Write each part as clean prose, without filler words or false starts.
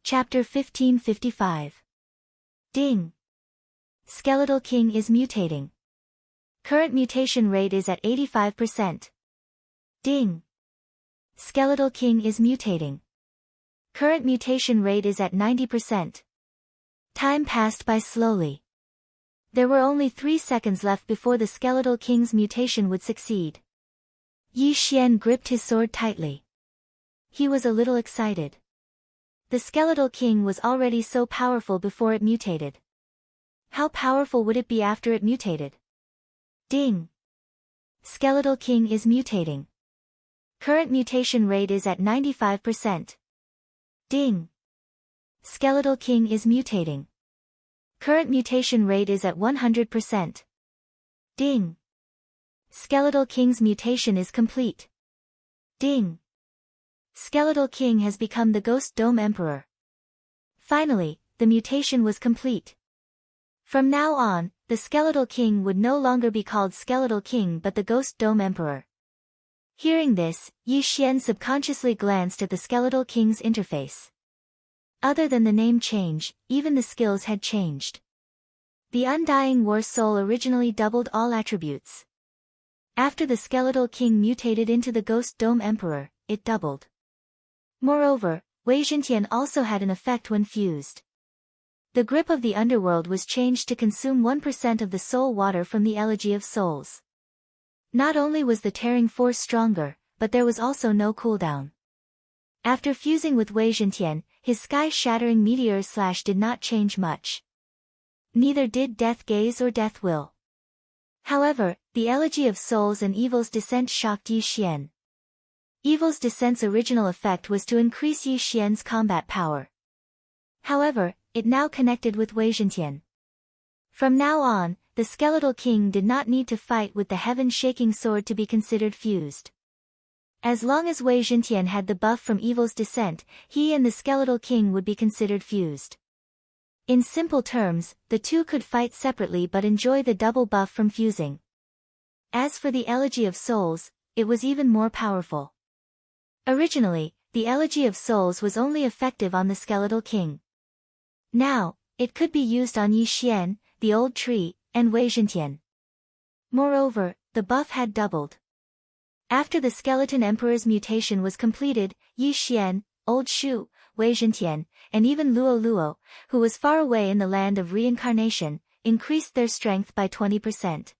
Chapter 1555. Ding! Skeletal King is mutating. Current mutation rate is at 85%. Ding! Skeletal King is mutating. Current mutation rate is at 90%. Time passed by slowly. There were only 3 seconds left before the Skeletal King's mutation would succeed. Yi Xian gripped his sword tightly. He was a little excited. The Skeletal King was already so powerful before it mutated. How powerful would it be after it mutated? Ding! Skeletal King is mutating. Current mutation rate is at 95%. Ding! Skeletal King is mutating. Current mutation rate is at 100%. Ding! Skeletal King's mutation is complete. Ding! Skeletal King has become the Ghost Dome Emperor. Finally, the mutation was complete. From now on, the Skeletal King would no longer be called Skeletal King but the Ghost Dome Emperor. Hearing this, Yi Xian subconsciously glanced at the Skeletal King's interface. Other than the name change, even the skills had changed. The Undying War Soul originally doubled all attributes. After the Skeletal King mutated into the Ghost Dome Emperor, it doubled. Moreover, Wei Zhentian also had an effect when fused. The grip of the underworld was changed to consume 1% of the soul water from the Elegy of Souls. Not only was the tearing force stronger, but there was also no cooldown. After fusing with Wei Zhentian, his sky-shattering meteor slash did not change much. Neither did Death Gaze or Death Will. However, the Elegy of Souls and Evil's Descent shocked Yi Xian. Evil's Descent's original effect was to increase Yi Xian's combat power. However, it now connected with Wei Zhentian. From now on, the Skeletal King did not need to fight with the heaven-shaking sword to be considered fused. As long as Wei Zhentian had the buff from Evil's Descent, he and the Skeletal King would be considered fused. In simple terms, the two could fight separately but enjoy the double buff from fusing. As for the Elegy of Souls, it was even more powerful. Originally, the Elegy of Souls was only effective on the Skeletal King. Now, it could be used on Yi Xian, the Old Tree, and Wei Zhentian. Moreover, the buff had doubled. After the Skeleton Emperor's mutation was completed, Yi Xian, Old Shu, Wei Zhentian, and even Luo Luo, who was far away in the land of reincarnation, increased their strength by 20%.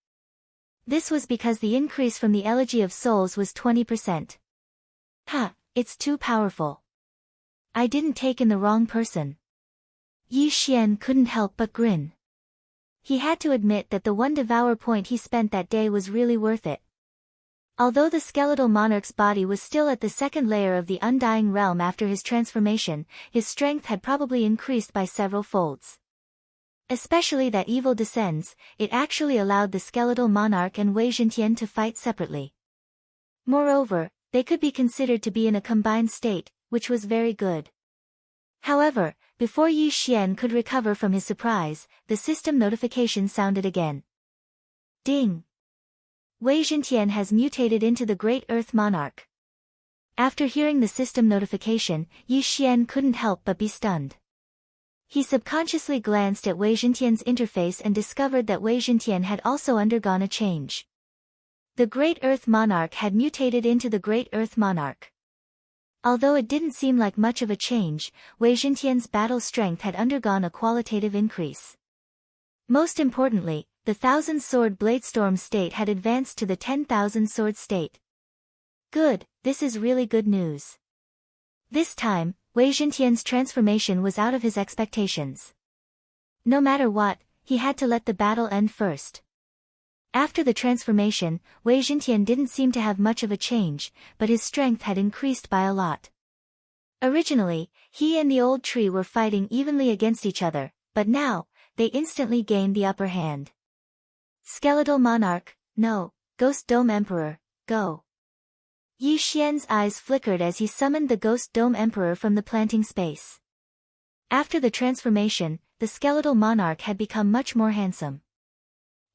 This was because the increase from the Elegy of Souls was 20%. Ha, it's too powerful. I didn't take in the wrong person. Yi Xian couldn't help but grin. He had to admit that the one devour point he spent that day was really worth it. Although the skeletal monarch's body was still at the second layer of the Undying Realm after his transformation, his strength had probably increased by several folds. Especially that Evil Descends, it actually allowed the skeletal monarch and Wei Zhentian to fight separately. Moreover, they could be considered to be in a combined state, which was very good. However, before Yi Xian could recover from his surprise, the system notification sounded again. Ding! Wei Zhentian has mutated into the Great Earth Monarch. After hearing the system notification, Yi Xian couldn't help but be stunned. He subconsciously glanced at Wei Zhentian's interface and discovered that Wei Zhentian had also undergone a change. The Great Earth Monarch had mutated into the Great Earth Monarch. Although it didn't seem like much of a change, Wei Zhentian's battle strength had undergone a qualitative increase. Most importantly, the 1,000-sword Bladestorm state had advanced to the 10,000-sword state. Good, this is really good news. This time, Wei Zhentian's transformation was out of his expectations. No matter what, he had to let the battle end first. After the transformation, Wei Zhentian didn't seem to have much of a change, but his strength had increased by a lot. Originally, he and the Old Tree were fighting evenly against each other, but now, they instantly gained the upper hand. Skeletal Monarch, no, Ghost Dome Emperor, go. Yi Xian's eyes flickered as he summoned the Ghost Dome Emperor from the planting space. After the transformation, the Skeletal Monarch had become much more handsome.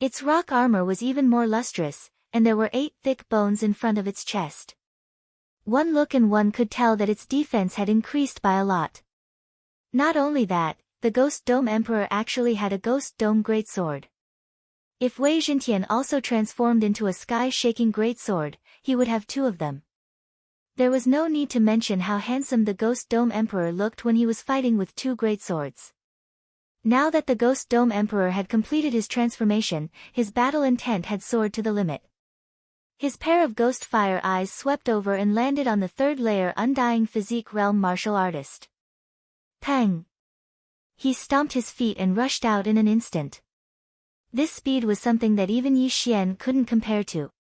Its rock armor was even more lustrous, and there were 8 thick bones in front of its chest. One look and one could tell that its defense had increased by a lot. Not only that, the Ghost Dome Emperor actually had a Ghost Dome Greatsword. If Wei Zhentian also transformed into a sky-shaking greatsword, he would have two of them. There was no need to mention how handsome the Ghost Dome Emperor looked when he was fighting with two greatswords. Now that the Ghost Dome Emperor had completed his transformation, his battle intent had soared to the limit. His pair of ghost fire eyes swept over and landed on the third layer Undying Physique Realm martial artist. Pang! He stomped his feet and rushed out in an instant. This speed was something that even Yi Xian couldn't compare to.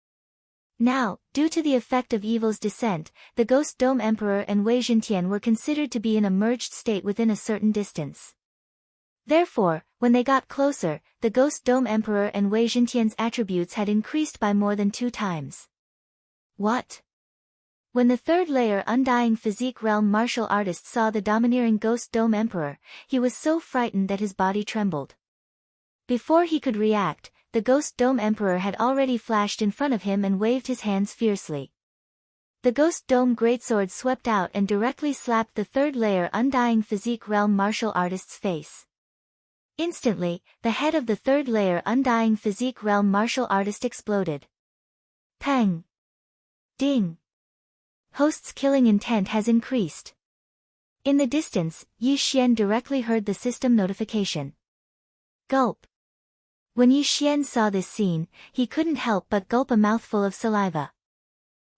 Now, due to the effect of evil's descent, the Ghost Dome Emperor and Wei Zhentian were considered to be in a merged state within a certain distance. Therefore, when they got closer, the Ghost Dome Emperor and Wei Zhentian's attributes had increased by more than 2 times. What? When the third layer Undying Physique Realm martial artist saw the domineering Ghost Dome Emperor, he was so frightened that his body trembled. Before he could react, the Ghost Dome Emperor had already flashed in front of him and waved his hands fiercely. The Ghost Dome Greatsword swept out and directly slapped the third layer Undying Physique Realm martial artist's face. Instantly, the head of the third layer Undying Physique Realm martial artist exploded. Pang! Ding! Host's killing intent has increased. In the distance, Yi Xian directly heard the system notification. Gulp! When Yi Xian saw this scene, he couldn't help but gulp a mouthful of saliva.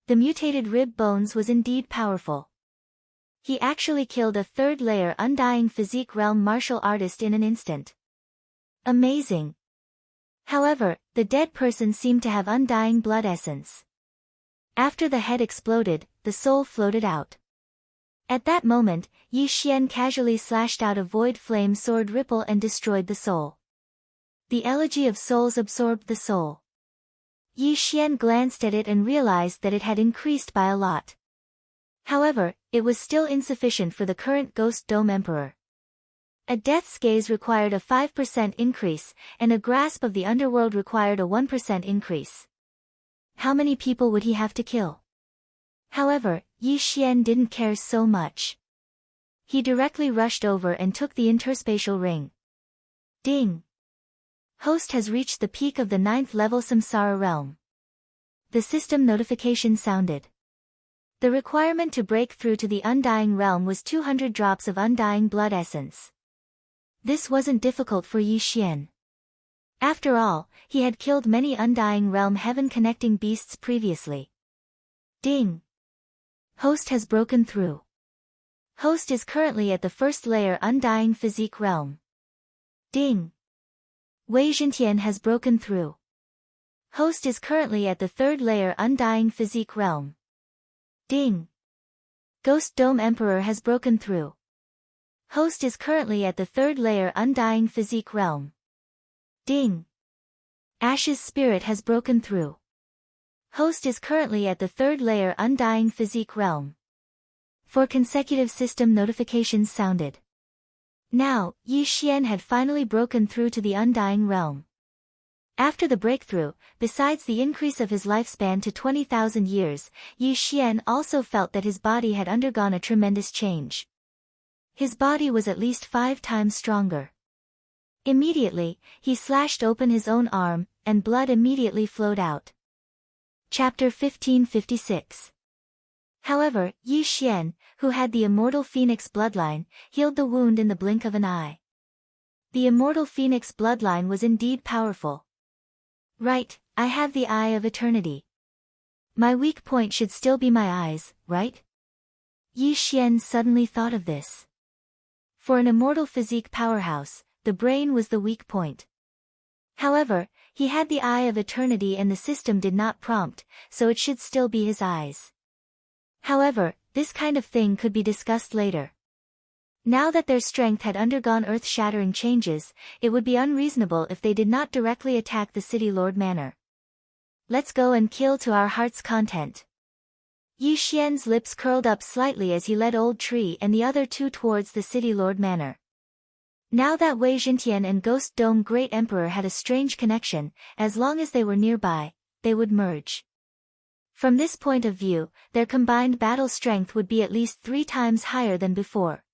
The mutated rib bones was indeed powerful. He actually killed a third layer Undying Physique Realm martial artist in an instant. Amazing! However, the dead person seemed to have undying blood essence. After the head exploded, the soul floated out. At that moment, Yi Xian casually slashed out a void flame sword ripple and destroyed the soul. The Elegy of Souls absorbed the soul. Yi Xian glanced at it and realized that it had increased by a lot. However, it was still insufficient for the current Ghost Dome Emperor. A Death's Gaze required a 5% increase, and a Grasp of the Underworld required a 1% increase. How many people would he have to kill? However, Yi Xian didn't care so much. He directly rushed over and took the interspatial ring. Ding! Host has reached the peak of the 9th level Samsara realm. The system notification sounded. The requirement to break through to the Undying realm was 200 drops of Undying blood essence. This wasn't difficult for Yi Xian. After all, he had killed many Undying realm heaven-connecting beasts previously. Ding! Host has broken through. Host is currently at the first layer Undying Physique realm. Ding! Wei Zhentian has broken through. Host is currently at the third layer Undying Physique realm. Ding! Ghost Dome Emperor has broken through. Host is currently at the third layer Undying Physique realm. Ding! Ash's spirit has broken through. Host is currently at the third layer Undying Physique realm. 4 consecutive system notifications sounded. Now, Yi Xian had finally broken through to the Undying realm. After the breakthrough, besides the increase of his lifespan to 20,000 years, Yi Xian also felt that his body had undergone a tremendous change. His body was at least 5 times stronger. Immediately, he slashed open his own arm, and blood immediately flowed out. Chapter 1556. However, Yi Xian, who had the immortal phoenix bloodline, healed the wound in the blink of an eye. The immortal phoenix bloodline was indeed powerful. Right, I have the eye of eternity. My weak point should still be my eyes, right? Yi Xian suddenly thought of this. For an immortal physique powerhouse, the brain was the weak point. However, he had the eye of eternity and the system did not prompt, so it should still be his eyes. However, this kind of thing could be discussed later. Now that their strength had undergone earth-shattering changes, it would be unreasonable if they did not directly attack the City Lord Manor. Let's go and kill to our heart's content. Yi Xian's lips curled up slightly as he led Old Tree and the other 2 towards the City Lord Manor. Now that Wei Zhentian and Ghost Dome Great Emperor had a strange connection, as long as they were nearby, they would merge. From this point of view, their combined battle strength would be at least 3 times higher than before.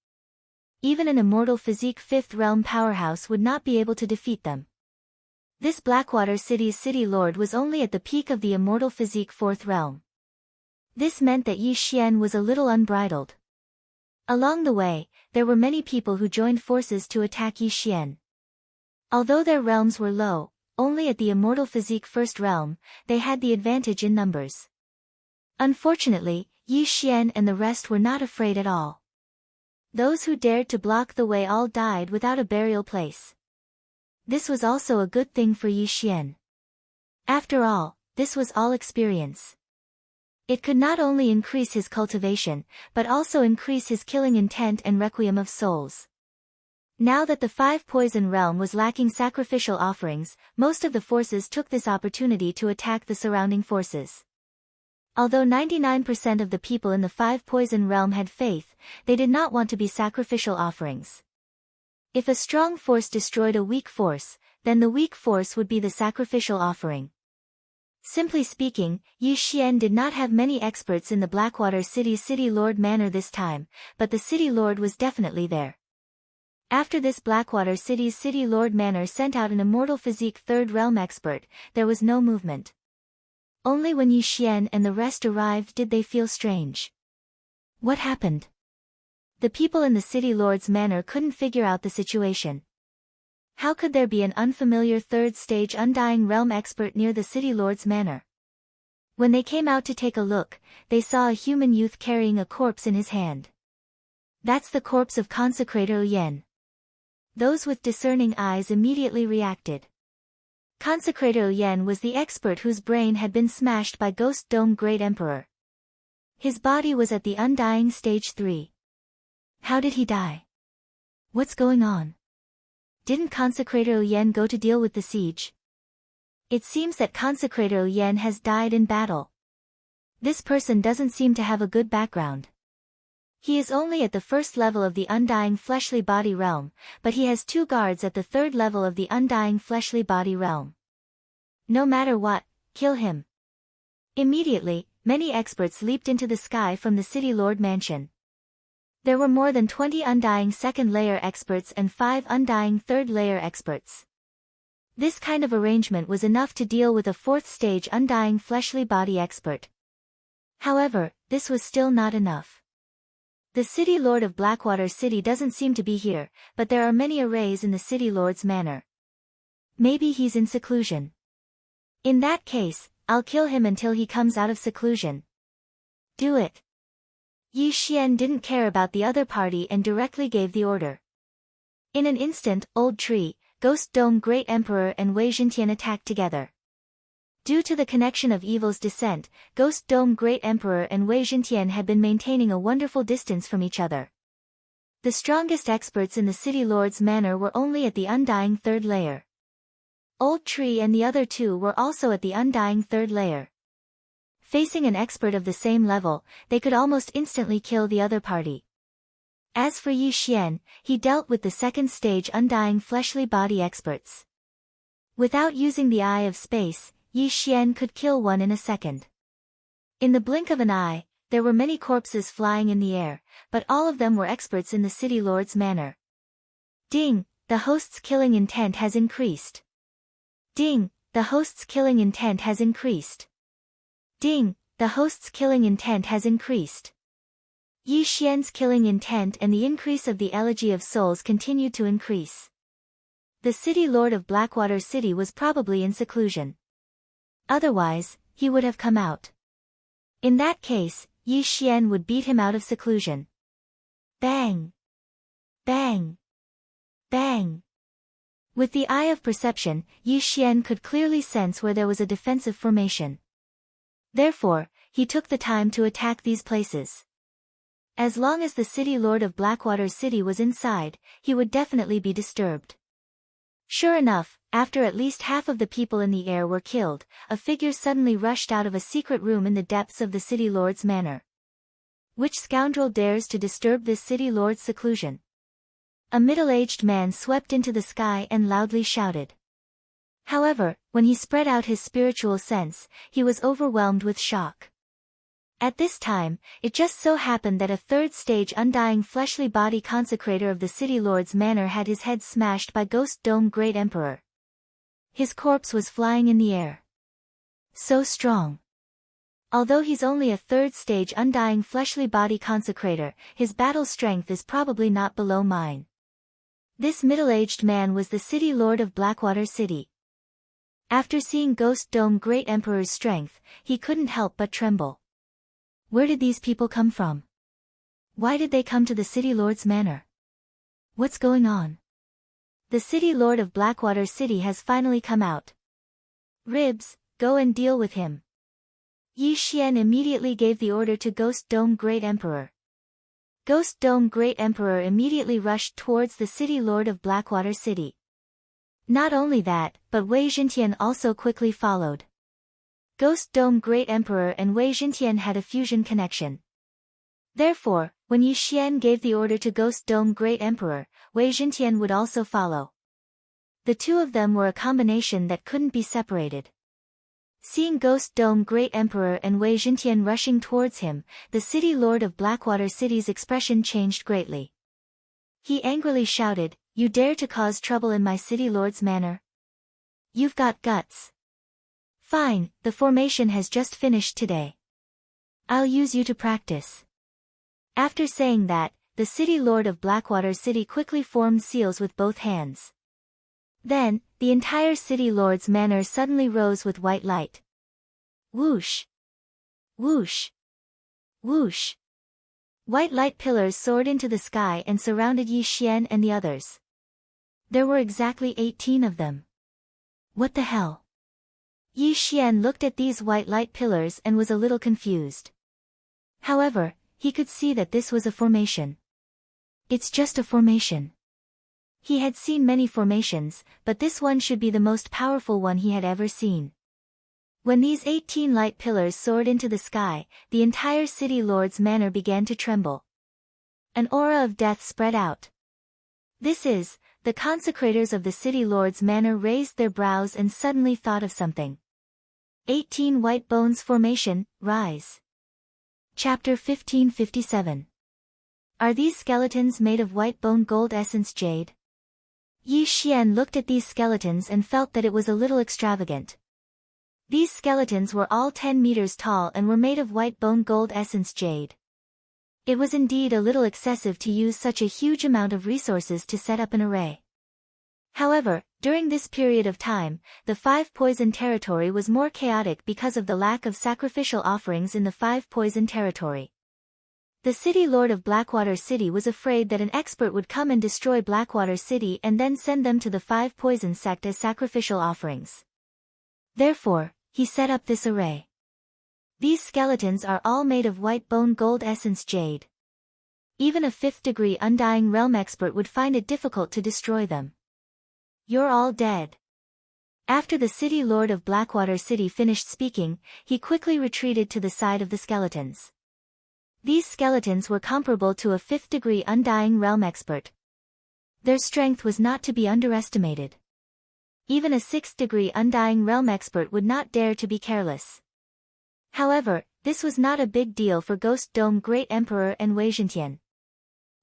Even an immortal physique 5th realm powerhouse would not be able to defeat them. This Blackwater City's city lord was only at the peak of the immortal physique 4th realm. This meant that Yi Xian was a little unbridled. Along the way, there were many people who joined forces to attack Yi Xian. Although their realms were low, only at the immortal physique 1st realm, they had the advantage in numbers. Unfortunately, Yi Xian and the rest were not afraid at all. Those who dared to block the way all died without a burial place. This was also a good thing for Yi Xian. After all, this was all experience. It could not only increase his cultivation, but also increase his killing intent and requiem of souls. Now that the 5 poison realm was lacking sacrificial offerings, most of the forces took this opportunity to attack the surrounding forces. Although 99% of the people in the 5 poison realm had faith, they did not want to be sacrificial offerings. If a strong force destroyed a weak force, then the weak force would be the sacrificial offering. Simply speaking, Yi Xian did not have many experts in the Blackwater City's City Lord Manor this time, but the City Lord was definitely there. After this Blackwater City's City Lord Manor sent out an immortal physique 3rd realm expert, there was no movement. Only when Yi Xian and the rest arrived did they feel strange. What happened? The people in the City Lord's manor couldn't figure out the situation. How could there be an unfamiliar 3rd stage Undying Realm expert near the City Lord's manor? When they came out to take a look, they saw a human youth carrying a corpse in his hand. That's the corpse of Consecrator Yen. Those with discerning eyes immediately reacted. Consecrator Yen was the expert whose brain had been smashed by Ghost Dome Great Emperor. His body was at the Undying Stage 3. How did he die? What's going on? Didn't Consecrator Yen go to deal with the siege? It seems that Consecrator Yen has died in battle. This person doesn't seem to have a good background. He is only at the 1st level of the Undying Fleshly Body Realm, but he has 2 guards at the 3rd level of the Undying Fleshly Body Realm. No matter what, kill him. Immediately, many experts leaped into the sky from the City Lord Mansion. There were more than 20 Undying 2nd layer experts and 5 Undying 3rd layer experts. This kind of arrangement was enough to deal with a 4th stage Undying Fleshly Body expert. However, this was still not enough. The City Lord of Blackwater City doesn't seem to be here, but there are many arrays in the City Lord's manor. Maybe he's in seclusion. In that case, I'll kill him until he comes out of seclusion. Do it. Yi Xian didn't care about the other party and directly gave the order. In an instant, Old Tree, Ghost Dome Great Emperor and Wei Jintian attacked together. Due to the connection of evil's descent, Ghost Dome Great Emperor and Wei Jintian had been maintaining a wonderful distance from each other. The strongest experts in the City Lord's manor were only at the Undying 3rd layer. Old Tree and the other 2 were also at the Undying 3rd layer. Facing an expert of the same level, they could almost instantly kill the other party. As for Yi Xian, he dealt with the 2nd stage Undying Fleshly Body experts. Without using the Eye of Space, Yi Xian could kill one in a second. In the blink of an eye, there were many corpses flying in the air, but all of them were experts in the City Lord's manor. Ding, the host's killing intent has increased. Ding, the host's killing intent has increased. Ding, the host's killing intent has increased. Yi Xian's killing intent and the increase of the Elegy of Souls continued to increase. The City Lord of Blackwater City was probably in seclusion. Otherwise, he would have come out. In that case, Yi Xian would beat him out of seclusion. Bang! Bang! Bang! With the eye of perception, Yi Xian could clearly sense where there was a defensive formation. Therefore, he took the time to attack these places. As long as the City Lord of Blackwater City was inside, he would definitely be disturbed. Sure enough, after at least half of the people in the air were killed, a figure suddenly rushed out of a secret room in the depths of the City Lord's manor. Which scoundrel dares to disturb this City Lord's seclusion? A middle-aged man swept into the sky and loudly shouted. However, when he spread out his spiritual sense, he was overwhelmed with shock. At this time, it just so happened that a third-stage undying fleshly body consecrator of the City Lord's manor had his head smashed by Ghost Dome Great Emperor. His corpse was flying in the air. So strong. Although he's only a third-stage undying fleshly body consecrator, his battle strength is probably not below mine. This middle-aged man was the City Lord of Blackwater City. After seeing Ghost Dome Great Emperor's strength, he couldn't help but tremble. Where did these people come from? Why did they come to the City Lord's manor? What's going on? The City Lord of Blackwater City has finally come out. Ribs, go and deal with him. Yi Xian immediately gave the order to Ghost Dome Great Emperor. Ghost Dome Great Emperor immediately rushed towards the City Lord of Blackwater City. Not only that, but Wei Xintian also quickly followed. Ghost Dome Great Emperor and Wei Xintian had a fusion connection. Therefore, when Yi Xian gave the order to Ghost Dome Great Emperor, Wei Xintian would also follow. The two of them were a combination that couldn't be separated. Seeing Ghost Dome Great Emperor and Wei Xintian rushing towards him, the City Lord of Blackwater City's expression changed greatly. He angrily shouted, "You dare to cause trouble in my City Lord's manor? You've got guts. Fine, the formation has just finished today. I'll use you to practice." After saying that, the City Lord of Blackwater City quickly formed seals with both hands. Then, the entire City Lord's manor suddenly rose with white light. Whoosh! Whoosh! Whoosh! White light pillars soared into the sky and surrounded Yi Xian and the others. There were exactly 18 of them. What the hell? Yi Xian looked at these white light pillars and was a little confused. However, he could see that this was a formation. It's just a formation. He had seen many formations, but this one should be the most powerful one he had ever seen. When these 18 light pillars soared into the sky, the entire City Lord's manor began to tremble. An aura of death spread out. The consecrators of the City Lord's manor raised their brows and suddenly thought of something. 18 White Bones Formation, Rise. Chapter 1557. Are these skeletons made of white bone gold essence jade? Yi Xian looked at these skeletons and felt that it was a little extravagant. These skeletons were all 10 meters tall and were made of white bone gold essence jade. It was indeed a little excessive to use such a huge amount of resources to set up an array. However, during this period of time, the 5 poison territory was more chaotic because of the lack of sacrificial offerings in the 5 poison territory. The City Lord of Blackwater City was afraid that an expert would come and destroy Blackwater City and then send them to the 5 poison sect as sacrificial offerings. Therefore, he set up this array. These skeletons are all made of white bone gold essence jade. Even a 5th-degree Undying Realm expert would find it difficult to destroy them. You're all dead. After the City Lord of Blackwater City finished speaking, he quickly retreated to the side of the skeletons. These skeletons were comparable to a 5th-degree Undying Realm expert. Their strength was not to be underestimated. Even a 6th-degree Undying Realm expert would not dare to be careless. However, this was not a big deal for Ghost Dome Great Emperor and Wei Xintian.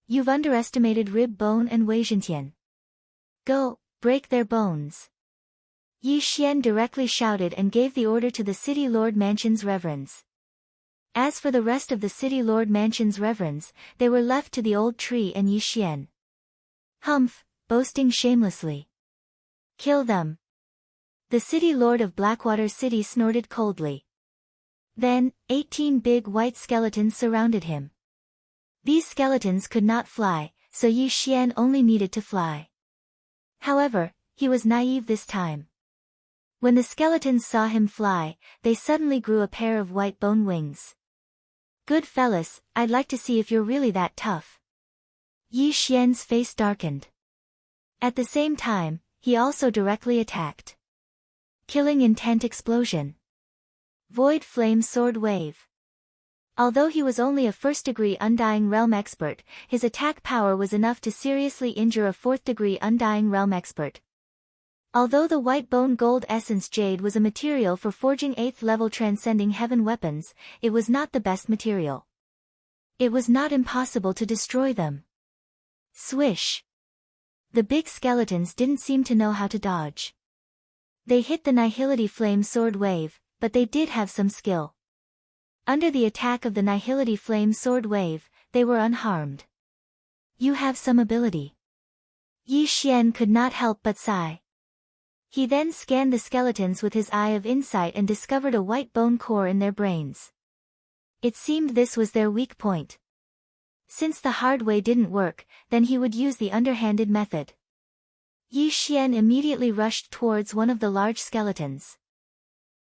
You've underestimated Rib Bone and Wei Xintian. Go, break their bones. Yi Xian directly shouted and gave the order to the City Lord Mansion's reverends. As for the rest of the City Lord Mansion's reverends, they were left to the old tree and Yi Xian. Humph, boasting shamelessly. Kill them. The City Lord of Blackwater City snorted coldly. Then, 18 big white skeletons surrounded him. These skeletons could not fly, so Yi Xian only needed to fly. However, he was naive this time. When the skeletons saw him fly, they suddenly grew a pair of white bone wings. Good fellas, I'd like to see if you're really that tough. Yi Xian's face darkened. At the same time, he also directly attacked. Killing Intent Explosion. Void Flame Sword Wave. Although he was only a 1st-degree Undying Realm expert, his attack power was enough to seriously injure a 4th-degree Undying Realm expert. Although the white bone gold essence jade was a material for forging 8th level transcending heaven weapons, it was not the best material. It was not impossible to destroy them. Swish. The big skeletons didn't seem to know how to dodge. They hit the Nihility Flame Sword Wave, but they did have some skill. Under the attack of the Nihility Flame Sword Wave, they were unharmed. You have some ability. Yi Xian could not help but sigh. He then scanned the skeletons with his eye of insight and discovered a white bone core in their brains. It seemed this was their weak point. Since the hard way didn't work, then he would use the underhanded method. Yi Xian immediately rushed towards one of the large skeletons.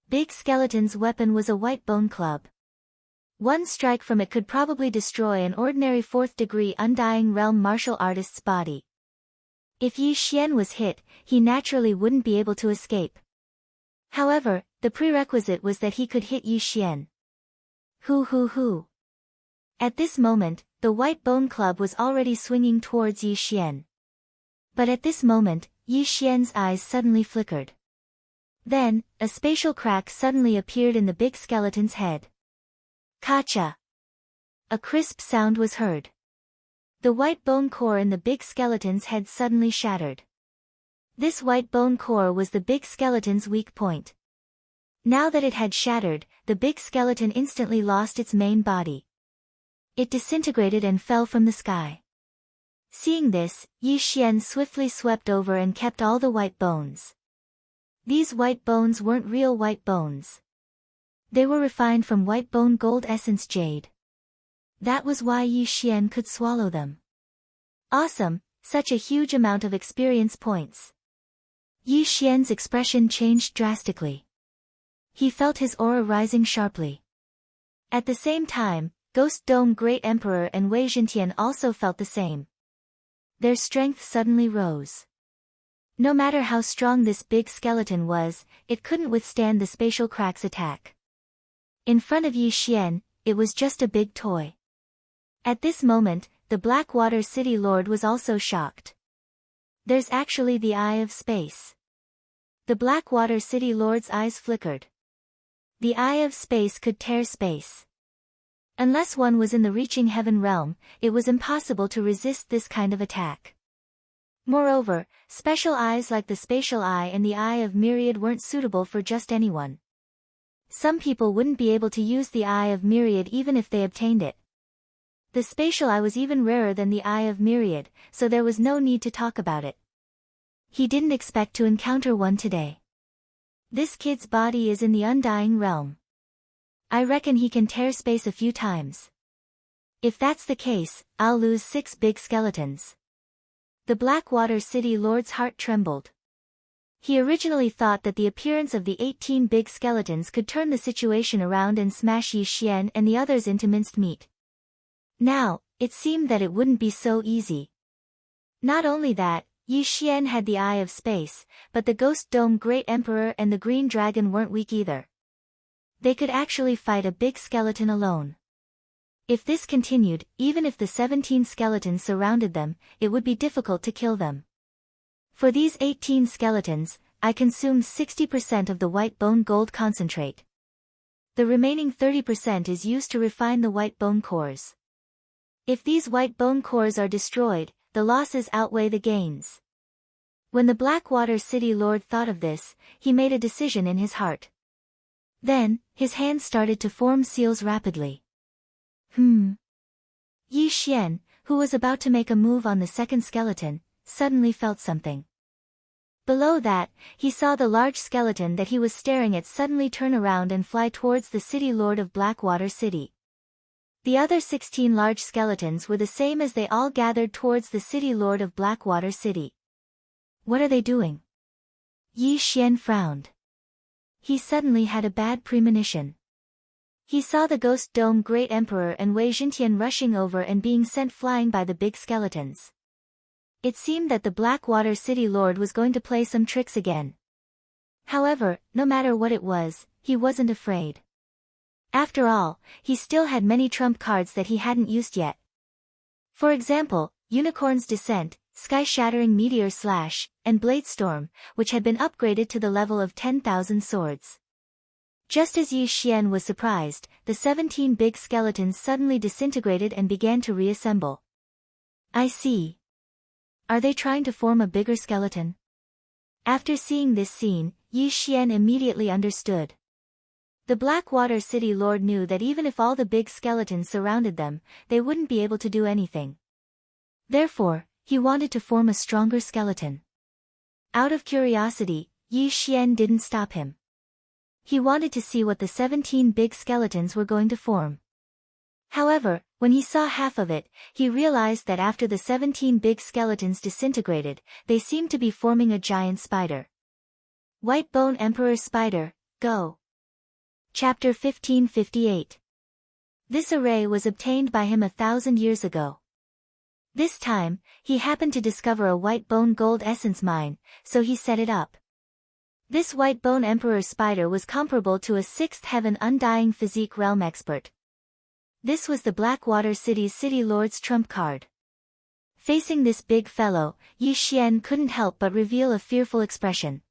Big Skeleton's weapon was a white bone club. One strike from it could probably destroy an ordinary 4th-degree Undying Realm martial artist's body. If Yi Xian was hit, he naturally wouldn't be able to escape. However, the prerequisite was that he could hit Yi Xian. Hoo. At this moment, the white bone club was already swinging towards Yi Xian. But at this moment, Yi Xian's eyes suddenly flickered. Then, a spatial crack suddenly appeared in the big skeleton's head. Kacha! A crisp sound was heard. The white bone core in the big skeleton's head suddenly shattered. This white bone core was the big skeleton's weak point. Now that it had shattered, the big skeleton instantly lost its main body. It disintegrated and fell from the sky. Seeing this, Yi Xian swiftly swept over and kept all the white bones. These white bones weren't real white bones. They were refined from white bone gold essence jade. That was why Yi Xian could swallow them. Awesome, such a huge amount of experience points. Yi Xian's expression changed drastically. He felt his aura rising sharply. At the same time, Ghost Dome Great Emperor and Wei Jintian also felt the same. Their strength suddenly rose. No matter how strong this big skeleton was, it couldn't withstand the spatial crack's attack. In front of Yi Xian, it was just a big toy. At this moment, the Blackwater City Lord was also shocked. There's actually the Eye of Space. The Blackwater City Lord's eyes flickered. The Eye of Space could tear space. Unless one was in the reaching heaven realm, it was impossible to resist this kind of attack. Moreover, special eyes like the Spatial Eye and the Eye of Myriad weren't suitable for just anyone. Some people wouldn't be able to use the Eye of Myriad even if they obtained it. The Spatial Eye was even rarer than the Eye of Myriad, so there was no need to talk about it. He didn't expect to encounter one today. This kid's body is in the Undying Realm. I reckon he can tear space a few times. If that's the case, I'll lose 6 big skeletons. The Blackwater City Lord's heart trembled. He originally thought that the appearance of the 18 big skeletons could turn the situation around and smash Yi Xian and the others into minced meat. Now, it seemed that it wouldn't be so easy. Not only that, Yi Xian had the Eye of Space, but the Ghost Dome Great Emperor and the Green Dragon weren't weak either. They could actually fight a big skeleton alone. If this continued, even if the 17 skeletons surrounded them, it would be difficult to kill them. For these 18 skeletons, I consumed 60% of the white bone gold concentrate. The remaining 30% is used to refine the white bone cores. If these white bone cores are destroyed, the losses outweigh the gains. When the Blackwater City Lord thought of this, he made a decision in his heart. Then, his hands started to form seals rapidly. Yi Xian, who was about to make a move on the second skeleton, suddenly felt something. Below that, he saw the large skeleton that he was staring at suddenly turn around and fly towards the City Lord of Blackwater City. The other 16 large skeletons were the same as they all gathered towards the City Lord of Blackwater City. What are they doing? Yi Xian frowned. He suddenly had a bad premonition. He saw the Ghost Dome Great Emperor and Wei Jintian rushing over and being sent flying by the big skeletons. It seemed that the Blackwater City Lord was going to play some tricks again. However, no matter what it was, he wasn't afraid. After all, he still had many trump cards that he hadn't used yet. For example, Unicorn's Descent, sky-shattering meteor slash, and blade storm, which had been upgraded to the level of 10,000 swords. Just as Yi Xian was surprised, the 17 big skeletons suddenly disintegrated and began to reassemble. I see. Are they trying to form a bigger skeleton? After seeing this scene, Yi Xian immediately understood. The Blackwater City Lord knew that even if all the big skeletons surrounded them, they wouldn't be able to do anything. Therefore, he wanted to form a stronger skeleton. Out of curiosity, Yi Xian didn't stop him. He wanted to see what the 17 big skeletons were going to form. However, when he saw half of it, he realized that after the 17 big skeletons disintegrated, they seemed to be forming a giant spider. White Bone Emperor Spider, go! Chapter 1558. This array was obtained by him 1,000 years ago. This time, he happened to discover a white bone gold essence mine, so he set it up. This white bone emperor spider was comparable to a 6th heaven undying physique realm expert. This was the Blackwater City's city lord's trump card. Facing this big fellow, Yi Xian couldn't help but reveal a fearful expression.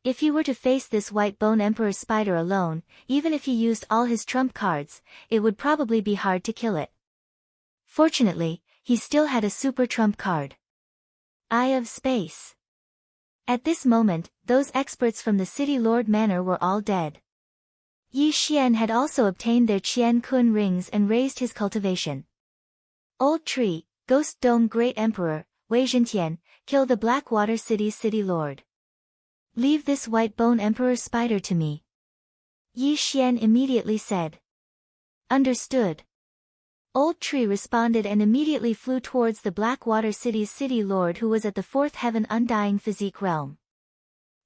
If he were to face this white bone emperor spider alone, even if he used all his trump cards, it would probably be hard to kill it. Fortunately, he still had a super trump card. Eye of Space. At this moment, those experts from the City Lord Manor were all dead. Yi Xian had also obtained their Qian Kun rings and raised his cultivation. Old Tree, Ghost Dome Great Emperor, Wei Zhentian, kill the Blackwater City's City Lord. Leave this white bone emperor spider to me. Yi Xian immediately said. Understood. Old Tree responded and immediately flew towards the Blackwater City's city lord who was at the 4th heaven undying physique realm.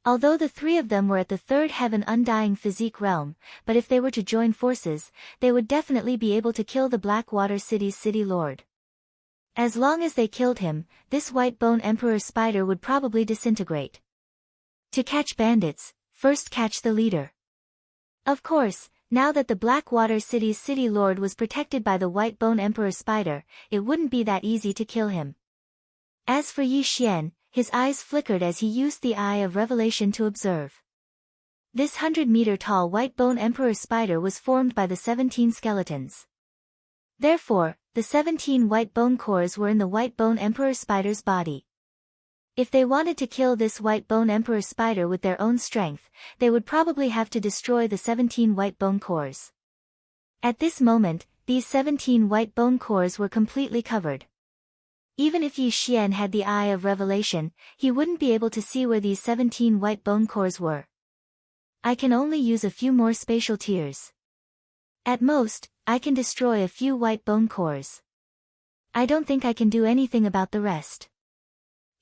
Although the three of them were at the 3rd heaven undying physique realm, but if they were to join forces, they would definitely be able to kill the Blackwater City's city lord. As long as they killed him, this white bone emperor spider would probably disintegrate. To catch bandits, first catch the leader. Of course, now that the Blackwater City's city lord was protected by the white bone emperor spider, it wouldn't be that easy to kill him. As for Yi Xian, his eyes flickered as he used the Eye of Revelation to observe. This 100-meter-tall white bone emperor spider was formed by the 17 skeletons. Therefore, the 17 white bone cores were in the white bone emperor spider's body. If they wanted to kill this white bone emperor spider with their own strength, they would probably have to destroy the 17 white bone cores. At this moment, these 17 white bone cores were completely covered. Even if Yi Xian had the Eye of Revelation, he wouldn't be able to see where these 17 white bone cores were. I can only use a few more spatial tiers. At most, I can destroy a few white bone cores. I don't think I can do anything about the rest.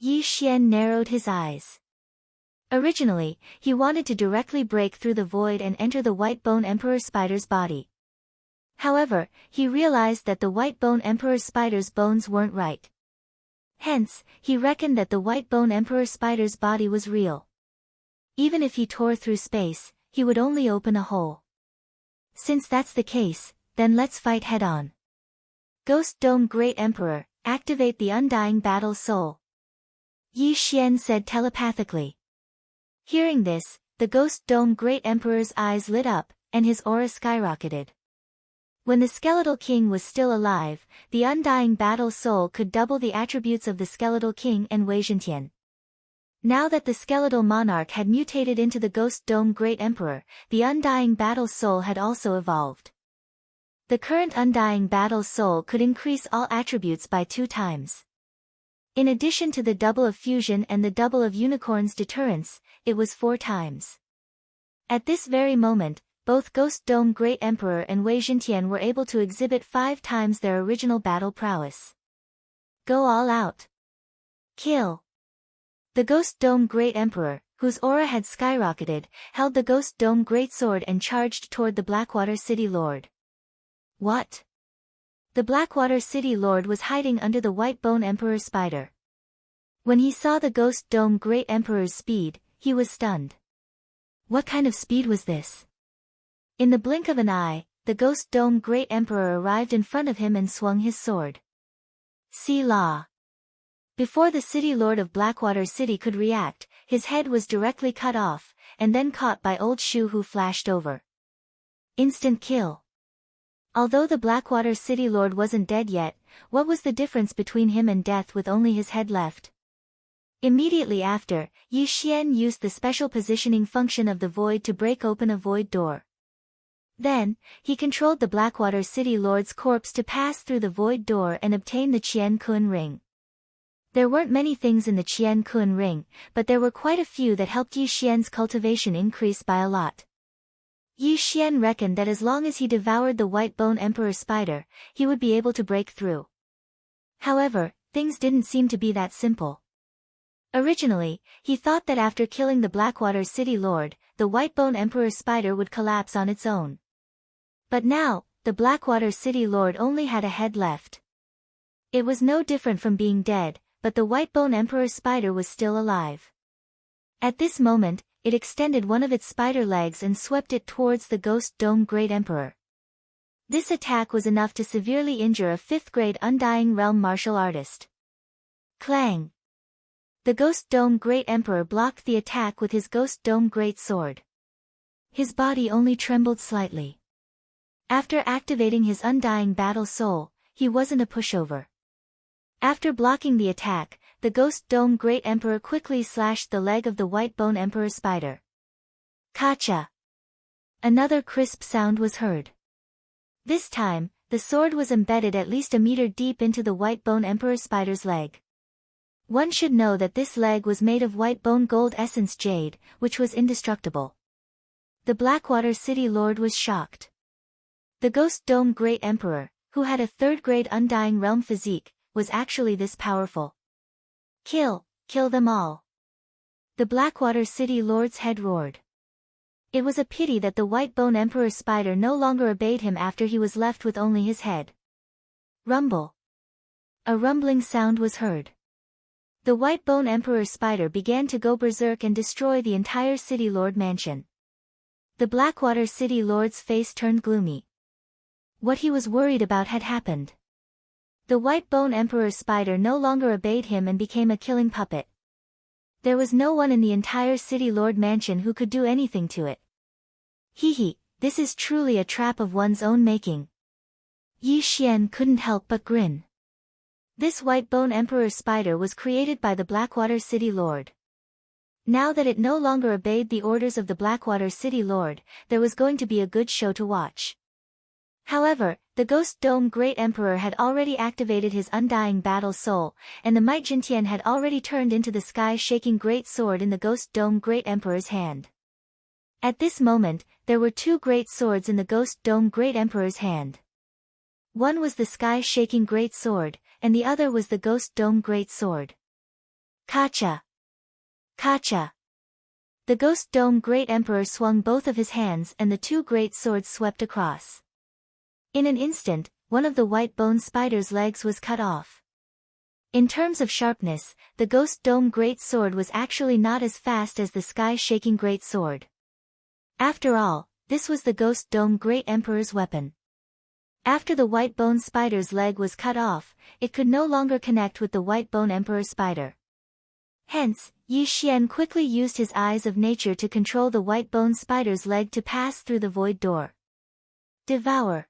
Yi Xian narrowed his eyes. Originally, he wanted to directly break through the void and enter the white bone emperor spider's body. However, he realized that the white bone emperor spider's bones weren't right. Hence, he reckoned that the white bone emperor spider's body was real. Even if he tore through space, he would only open a hole. Since that's the case, then let's fight head-on. Ghost Dome Great Emperor, activate the Undying Battle Soul. Yi Xian said telepathically. Hearing this, the Ghost Dome Great Emperor's eyes lit up, and his aura skyrocketed. When the Skeletal King was still alive, the Undying Battle Soul could double the attributes of the Skeletal King and Wei Zhentian. Now that the Skeletal Monarch had mutated into the Ghost Dome Great Emperor, the Undying Battle Soul had also evolved. The current Undying Battle Soul could increase all attributes by 2 times. In addition to the double of fusion and the double of unicorn's deterrence, it was 4 times. At this very moment, both Ghost Dome Great Emperor and Wei Zhentian were able to exhibit 5 times their original battle prowess. Go all out. Kill. The Ghost Dome Great Emperor, whose aura had skyrocketed, held the Ghost Dome Great Sword and charged toward the Blackwater City Lord. What? The Blackwater City Lord was hiding under the white bone emperor spider. When he saw the Ghost Dome Great Emperor's speed, he was stunned. What kind of speed was this? In the blink of an eye, the Ghost Dome Great Emperor arrived in front of him and swung his sword. See Law. Before the city lord of Blackwater City could react, his head was directly cut off, and then caught by Old Shoe, who flashed over. Instant kill. Although the Blackwater City lord wasn't dead yet, what was the difference between him and death with only his head left? Immediately after, Yi Xian used the special positioning function of the void to break open a void door. Then, he controlled the Blackwater City lord's corpse to pass through the void door and obtain the Qian Kun ring. There weren't many things in the Qian Kun ring, but there were quite a few that helped Yi Xian's cultivation increase by a lot. Yi Xian reckoned that as long as he devoured the White Bone Emperor spider, he would be able to break through. However, things didn't seem to be that simple. Originally, he thought that after killing the Blackwater City lord, the White Bone Emperor spider would collapse on its own. But now, the Blackwater City lord only had a head left. It was no different from being dead, but the White Bone Emperor spider was still alive. At this moment, it extended one of its spider legs and swept it towards the Ghost Dome Great Emperor. This attack was enough to severely injure a 5th-grade Undying Realm martial artist. Clang! The Ghost Dome Great Emperor blocked the attack with his Ghost Dome Great Sword. His body only trembled slightly. After activating his Undying Battle Soul, he wasn't a pushover. After blocking the attack, the Ghost Dome Great Emperor quickly slashed the leg of the White Bone Emperor spider. Kacha! Another crisp sound was heard. This time, the sword was embedded at least a meter deep into the White Bone Emperor spider's leg. One should know that this leg was made of White Bone Gold Essence Jade, which was indestructible. The Blackwater City lord was shocked. The Ghost Dome Great Emperor, who had a 3rd-grade Undying Realm physique, was actually this powerful. Kill them all. The Blackwater City lord's head roared. It was a pity that the White Bone Emperor spider no longer obeyed him after he was left with only his head. Rumble. A rumbling sound was heard. The White Bone Emperor spider began to go berserk and destroy the entire City Lord mansion. The Blackwater City lord's face turned gloomy. What he was worried about had happened. The White Bone Emperor spider no longer obeyed him and became a killing puppet. There was no one in the entire City Lord mansion who could do anything to it. This is truly a trap of one's own making. Yi Xian couldn't help but grin. This White Bone Emperor spider was created by the Blackwater City Lord. Now that it no longer obeyed the orders of the Blackwater City Lord, there was going to be a good show to watch. However, the Ghost Dome Great Emperor had already activated his Undying Battle Soul, and the Might Jintian had already turned into the sky-shaking Great Sword in the Ghost Dome Great Emperor's hand. At this moment, there were 2 great swords in the Ghost Dome Great Emperor's hand. One was the sky-shaking Great Sword, and the other was the Ghost Dome Great Sword. Kacha! Kacha! The Ghost Dome Great Emperor swung both of his hands and the 2 great swords swept across. In an instant, one of the White Bone spider's legs was cut off. In terms of sharpness, the Ghost Dome Great Sword was actually not as fast as the sky-shaking Great Sword. After all, this was the Ghost Dome Great Emperor's weapon. After the White Bone spider's leg was cut off, it could no longer connect with the White Bone Emperor spider. Hence, Yi Xian quickly used his eyes of nature to control the White Bone spider's leg to pass through the void door. Devour.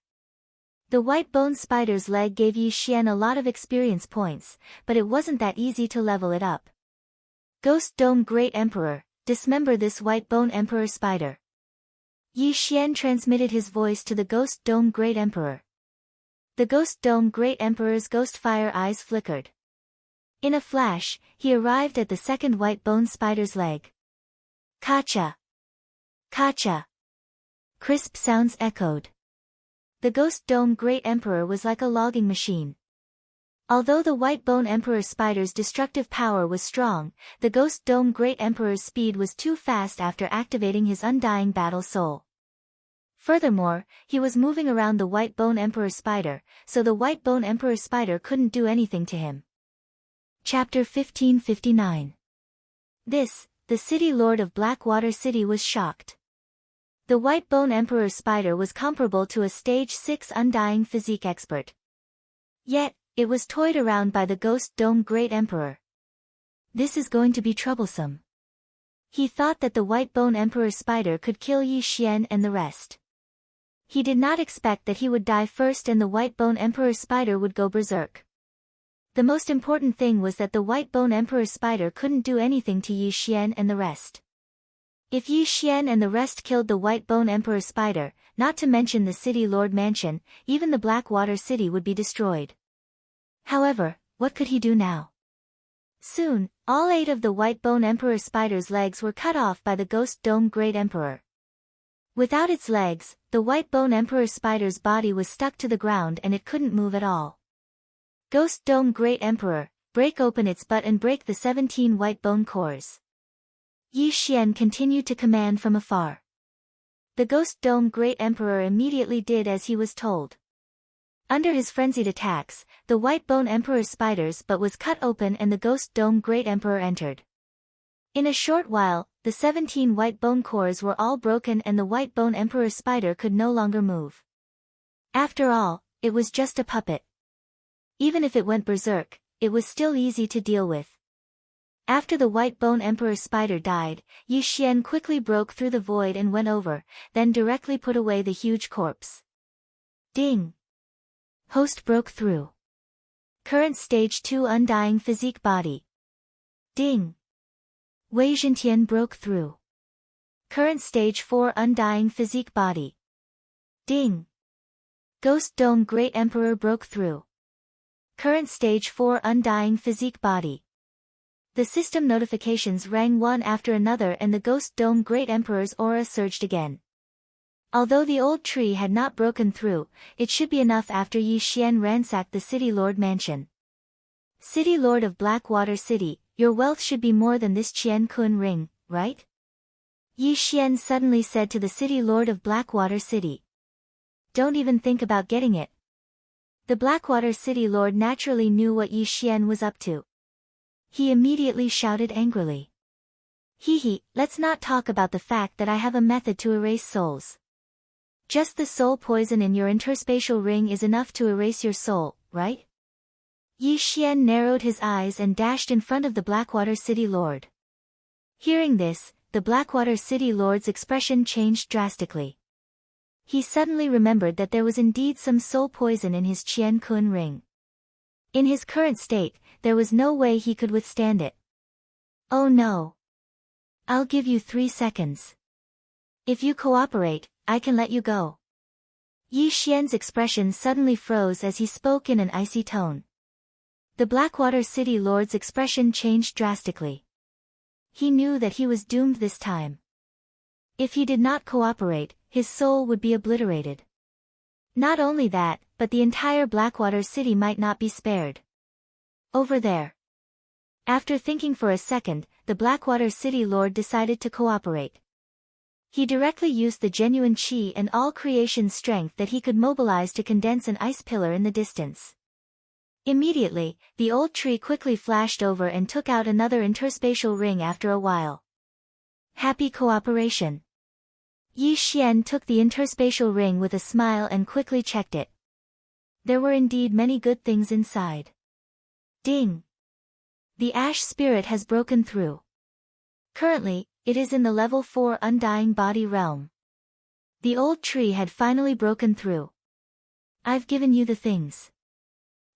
The White Bone spider's leg gave Yi Xian a lot of experience points, but it wasn't that easy to level it up. Ghost Dome Great Emperor, dismember this White Bone Emperor spider. Yi Xian transmitted his voice to the Ghost Dome Great Emperor. The Ghost Dome Great Emperor's ghost fire eyes flickered. In a flash, he arrived at the second White Bone spider's leg. Kacha! Kacha! Crisp sounds echoed. The Ghost Dome Great Emperor was like a logging machine. Although the White Bone Emperor spider's destructive power was strong, the Ghost Dome Great Emperor's speed was too fast after activating his Undying Battle Soul. Furthermore, he was moving around the White Bone Emperor spider, so the White Bone Emperor spider couldn't do anything to him. Chapter 1559. The City Lord of Blackwater City was shocked. The White Bone Emperor spider was comparable to a Stage 6 Undying Physique expert. Yet, It was toyed around by the Ghost Dome Great Emperor. This is going to be troublesome. He thought that the White Bone Emperor Spider could kill Yi Xian and the rest. He did not expect that he would die first and the White Bone Emperor Spider would go berserk. The most important thing was that the White Bone Emperor Spider couldn't do anything to Yi Xian and the rest. If Yi Xian and the rest killed the White Bone Emperor Spider, not to mention the City Lord Mansion, even the Blackwater City would be destroyed. However, what could he do now? Soon, all 8 of the White Bone Emperor Spider's legs were cut off by the Ghost Dome Great Emperor. Without its legs, the White Bone Emperor Spider's body was stuck to the ground and it couldn't move at all. Ghost Dome Great Emperor, break open its butt and break the 17 white bone cores. Yi Xian continued to command from afar. The Ghost Dome Great Emperor immediately did as he was told. Under his frenzied attacks, the White Bone Emperor Spider's butt was cut open and the Ghost Dome Great Emperor entered. In a short while, the 17 white bone cores were all broken and the White Bone Emperor Spider could no longer move. After all, it was just a puppet. Even if it went berserk, it was still easy to deal with. After the White Bone Emperor Spider died, Yi Xian quickly broke through the void and went over, then directly put away the huge corpse. Ding! Host broke through. Current Stage 2 Undying Physique Body. Ding! Wei Zhentian broke through. Current Stage 4 Undying Physique Body. Ding! Ghost Dome Great Emperor broke through. Current Stage 4 Undying Physique Body. The system notifications rang one after another and the Ghost Dome Great Emperor's aura surged again. Although the old tree had not broken through, it should be enough after Yi Xian ransacked the City Lord Mansion. City Lord of Blackwater City, your wealth should be more than this Qian Kun ring, right? Yi Xian suddenly said to the City Lord of Blackwater City. Don't even think about getting it. The Blackwater City Lord naturally knew what Yi Xian was up to. He immediately shouted angrily. Hee, let's not talk about the fact that I have a method to erase souls. Just the soul poison in your interspatial ring is enough to erase your soul, right? Yi Xian narrowed his eyes and dashed in front of the Blackwater City Lord. Hearing this, the Blackwater City Lord's expression changed drastically. He suddenly remembered that there was indeed some soul poison in his Qian Kun ring. In his current state, there was no way he could withstand it. Oh no! I'll give you 3 seconds. If you cooperate, I can let you go. Yi Xian's expression suddenly froze as he spoke in an icy tone. The Blackwater City Lord's expression changed drastically. He knew that he was doomed this time. If he did not cooperate, his soul would be obliterated. Not only that, but the entire Blackwater City might not be spared. Over there. After thinking for a second, the Blackwater City Lord decided to cooperate. He directly used the genuine qi and all creation strength that he could mobilize to condense an ice pillar in the distance. Immediately, the old tree quickly flashed over and took out another interspatial ring after a while. Happy cooperation. Yi Xian took the interspatial ring with a smile and quickly checked it. There were indeed many good things inside. Ding! The ash spirit has broken through. Currently, it is in the level 4 Undying Body realm. The old tree had finally broken through. I've given you the things.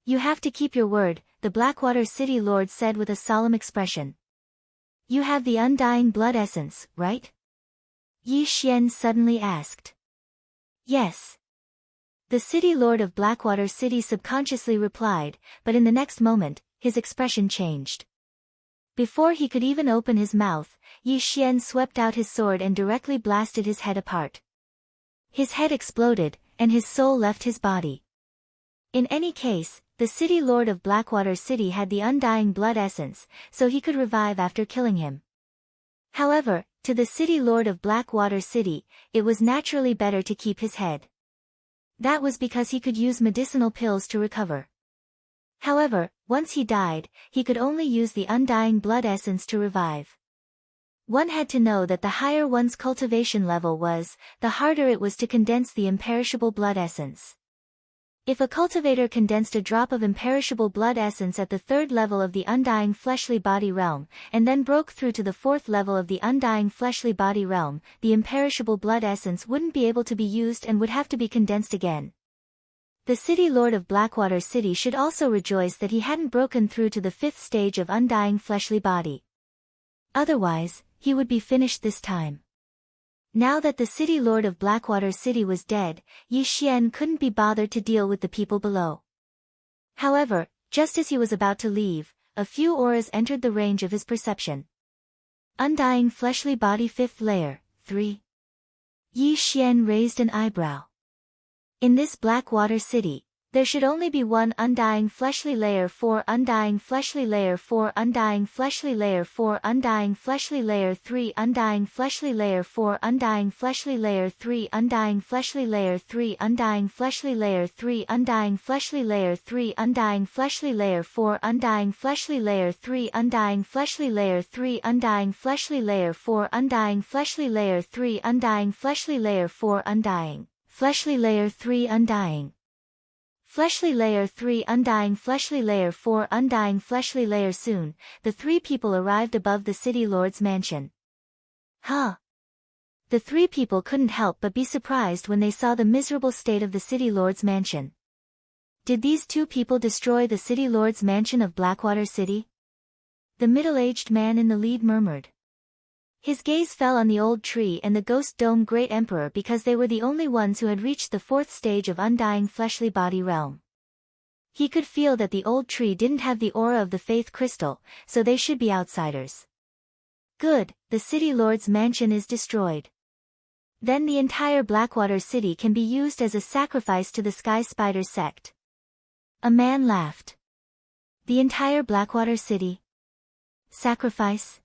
You have to keep your word, the Blackwater City Lord said with a solemn expression. You have the Undying Blood Essence, right? Yi Xian suddenly asked. Yes. The City Lord of Blackwater City subconsciously replied, but in the next moment, his expression changed. Before he could even open his mouth, Yi Xian swept out his sword and directly blasted his head apart. His head exploded, and his soul left his body. In any case, the City Lord of Blackwater City had the Undying Blood Essence, so he could revive after killing him. However, to the City Lord of Blackwater City, it was naturally better to keep his head. That was because he could use medicinal pills to recover. However, once he died, he could only use the Undying Blood Essence to revive. One had to know that the higher one's cultivation level was, the harder it was to condense the imperishable blood essence. If a cultivator condensed a drop of imperishable blood essence at the third level of the undying fleshly body realm, and then broke through to the fourth level of the undying fleshly body realm, the imperishable blood essence wouldn't be able to be used and would have to be condensed again. The City Lord of Blackwater City should also rejoice that he hadn't broken through to the fifth stage of undying fleshly body. Otherwise, he would be finished this time. Now that the City Lord of Blackwater City was dead, Yi Xian couldn't be bothered to deal with the people below. However, just as he was about to leave, a few auras entered the range of his perception. Undying fleshly body 5th layer, 3. Yi Xian raised an eyebrow. In this Blackwater City, there should only be one undying fleshly layer 4 undying fleshly layer 4 undying fleshly layer 4 undying fleshly layer 3 undying fleshly layer 4 undying fleshly layer 3 undying fleshly layer 3 undying fleshly layer 3 undying fleshly layer 3 undying fleshly layer 4 undying fleshly layer 3 undying fleshly layer 3 undying fleshly layer 4 undying fleshly layer 3 undying fleshly layer 4 undying fleshly layer 3 undying fleshly layer 3 undying fleshly layer 4 undying fleshly layer. Soon, the three people arrived above the City Lord's mansion. Huh? The three people couldn't help but be surprised when they saw the miserable state of the City Lord's mansion. Did these two people destroy the City Lord's mansion of Blackwater City? The middle-aged man in the lead murmured. His gaze fell on the old tree and the ghost dome Great Emperor because they were the only ones who had reached the fourth stage of undying fleshly body realm. He could feel that the old tree didn't have the aura of the faith crystal, so they should be outsiders. Good, the City Lord's mansion is destroyed. Then the entire Blackwater City can be used as a sacrifice to the Sky Spider sect. A man laughed. The entire Blackwater City? Sacrifice?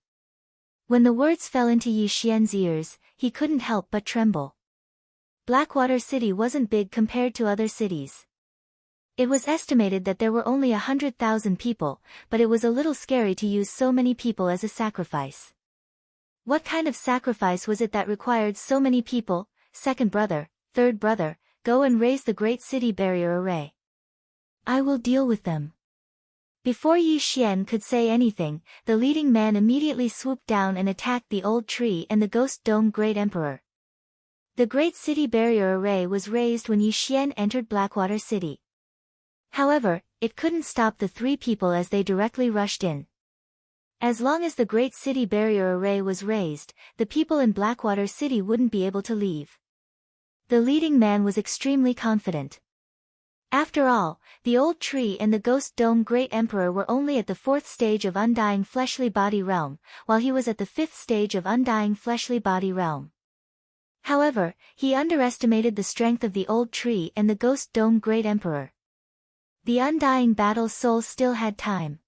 When the words fell into Yi Xian's ears, he couldn't help but tremble. Blackwater City wasn't big compared to other cities. It was estimated that there were only 100,000 people, but it was a little scary to use so many people as a sacrifice. What kind of sacrifice was it that required so many people? Second brother, third brother, go and raise the Great City Barrier Array. I will deal with them. Before Yi Xian could say anything, the leading man immediately swooped down and attacked the old tree and the ghost dome Great Emperor. The Great City Barrier Array was raised when Yi Xian entered Blackwater City. However, it couldn't stop the three people as they directly rushed in. As long as the Great City Barrier Array was raised, the people in Blackwater City wouldn't be able to leave. The leading man was extremely confident. After all, the old tree and the ghost dome Great Emperor were only at the fourth stage of undying fleshly body realm, while he was at the fifth stage of undying fleshly body realm. However, he underestimated the strength of the old tree and the ghost dome Great Emperor. The undying battle soul still had time.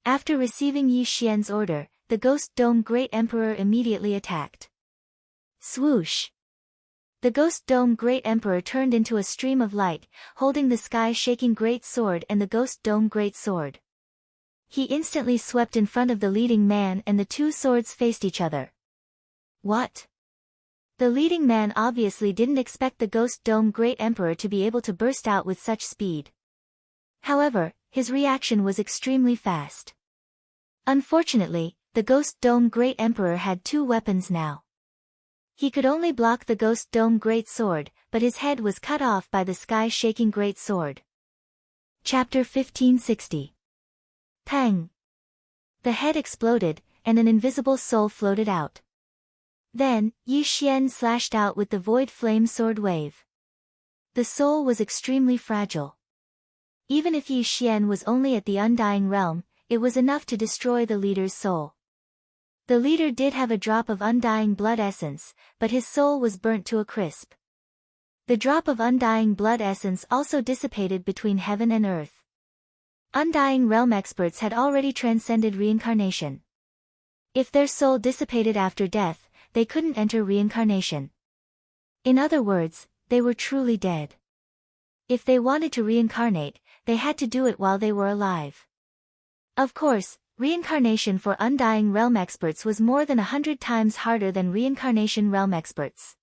After receiving Yi Xian's order, the ghost dome Great Emperor immediately attacked. Swoosh! The ghost dome Great Emperor turned into a stream of light, holding the sky-shaking Great Sword and the ghost dome Great Sword. He instantly swept in front of the leading man and the two swords faced each other. What? The leading man obviously didn't expect the ghost dome Great Emperor to be able to burst out with such speed. However, his reaction was extremely fast. Unfortunately, the ghost dome Great Emperor had two weapons now. He could only block the ghost dome Great Sword, but his head was cut off by the sky-shaking Great Sword. Chapter 1560. Pang! The head exploded, and an invisible soul floated out. Then, Yi Xian slashed out with the Void Flame Sword Wave. The soul was extremely fragile. Even if Yi Xian was only at the Undying Realm, it was enough to destroy the leader's soul. The leader did have a drop of undying blood essence, but his soul was burnt to a crisp. The drop of undying blood essence also dissipated between heaven and earth. Undying realm experts had already transcended reincarnation. If their soul dissipated after death, they couldn't enter reincarnation. In other words, they were truly dead. If they wanted to reincarnate, they had to do it while they were alive. Of course, reincarnation for Undying Realm experts was more than 100 times harder than reincarnation realm experts.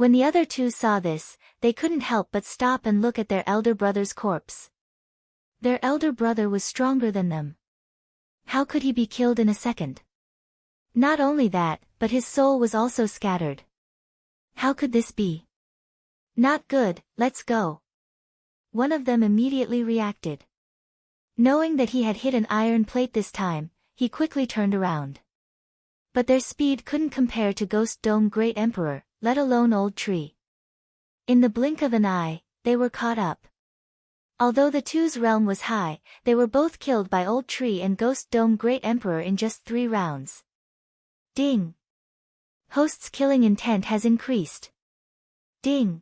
When the other two saw this, they couldn't help but stop and look at their elder brother's corpse. Their elder brother was stronger than them. How could he be killed in a second? Not only that, but his soul was also scattered. How could this be? Not good, let's go. One of them immediately reacted. Knowing that he had hit an iron plate this time, he quickly turned around. But their speed couldn't compare to Ghost Dome Great Emperor, let alone Old Tree. In the blink of an eye, they were caught up. Although the two's realm was high, they were both killed by Old Tree and Ghost Dome Great Emperor in just 3 rounds. Ding! Host's killing intent has increased. Ding!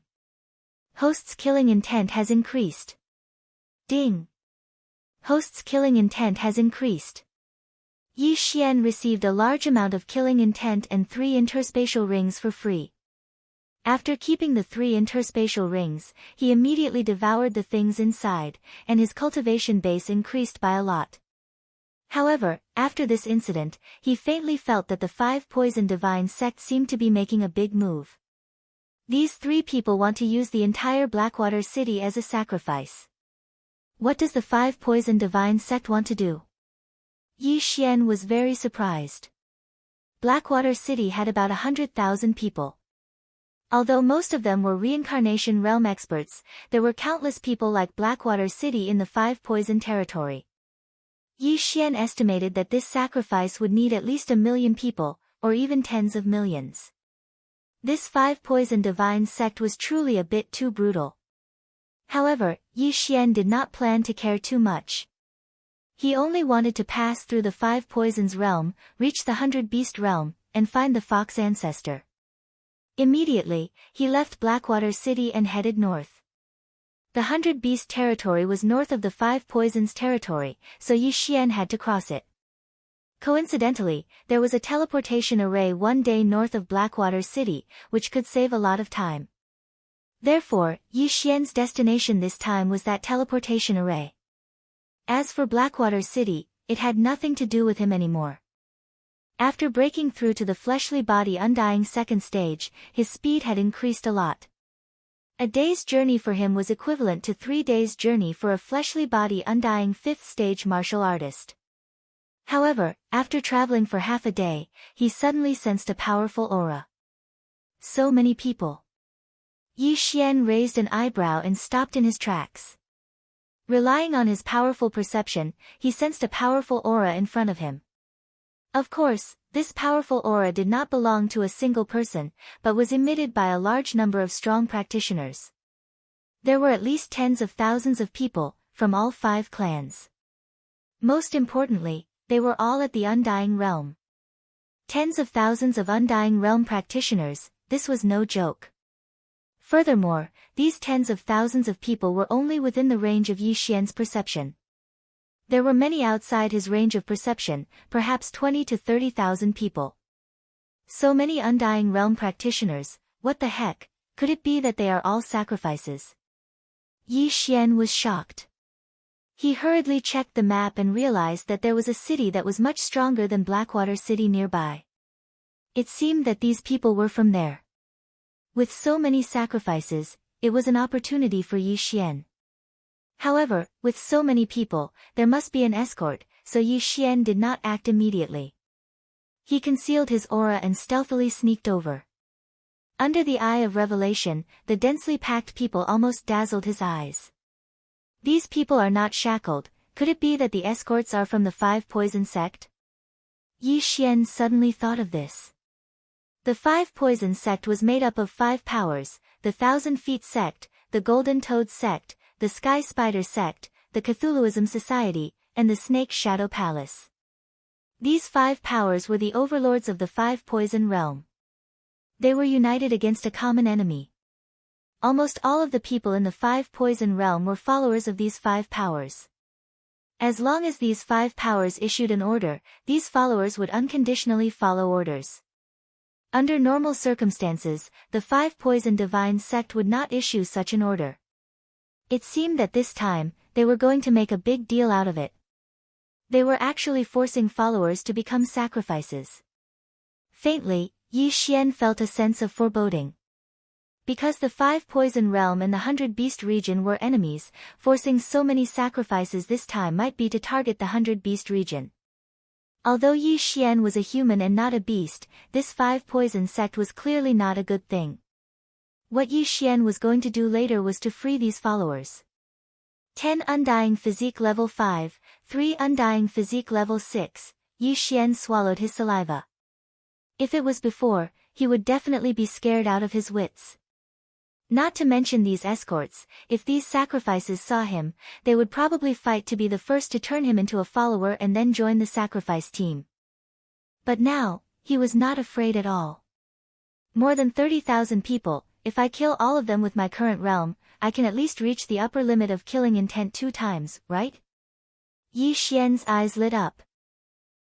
Host's killing intent has increased. Ding! Host's killing intent has increased. Yi Xian received a large amount of killing intent and 3 interspatial rings for free. After keeping the 3 interspatial rings, he immediately devoured the things inside, and his cultivation base increased by a lot. However, after this incident, he faintly felt that the 5 Poison Divine sect seemed to be making a big move. These 3 people want to use the entire Blackwater City as a sacrifice. What does the 5 Poison Divine sect want to do? Yi Xian was very surprised. Blackwater City had about 100,000 people. Although most of them were reincarnation realm experts, there were countless people like Blackwater City in the 5 Poison territory. Yi Xian estimated that this sacrifice would need at least 1 million people, or even tens of millions. This 5 Poison Divine sect was truly a bit too brutal. However, Yi Xian did not plan to care too much. He only wanted to pass through the 5 Poisons realm, reach the 100 Beast realm, and find the Fox ancestor. Immediately, he left Blackwater City and headed north. The 100 Beast territory was north of the 5 Poisons territory, so Yi Xian had to cross it. Coincidentally, there was a teleportation array 1 day north of Blackwater City, which could save a lot of time. Therefore, Yi Xian's destination this time was that teleportation array. As for Blackwater City, it had nothing to do with him anymore. After breaking through to the fleshly body undying 2nd stage, his speed had increased a lot. A day's journey for him was equivalent to 3 days' journey for a fleshly body undying 5th stage martial artist. However, after traveling for half a day, he suddenly sensed a powerful aura. So many people. Yi Xian raised an eyebrow and stopped in his tracks. Relying on his powerful perception, he sensed a powerful aura in front of him. Of course, this powerful aura did not belong to a single person, but was emitted by a large number of strong practitioners. There were at least tens of thousands of people, from all 5 clans. Most importantly, they were all at the Undying Realm. Tens of thousands of Undying Realm practitioners, this was no joke. Furthermore, these tens of thousands of people were only within the range of Yi Xian's perception. There were many outside his range of perception, perhaps 20 to 30,000 people. So many Undying Realm practitioners, what the heck, could it be that they are all sacrifices? Yi Xian was shocked. He hurriedly checked the map and realized that there was a city that was much stronger than Blackwater City nearby. It seemed that these people were from there. With so many sacrifices, it was an opportunity for Yi Xian. However, with so many people, there must be an escort, so Yi Xian did not act immediately. He concealed his aura and stealthily sneaked over. Under the eye of revelation, the densely packed people almost dazzled his eyes. These people are not shackled, could it be that the escorts are from the 5 Poison sect? Yi Xian suddenly thought of this. The 5 Poison sect was made up of 5 powers, the 1,000 Feet sect, the Golden Toad sect, the Sky Spider sect, the Cthulhuism Society, and the Snake Shadow Palace. These 5 powers were the overlords of the 5 Poison realm. They were united against a common enemy. Almost all of the people in the 5 Poison realm were followers of these 5 powers. As long as these 5 powers issued an order, these followers would unconditionally follow orders. Under normal circumstances, the 5 Poison Divine sect would not issue such an order. It seemed that this time, they were going to make a big deal out of it. They were actually forcing followers to become sacrifices. Faintly, Yi Xian felt a sense of foreboding. Because the 5 Poison Realm and the 100 Beast region were enemies, forcing so many sacrifices this time might be to target the 100 Beast region. Although Yi Xian was a human and not a beast, this 5 Poison sect was clearly not a good thing. What Yi Xian was going to do later was to free these followers. 10 Undying Physique Level 5, 3 Undying Physique Level 6, Yi Xian swallowed his saliva. If it was before, he would definitely be scared out of his wits. Not to mention these escorts, if these sacrifices saw him, they would probably fight to be the first to turn him into a follower and then join the sacrifice team. But now, he was not afraid at all. More than 30,000 people, if I kill all of them with my current realm, I can at least reach the upper limit of killing intent 2 times, right? Yi Xian's eyes lit up.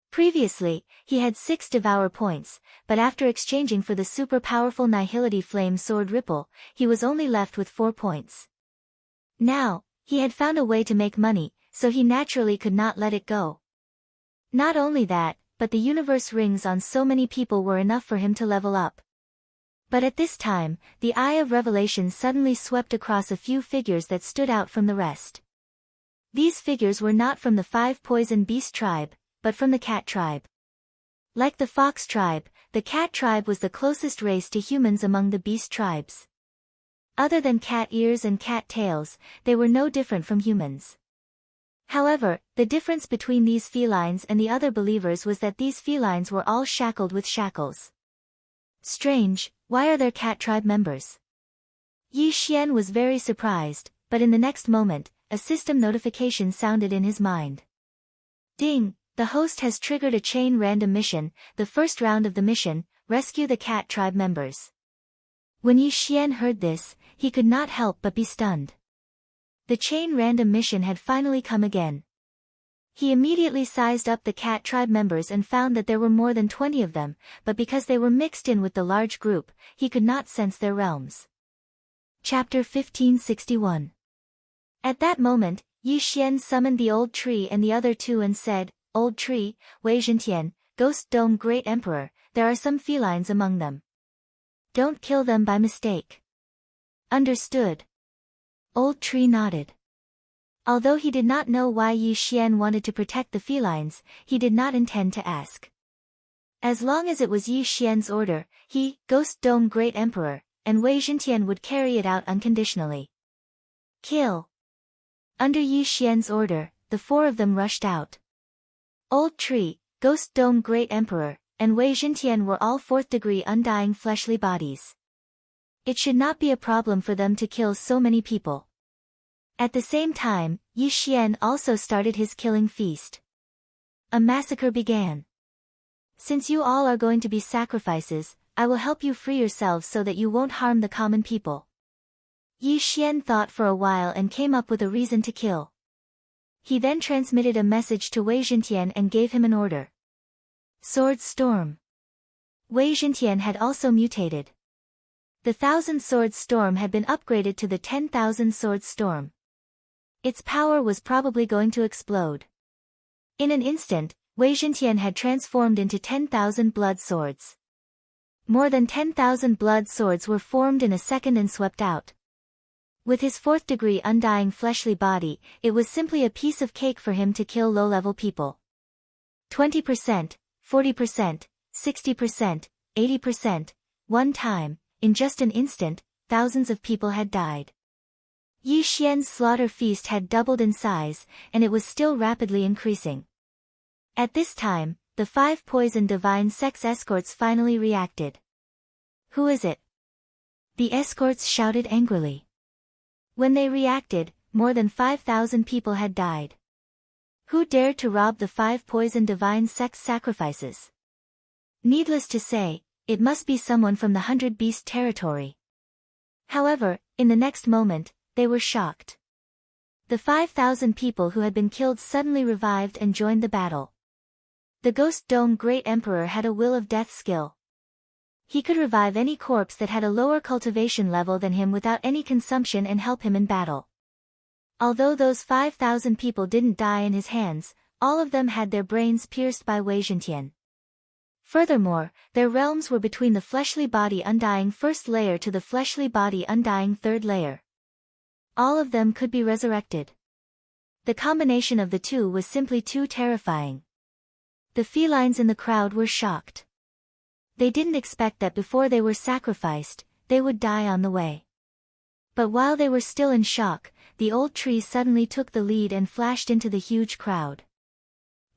Previously, he had 6 Devour points, but after exchanging for the super powerful Nihility Flame Sword Ripple, he was only left with 4 points. Now, he had found a way to make money, so he naturally could not let it go. Not only that, but the universe rings on so many people were enough for him to level up. But at this time, the Eye of Revelation suddenly swept across a few figures that stood out from the rest. These figures were not from the 5 Poison Beast tribe, but from the Cat tribe. Like the Fox tribe, the Cat tribe was the closest race to humans among the beast tribes. Other than cat ears and cat tails, they were no different from humans. However, the difference between these felines and the other believers was that these felines were all shackled with shackles. Strange, why are there cat tribe members? Yi Xian was very surprised, but in the next moment, a system notification sounded in his mind. Ding! The host has triggered a chain random mission, the first round of the mission, rescue the cat tribe members. When Yi Xian heard this, he could not help but be stunned. The chain random mission had finally come again. He immediately sized up the cat tribe members and found that there were more than 20 of them, but because they were mixed in with the large group, he could not sense their realms. Chapter 1561. At that moment, Yi Xian summoned the old tree and the other 2 and said, Old tree, Wei Zhentian, Ghost Dome Great Emperor, there are some felines among them. Don't kill them by mistake. Understood. Old tree nodded. Although he did not know why Yi Xian wanted to protect the felines, he did not intend to ask. As long as it was Yi Xian's order, he, Ghost Dome Great Emperor, and Wei Zhentian would carry it out unconditionally. Kill. Under Yi Xian's order, the 4 of them rushed out. Old Tree, Ghost Dome Great Emperor, and Wei Zhentian were all 4th-degree undying fleshly bodies. It should not be a problem for them to kill so many people. At the same time, Yi Xian also started his killing feast. A massacre began. Since you all are going to be sacrifices, I will help you free yourselves so that you won't harm the common people. Yi Xian thought for a while and came up with a reason to kill. He then transmitted a message to Wei Zhentian and gave him an order. Sword Storm. Wei Zhentian had also mutated. The 1,000 Sword Storm had been upgraded to the 10,000 Sword Storm. Its power was probably going to explode. In an instant, Wei Zhentian had transformed into 10,000 blood swords. More than 10,000 blood swords were formed in a second and swept out. With his 4th-degree undying fleshly body, it was simply a piece of cake for him to kill low-level people. 20%, 40%, 60%, 80%, one time, in just an instant, thousands of people had died. Yi Xian's slaughter feast had doubled in size, and it was still rapidly increasing. At this time, the 5 Poison Divine Sex escorts finally reacted. Who is it? The escorts shouted angrily. When they reacted, more than 5,000 people had died. Who dared to rob the 5 Poison Divine Sex sacrifices? Needless to say, it must be someone from the 100 Beast territory. However, in the next moment, they were shocked. The 5,000 people who had been killed suddenly revived and joined the battle. The Ghost Dome Great Emperor had a Will of Death skill. He could revive any corpse that had a lower cultivation level than him without any consumption and help him in battle. Although those 5,000 people didn't die in his hands, all of them had their brains pierced by Wei Zhentian. Furthermore, their realms were between the fleshly body undying first layer to the fleshly body undying third layer. All of them could be resurrected. The combination of the two was simply too terrifying. The felines in the crowd were shocked. They didn't expect that before they were sacrificed, they would die on the way. But while they were still in shock, the old tree suddenly took the lead and flashed into the huge crowd.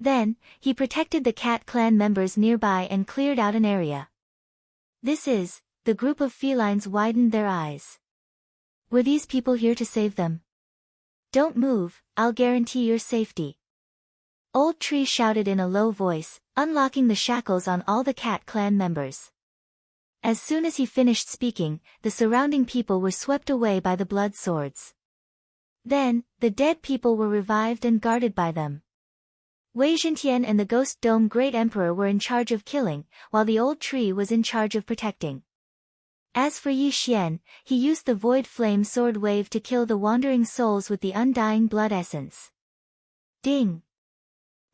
Then, he protected the cat clan members nearby and cleared out an area. The group of felines widened their eyes. Were these people here to save them? Don't move, I'll guarantee your safety. Old Tree shouted in a low voice, unlocking the shackles on all the cat clan members. As soon as he finished speaking, the surrounding people were swept away by the blood swords. Then, the dead people were revived and guarded by them. Wei Zhentian and the Ghost Dome Great Emperor were in charge of killing, while the old tree was in charge of protecting. As for Yi Xian, he used the Void Flame Sword Wave to kill the wandering souls with the Undying Blood Essence. Ding!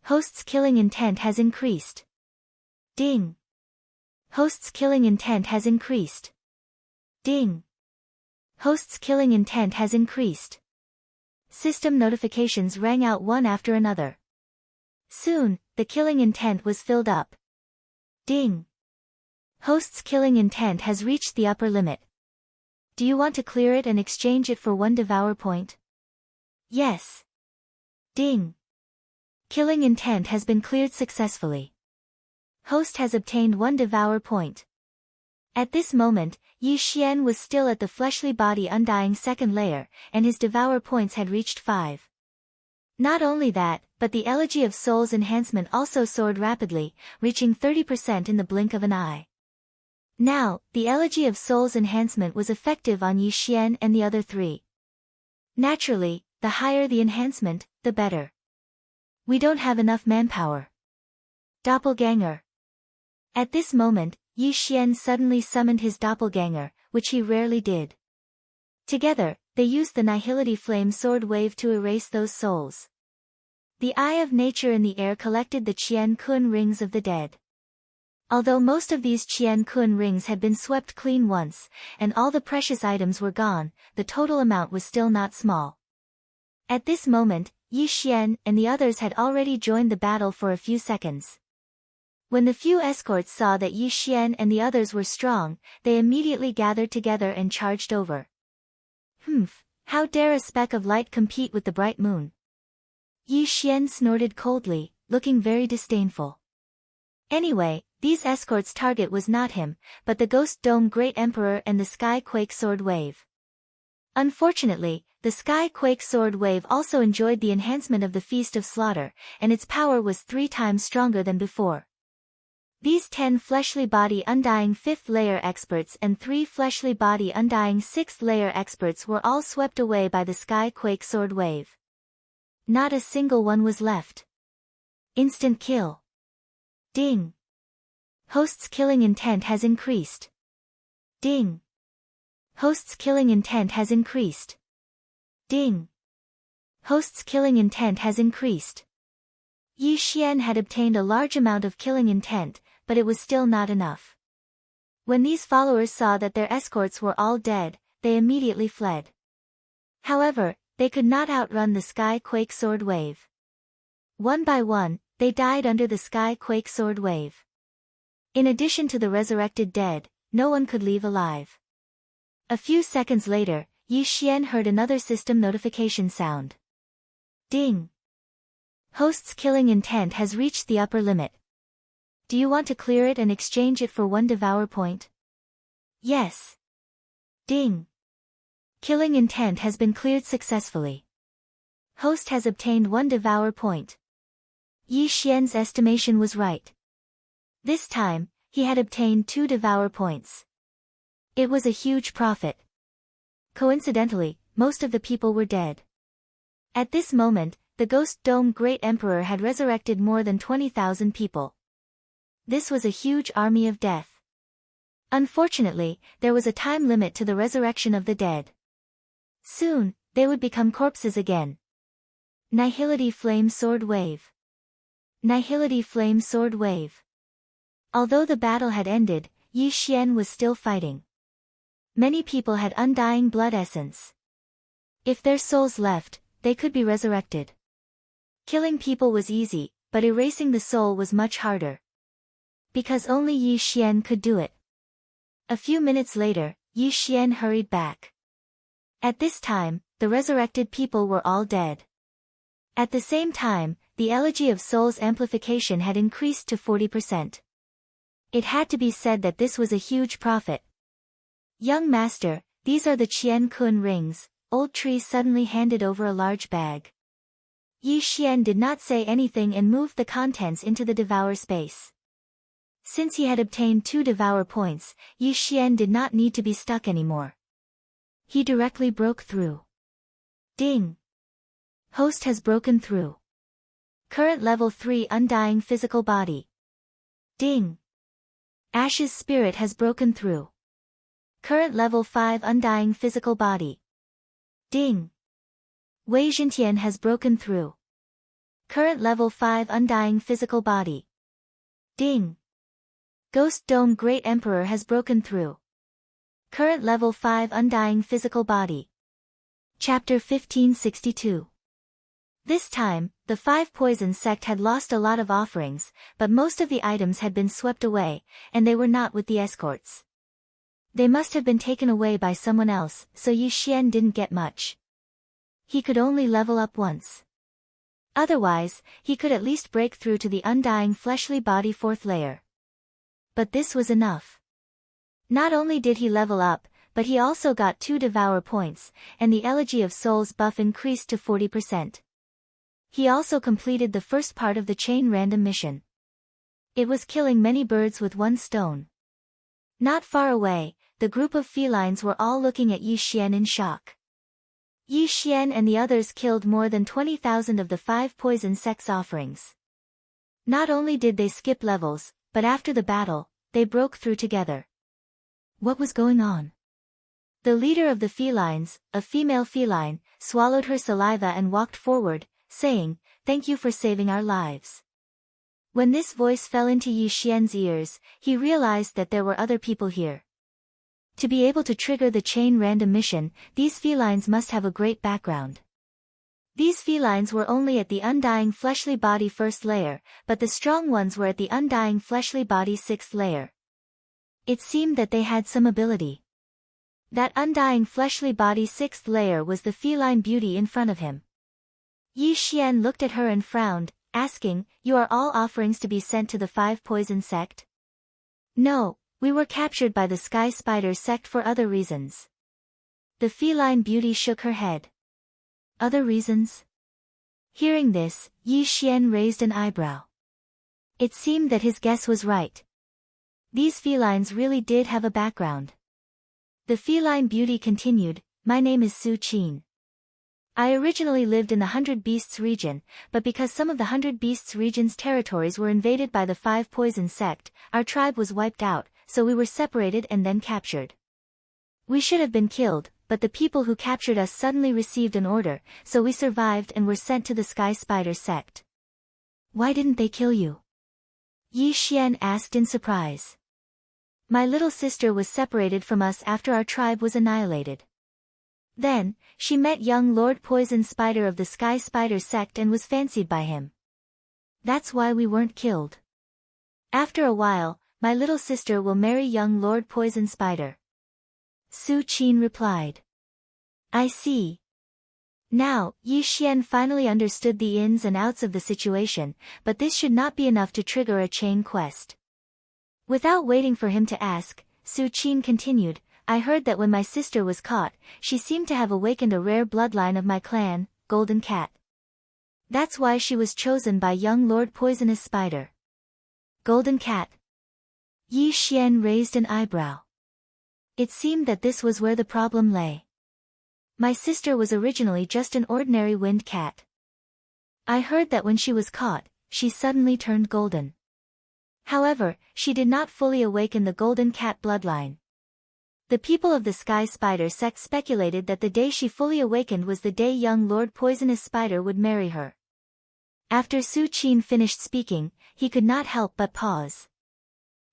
Host's killing intent has increased. Ding! Host's killing intent has increased. Ding! Host's killing intent has increased. System notifications rang out one after another. Soon, the killing intent was filled up. Ding! Host's killing intent has reached the upper limit. Do you want to clear it and exchange it for 1 devour point? Yes. Ding! Killing intent has been cleared successfully. Host has obtained 1 devour point. At this moment, Yi Xian was still at the fleshly body undying second layer, and his devour points had reached 5. Not only that, but the Elegy of Souls enhancement also soared rapidly, reaching 30% in the blink of an eye. Now, the Elegy of Souls enhancement was effective on Yi Xian and the other 3. Naturally, the higher the enhancement, the better. We don't have enough manpower. Doppelganger. At this moment, Yi Xian suddenly summoned his doppelganger, which he rarely did. Together, they used the Nihility Flame Sword Wave to erase those souls. The Eye of Nature in the air collected the Qian Kun rings of the dead. Although most of these Qian Kun rings had been swept clean once, and all the precious items were gone, the total amount was still not small. At this moment, Yi Xian and the others had already joined the battle for a few seconds. When the few escorts saw that Yi Xian and the others were strong, they immediately gathered together and charged over. How dare a speck of light compete with the bright moon? Yi Xian snorted coldly, looking very disdainful. Anyway, these escorts' target was not him, but the Ghost Dome Great Emperor and the Sky Quake Sword Wave. Unfortunately, the Sky Quake Sword Wave also enjoyed the enhancement of the Feast of Slaughter, and its power was 3 times stronger than before. These 10 fleshly body undying 5th layer experts and 3 fleshly body undying 6th layer experts were all swept away by the Sky Quake Sword Wave. Not a single one was left. Instant kill. Ding! Host's killing intent has increased. Ding! Host's killing intent has increased. Ding! Host's killing intent has increased. Yi Xian had obtained a large amount of killing intent, but it was still not enough. When these followers saw that their escorts were all dead, they immediately fled. However, they could not outrun the Sky Quake Sword Wave. One by one, they died under the Sky Quake Sword Wave. In addition to the resurrected dead, no one could leave alive. A few seconds later, Yi Xian heard another system notification sound. Ding! Host's killing intent has reached the upper limit. Do you want to clear it and exchange it for 1 devour point? Yes. Ding! Killing intent has been cleared successfully. Host has obtained 1 devour point. Yi Xian's estimation was right. This time, he had obtained 2 devour points. It was a huge profit. Coincidentally, most of the people were dead. At this moment, the Ghost Dome Great Emperor had resurrected more than 20,000 people. This was a huge army of death. Unfortunately, there was a time limit to the resurrection of the dead. Soon, they would become corpses again. Nihility Flame Sword Wave. Nihility Flame Sword Wave. Although the battle had ended, Yi Xian was still fighting. Many people had undying blood essence. If their souls left, they could be resurrected. Killing people was easy, but erasing the soul was much harder. Because only Yi Xian could do it. A few minutes later, Yi Xian hurried back. At this time, the resurrected people were all dead. At the same time, the elegy of soul's amplification had increased to 40%. It had to be said that this was a huge profit. Young master, these are the Qian Kun rings. Old Tree suddenly handed over a large bag. Yi Xian did not say anything and moved the contents into the devour space. Since he had obtained 2 devour points, Yi Xian did not need to be stuck anymore. He directly broke through. Ding! Host has broken through. Current level 3 undying physical body. Ding! Ash's spirit has broken through. Current level 5 undying physical body. Ding! Wei Zhentian has broken through. Current level 5 undying physical body. Ding! Ghost Dome Great Emperor has broken through. Current level 5 undying physical body. Chapter 1562. This time, the 5 Poison sect had lost a lot of offerings, but most of the items had been swept away, and they were not with the escorts. They must have been taken away by someone else, so Yi Xian didn't get much. He could only level up once. Otherwise, he could at least break through to the undying fleshly body 4th layer. But this was enough. Not only did he level up, but he also got 2 devour points, and the elegy of souls buff increased to 40%. He also completed the first part of the chain random mission. It was killing many birds with 1 stone. Not far away, the group of felines were all looking at Yi Xian in shock. Yi Xian and the others killed more than 20,000 of the 5 poison sex offerings. Not only did they skip levels, but after the battle, they broke through together. What was going on? The leader of the felines, a female feline, swallowed her saliva and walked forward, saying, "Thank you for saving our lives." When this voice fell into Yi Xian's ears, he realized that there were other people here. To be able to trigger the chain random mission, these felines must have a great background. These felines were only at the undying fleshly body 1st layer, but the strong ones were at the undying fleshly body 6th layer. It seemed that they had some ability. That undying fleshly body 6th layer was the feline beauty in front of him. Yi Xian looked at her and frowned, asking, "You are all offerings to be sent to the 5 Poison sect?" "No, we were captured by the Sky Spider sect for other reasons." The feline beauty shook her head. "Other reasons?" Hearing this, Yi Xian raised an eyebrow. It seemed that his guess was right. These felines really did have a background. The feline beauty continued, "My name is Su Qin. I originally lived in the 100 Beasts region, but because some of the 100 Beasts region's territories were invaded by the 5 Poison sect, our tribe was wiped out, so we were separated and then captured. We should have been killed, but the people who captured us suddenly received an order, so we survived and were sent to the Sky Spider sect." "Why didn't they kill you?" Yi Xian asked in surprise. "My little sister was separated from us after our tribe was annihilated. Then, she met young Lord Poison Spider of the Sky Spider sect and was fancied by him. That's why we weren't killed. After a while, my little sister will marry young Lord Poison Spider." Su Qin replied. "I see." Now, Yi Xian finally understood the ins and outs of the situation, but this should not be enough to trigger a chain quest. Without waiting for him to ask, Su Qin continued, "I heard that when my sister was caught, she seemed to have awakened a rare bloodline of my clan, Golden Cat. That's why she was chosen by young Lord Poisonous Spider." "Golden Cat?" Yi Xian raised an eyebrow. It seemed that this was where the problem lay. "My sister was originally just an ordinary wind cat. I heard that when she was caught, she suddenly turned golden. However, she did not fully awaken the Golden Cat bloodline. The people of the Sky Spider sect speculated that the day she fully awakened was the day young Lord Poisonous Spider would marry her." After Su Qin finished speaking, he could not help but pause.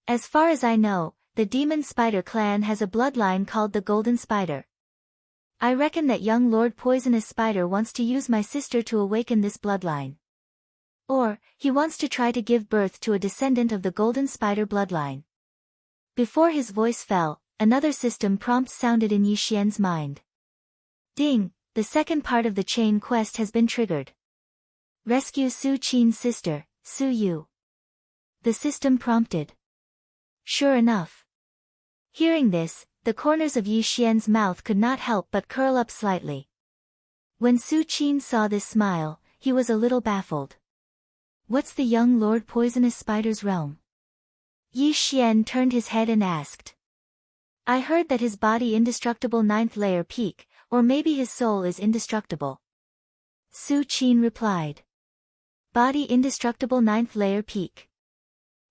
As far as I know, the demon spider clan has a bloodline called the Golden Spider. I reckon that young Lord Poisonous Spider wants to use my sister to awaken this bloodline. Or, he wants to try to give birth to a descendant of the Golden Spider bloodline. Before his voice fell, another system prompt sounded in Yi Xian's mind. Ding, the second part of the chain quest has been triggered. Rescue Su Qin's sister, Su Yu. The system prompted. Sure enough. Hearing this, the corners of Yi Xian's mouth could not help but curl up slightly. When Su Qin saw this smile, he was a little baffled. What's the young Lord Poisonous Spider's realm? Yi Xian turned his head and asked. I heard that his body indestructible 9th layer peak, or maybe his soul is indestructible. Su Qin replied. Body indestructible 9th layer peak.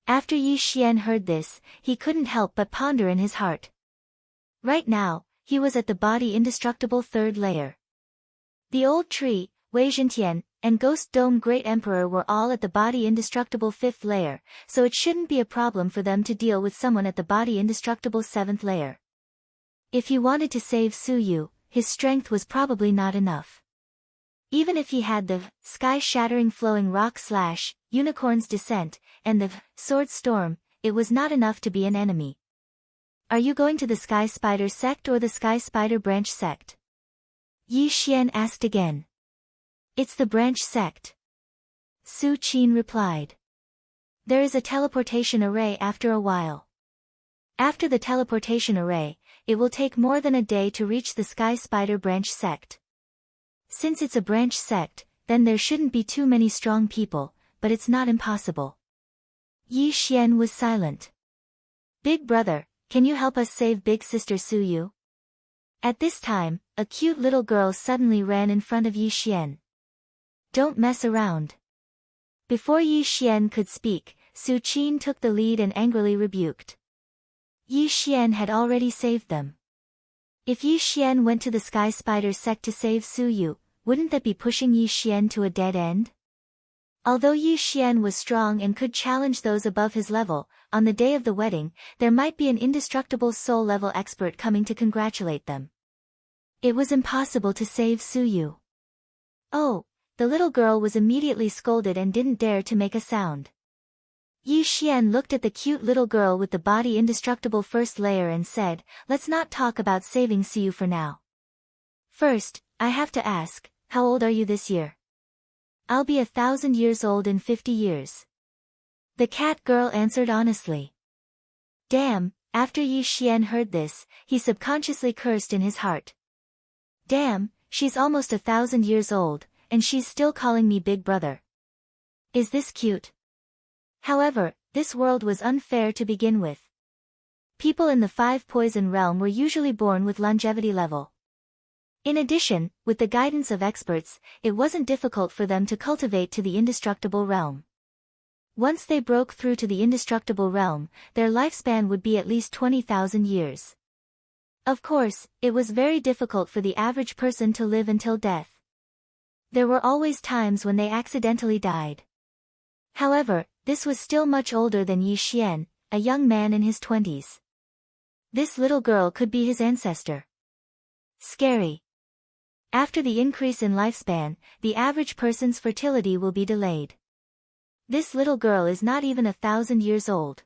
After Yi Xian heard this, he couldn't help but ponder in his heart. Right now, he was at the body indestructible 3rd layer. The old tree, Wei Zhentian, and Ghost Dome Great Emperor were all at the body indestructible 5th layer, so it shouldn't be a problem for them to deal with someone at the body indestructible 7th layer. If he wanted to save Su Yu, his strength was probably not enough. Even if he had the sky-shattering flowing rock slash, unicorn's descent, and the sword storm, it was not enough to be an enemy. Are you going to the Sky Spider sect or the Sky Spider branch sect? Yi Xian asked again. It's the branch sect. Su Qin replied. There is a teleportation array after a while. After the teleportation array, it will take more than a day to reach the Sky Spider branch sect. Since it's a branch sect, then there shouldn't be too many strong people, but it's not impossible. Yi Xian was silent. Big brother, can you help us save big sister Su Yu? At this time, a cute little girl suddenly ran in front of Yi Xian. Don't mess around. Before Yi Xian could speak, Su Qin took the lead and angrily rebuked. Yi Xian had already saved them. If Yi Xian went to the Sky Spider sect to save Su Yu, wouldn't that be pushing Yi Xian to a dead end? Although Yi Xian was strong and could challenge those above his level, on the day of the wedding, there might be an indestructible soul-level expert coming to congratulate them. It was impossible to save Su Yu. Oh, the little girl was immediately scolded and didn't dare to make a sound. Yi Xian looked at the cute little girl with the body indestructible 1st layer and said, let's not talk about saving Su Yu for now. First, I have to ask, how old are you this year? I'll be 1,000 years old in 50 years. The cat girl answered honestly. Damn, after Yi Xian heard this, he subconsciously cursed in his heart. Damn, she's almost 1,000 years old, and she's still calling me big brother. Is this cute? However, this world was unfair to begin with. People in the 5 poison realm were usually born with longevity level. In addition, with the guidance of experts, it wasn't difficult for them to cultivate to the indestructible realm. Once they broke through to the indestructible realm, their lifespan would be at least 20,000 years. Of course, it was very difficult for the average person to live until death. There were always times when they accidentally died. However, this was still much older than Yi Xian, a young man in his 20s. This little girl could be his ancestor. Scary. After the increase in lifespan, the average person's fertility will be delayed. This little girl is not even 1,000 years old.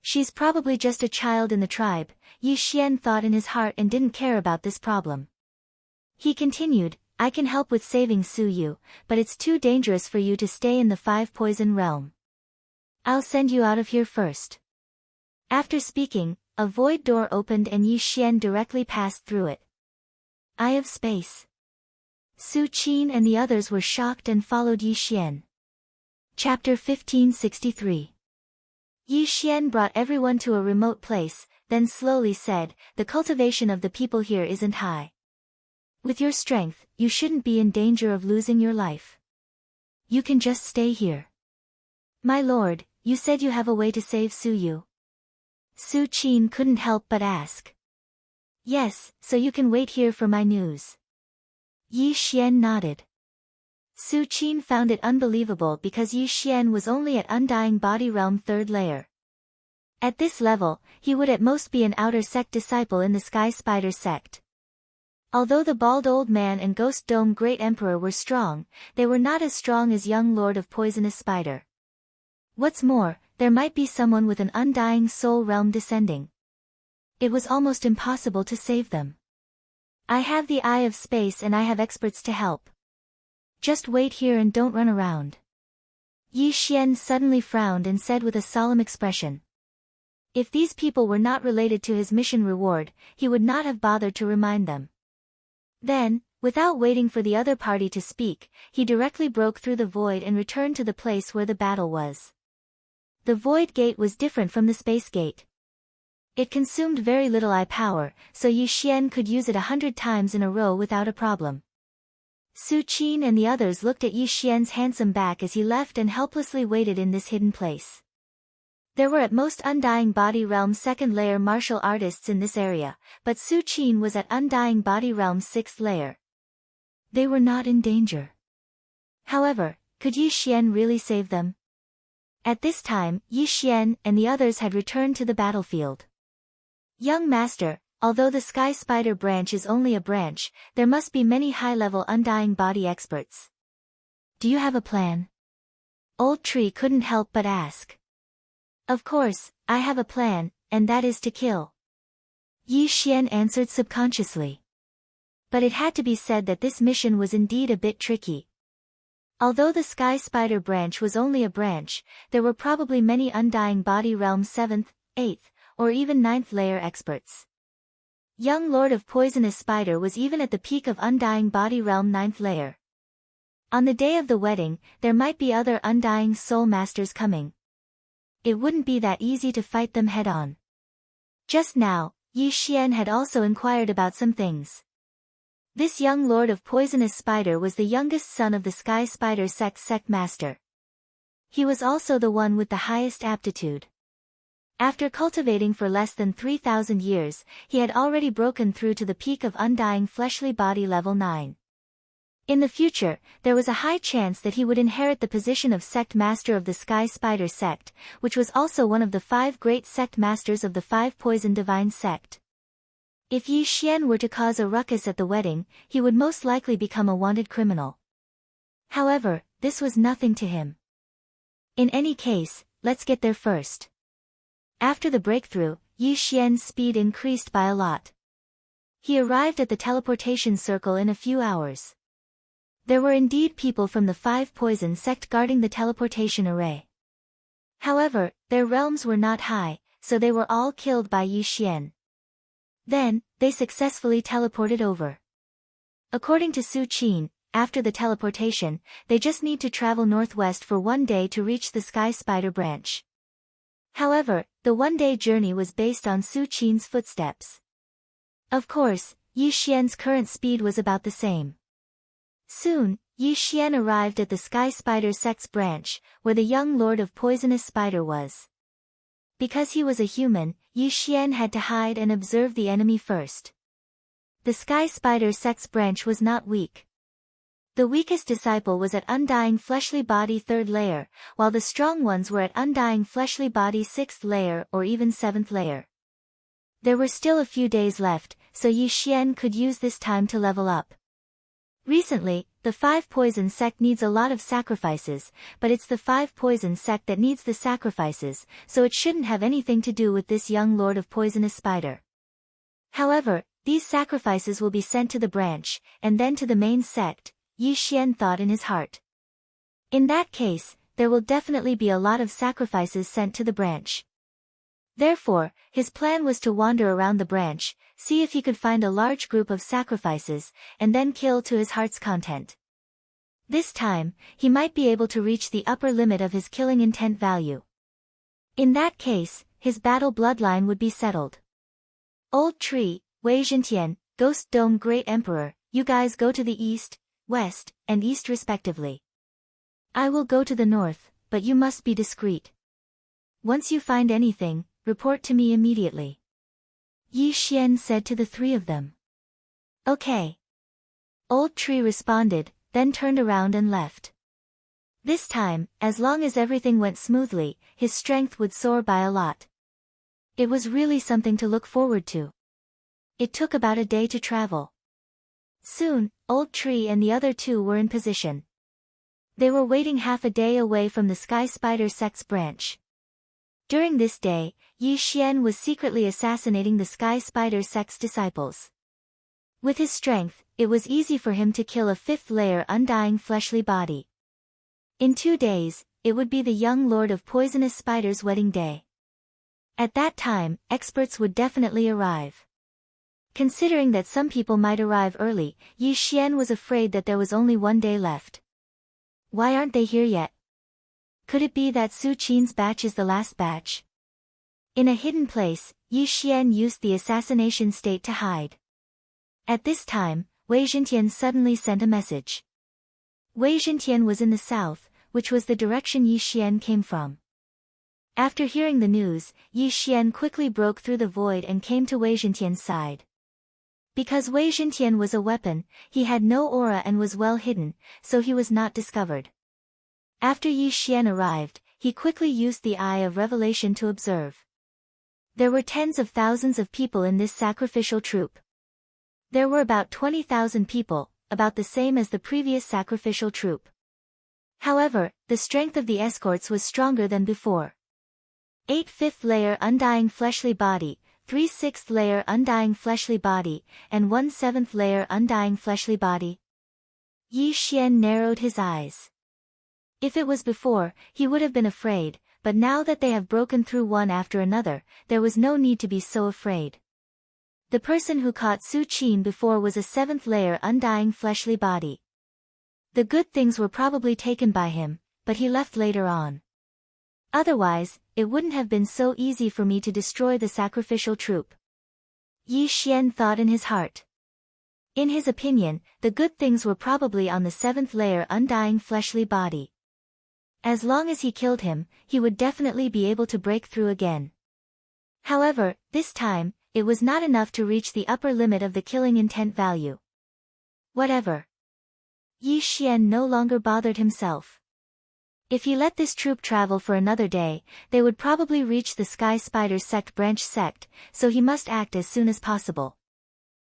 She's probably just a child in the tribe, Yi Xian thought in his heart and didn't care about this problem. He continued, I can help with saving Su Yu, but it's too dangerous for you to stay in the 5 poison realm. I'll send you out of here first. After speaking, a void door opened and Yi Xian directly passed through it. Eye of space. Su Qin and the others were shocked and followed Yi Xian. Chapter 1563. Yi Xian brought everyone to a remote place, then slowly said, the cultivation of the people here isn't high. With your strength, you shouldn't be in danger of losing your life. You can just stay here. My lord, you said you have a way to save Su Yu. Su Qin couldn't help but ask. Yes, so you can wait here for my news. Yi Xian nodded. Su Qin found it unbelievable because Yi Xian was only at Undying Body Realm 3rd layer. At this level, he would at most be an outer sect disciple in the Sky Spider sect. Although the bald old man and Ghost Dome Great Emperor were strong, they were not as strong as young Lord of Poisonous Spider. What's more, there might be someone with an undying soul realm descending. It was almost impossible to save them. I have the Eye of Space and I have experts to help. Just wait here and don't run around. Yi Xian suddenly frowned and said with a solemn expression. If these people were not related to his mission reward, he would not have bothered to remind them. Then, without waiting for the other party to speak, he directly broke through the void and returned to the place where the battle was. The void gate was different from the space gate. It consumed very little eye power, so Yi Xian could use it 100 times in a row without a problem. Su Qin and the others looked at Yi Xian's handsome back as he left and helplessly waited in this hidden place. There were at most Undying Body Realm 2nd layer martial artists in this area, but Su Qin was at Undying Body Realm 6th layer. They were not in danger. However, could Yi Xian really save them? At this time, Yi Xian and the others had returned to the battlefield. Young Master, although the Sky Spider branch is only a branch, there must be many high-level Undying Body experts. Do you have a plan? Old Tree couldn't help but ask. Of course, I have a plan, and that is to kill. Yi Xian answered subconsciously. But it had to be said that this mission was indeed a bit tricky. Although the Sky Spider branch was only a branch, there were probably many Undying Body Realm 7th, 8th, or even 9th layer experts. Young Lord of Poisonous Spider was even at the peak of Undying Body Realm 9th layer. On the day of the wedding, there might be other Undying Soul Masters coming. It wouldn't be that easy to fight them head-on. Just now, Yi Xian had also inquired about some things. This young Lord of Poisonous Spider was the youngest son of the Sky Spider sect master. He was also the one with the highest aptitude. After cultivating for less than 3,000 years, he had already broken through to the peak of Undying Fleshly Body level 9. In the future, there was a high chance that he would inherit the position of Sect Master of the Sky Spider sect, which was also one of the 5 great Sect Masters of the 5 Poison Divine sect. If Yi Xian were to cause a ruckus at the wedding, he would most likely become a wanted criminal. However, this was nothing to him. In any case, let's get there first. After the breakthrough, Yi Xian's speed increased by a lot. He arrived at the teleportation circle in a few hours. There were indeed people from the 5 Poison sect guarding the teleportation array. However, their realms were not high, so they were all killed by Yi Xian. Then, they successfully teleported over. According to Su Qin, after the teleportation, they just need to travel northwest for 1 day to reach the Sky Spider branch. However, the 1-day journey was based on Su Qin's footsteps. Of course, Yi Xian's current speed was about the same. Soon, Yi Xian arrived at the Sky Spider sect's branch, where the young Lord of Poisonous Spider was. Because he was a human, Yi Xian had to hide and observe the enemy first. The Sky Spider sect's branch was not weak. The weakest disciple was at Undying Fleshly Body 3rd layer, while the strong ones were at Undying Fleshly Body 6th layer or even 7th layer. There were still a few days left, so Yi Xian could use this time to level up. Recently, the 5 Poison sect needs a lot of sacrifices, but it's the 5 Poison sect that needs the sacrifices, so it shouldn't have anything to do with this young Lord of Poisonous Spider. However, these sacrifices will be sent to the branch, and then to the main sect, Yi Xian thought in his heart. In that case, there will definitely be a lot of sacrifices sent to the branch. Therefore, his plan was to wander around the branch, see if he could find a large group of sacrifices, and then kill to his heart's content. This time, he might be able to reach the upper limit of his killing intent value. In that case, his battle bloodline would be settled. Old Tree, Wei Zhentian, Ghost Dome Great Emperor, you guys go to the east, west, and east respectively. I will go to the north, but you must be discreet. Once you find anything, report to me immediately. Yi Xian said to the 3 of them. Okay. Old Tree responded, then turned around and left. This time, as long as everything went smoothly, his strength would soar by a lot. It was really something to look forward to. It took about a day to travel. Soon, Old Tree and the other two were in position. They were waiting half a day away from the Sky Spider sect's branch. During this day, Yi Xian was secretly assassinating the Sky Spider sect's disciples. With his strength, it was easy for him to kill a fifth-layer undying fleshly body. In 2 days, it would be the young Lord of Poisonous Spider's wedding day. At that time, experts would definitely arrive. Considering that some people might arrive early, Yi Xian was afraid that there was only 1 day left. Why aren't they here yet? Could it be that Su Qin's batch is the last batch? In a hidden place, Yi Xian used the assassination state to hide. At this time, Wei Zhentian suddenly sent a message. Wei Zhentian was in the south, which was the direction Yi Xian came from. After hearing the news, Yi Xian quickly broke through the void and came to Wei Zhentian's side. Because Wei Zhentian was a weapon, he had no aura and was well hidden, so he was not discovered. After Yi Xian arrived, he quickly used the Eye of Revelation to observe. There were tens of thousands of people in this sacrificial troop. There were about 20,000 people, about the same as the previous sacrificial troop. However, the strength of the escorts was stronger than before. 8 fifth-layer undying fleshly body, 3 sixth-layer undying fleshly body, and 1 seventh-layer undying fleshly body. Yi Xian narrowed his eyes. If it was before, he would have been afraid, but now that they have broken through one after another, there was no need to be so afraid. The person who caught Su Qin before was a 7th-layer undying fleshly body. The good things were probably taken by him, but he left later on. Otherwise, it wouldn't have been so easy for me to destroy the sacrificial troop. Yi Xian thought in his heart. In his opinion, the good things were probably on the 7th-layer undying fleshly body. As long as he killed him, he would definitely be able to break through again. However, this time, it was not enough to reach the upper limit of the killing intent value. Whatever. Yi Xian no longer bothered himself. If he let this troop travel for another day, they would probably reach the Sky Spider sect branch sect, so he must act as soon as possible.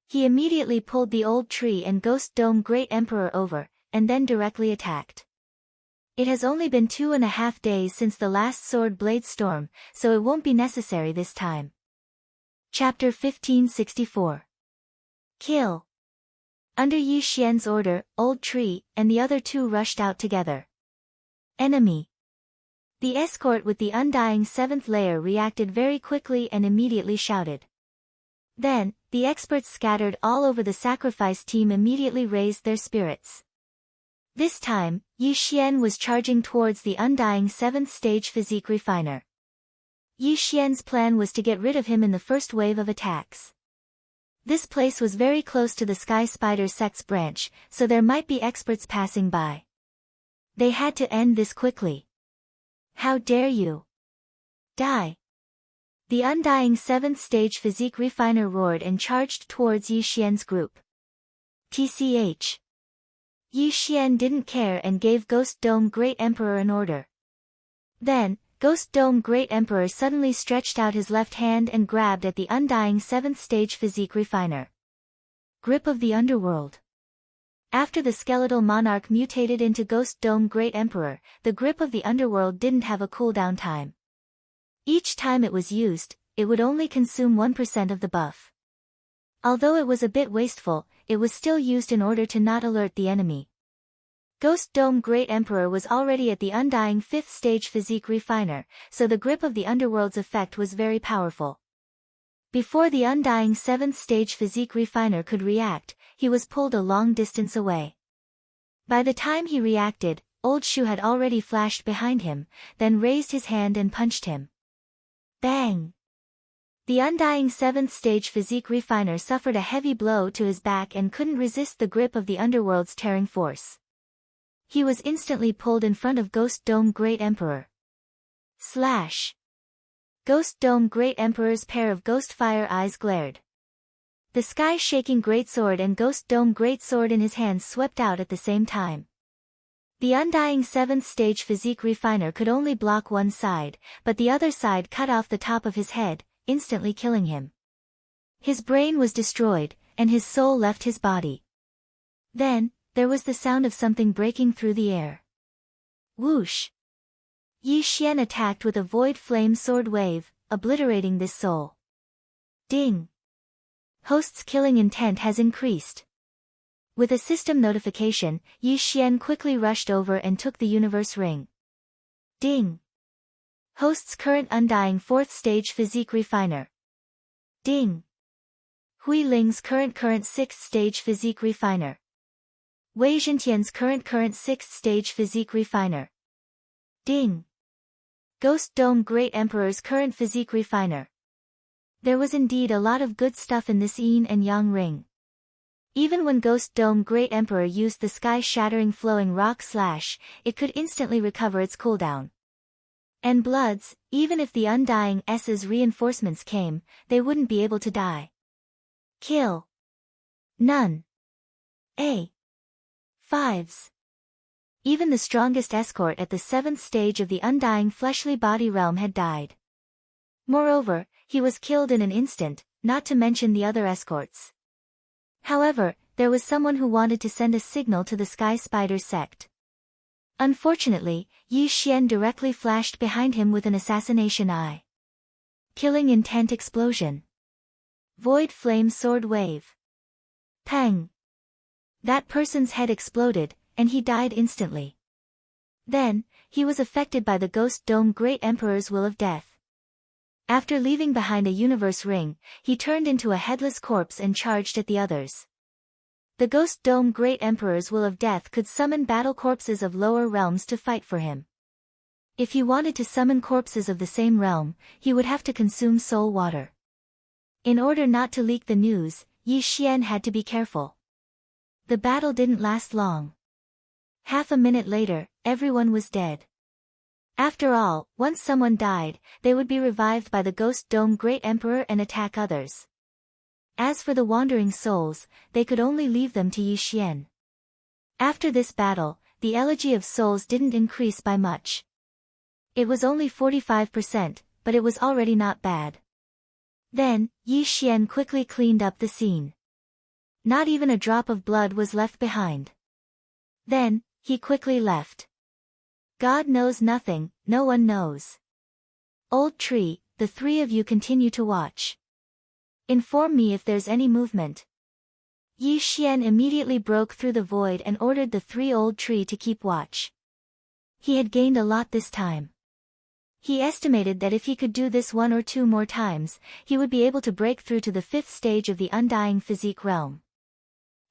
He immediately pulled the Old Tree and Ghost Dome Great Emperor over, and then directly attacked. It has only been 2.5 days since the last sword blade storm, so it won't be necessary this time. Chapter 1564. Kill. Under Yi Xian's order, Old Tree and the other two rushed out together. Enemy. The escort with the undying 7th layer reacted very quickly and immediately shouted. Then, the experts scattered all over the sacrifice team immediately raised their spirits. This time, Yi Xian was charging towards the undying 7th stage physique refiner. Yi Xian's plan was to get rid of him in the first wave of attacks. This place was very close to the Sky Spider sect's branch, so there might be experts passing by. They had to end this quickly. How dare you? Die! The undying 7th stage physique refiner roared and charged towards Yi Xian's group. TCH. Yi Xian didn't care and gave Ghost Dome Great Emperor an order. Then, Ghost Dome Great Emperor suddenly stretched out his left hand and grabbed at the undying 7th stage physique refiner. Grip of the Underworld. After the skeletal monarch mutated into Ghost Dome Great Emperor, the grip of the underworld didn't have a cooldown time. Each time it was used, it would only consume 1% of the buff. Although it was a bit wasteful, it was still used in order to not alert the enemy. Ghost Dome Great Emperor was already at the undying 5th stage physique refiner, so the grip of the underworld's effect was very powerful. Before the undying 7th stage physique refiner could react, he was pulled a long distance away. By the time he reacted, Old Shu had already flashed behind him, then raised his hand and punched him. Bang! The undying 7th stage physique refiner suffered a heavy blow to his back and couldn't resist the grip of the underworld's tearing force. He was instantly pulled in front of Ghost Dome Great Emperor. Slash! Ghost Dome Great Emperor's pair of ghost fire eyes glared. The sky-shaking greatsword and Ghost Dome Greatsword in his hands swept out at the same time. The undying 7th stage physique refiner could only block one side, but the other side cut off the top of his head, instantly killing him. His brain was destroyed, and his soul left his body. Then, there was the sound of something breaking through the air. Whoosh! Yi Xian attacked with a void flame sword wave, obliterating this soul. Ding! Host's killing intent has increased. With a system notification, Yi Xian quickly rushed over and took the universe ring. Ding! Host's current undying 4th stage physique refiner. Ding! Hui Ling's current 6th stage physique refiner. Wei Zhentian's current 6th stage physique refiner. Ding! Ghost Dome Great Emperor's current physique refiner. There was indeed a lot of good stuff in this yin and yang ring. Even when Ghost Dome Great Emperor used the sky-shattering flowing rock slash, it could instantly recover its cooldown. And Bloods, even if the Undying S's reinforcements came, they wouldn't be able to die. Kill. None. A. 5s. Even the strongest escort at the 7th stage of the Undying Fleshly Body realm had died. Moreover, he was killed in an instant, not to mention the other escorts. However, there was someone who wanted to send a signal to the Sky Spider sect. Unfortunately, Yi Xian directly flashed behind him with an assassination eye. Killing intent explosion. Void flame sword wave. Pang! That person's head exploded, and he died instantly. Then, he was affected by the Ghost Dome Great Emperor's will of death. After leaving behind a universe ring, he turned into a headless corpse and charged at the others. The Ghost Dome Great Emperor's will of death could summon battle corpses of lower realms to fight for him. If he wanted to summon corpses of the same realm, he would have to consume soul water. In order not to leak the news, Yi Xian had to be careful. The battle didn't last long. Half a minute later, everyone was dead. After all, once someone died, they would be revived by the Ghost Dome Great Emperor and attack others. As for the wandering souls, they could only leave them to Yi Xian. After this battle, the elegy of souls didn't increase by much. It was only 45%, but it was already not bad. Then, Yi Xian quickly cleaned up the scene. Not even a drop of blood was left behind. Then, he quickly left. God knows nothing, no one knows. Old tree, the 3 of you continue to watch. Inform me if there's any movement. Yi Xian immediately broke through the void and ordered the 3 old tree to keep watch. He had gained a lot this time. He estimated that if he could do this 1 or 2 more times, he would be able to break through to the 5th stage of the Undying Physique realm.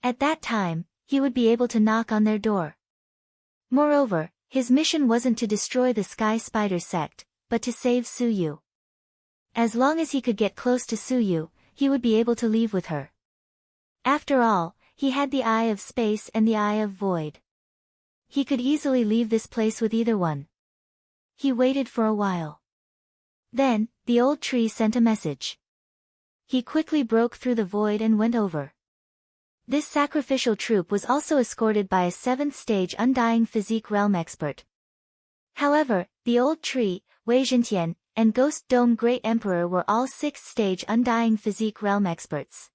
At that time, he would be able to knock on their door. Moreover, his mission wasn't to destroy the Sky Spider sect, but to save Suyu. As long as he could get close to Suyu, he would be able to leave with her. After all, he had the Eye of Space and the Eye of Void. He could easily leave this place with either one. He waited for a while. Then, the old tree sent a message. He quickly broke through the void and went over. This sacrificial troop was also escorted by a 7th stage Undying Physique realm expert. However, the old tree, Wei Zhentian, and Ghost Dome Great Emperor were all 6th stage Undying Physique realm experts.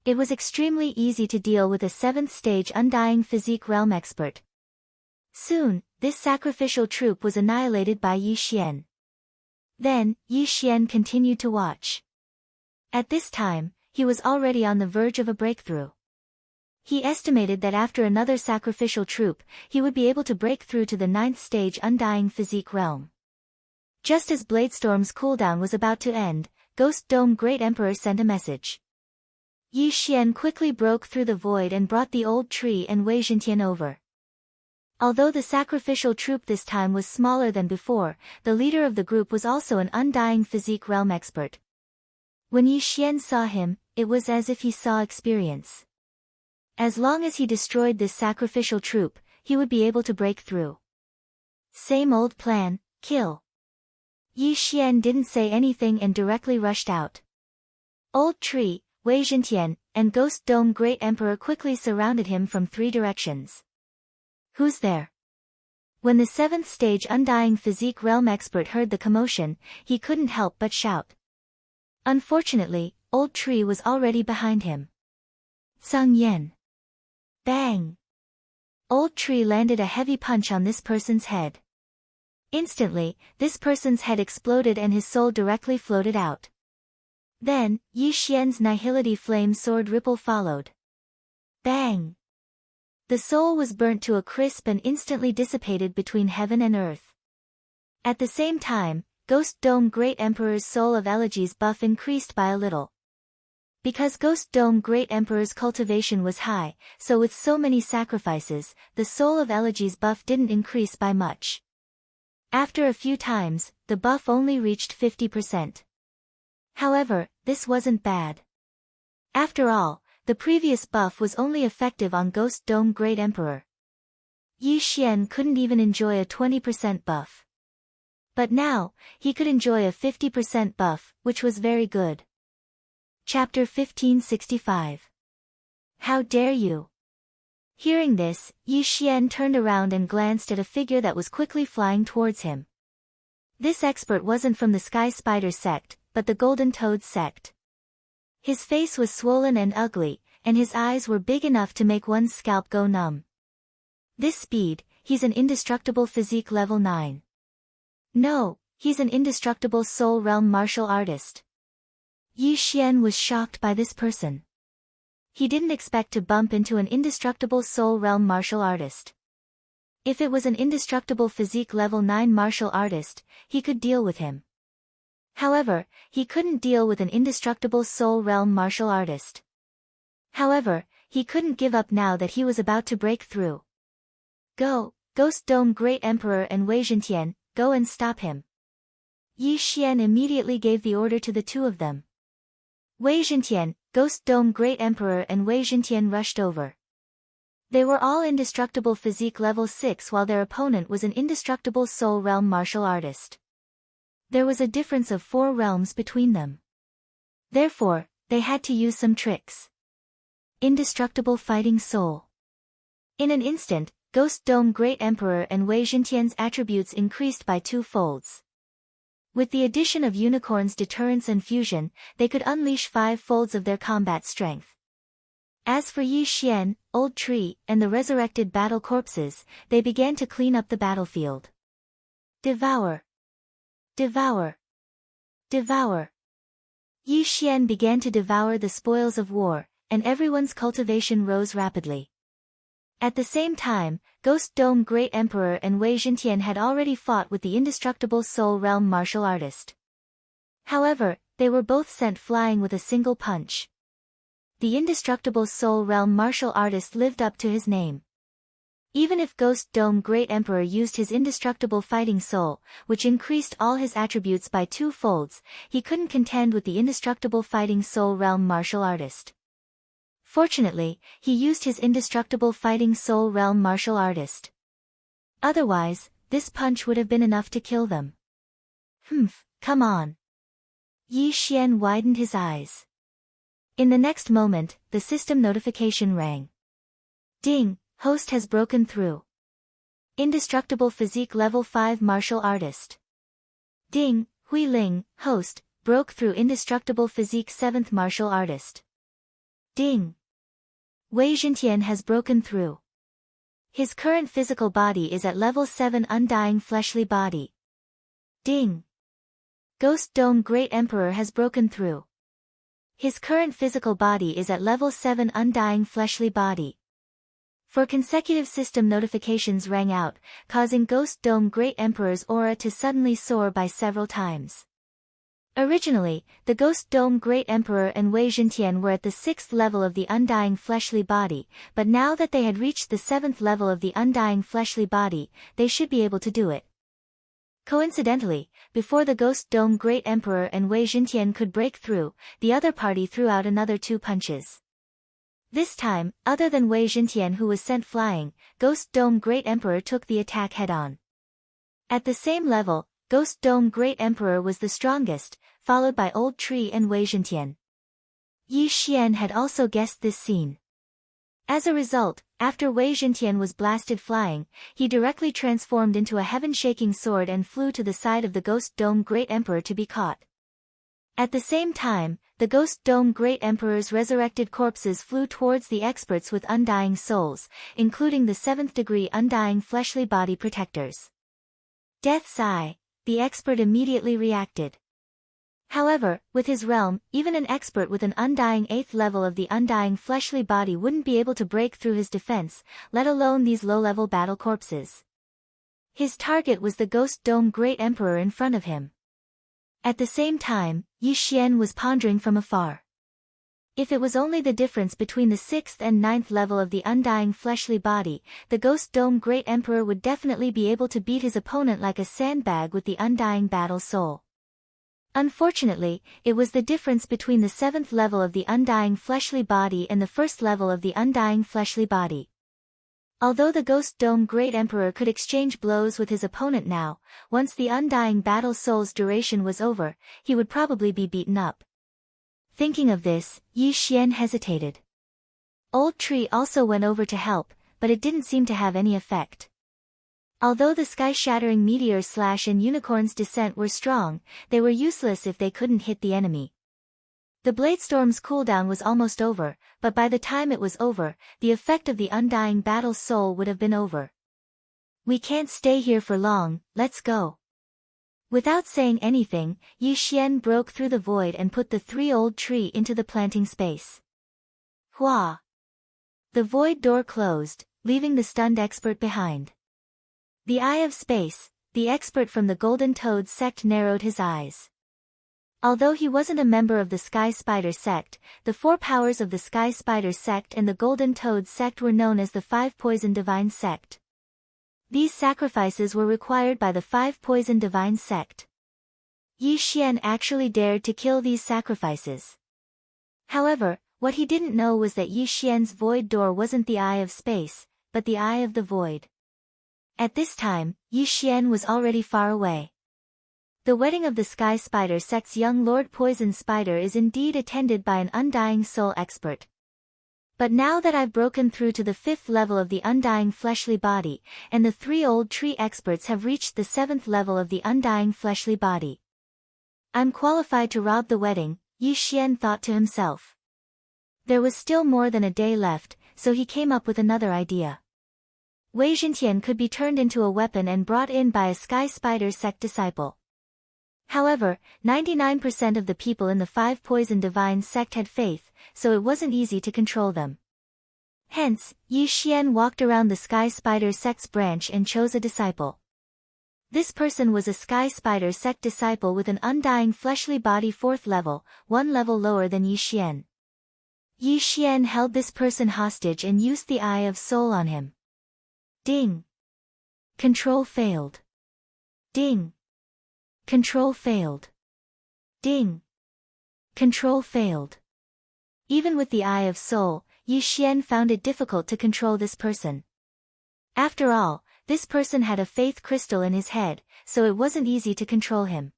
It was extremely easy to deal with a 7th stage Undying Physique realm expert. Soon, this sacrificial troop was annihilated by Yi Xian. Then, Yi Xian continued to watch. At this time, he was already on the verge of a breakthrough. He estimated that after another sacrificial troop, he would be able to break through to the 9th stage Undying Physique realm. Just as Bladestorm's cooldown was about to end, Ghost Dome Great Emperor sent a message. Yi Xian quickly broke through the void and brought the old tree and Wei Zhentian over. Although the sacrificial troop this time was smaller than before, the leader of the group was also an Undying Physique realm expert. When Yi Xian saw him, it was as if he saw experience. As long as he destroyed this sacrificial troop, he would be able to break through. Same old plan, kill. Yi Xian didn't say anything and directly rushed out. Old Tree, Wei Zhentian, and Ghost Dome Great Emperor quickly surrounded him from 3 directions. Who's there? When the 7th stage Undying Physique realm expert heard the commotion, he couldn't help but shout. Unfortunately, Old Tree was already behind him. Tsang Yen. Bang! Old Tree landed a heavy punch on this person's head. Instantly, this person's head exploded and his soul directly floated out. Then, Yi Xian's nihility flame sword ripple followed. Bang! The soul was burnt to a crisp and instantly dissipated between heaven and earth. At the same time, Ghost Dome Great Emperor's Soul of Elegies buff increased by a little. Because Ghost Dome Great Emperor's cultivation was high, so with so many sacrifices, the Soul of Elegies buff didn't increase by much. After a few times, the buff only reached 50%. However, this wasn't bad. After all, the previous buff was only effective on Ghost Dome Great Emperor. Yi Xian couldn't even enjoy a 20% buff. But now, he could enjoy a 50% buff, which was very good. Chapter 1565. How dare you? Hearing this, Yi Xian turned around and glanced at a figure that was quickly flying towards him. This expert wasn't from the Sky Spider sect, but the Golden Toad sect. His face was swollen and ugly, and his eyes were big enough to make one's scalp go numb. This speed, he's an indestructible physique level 9. No, he's an indestructible soul realm martial artist. Yi Xian was shocked by this person. He didn't expect to bump into an indestructible soul realm martial artist. If it was an indestructible physique level 9 martial artist, he could deal with him. However, he couldn't deal with an indestructible soul realm martial artist. However, he couldn't give up now that he was about to break through. Go, Ghost Dome Great Emperor and Wei Zhentian, go and stop him. Yi Xian immediately gave the order to the two of them. Wei Zhentian, Ghost Dome Great Emperor and Wei Zhentian rushed over. They were all indestructible physique level 6 while their opponent was an indestructible soul realm martial artist. There was a difference of 4 realms between them. Therefore, they had to use some tricks. Indestructible fighting soul. In an instant, Ghost Dome Great Emperor and Wei Zhentian's attributes increased by 2 folds. With the addition of Unicorn's deterrence and fusion, they could unleash 5 folds of their combat strength. As for Yi Xian, Old Tree, and the resurrected battle corpses, they began to clean up the battlefield. Devour! Devour! Devour! Yi Xian began to devour the spoils of war, and everyone's cultivation rose rapidly. At the same time, Ghost Dome Great Emperor and Wei Zhentian had already fought with the indestructible soul realm martial artist. However, they were both sent flying with a single punch. The indestructible soul realm martial artist lived up to his name. Even if Ghost Dome Great Emperor used his indestructible fighting soul, which increased all his attributes by 2 folds, he couldn't contend with the indestructible fighting soul realm martial artist. Fortunately, he used his indestructible fighting soul realm martial artist. Otherwise, this punch would have been enough to kill them. Come on. Yi Xian widened his eyes. In the next moment, the system notification rang. Ding, host has broken through. Indestructible physique level 5 martial artist. Ding, Hui Ling, host, broke through indestructible physique 7th martial artist. Ding. Wei Zhentian has broken through. His current physical body is at level 7 undying fleshly body. Ding. Ghost Dome Great Emperor has broken through. His current physical body is at level 7 undying fleshly body. 4 consecutive system notifications rang out, causing Ghost Dome Great Emperor's aura to suddenly soar by several times. Originally, the Ghost Dome Great Emperor and Wei Zhentian were at the 6th level of the undying fleshly body, but now that they had reached the 7th level of the undying fleshly body, they should be able to do it. Coincidentally, before the Ghost Dome Great Emperor and Wei Zhentian could break through, the other party threw out another 2 punches. This time, other than Wei Zhentian who was sent flying, Ghost Dome Great Emperor took the attack head-on. At the same level, Ghost Dome Great Emperor was the strongest, followed by Old Tree and Wei Zhentian. Yi Xian had also guessed this scene. As a result, after Wei Zhentian was blasted flying, he directly transformed into a heaven-shaking sword and flew to the side of the Ghost Dome Great Emperor to be caught. At the same time, the Ghost Dome Great Emperor's resurrected corpses flew towards the experts with undying souls, including the 7th degree undying fleshly body protectors. Death's Eye, the expert immediately reacted. However, with his realm, even an expert with an undying 8th level of the undying fleshly body wouldn't be able to break through his defense, let alone these low-level battle corpses. His target was the Ghost Dome Great Emperor in front of him. At the same time, Yi Xian was pondering from afar. If it was only the difference between the 6th and 9th level of the undying fleshly body, the Ghost Dome Great Emperor would definitely be able to beat his opponent like a sandbag with the undying battle soul. Unfortunately, it was the difference between the 7th level of the undying fleshly body and the 1st level of the undying fleshly body. Although the Ghost Dome Great Emperor could exchange blows with his opponent now, once the undying battle soul's duration was over, he would probably be beaten up. Thinking of this, Yi Xian hesitated. Old Tree also went over to help, but it didn't seem to have any effect. Although the sky-shattering meteors and unicorn's descent were strong, they were useless if they couldn't hit the enemy. The Bladestorm's cooldown was almost over, but by the time it was over, the effect of the undying battle soul would have been over. We can't stay here for long, let's go. Without saying anything, Yi Xian broke through the void and put the 3 old tree into the planting space. Hua! The void door closed, leaving the stunned expert behind. The Eye of Space, the expert from the Golden Toad sect narrowed his eyes. Although he wasn't a member of the Sky Spider sect, the 4 powers of the Sky Spider sect and the Golden Toad sect were known as the 5 Poison Divine sect. These sacrifices were required by the 5 Poison Divine sect. Yi Xian actually dared to kill these sacrifices. However, what he didn't know was that Yi Xian's void door wasn't the Eye of Space, but the Eye of the Void. At this time, Yi Xian was already far away. The wedding of the Sky Spider sect's young Lord Poison Spider is indeed attended by an undying soul expert. But now that I've broken through to the 5th level of the undying fleshly body, and the 3 old tree experts have reached the 7th level of the undying fleshly body, I'm qualified to rob the wedding, Yi Xian thought to himself. There was still more than a day left, so he came up with another idea. Wei Zhentian could be turned into a weapon and brought in by a Sky Spider sect disciple. However, 99% of the people in the 5 Poison Divine sect had faith, so it wasn't easy to control them. Hence, Yi Xian walked around the Sky Spider sect's branch and chose a disciple. This person was a Sky Spider sect disciple with an undying fleshly body 4th level, 1 level lower than Yi Xian. Yi Xian held this person hostage and used the Eye of Soul on him. Ding! Control failed. Ding! Control failed. Ding! Control failed. Even with the Eye of Soul, Yi Xian found it difficult to control this person. After all, this person had a faith crystal in his head, so it wasn't easy to control him.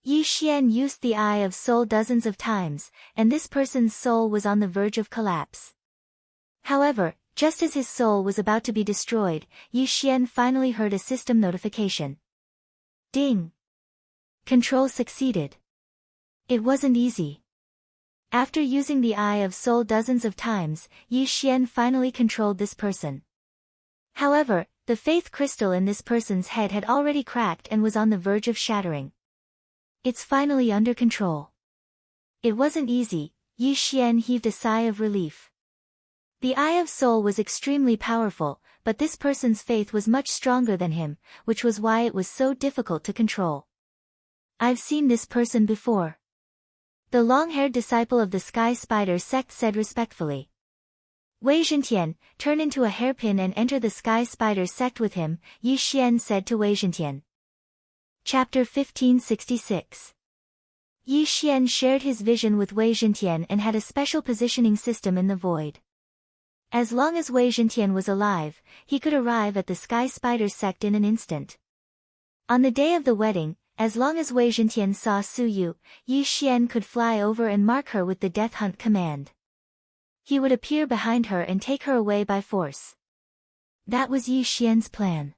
Yi Xian used the Eye of Soul dozens of times, and this person's soul was on the verge of collapse. However, just as his soul was about to be destroyed, Yi Xian finally heard a system notification. Ding! Control succeeded. It wasn't easy. After using the Eye of Soul dozens of times, Yi Xian finally controlled this person. However, the faith crystal in this person's head had already cracked and was on the verge of shattering. It's finally under control. It wasn't easy, Yi Xian heaved a sigh of relief. The Eye of Soul was extremely powerful, but this person's faith was much stronger than him, which was why it was so difficult to control. I've seen this person before. The long-haired disciple of the Sky Spider sect said respectfully. Wei Zhentian, turn into a hairpin and enter the Sky Spider sect with him, Yi Xian said to Wei Zhentian. Chapter 1566. Yi Xian shared his vision with Wei Zhentian and had a special positioning system in the void. As long as Wei Zhentian was alive, he could arrive at the Sky Spider sect in an instant. On the day of the wedding, as long as Wei Zhentian saw Su Yu, Yi Xian could fly over and mark her with the Death Hunt command. He would appear behind her and take her away by force. That was Yi Xian's plan.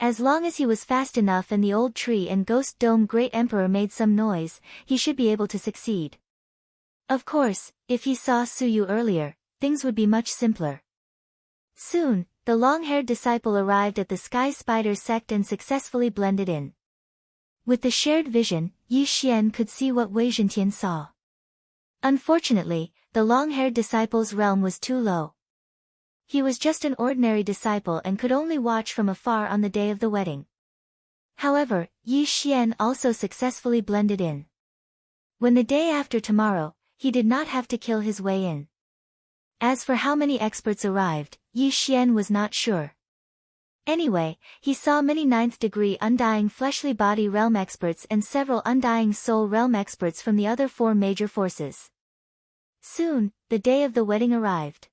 As long as he was fast enough and the old tree and ghost dome great emperor made some noise, he should be able to succeed. Of course, if he saw Suyu earlier, things would be much simpler. Soon, the long-haired disciple arrived at the Sky Spider sect and successfully blended in. With the shared vision, Yi Xian could see what Wei Zhentian saw. Unfortunately, the long-haired disciple's realm was too low. He was just an ordinary disciple and could only watch from afar on the day of the wedding. However, Yi Xian also successfully blended in. When the day after tomorrow, he did not have to kill his way in. As for how many experts arrived, Yi Xian was not sure. Anyway, he saw many 9th-degree Undying Fleshly Body Realm experts and several Undying Soul Realm experts from the other 4 major forces. Soon, the day of the wedding arrived.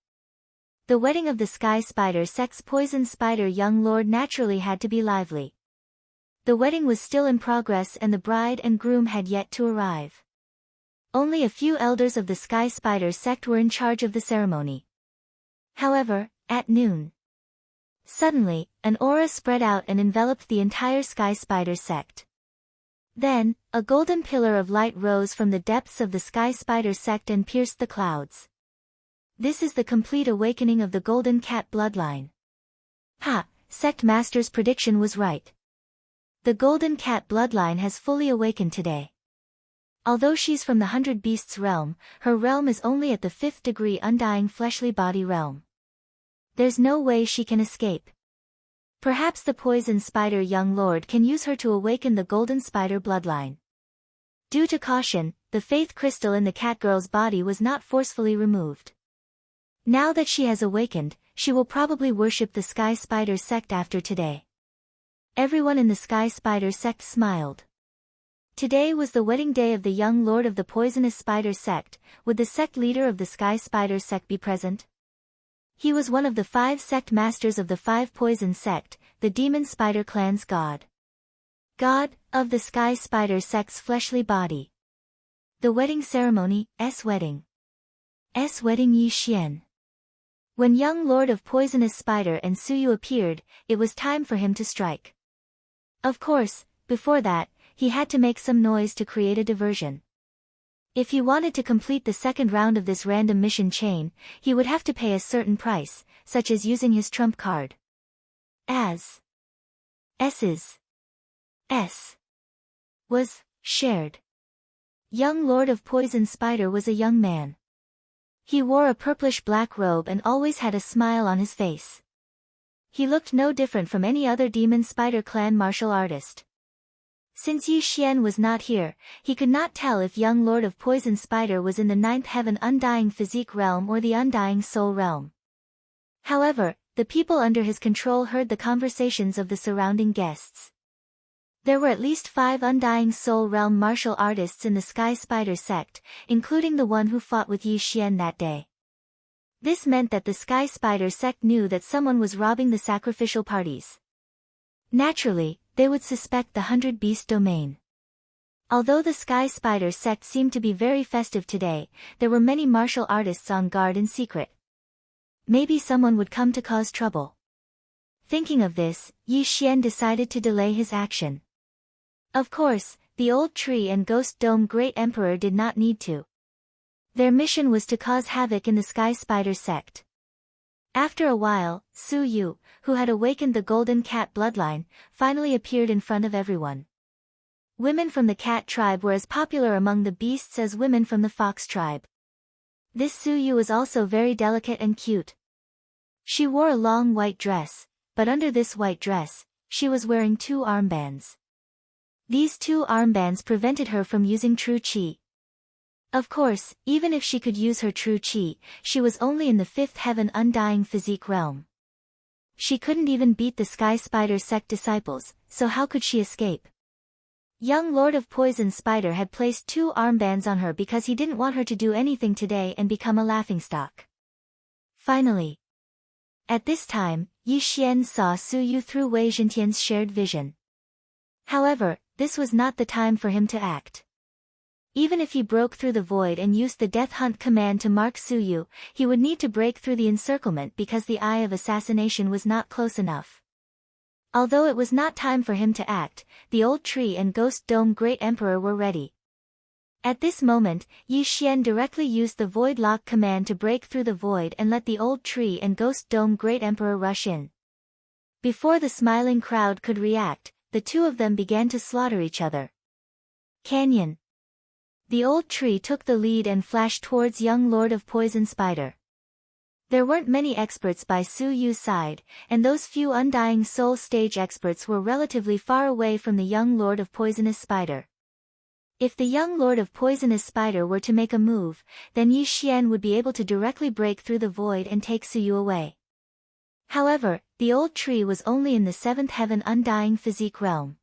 The wedding of the Sky Spider sect's Poison Spider young lord naturally had to be lively. The wedding was still in progress and the bride and groom had yet to arrive. Only a few elders of the Sky Spider sect were in charge of the ceremony. However, at noon, suddenly, an aura spread out and enveloped the entire Sky Spider sect. Then, a golden pillar of light rose from the depths of the Sky Spider sect and pierced the clouds. This is the complete awakening of the Golden Cat bloodline. Ha! Sect Master's prediction was right. The Golden Cat bloodline has fully awakened today. Although she's from the 100 Beasts realm, her realm is only at the 5th degree Undying Fleshly Body realm. There's no way she can escape. Perhaps the Poison Spider young lord can use her to awaken the Golden Spider bloodline. Due to caution, the faith crystal in the cat girl's body was not forcefully removed. Now that she has awakened, she will probably worship the Sky Spider sect after today. Everyone in the Sky Spider sect smiled. Today was the wedding day of the young lord of the Poisonous Spider sect. Would the sect leader of the Sky Spider sect be present? He was one of the 5 sect masters of the 5 Poison sect, the Demon Spider clan's god. God of the Sky Spider sect's fleshly body. The wedding ceremony, wedding. Wedding Yi Xian. When young lord of Poisonous Spider and Suyu appeared, it was time for him to strike. Of course, before that, he had to make some noise to create a diversion. If he wanted to complete the second round of this random mission chain, he would have to pay a certain price, such as using his trump card. As S's S was shared. Young Lord of Poison Spider was a young man. He wore a purplish-black robe and always had a smile on his face. He looked no different from any other Demon Spider clan martial artist. Since Yi Xian was not here, he could not tell if young Lord of Poison Spider was in the 9th heaven Undying Physique realm or the Undying Soul realm. However, the people under his control heard the conversations of the surrounding guests. There were at least 5 Undying Soul realm martial artists in the Sky Spider sect, including the one who fought with Yi Xian that day. This meant that the Sky Spider sect knew that someone was robbing the sacrificial parties. Naturally, they would suspect the 100 Beast domain. Although the Sky Spider sect seemed to be very festive today, there were many martial artists on guard in secret. Maybe someone would come to cause trouble. Thinking of this, Yi Xian decided to delay his action. Of course, the old tree and Ghost Dome Great Emperor did not need to. Their mission was to cause havoc in the Sky Spider sect. After a while, Suyu, who had awakened the Golden Cat bloodline, finally appeared in front of everyone. Women from the cat tribe were as popular among the beasts as women from the fox tribe. This Suyu was also very delicate and cute. She wore a long white dress, but under this white dress, she was wearing 2 armbands. These 2 armbands prevented her from using true chi. Of course, even if she could use her true chi, she was only in the 5th heaven Undying Physique realm. She couldn't even beat the Sky Spider sect disciples, so how could she escape? Young Lord of Poison Spider had placed 2 armbands on her because he didn't want her to do anything today and become a laughingstock. Finally, at this time, Yi Xian saw Suyu through Wei Zhentian's shared vision. However, this was not the time for him to act. Even if he broke through the void and used the Death Hunt command to mark Suyu, he would need to break through the encirclement because the Eye of Assassination was not close enough. Although it was not time for him to act, the old tree and Ghost Dome Great Emperor were ready. At this moment, Yi Xian directly used the Void Lock command to break through the void and let the old tree and Ghost Dome Great Emperor rush in. Before the smiling crowd could react, the two of them began to slaughter each other. Canyon. The old tree took the lead and flashed towards young Lord of Poison Spider. There weren't many experts by Su Yu's side, and those few Undying Soul stage experts were relatively far away from the young Lord of Poisonous Spider. If the young Lord of Poisonous Spider were to make a move, then Yi Xian would be able to directly break through the void and take Su Yu away. However, the old tree was only in the 7th heaven Undying Physique realm.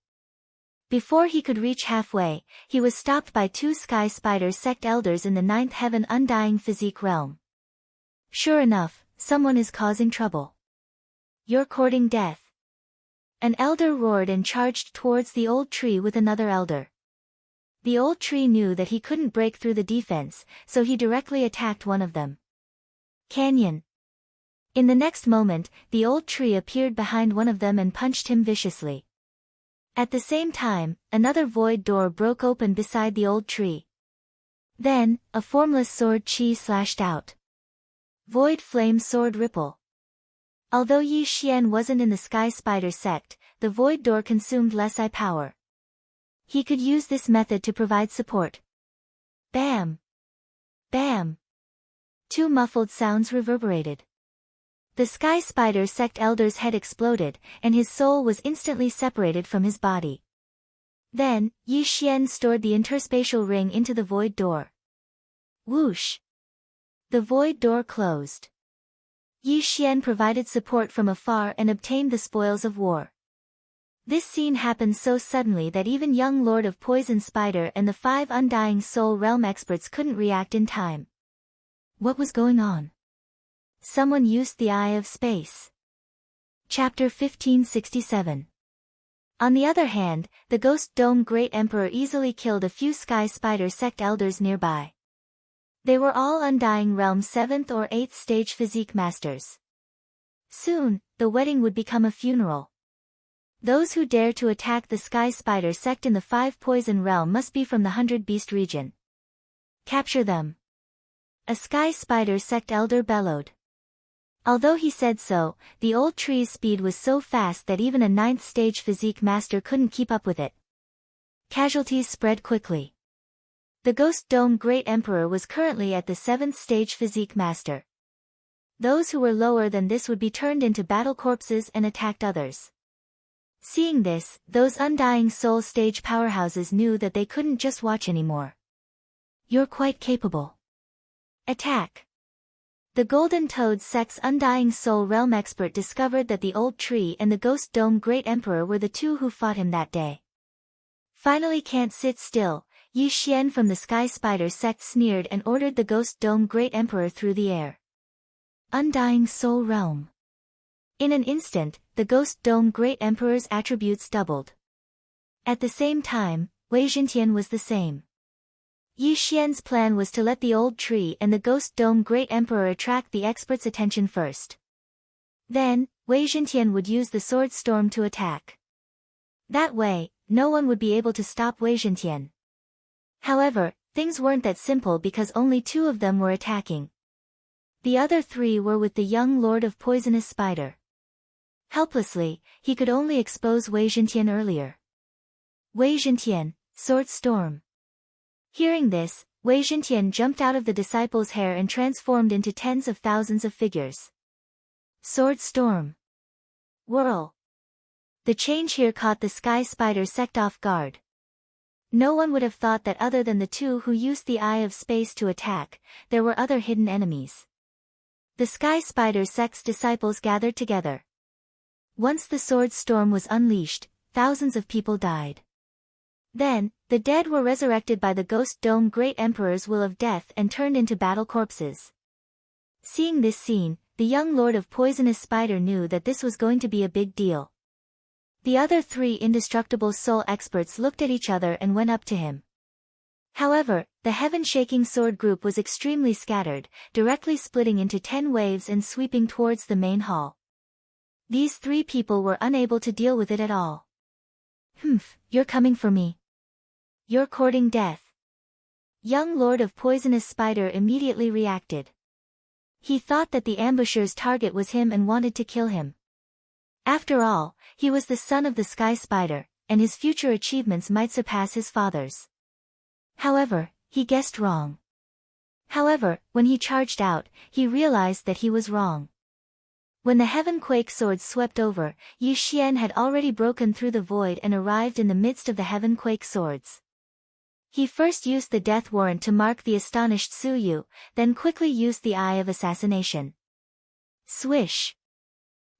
Before he could reach halfway, he was stopped by 2 Sky Spider sect elders in the 9th heaven Undying Physique realm. Sure enough, someone is causing trouble. You're courting death. An elder roared and charged towards the old tree with another elder. The old tree knew that he couldn't break through the defense, so he directly attacked one of them. Canyon. In the next moment, the old tree appeared behind one of them and punched him viciously. At the same time, another void door broke open beside the old tree. Then, a formless sword chi slashed out. Void Flame Sword Ripple. Although Yi Xian wasn't in the Sky Spider sect, the void door consumed less eye power. He could use this method to provide support. Bam! Bam! 2 muffled sounds reverberated. The Sky Spider sect elder's head exploded, and his soul was instantly separated from his body. Then, Yi Xian stored the interspatial ring into the void door. Whoosh! The void door closed. Yi Xian provided support from afar and obtained the spoils of war. This scene happened so suddenly that even young Lord of Poison Spider and the 5 Undying Soul Realm experts couldn't react in time. What was going on? Someone used the Eye of Space. Chapter 1567. On the other hand, the Ghost Dome Great Emperor easily killed a few Sky Spider sect elders nearby. They were all Undying Realm 7th or 8th stage physique masters. Soon, the wedding would become a funeral. Those who dare to attack the Sky Spider sect in the 5 Poison Realm must be from the 100 Beast region. Capture them. A Sky Spider sect elder bellowed. Although he said so, the old tree's speed was so fast that even a 9th stage physique master couldn't keep up with it. Casualties spread quickly. The Ghost Dome Great Emperor was currently at the 7th stage physique master. Those who were lower than this would be turned into battle corpses and attacked others. Seeing this, those Undying Soul stage powerhouses knew that they couldn't just watch anymore. You're quite capable. Attack. The Golden Toad sect's Undying Soul Realm expert discovered that the old tree and the Ghost Dome Great Emperor were the 2 who fought him that day. Finally can't sit still, Yi Xian from the Sky Spider sect sneered and ordered the Ghost Dome Great Emperor through the air. Undying Soul Realm. In an instant, the Ghost Dome Great Emperor's attributes doubled. At the same time, Wei Jintian was the same. Yi Xian's plan was to let the old tree and the Ghost Dome Great Emperor attract the expert's attention first. Then, Wei Jintian would use the Sword Storm to attack. That way, no one would be able to stop Wei Jintian. However, things weren't that simple because only 2 of them were attacking. The other 3 were with the young Lord of Poisonous Spider. Helplessly, he could only expose Wei Jintian earlier. Wei Jintian, Sword Storm. Hearing this, Wei Jintian jumped out of the disciple's hair and transformed into tens of thousands of figures. Sword Storm. Whirl. The change here caught the Sky Spider sect off guard. No one would have thought that other than the 2 who used the Eye of Space to attack, there were other hidden enemies. The Sky Spider sect's disciples gathered together. Once the Sword Storm was unleashed, thousands of people died. Then, the dead were resurrected by the Ghost Dome Great Emperor's will of death and turned into battle corpses. Seeing this scene, the young Lord of Poisonous Spider knew that this was going to be a big deal. The other 3 indestructible soul experts looked at each other and went up to him. However, the heaven-shaking sword group was extremely scattered, directly splitting into 10 waves and sweeping towards the main hall. These three people were unable to deal with it at all. Humph, you're coming for me. You're courting death. Young Lord of Poisonous Spider immediately reacted. He thought that the ambusher's target was him and wanted to kill him. After all, he was the son of the Sky Spider, and his future achievements might surpass his father's. However, he guessed wrong. However, when he charged out, he realized that he was wrong. When the Heaven Quake swords swept over, Yi Xian had already broken through the void and arrived in the midst of the Heaven Quake swords. He first used the death warrant to mark the astonished Su Yu, then quickly used the Eye of Assassination. Swish!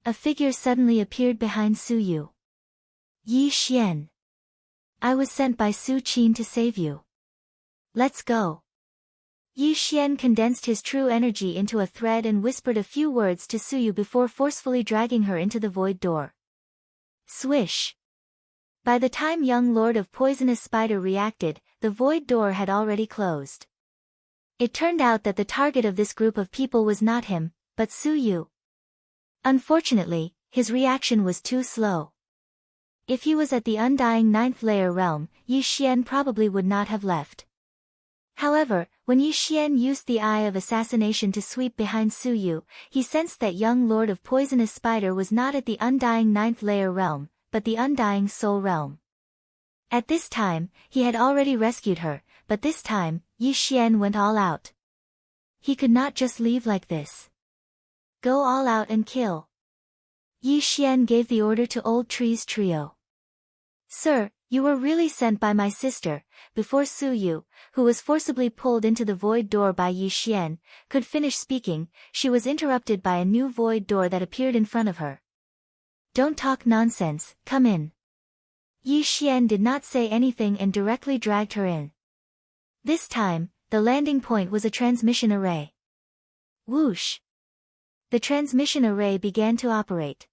A figure suddenly appeared behind Su Yu. Yi Xian. I was sent by Su Qin to save you. Let's go. Yi Xian condensed his true energy into a thread and whispered a few words to Su Yu before forcefully dragging her into the void door. Swish! By the time young Lord of Poisonous Spider reacted, the void door had already closed. It turned out that the target of this group of people was not him, but Su Yu. Unfortunately, his reaction was too slow. If he was at the undying 9th layer realm, Yi Xian probably would not have left. However, when Yi Xian used the Eye of Assassination to sweep behind Su Yu, he sensed that young Lord of Poisonous Spider was not at the undying 9th layer realm, but the undying soul realm. At this time, he had already rescued her, but this time, Yi Xian went all out. He could not just leave like this. Go all out and kill. Yi Xian gave the order to Old Tree's trio. Sir, you were really sent by my sister. Before Su Yu, who was forcibly pulled into the void door by Yi Xian, could finish speaking, she was interrupted by a new void door that appeared in front of her. Don't talk nonsense, come in. Yi Xian did not say anything and directly dragged her in. This time, the landing point was a transmission array. Whoosh! The transmission array began to operate.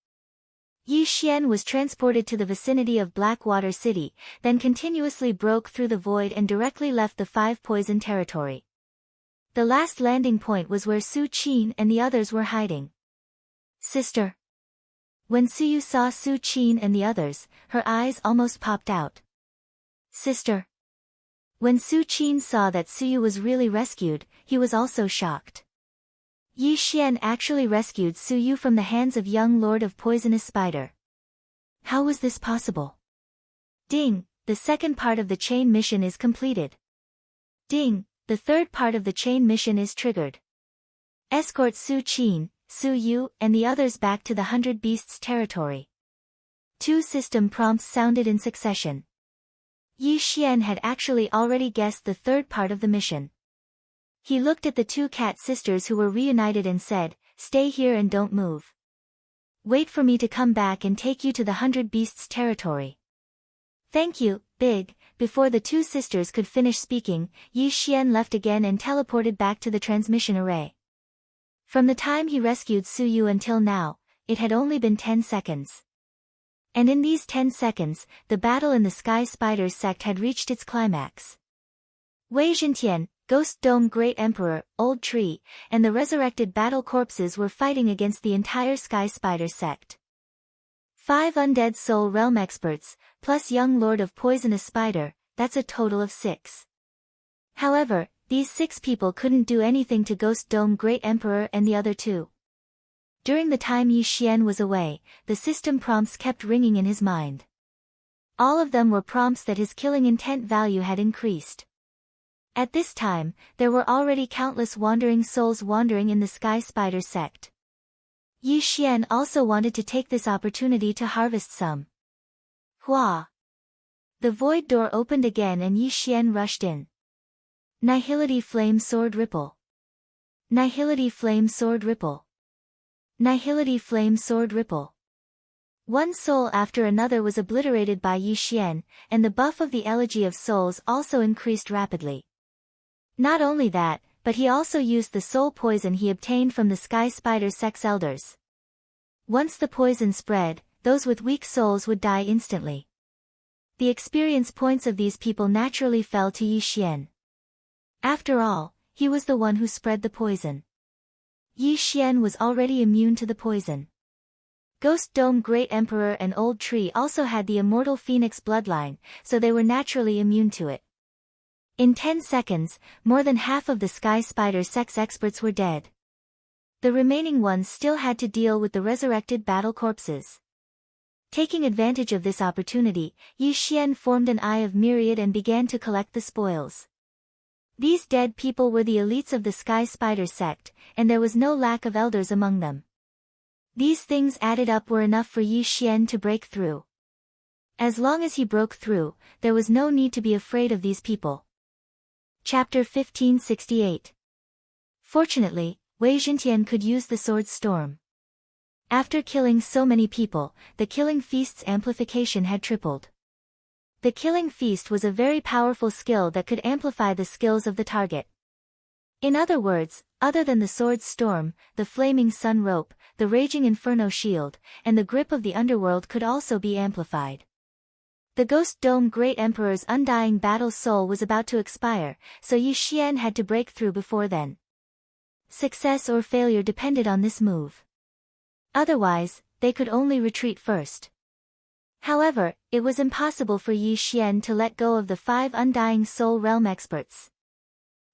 Yi Xian was transported to the vicinity of Blackwater City, then continuously broke through the void and directly left the 5 poison territory. The last landing point was where Su Qin and the others were hiding. Sister. When Su Yu saw Su Qin and the others, her eyes almost popped out. Sister. When Su Qin saw that Su Yu was really rescued, he was also shocked. Yi Xian actually rescued Su Yu from the hands of young Lord of Poisonous Spider. How was this possible? Ding, the second part of the chain mission is completed. Ding, the third part of the chain mission is triggered. Escort Su Qin, Su Yu, and the others back to the 100 Beasts territory. 2 system prompts sounded in succession. Yi Xian had actually already guessed the third part of the mission. He looked at the 2 cat sisters who were reunited and said, "Stay here and don't move. Wait for me to come back and take you to the 100 Beasts territory." Thank you, Big. Before the 2 sisters could finish speaking, Yi Xian left again and teleported back to the transmission array. From the time he rescued Su Yu until now, it had only been 10 seconds. And in these 10 seconds, the battle in the Sky Spiders sect had reached its climax. Wei Zhentian, Ghost Dome Great Emperor, Old Tree, and the resurrected battle corpses were fighting against the entire Sky Spider sect. 5 undead soul realm experts, plus young Lord of Poisonous Spider, that's a total of 6. However, these 6 people couldn't do anything to Ghost Dome Great Emperor and the other 2. During the time Yi Xian was away, the system prompts kept ringing in his mind. All of them were prompts that his killing intent value had increased. At this time, there were already countless wandering souls wandering in the Sky Spider sect. Yi Xian also wanted to take this opportunity to harvest some. Hua! The void door opened again and Yi Xian rushed in. Nihility Flame Sword Ripple. Nihility Flame Sword Ripple. Nihility Flame Sword Ripple. One soul after another was obliterated by Yi Xian, and the buff of the Elegy of Souls also increased rapidly. Not only that, but he also used the soul poison he obtained from the Sky Spider Sex Elders. Once the poison spread, those with weak souls would die instantly. The experience points of these people naturally fell to Yi Xian. After all, he was the one who spread the poison. Yi Xian was already immune to the poison. Ghost Dome Great Emperor and Old Tree also had the immortal Phoenix bloodline, so they were naturally immune to it. In 10 seconds, more than half of the Sky Spider sex experts were dead. The remaining ones still had to deal with the resurrected battle corpses. Taking advantage of this opportunity, Yi Xian formed an Eye of Myriad and began to collect the spoils. These dead people were the elites of the Sky Spider sect, and there was no lack of elders among them. These things added up were enough for Yi Xian to break through. As long as he broke through, there was no need to be afraid of these people. Chapter 1568. Fortunately, Wei Zhentian could use the sword storm. After killing so many people, the killing feast's amplification had tripled. The killing feast was a very powerful skill that could amplify the skills of the target. In other words, other than the sword storm, the flaming sun rope, the raging inferno shield, and the grip of the underworld could also be amplified. The Ghost Dome Great Emperor's undying battle soul was about to expire, so Yi Xian had to break through before then. Success or failure depended on this move. Otherwise, they could only retreat first. However, it was impossible for Yi Xian to let go of the 5 undying soul realm experts.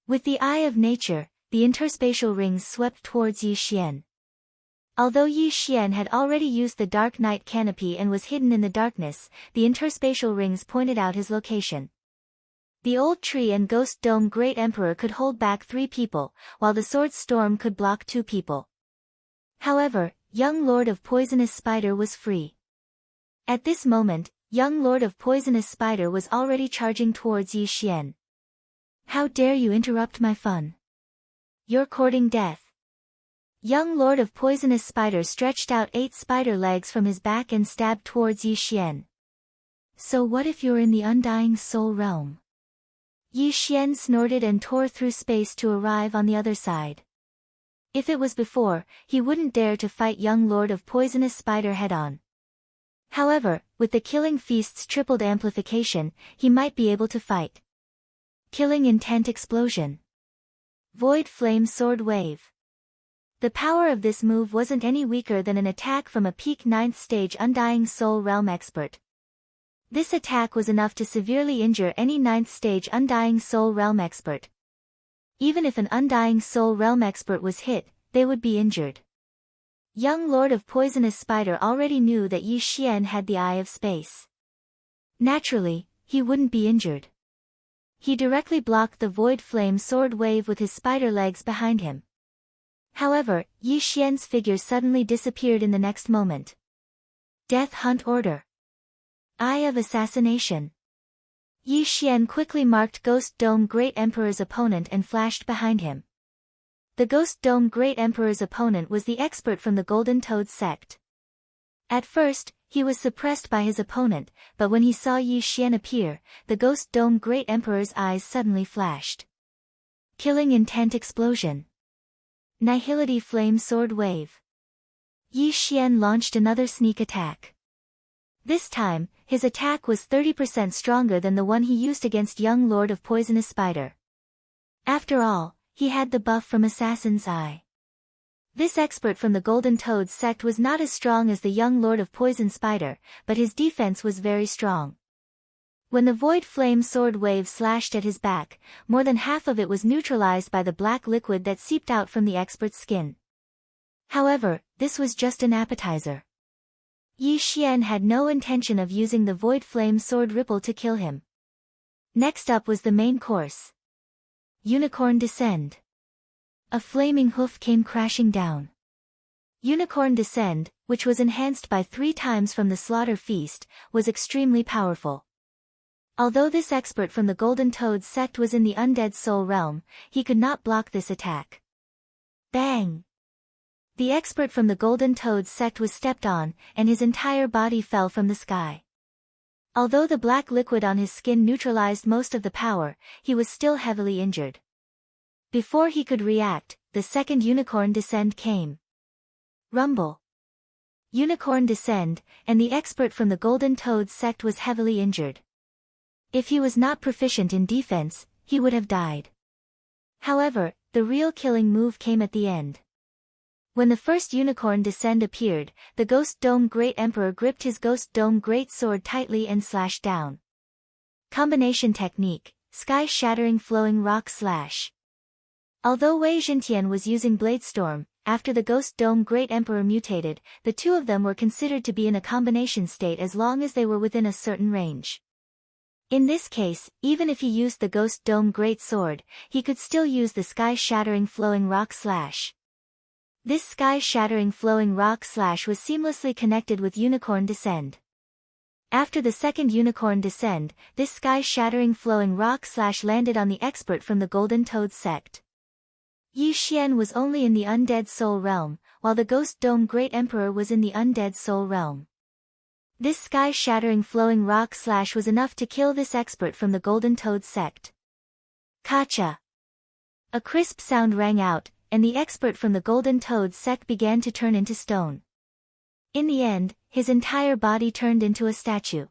With the eye of nature, the interspatial rings swept towards Yi Xian. Although Yi Xian had already used the Dark Night Canopy and was hidden in the darkness, the interspatial rings pointed out his location. The Old Tree and Ghost Dome Great Emperor could hold back 3 people, while the Sword Storm could block 2 people. However, Young Lord of Poisonous Spider was free. At this moment, Young Lord of Poisonous Spider was already charging towards Yi Xian. How dare you interrupt my fun? You're courting death. Young Lord of Poisonous Spider stretched out 8 spider legs from his back and stabbed towards Yi Xian. So what if you're in the undying soul realm? Yi Xian snorted and tore through space to arrive on the other side. If it was before, he wouldn't dare to fight Young Lord of Poisonous Spider head-on. However, with the Killing Feast's tripled amplification, he might be able to fight. Killing Intent Explosion. Void Flame Sword Wave. The power of this move wasn't any weaker than an attack from a peak 9th stage Undying Soul Realm expert. This attack was enough to severely injure any 9th stage Undying Soul Realm expert. Even if an Undying Soul Realm expert was hit, they would be injured. Young Lord of Poisonous Spider already knew that Yi Xian had the Eye of Space. Naturally, he wouldn't be injured. He directly blocked the Void Flame Sword Wave with his spider legs behind him. However, Yi Xian's figure suddenly disappeared in the next moment. Death Hunt Order. Eye of Assassination. Yi Xian quickly marked Ghost Dome Great Emperor's opponent and flashed behind him. The Ghost Dome Great Emperor's opponent was the expert from the Golden Toad sect. At first, he was suppressed by his opponent, but when he saw Yi Xian appear, the Ghost Dome Great Emperor's eyes suddenly flashed. Killing Intent Explosion. Nihility Flame Sword Wave. Yi Xian launched another sneak attack. This time, his attack was 30% stronger than the one he used against Young Lord of Poisonous Spider. After all, he had the buff from Assassin's Eye. This expert from the Golden Toad sect was not as strong as the Young Lord of Poison Spider, but his defense was very strong. When the Void Flame Sword Wave slashed at his back, more than half of it was neutralized by the black liquid that seeped out from the expert's skin. However, this was just an appetizer. Yi Xian had no intention of using the Void Flame Sword Ripple to kill him. Next up was the main course. Unicorn Descend. A flaming hoof came crashing down. Unicorn Descend, which was enhanced by 3 times from the Slaughter Feast, was extremely powerful. Although this expert from the Golden Toad sect was in the Undead Soul realm, he could not block this attack. Bang! The expert from the Golden Toad sect was stepped on, and his entire body fell from the sky. Although the black liquid on his skin neutralized most of the power, he was still heavily injured. Before he could react, the second Unicorn Descend came. Rumble. Unicorn Descend, and the expert from the Golden Toad sect was heavily injured. If he was not proficient in defense, he would have died. However, the real killing move came at the end. When the first unicorn descend appeared, the Ghost Dome Great Emperor gripped his Ghost Dome Great Sword tightly and slashed down. Combination technique, sky-shattering flowing rock slash. Although Wei Jingtian was using Bladestorm, after the Ghost Dome Great Emperor mutated, the two of them were considered to be in a combination state as long as they were within a certain range. In this case, even if he used the Ghost Dome Great Sword, he could still use the sky-shattering flowing rock slash. This sky-shattering flowing rock slash was seamlessly connected with Unicorn Descend. After the second Unicorn Descend, this sky-shattering flowing rock slash landed on the expert from the Golden Toad sect. Yi Xian was only in the Undead Soul realm, while the Ghost Dome Great Emperor was in the Undead Soul realm. This sky-shattering flowing rock slash was enough to kill this expert from the Golden Toad sect. Kacha! A crisp sound rang out, and the expert from the Golden Toad sect began to turn into stone. In the end, his entire body turned into a statue.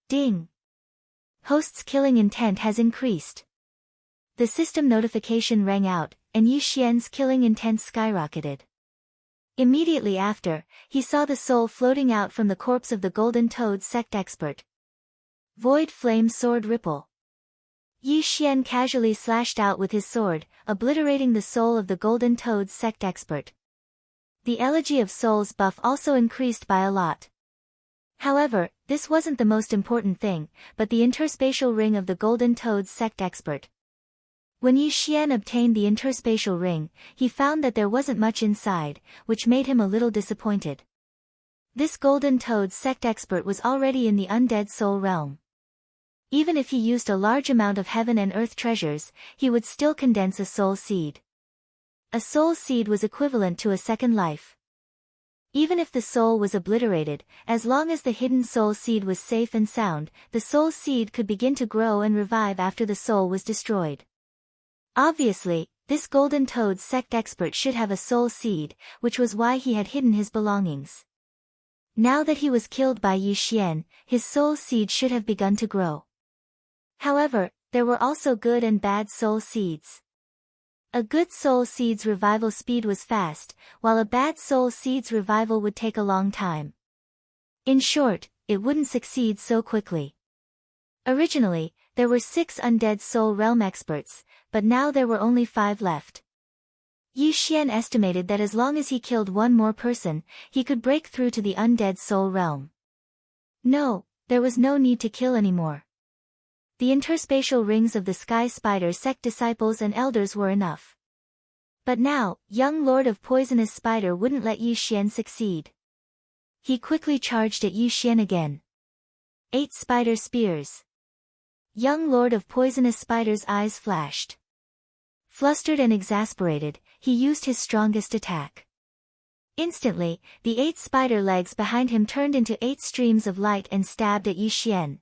Ding! Host's killing intent has increased. The system notification rang out, and Yi Xian's killing intent skyrocketed. Immediately after, he saw the soul floating out from the corpse of the Golden Toad sect expert. Void Flame Sword Ripple. Yi Xian casually slashed out with his sword, obliterating the soul of the Golden Toad sect expert. The Elegy of Souls buff also increased by a lot. However, this wasn't the most important thing, but the interspatial ring of the Golden Toad sect expert. When Yi Xian obtained the interspatial ring, he found that there wasn't much inside, which made him a little disappointed. This Golden Toad sect expert was already in the Undead Soul realm. Even if he used a large amount of heaven and earth treasures, he would still condense a soul seed. A soul seed was equivalent to a second life. Even if the soul was obliterated, as long as the hidden soul seed was safe and sound, the soul seed could begin to grow and revive after the soul was destroyed. Obviously, this Golden Toad sect expert should have a soul seed, which was why he had hidden his belongings. Now that he was killed by Yi Xian, his soul seed should have begun to grow. However, there were also good and bad soul seeds. A good soul seed's revival speed was fast, while a bad soul seed's revival would take a long time. In short, it wouldn't succeed so quickly. Originally, there were 6 Undead Soul Realm experts, but now there were only 5 left. Yi Xian estimated that as long as he killed one more person, he could break through to the Undead Soul Realm. No, there was no need to kill anymore. The interspatial rings of the Sky Spider sect disciples and elders were enough. But now, young Lord of Poisonous Spider wouldn't let Yi Xian succeed. He quickly charged at Yi Xian again. 8 Spider Spears. Young Lord of Poisonous Spider's eyes flashed. Flustered and exasperated, he used his strongest attack. Instantly, the 8 spider legs behind him turned into 8 streams of light and stabbed at Yi Xian.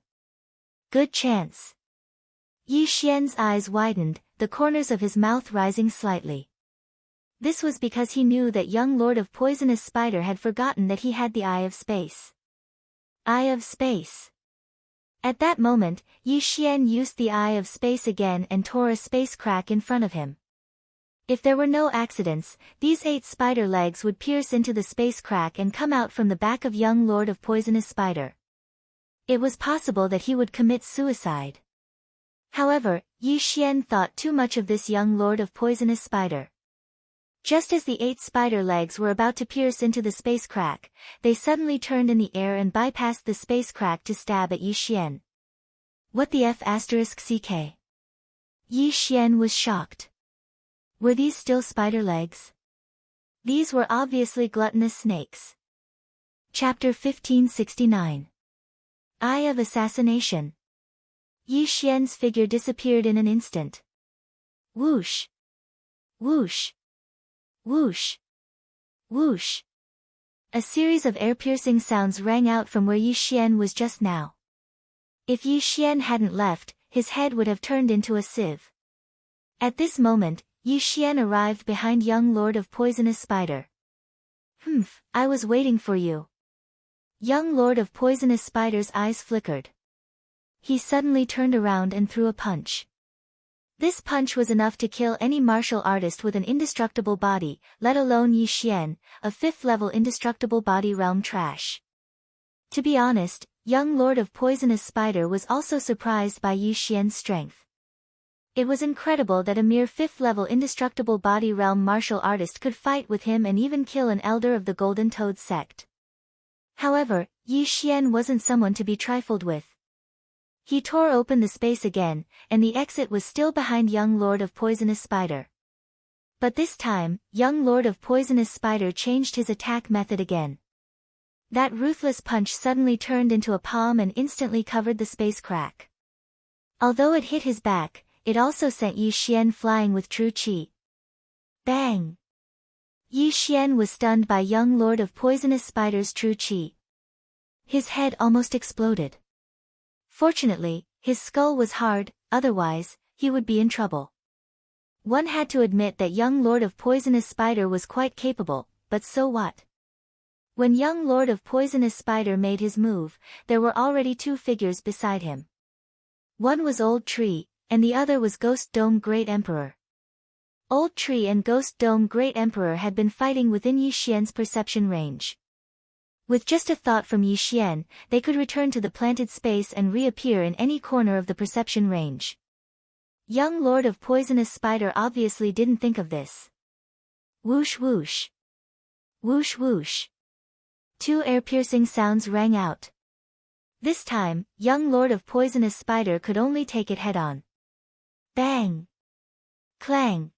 Good chance. Yi Xian's eyes widened, the corners of his mouth rising slightly. This was because he knew that young Lord of Poisonous Spider had forgotten that he had the Eye of Space. Eye of Space. At that moment, Yi Xian used the Eye of Space again and tore a space crack in front of him. If there were no accidents, these 8 spider legs would pierce into the space crack and come out from the back of young Lord of Poisonous Spider. It was possible that he would commit suicide. However, Yi Xian thought too much of this young Lord of Poisonous Spider. Just as the 8 spider legs were about to pierce into the space crack, they suddenly turned in the air and bypassed the space crack to stab at Yi Xian. What the F***ck? Yi Xian was shocked. Were these still spider legs? These were obviously gluttonous snakes. Chapter 1569. Eye of Assassination. Yi Xian's figure disappeared in an instant. Whoosh! Whoosh! Whoosh! Whoosh! A series of air-piercing sounds rang out from where Yi Xian was just now. If Yi Xian hadn't left, his head would have turned into a sieve. At this moment, Yi Xian arrived behind young Lord of Poisonous Spider. Humph, I was waiting for you. Young Lord of Poisonous Spider's eyes flickered. He suddenly turned around and threw a punch. This punch was enough to kill any martial artist with an indestructible body, let alone Yi Xian, a 5th-level indestructible body realm trash. To be honest, young Lord of Poisonous Spider was also surprised by Yi Xian's strength. It was incredible that a mere 5th-level indestructible body realm martial artist could fight with him and even kill an elder of the Golden Toad sect. However, Yi Xian wasn't someone to be trifled with. He tore open the space again, and the exit was still behind young Lord of Poisonous Spider. But this time, young Lord of Poisonous Spider changed his attack method again. That ruthless punch suddenly turned into a palm and instantly covered the space crack. Although it hit his back, it also sent Yi Xian flying with true qi. Bang! Yi Xian was stunned by young Lord of Poisonous Spider's true qi. His head almost exploded. Fortunately, his skull was hard, otherwise, he would be in trouble. One had to admit that young Lord of Poisonous Spider was quite capable, but so what? When young Lord of Poisonous Spider made his move, there were already 2 figures beside him. One was Old Tree, and the other was Ghost Dome Great Emperor. Old Tree and Ghost Dome Great Emperor had been fighting within Yi Xian's perception range. With just a thought from Yi Xian, they could return to the planted space and reappear in any corner of the perception range. Young Lord of Poisonous Spider obviously didn't think of this. Whoosh whoosh. Whoosh whoosh. 2 ear-piercing sounds rang out. This time, young Lord of Poisonous Spider could only take it head-on. Bang! Clang!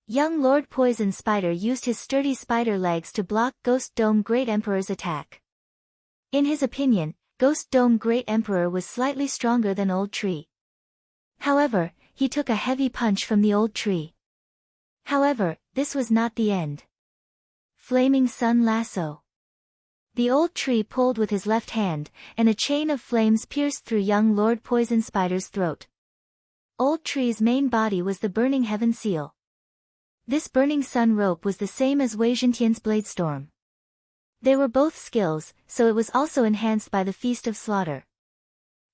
Young Lord Poison Spider used his sturdy spider legs to block Ghost Dome Great Emperor's attack. In his opinion, Ghost Dome Great Emperor was slightly stronger than Old Tree. However, he took a heavy punch from the Old Tree. However, this was not the end. Flaming Sun Lasso. The Old Tree pulled with his left hand, and a chain of flames pierced through young Lord Poison Spider's throat. Old Tree's main body was the Burning Heaven Seal. This Burning Sun rope was the same as Wei Zhentian's Bladestorm. They were both skills, so it was also enhanced by the Feast of Slaughter.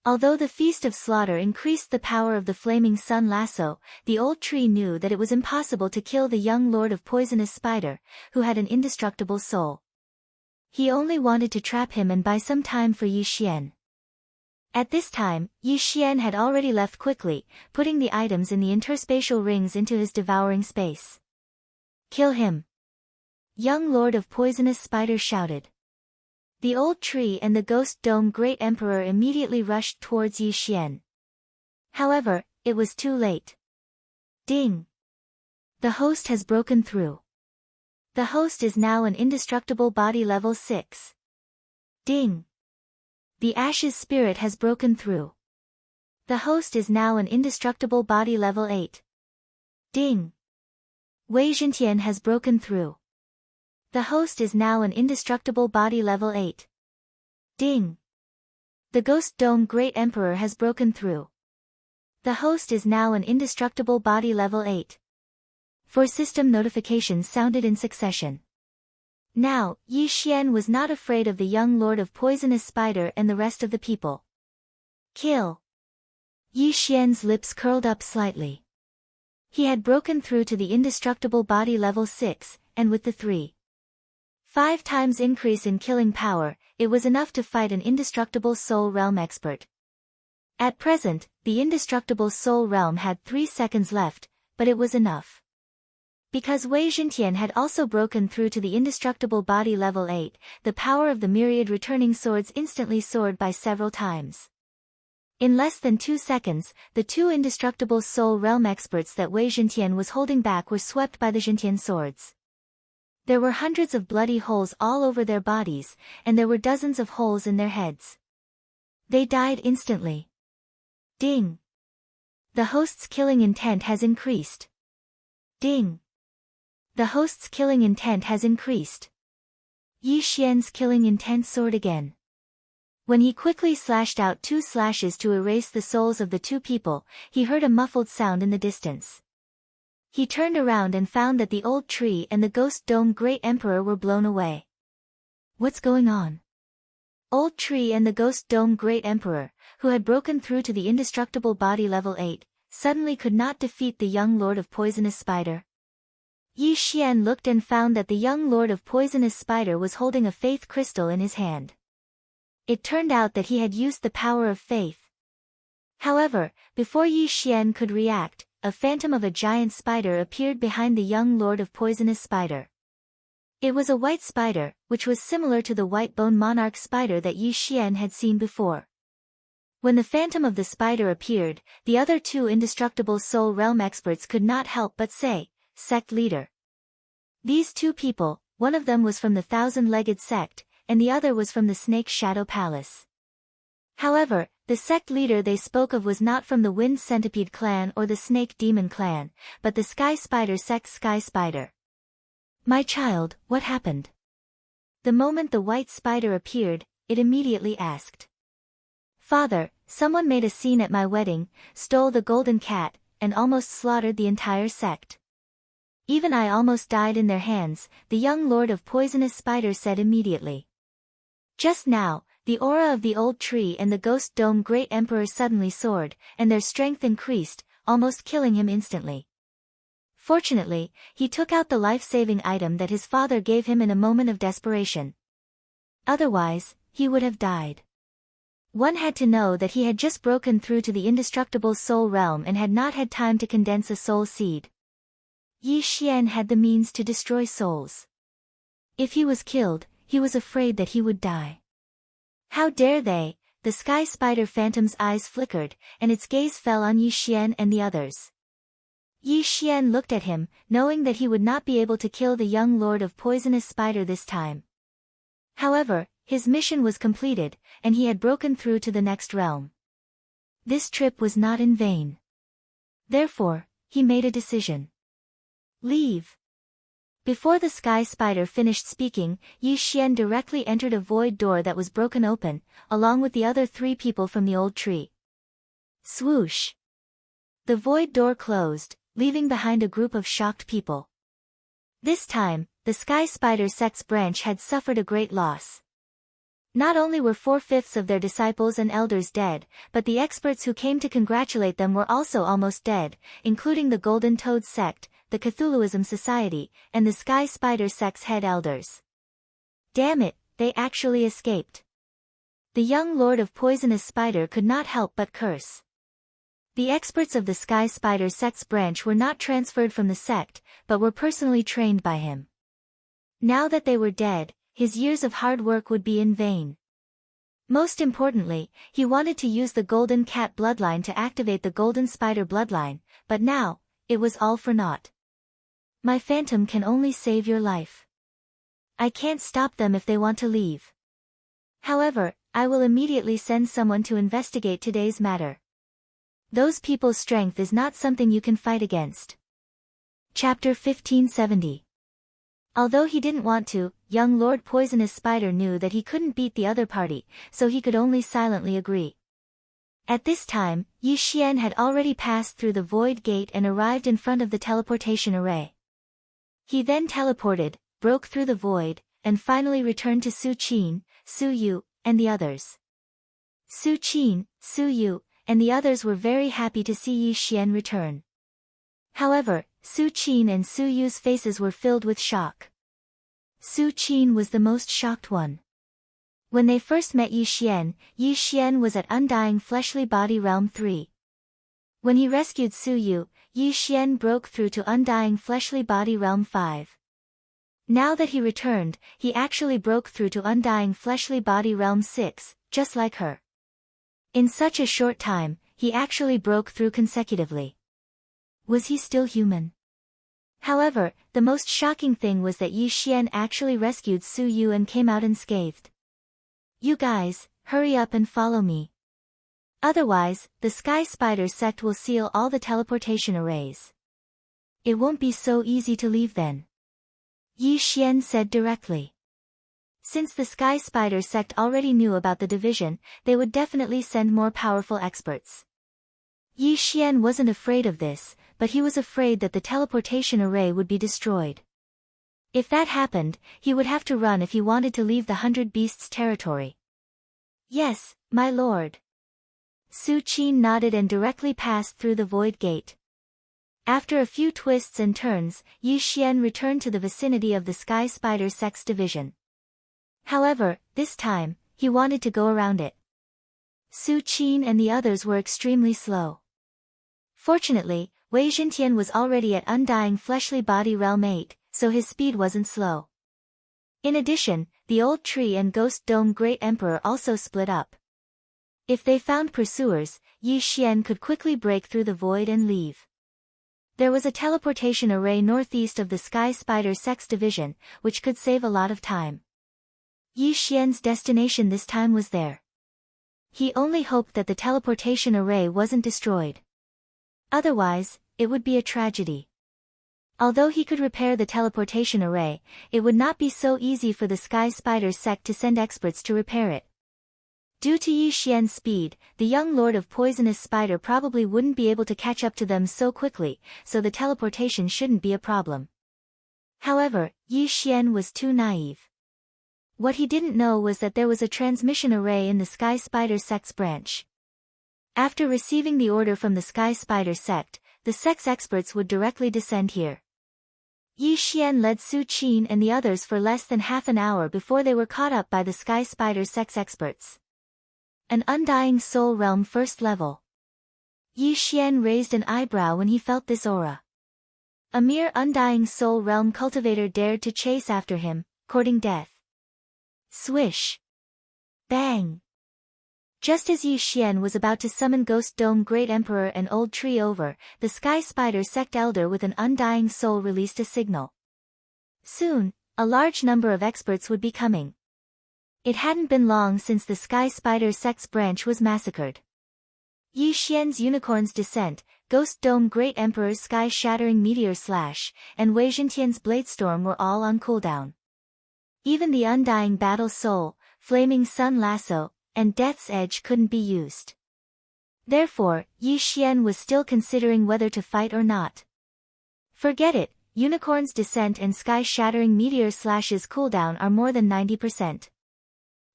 Although the Feast of Slaughter increased the power of the Flaming Sun Lasso, the Old Tree knew that it was impossible to kill the young Lord of Poisonous Spider, who had an indestructible soul. He only wanted to trap him and buy some time for Yi Xian. At this time, Yi Xian had already left quickly, putting the items in the interspatial rings into his devouring space. Kill him! Young Lord of Poisonous Spider shouted. The Old Tree and the Ghost Dome Great Emperor immediately rushed towards Yi Xian. However, it was too late. Ding! The host has broken through. The host is now an indestructible body level 6. Ding! The Ashes Spirit has broken through. The host is now an indestructible body level 8. Ding! Wei Zhentian has broken through. The host is now an indestructible body level 8. Ding! The Ghost Dome Great Emperor has broken through. The host is now an indestructible body level 8. 4 system notifications sounded in succession. Now, Yi Xian was not afraid of the young Lord of Poisonous Spider and the rest of the people. Kill! Yi Xian's lips curled up slightly. He had broken through to the indestructible body level 6, and with the 3.5 times increase in killing power, it was enough to fight an indestructible soul realm expert. At present, the indestructible soul realm had 3 seconds left, but it was enough. Because Wei Zhentian had also broken through to the indestructible body level 8, the power of the myriad returning swords instantly soared by several times. In less than 2 seconds, the 2 indestructible soul realm experts that Wei Zhentian was holding back were swept by the Zhentian swords. There were hundreds of bloody holes all over their bodies, and there were dozens of holes in their heads. They died instantly. Ding! The host's killing intent has increased. Ding! The host's killing intent has increased. Yi Xian's killing intent soared again. When he quickly slashed out 2 slashes to erase the souls of the 2 people, he heard a muffled sound in the distance. He turned around and found that the Old Tree and the Ghost Dome Great Emperor were blown away. What's going on? Old Tree and the Ghost Dome Great Emperor, who had broken through to the indestructible body level 8, suddenly could not defeat the young Lord of Poisonous Spider? Yi Xian looked and found that the young Lord of Poisonous Spider was holding a faith crystal in his hand. It turned out that he had used the power of faith. However, before Yi Xian could react, a phantom of a giant spider appeared behind the young Lord of Poisonous Spider. It was a white spider, which was similar to the white bone monarch spider that Yi Xian had seen before. When the phantom of the spider appeared, the other two indestructible soul realm experts could not help but say, "Sect leader." These two people, one of them was from the thousand-legged sect, and the other was from the Snake Shadow Palace. However, the sect leader they spoke of was not from the Wind Centipede clan or the Snake Demon clan, but the Sky Spider sect Sky Spider. "My child, what happened?" The moment the white spider appeared, it immediately asked. "Father, someone made a scene at my wedding, stole the golden cat, and almost slaughtered the entire sect. Even I almost died in their hands," the young Lord of Poisonous Spider said immediately. Just now, the aura of the old tree and the Ghost Dome Great Emperor suddenly soared, and their strength increased, almost killing him instantly. Fortunately, he took out the life-saving item that his father gave him in a moment of desperation. Otherwise, he would have died. One had to know that he had just broken through to the indestructible soul realm and had not had time to condense a soul seed. Yi Xian had the means to destroy souls. If he was killed, he was afraid that he would die. "How dare they?" The Sky Spider Phantom's eyes flickered, and its gaze fell on Yi Xian and the others. Yi Xian looked at him, knowing that he would not be able to kill the young Lord of Poisonous Spider this time. However, his mission was completed, and he had broken through to the next realm. This trip was not in vain. Therefore, he made a decision. "Leave." Before the Sky Spider finished speaking, Yi Xian directly entered a void door that was broken open, along with the other three people from the old tree. Swoosh! The void door closed, leaving behind a group of shocked people. This time, the Sky Spider sect's branch had suffered a great loss. Not only were 4/5 of their disciples and elders dead, but the experts who came to congratulate them were also almost dead, including the Golden Toad sect, the Cthulhuism Society, and the Sky Spider sect's head elders. Damn it, they actually escaped. The young Lord of Poisonous Spider could not help but curse. The experts of the Sky Spider sect's branch were not transferred from the sect, but were personally trained by him. Now that they were dead, his years of hard work would be in vain. Most importantly, he wanted to use the Golden Cat bloodline to activate the Golden Spider bloodline, but now, it was all for naught. "My phantom can only save your life. I can't stop them if they want to leave. However, I will immediately send someone to investigate today's matter. Those people's strength is not something you can fight against." Chapter 1570. Although he didn't want to, young Lord Poisonous Spider knew that he couldn't beat the other party, so he could only silently agree. At this time, Yi Xian had already passed through the void gate and arrived in front of the teleportation array. He then teleported, broke through the void, and finally returned to Su Qin, Su Yu, and the others. Su Qin, Su Yu, and the others were very happy to see Yi Xian return. However, Su Qin and Su Yu's faces were filled with shock. Su Qin was the most shocked one. When they first met Yi Xian was at Undying Fleshly Body Realm 3. When he rescued Su Yu, Yi Xian broke through to Undying Fleshly Body Realm 5. Now that he returned, he actually broke through to Undying Fleshly Body Realm 6, just like her. In such a short time, he actually broke through consecutively. Was he still human? However, the most shocking thing was that Yi Xian actually rescued Su Yu and came out unscathed. "You guys, hurry up and follow me. Otherwise, the Sky Spider sect will seal all the teleportation arrays. It won't be so easy to leave then," Yi Xian said directly. Since the Sky Spider sect already knew about the division, they would definitely send more powerful experts. Yi Xian wasn't afraid of this, but he was afraid that the teleportation array would be destroyed. If that happened, he would have to run if he wanted to leave the 100 Beasts territory. "Yes, my lord." Su Qin nodded and directly passed through the void gate. After a few twists and turns, Yi Xian returned to the vicinity of the Sky Spider Sex Division. However, this time, he wanted to go around it. Su Qin and the others were extremely slow. Fortunately, Wei Zhintian was already at Undying Fleshly Body Realm 8, so his speed wasn't slow. In addition, the Old Tree and Ghost Dome Great Emperor also split up. If they found pursuers, Yi Xian could quickly break through the void and leave. There was a teleportation array northeast of the Sky Spider Sex Division, which could save a lot of time. Yi Xian's destination this time was there. He only hoped that the teleportation array wasn't destroyed. Otherwise, it would be a tragedy. Although he could repair the teleportation array, it would not be so easy for the Sky Spider sect to send experts to repair it. Due to Yi Xian's speed, the young Lord of Poisonous Spider probably wouldn't be able to catch up to them so quickly, so the teleportation shouldn't be a problem. However, Yi Xian was too naive. What he didn't know was that there was a transmission array in the Sky Spider sect's branch. After receiving the order from the Sky Spider sect, the sect's experts would directly descend here. Yi Xian led Su Qin and the others for less than half an hour before they were caught up by the Sky Spider sect's experts. An Undying Soul Realm First Level. Yi Xian raised an eyebrow when he felt this aura. A mere Undying Soul Realm cultivator dared to chase after him, courting death. Swish! Bang! Just as Yi Xian was about to summon Ghost Dome Great Emperor and Old Tree over, the Sky Spider Sect Elder with an Undying Soul released a signal. Soon, a large number of experts would be coming. It hadn't been long since the Sky Spider Sect's branch was massacred. Yi Xian's Unicorn's Descent, Ghost Dome Great Emperor's Sky-Shattering Meteor Slash, and Wei Zhintian's Bladestorm were all on cooldown. Even the Undying Battle Soul, Flaming Sun Lasso, and Death's Edge couldn't be used. Therefore, Yi Xian was still considering whether to fight or not. Forget it, Unicorn's Descent and Sky-Shattering Meteor Slash's cooldown are more than 90%.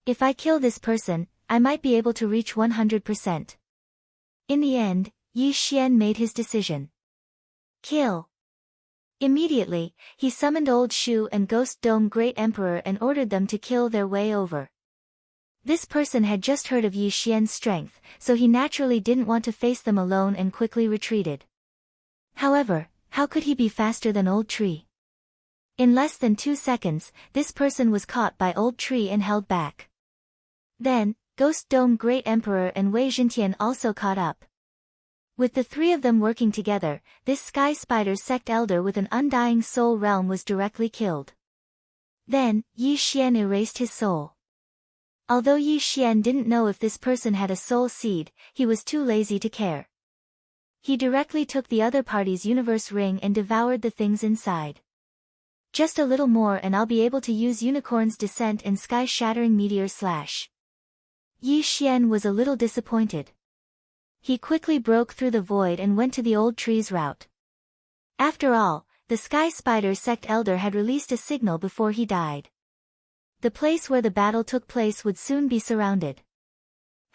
If I kill this person, I might be able to reach 100%. In the end, Yi Xian made his decision. Kill. Immediately, he summoned Old Shu and Ghost Dome Great Emperor and ordered them to kill their way over. This person had just heard of Yi Xian's strength, so he naturally didn't want to face them alone and quickly retreated. However, how could he be faster than Old Tree? In less than 2 seconds, this person was caught by Old Tree and held back. Then, Ghost Dome Great Emperor and Wei Zhintian also caught up. With the three of them working together, this Sky Spider Sect Elder with an Undying Soul Realm was directly killed. Then, Yi Xian erased his soul. Although Yi Xian didn't know if this person had a soul seed, he was too lazy to care. He directly took the other party's universe ring and devoured the things inside. Just a little more and I'll be able to use Unicorn's Descent and Sky-Shattering Meteor Slash. Yi Xian was a little disappointed. He quickly broke through the void and went to the Old Tree's route. After all, the Sky Spider Sect Elder had released a signal before he died. The place where the battle took place would soon be surrounded.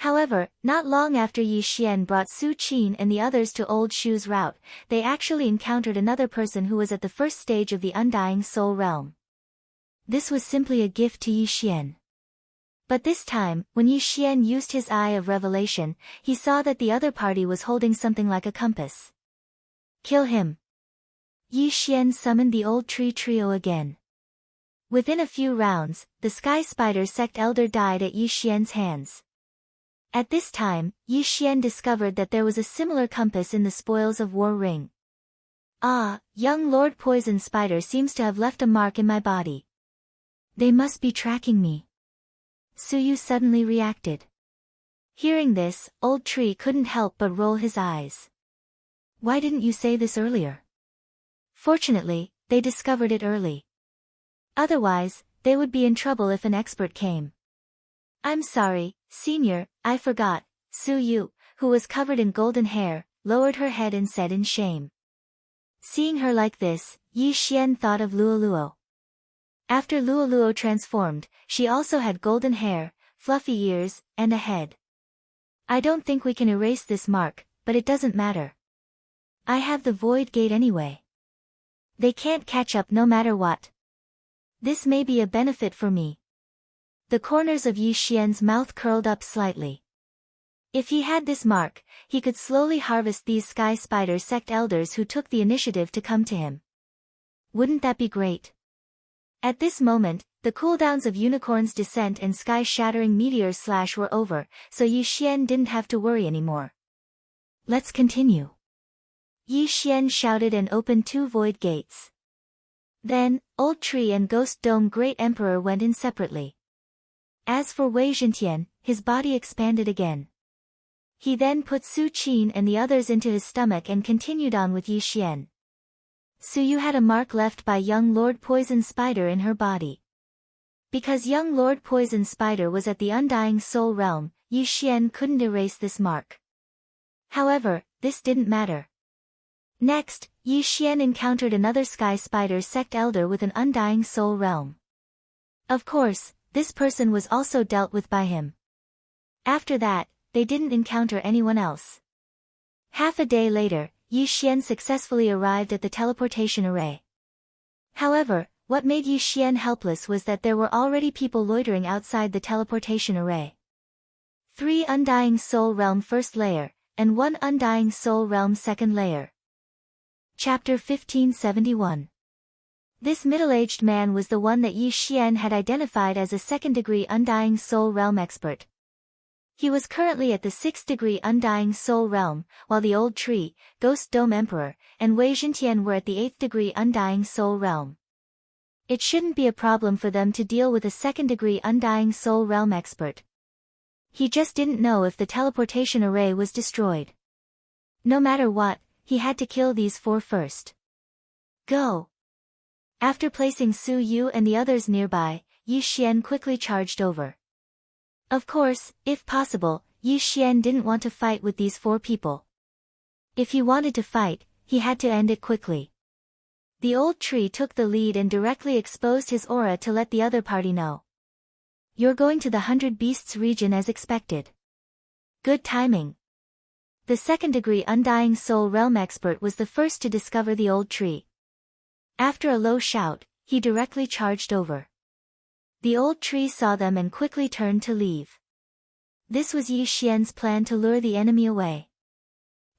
However, not long after Yi Xian brought Su Qin and the others to Old Shu's route, they actually encountered another person who was at the first stage of the Undying Soul Realm. This was simply a gift to Yi Xian. But this time, when Yi Xian used his Eye of Revelation, he saw that the other party was holding something like a compass. Kill him. Yi Xian summoned the Old Tree Trio again. Within a few rounds, the Sky Spider Sect Elder died at Yi Xian's hands. At this time, Yi Xian discovered that there was a similar compass in the Spoils of War ring. Ah, young Lord Poison Spider seems to have left a mark in my body. They must be tracking me. Suyu suddenly reacted. Hearing this, Old Tree couldn't help but roll his eyes. Why didn't you say this earlier? Fortunately, they discovered it early. Otherwise, they would be in trouble if an expert came. I'm sorry, Senior, I forgot. Suyu, who was covered in golden hair, lowered her head and said in shame. Seeing her like this, Yi Xian thought of Luoluo. After Luoluo transformed, she also had golden hair, fluffy ears, and a head. I don't think we can erase this mark, but it doesn't matter. I have the void gate anyway. They can't catch up no matter what. This may be a benefit for me. The corners of Yi Xian's mouth curled up slightly. If he had this mark, he could slowly harvest these sky spider sect elders who took the initiative to come to him. Wouldn't that be great? At this moment, the cooldowns of Unicorn's Descent and sky-shattering meteor slash were over, so Yi Xian didn't have to worry anymore. Let's continue. Yi Xian shouted and opened 2 void gates. Then, Old Tree and Ghost Dome Great Emperor went in separately. As for Wei Zhentian, his body expanded again. He then put Su Qin and the others into his stomach and continued on with Yi Xian. Su Yu had a mark left by young Lord Poison Spider in her body. Because young Lord Poison Spider was at the Undying Soul Realm, Yi Xian couldn't erase this mark. However, this didn't matter. Next, Yi Xian encountered another Sky Spider sect elder with an Undying Soul Realm. Of course, this person was also dealt with by him. After that, they didn't encounter anyone else. Half a day later, Yi Xian successfully arrived at the teleportation array. However, what made Yi Xian helpless was that there were already people loitering outside the teleportation array. 3 Undying Soul Realm First Layer, and 1 Undying Soul Realm Second Layer. Chapter 1571. This middle-aged man was the one that Yi Xian had identified as a second-degree Undying Soul Realm expert. He was currently at the 6th degree Undying Soul Realm, while the Old Tree, Ghost Dome Emperor, and Wei Zhentian were at the 8th degree Undying Soul Realm. It shouldn't be a problem for them to deal with a 2nd degree Undying Soul Realm expert. He just didn't know if the teleportation array was destroyed. No matter what, he had to kill these 4 first. Go! After placing Su Yu and the others nearby, Yi Xian quickly charged over. Of course, if possible, Yi Xian didn't want to fight with these 4 people. If he wanted to fight, he had to end it quickly. The Old Tree took the lead and directly exposed his aura to let the other party know. You're going to the 100 Beasts region as expected. Good timing. The 2nd degree Undying Soul Realm expert was the first to discover the Old Tree. After a low shout, he directly charged over. The Old Tree saw them and quickly turned to leave. This was Yi Xian's plan to lure the enemy away.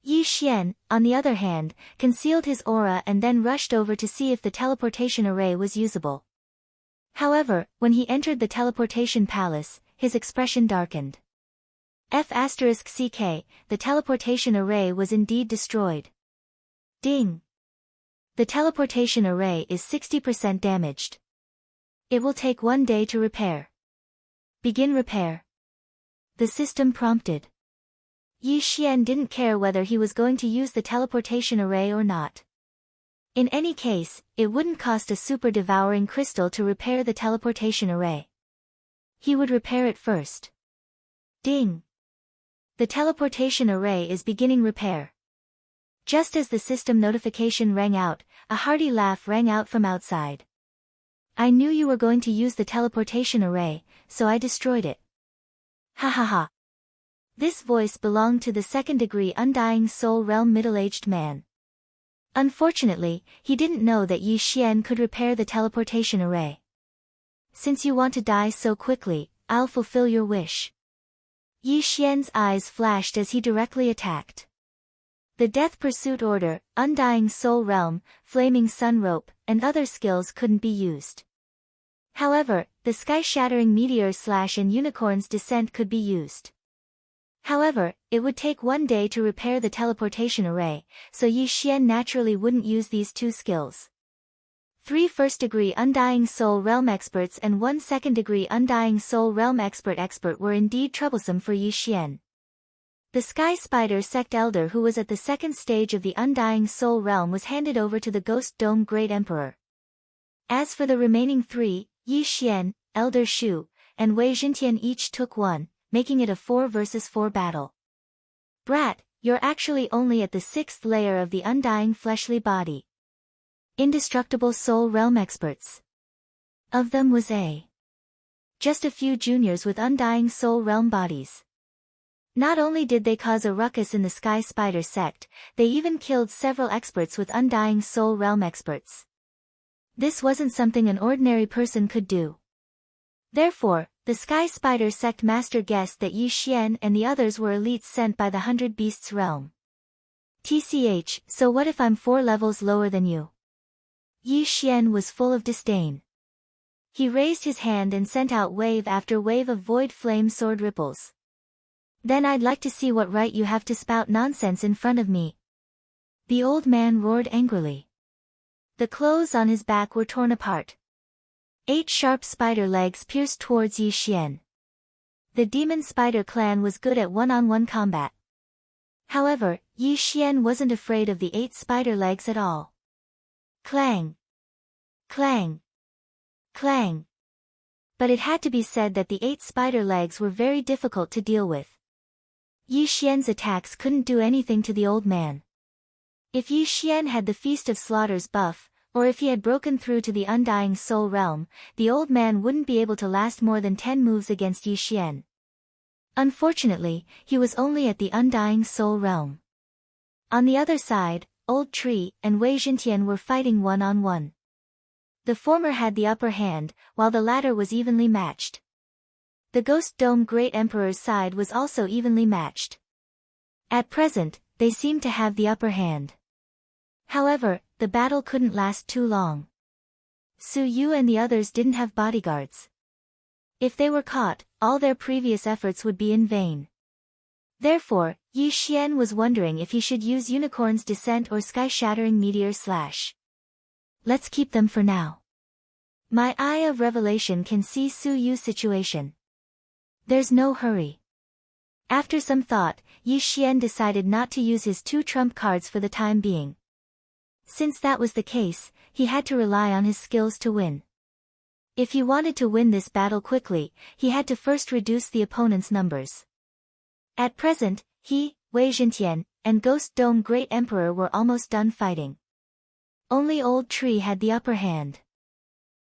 Yi Xian, on the other hand, concealed his aura and then rushed over to see if the teleportation array was usable. However, when he entered the teleportation palace, his expression darkened. F*CK, the teleportation array was indeed destroyed. Ding! The teleportation array is 60% damaged. It will take 1 day to repair. Begin repair. The system prompted. Yi Xian didn't care whether he was going to use the teleportation array or not. In any case, it wouldn't cost a super-devouring crystal to repair the teleportation array. He would repair it first. Ding! The teleportation array is beginning repair. Just as the system notification rang out, a hearty laugh rang out from outside. I knew you were going to use the teleportation array, so I destroyed it. Ha ha ha. This voice belonged to the 2nd degree Undying Soul Realm middle-aged man. Unfortunately, he didn't know that Yi Xian could repair the teleportation array. Since you want to die so quickly, I'll fulfill your wish. Yi Xian's eyes flashed as he directly attacked. The Death Pursuit Order, Undying Soul Realm, Flaming Sun Rope, and other skills couldn't be used. However, the Sky-Shattering Meteor Slash and Unicorn's Descent could be used. However, it would take 1 day to repair the teleportation array, so Yi Xian naturally wouldn't use these 2 skills. 3 first-degree Undying Soul Realm experts and 1 second-degree Undying Soul Realm expert were indeed troublesome for Yi Xian. The Sky Spider sect elder who was at the 2nd stage of the Undying Soul Realm was handed over to the Ghost Dome Great Emperor. As for the remaining 3, Yi Xian, Elder Shu, and Wei Zhentian each took 1, making it a 4 versus 4 battle. Brat, you're actually only at the 6th layer of the Undying Fleshly Body. Indestructible Soul Realm experts. Of them was just a few juniors with Undying Soul Realm bodies. Not only did they cause a ruckus in the Sky Spider sect, they even killed several experts with Undying Soul Realm experts. This wasn't something an ordinary person could do. Therefore, the Sky Spider sect master guessed that Yi Xian and the others were elites sent by the Hundred Beasts realm. TCH, so what if I'm 4 levels lower than you? Yi Xian was full of disdain. He raised his hand and sent out wave after wave of void flame sword ripples. Then I'd like to see what right you have to spout nonsense in front of me. The old man roared angrily. The clothes on his back were torn apart. 8 sharp spider legs pierced towards Yi Xian. The demon spider clan was good at one-on-one combat. However, Yi Xian wasn't afraid of the 8 spider legs at all. Clang! Clang! Clang! But it had to be said that the 8 spider legs were very difficult to deal with. Yi Xian's attacks couldn't do anything to the old man. If Yi Xian had the Feast of Slaughters buff, or if he had broken through to the Undying Soul realm, the old man wouldn't be able to last more than 10 moves against Yi Xian. Unfortunately, he was only at the Undying Soul realm. On the other side, Old Tree and Wei Jintian were fighting one-on-one. The former had the upper hand, while the latter was evenly matched. The Ghost Dome Great Emperor's side was also evenly matched. At present, they seemed to have the upper hand. However, the battle couldn't last too long. Su Yu and the others didn't have bodyguards. If they were caught, all their previous efforts would be in vain. Therefore, Yi Xian was wondering if he should use Unicorn's Descent or Sky-Shattering Meteor Slash. Let's keep them for now. My Eye of Revelation can see Su Yu's situation. There's no hurry. After some thought, Yi Xian decided not to use his 2 trump cards for the time being. Since that was the case, he had to rely on his skills to win. If he wanted to win this battle quickly, he had to first reduce the opponent's numbers. At present, he, Wei Jintian, and Ghost Dome Great Emperor were almost done fighting. Only Old Tree had the upper hand.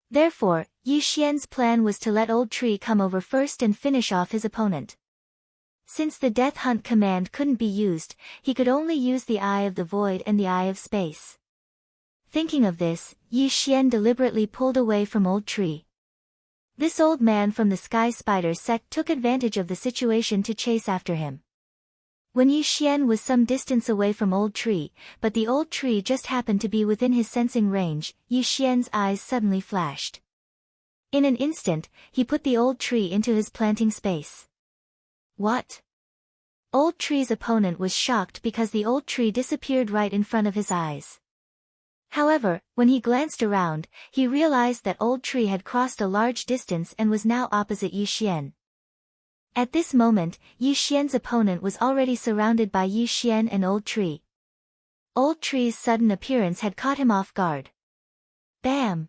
Therefore, Yi Xian's plan was to let Old Tree come over first and finish off his opponent. Since the Death Hunt command couldn't be used, he could only use the Eye of the Void and the Eye of Space. Thinking of this, Yi Xian deliberately pulled away from Old Tree. This old man from the Sky Spider sect took advantage of the situation to chase after him. When Yi Xian was some distance away from Old Tree, but the Old Tree just happened to be within his sensing range, Yi Xian's eyes suddenly flashed. In an instant, he put the Old Tree into his planting space. What? Old Tree's opponent was shocked because the Old Tree disappeared right in front of his eyes. However, when he glanced around, he realized that Old Tree had crossed a large distance and was now opposite Yi Xian. At this moment, Yi Xian's opponent was already surrounded by Yi Xian and Old Tree. Old Tree's sudden appearance had caught him off guard. Bam!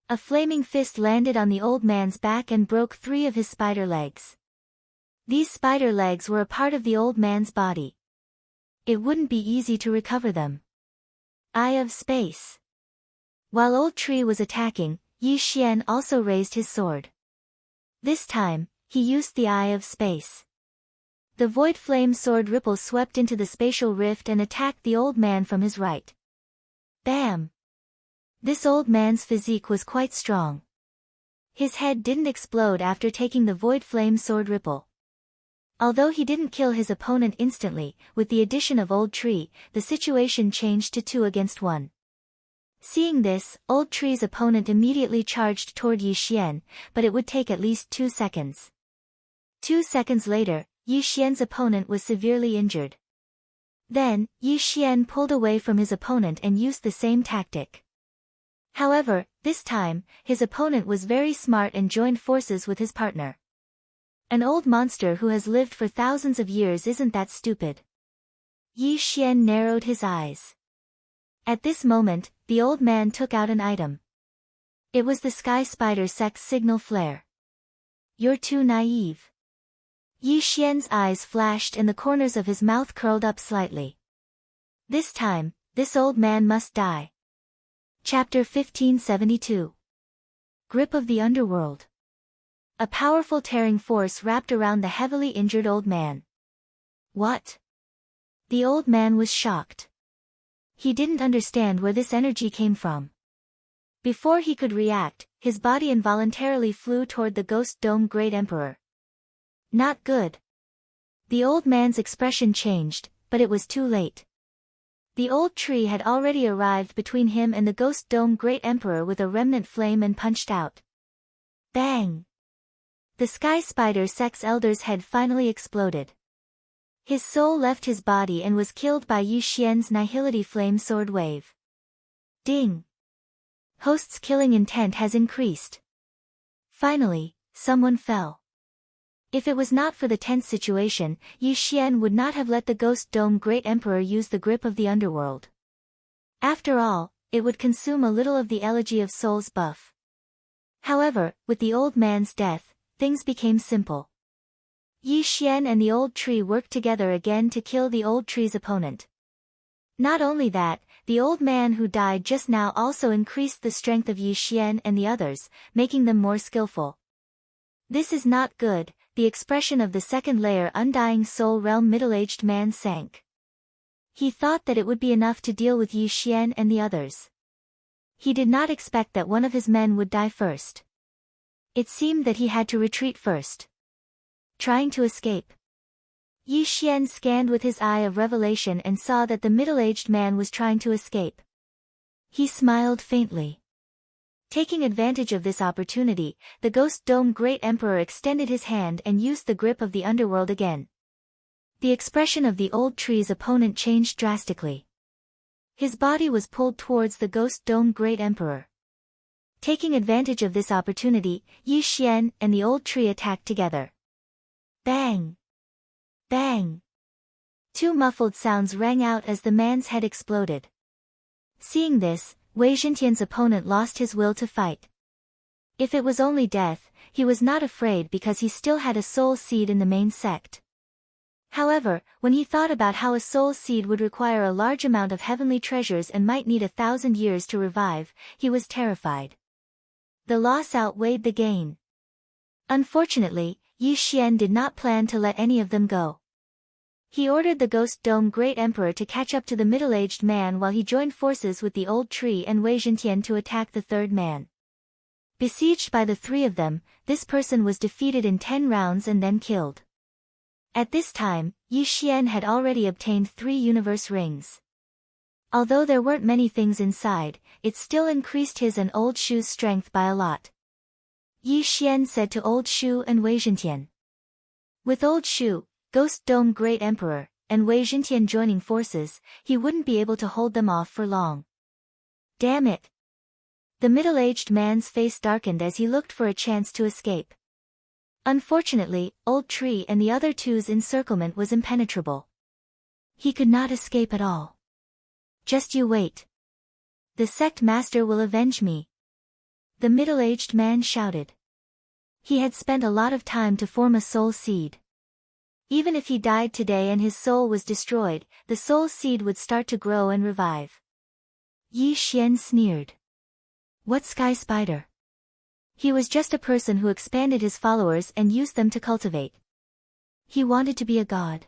A flaming fist landed on the old man's back and broke 3 of his spider legs. These spider legs were a part of the old man's body. It wouldn't be easy to recover them. Eye of Space. While Old Tree was attacking, Yi Xian also raised his sword. This time, he used the Eye of Space. The void flame sword ripple swept into the spatial rift and attacked the old man from his right. Bam! This old man's physique was quite strong. His head didn't explode after taking the void flame sword ripple. Although he didn't kill his opponent instantly, with the addition of Old Tree, the situation changed to 2 against 1. Seeing this, Old Tree's opponent immediately charged toward Yi Xian, but it would take at least 2 seconds. 2 seconds later, Yi Xian's opponent was severely injured. Then, Yi Xian pulled away from his opponent and used the same tactic. However, this time, his opponent was very smart and joined forces with his partner. An old monster who has lived for thousands of years isn't that stupid. Yi Xian narrowed his eyes. At this moment, the old man took out an item. It was the Sky Spider sect's signal flare. You're too naive. Yi Xian's eyes flashed and the corners of his mouth curled up slightly. This time, this old man must die. Chapter 1572. Grip of the Underworld. A powerful tearing force wrapped around the heavily injured old man. What? The old man was shocked. He didn't understand where this energy came from. Before he could react, his body involuntarily flew toward the Ghost Dome Great Emperor. Not good. The old man's expression changed, but it was too late. The old tree had already arrived between him and the Ghost Dome Great Emperor with a remnant flame and punched out. Bang! The Sky Spider Sex Elder's head finally exploded. His soul left his body and was killed by Yi Xian's Nihility Flame Sword Wave. Ding! Host's killing intent has increased. Finally, someone fell. If it was not for the tense situation, Yi Xian would not have let the Ghost Dome Great Emperor use the grip of the underworld. After all, it would consume a little of the Elegy of Souls buff. However, with the old man's death, things became simple. Yi Xian and the old tree worked together again to kill the old tree's opponent. Not only that, the old man who died just now also increased the strength of Yi Xian and the others, making them more skillful. This is not good. The expression of the second layer Undying Soul Realm middle-aged man sank. He thought that it would be enough to deal with Yi Xian and the others. He did not expect that one of his men would die first. It seemed that he had to retreat first. Trying to escape. Yi Xian scanned with his eye of revelation and saw that the middle-aged man was trying to escape. He smiled faintly. Taking advantage of this opportunity, the Ghost Dome Great Emperor extended his hand and used the grip of the underworld again. The expression of the old tree's opponent changed drastically. His body was pulled towards the Ghost Dome Great Emperor. Taking advantage of this opportunity, Yi Xian and the old tree attacked together. Bang! Bang! Two muffled sounds rang out as the man's head exploded. Seeing this, Wei Zhentian's opponent lost his will to fight. If it was only death, he was not afraid because he still had a soul seed in the main sect. However, when he thought about how a soul seed would require a large amount of heavenly treasures and might need 1,000 years to revive, he was terrified. The loss outweighed the gain. Unfortunately, Yi Xian did not plan to let any of them go. He ordered the Ghost Dome Great Emperor to catch up to the middle-aged man while he joined forces with the old tree and Wei Zhentian to attack the third man. Besieged by the three of them, this person was defeated in 10 rounds and then killed. At this time, Yi Xian had already obtained 3 universe rings. Although there weren't many things inside, it still increased his and Old Shu's strength by a lot. Yi Xian said to Old Shu and Wei Zhentian. With Old Shu, Ghost Dome Great Emperor, and Wei Zhentian joining forces, he wouldn't be able to hold them off for long. Damn it! The middle-aged man's face darkened as he looked for a chance to escape. Unfortunately, Old Tree and the other two's encirclement was impenetrable. He could not escape at all. Just you wait. The sect master will avenge me. The middle-aged man shouted. He had spent a lot of time to form a soul seed. Even if he died today and his soul was destroyed, the soul seed would start to grow and revive. Yi Xian sneered. What sky spider? He was just a person who expanded his followers and used them to cultivate. He wanted to be a god.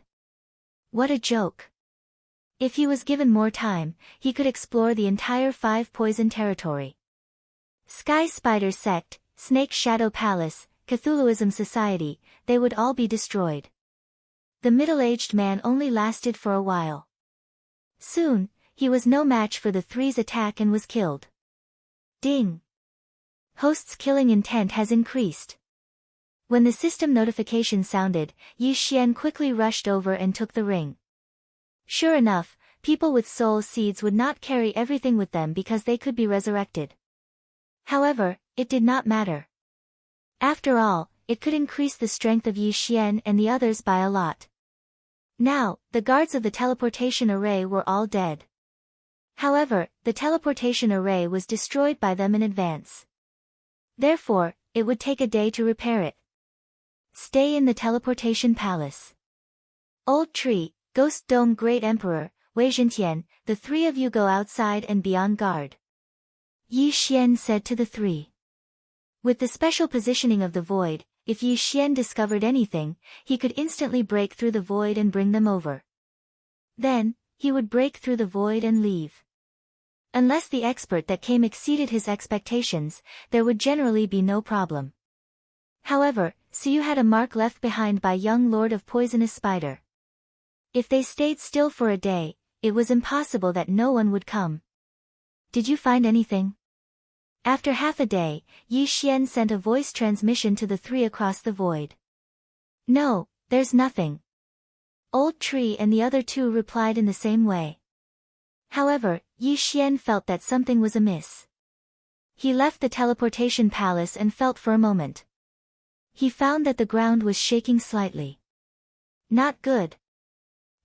What a joke. If he was given more time, he could explore the entire 5 poison territory. Sky Spider Sect, Snake Shadow Palace, Cthulhuism Society, they would all be destroyed. The middle-aged man only lasted for a while. Soon, he was no match for the three's attack and was killed. Ding! Host's killing intent has increased. When the system notification sounded, Yi Xian quickly rushed over and took the ring. Sure enough, people with soul seeds would not carry everything with them because they could be resurrected. However, it did not matter. After all, it could increase the strength of Yi Xian and the others by a lot. Now, the guards of the teleportation array were all dead. However, the teleportation array was destroyed by them in advance. Therefore, it would take a day to repair it. Stay in the teleportation palace. Old Tree, Ghost Dome Great Emperor, Wei Zhentian, the 3 of you go outside and be on guard. Yi Xian said to the 3. With the special positioning of the void, if Yi Xian discovered anything, he could instantly break through the void and bring them over. Then, he would break through the void and leave. Unless the expert that came exceeded his expectations, there would generally be no problem. However, Suyu had a mark left behind by young Lord of Poisonous Spider. If they stayed still for a day, it was impossible that no one would come. Did you find anything? After half a day, Yi Xian sent a voice transmission to the three across the void. No, there's nothing. Old Tree and the other two replied in the same way. However, Yi Xian felt that something was amiss. He left the teleportation palace and felt for a moment. He found that the ground was shaking slightly. Not good.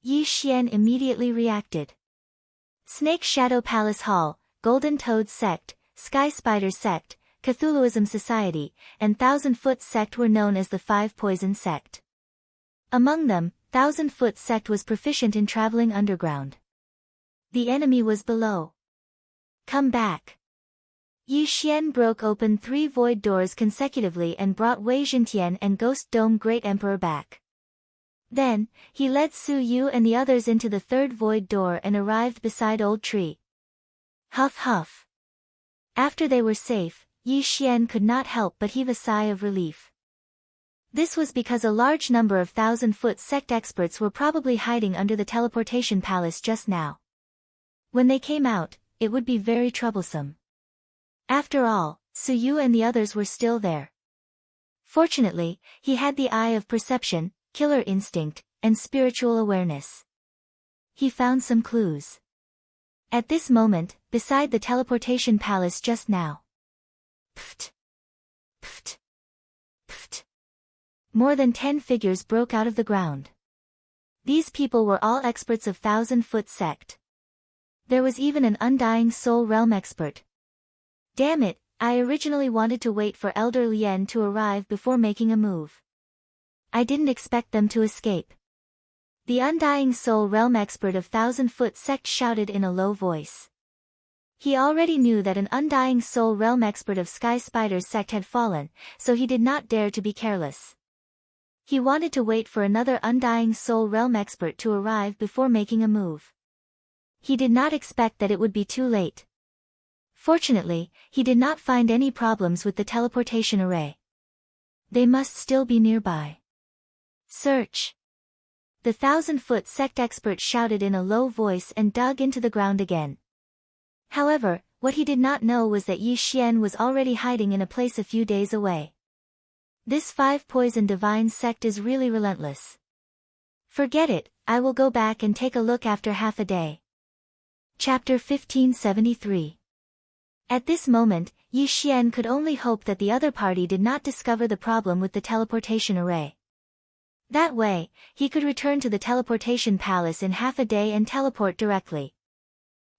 Yi Xian immediately reacted. Snake Shadow Palace Hall, Golden Toad Sect, Sky Spider Sect, Cthulhuism Society, and Thousand Foot Sect were known as the Five Poison Sect. Among them, Thousand Foot Sect was proficient in traveling underground. The enemy was below. Come back. Yi Xian broke open 3 void doors consecutively and brought Wei Zhintian and Ghost Dome Great Emperor back. Then, he led Su Yu and the others into the 3rd void door and arrived beside Old Tree. Huff huff. After they were safe, Yi Xian could not help but heave a sigh of relief. This was because a large number of Thousand Foot Sect experts were probably hiding under the teleportation palace just now. When they came out, it would be very troublesome. After all, Su Yu and the others were still there. Fortunately, he had the eye of perception, killer instinct, and spiritual awareness. He found some clues. At this moment, beside the teleportation palace just now. Pft! Pft! Pft! More than 10 figures broke out of the ground. These people were all experts of Thousand Foot Sect. There was even an Undying Soul Realm expert. Damn it, I originally wanted to wait for Elder Lien to arrive before making a move. I didn't expect them to escape. The Undying Soul Realm expert of Thousand Foot Sect shouted in a low voice. He already knew that an Undying Soul Realm expert of Sky Spider's sect had fallen, so he did not dare to be careless. He wanted to wait for another Undying Soul Realm expert to arrive before making a move. He did not expect that it would be too late. Fortunately, he did not find any problems with the teleportation array. They must still be nearby. Search! The Thousand Foot Sect expert shouted in a low voice and dug into the ground again. However, what he did not know was that Yi Xian was already hiding in a place a few days away. This 5 Poison Divine Sect is really relentless. Forget it, I will go back and take a look after half a day. Chapter 1573. At this moment, Yi Xian could only hope that the other party did not discover the problem with the teleportation array. That way, he could return to the teleportation palace in half a day and teleport directly.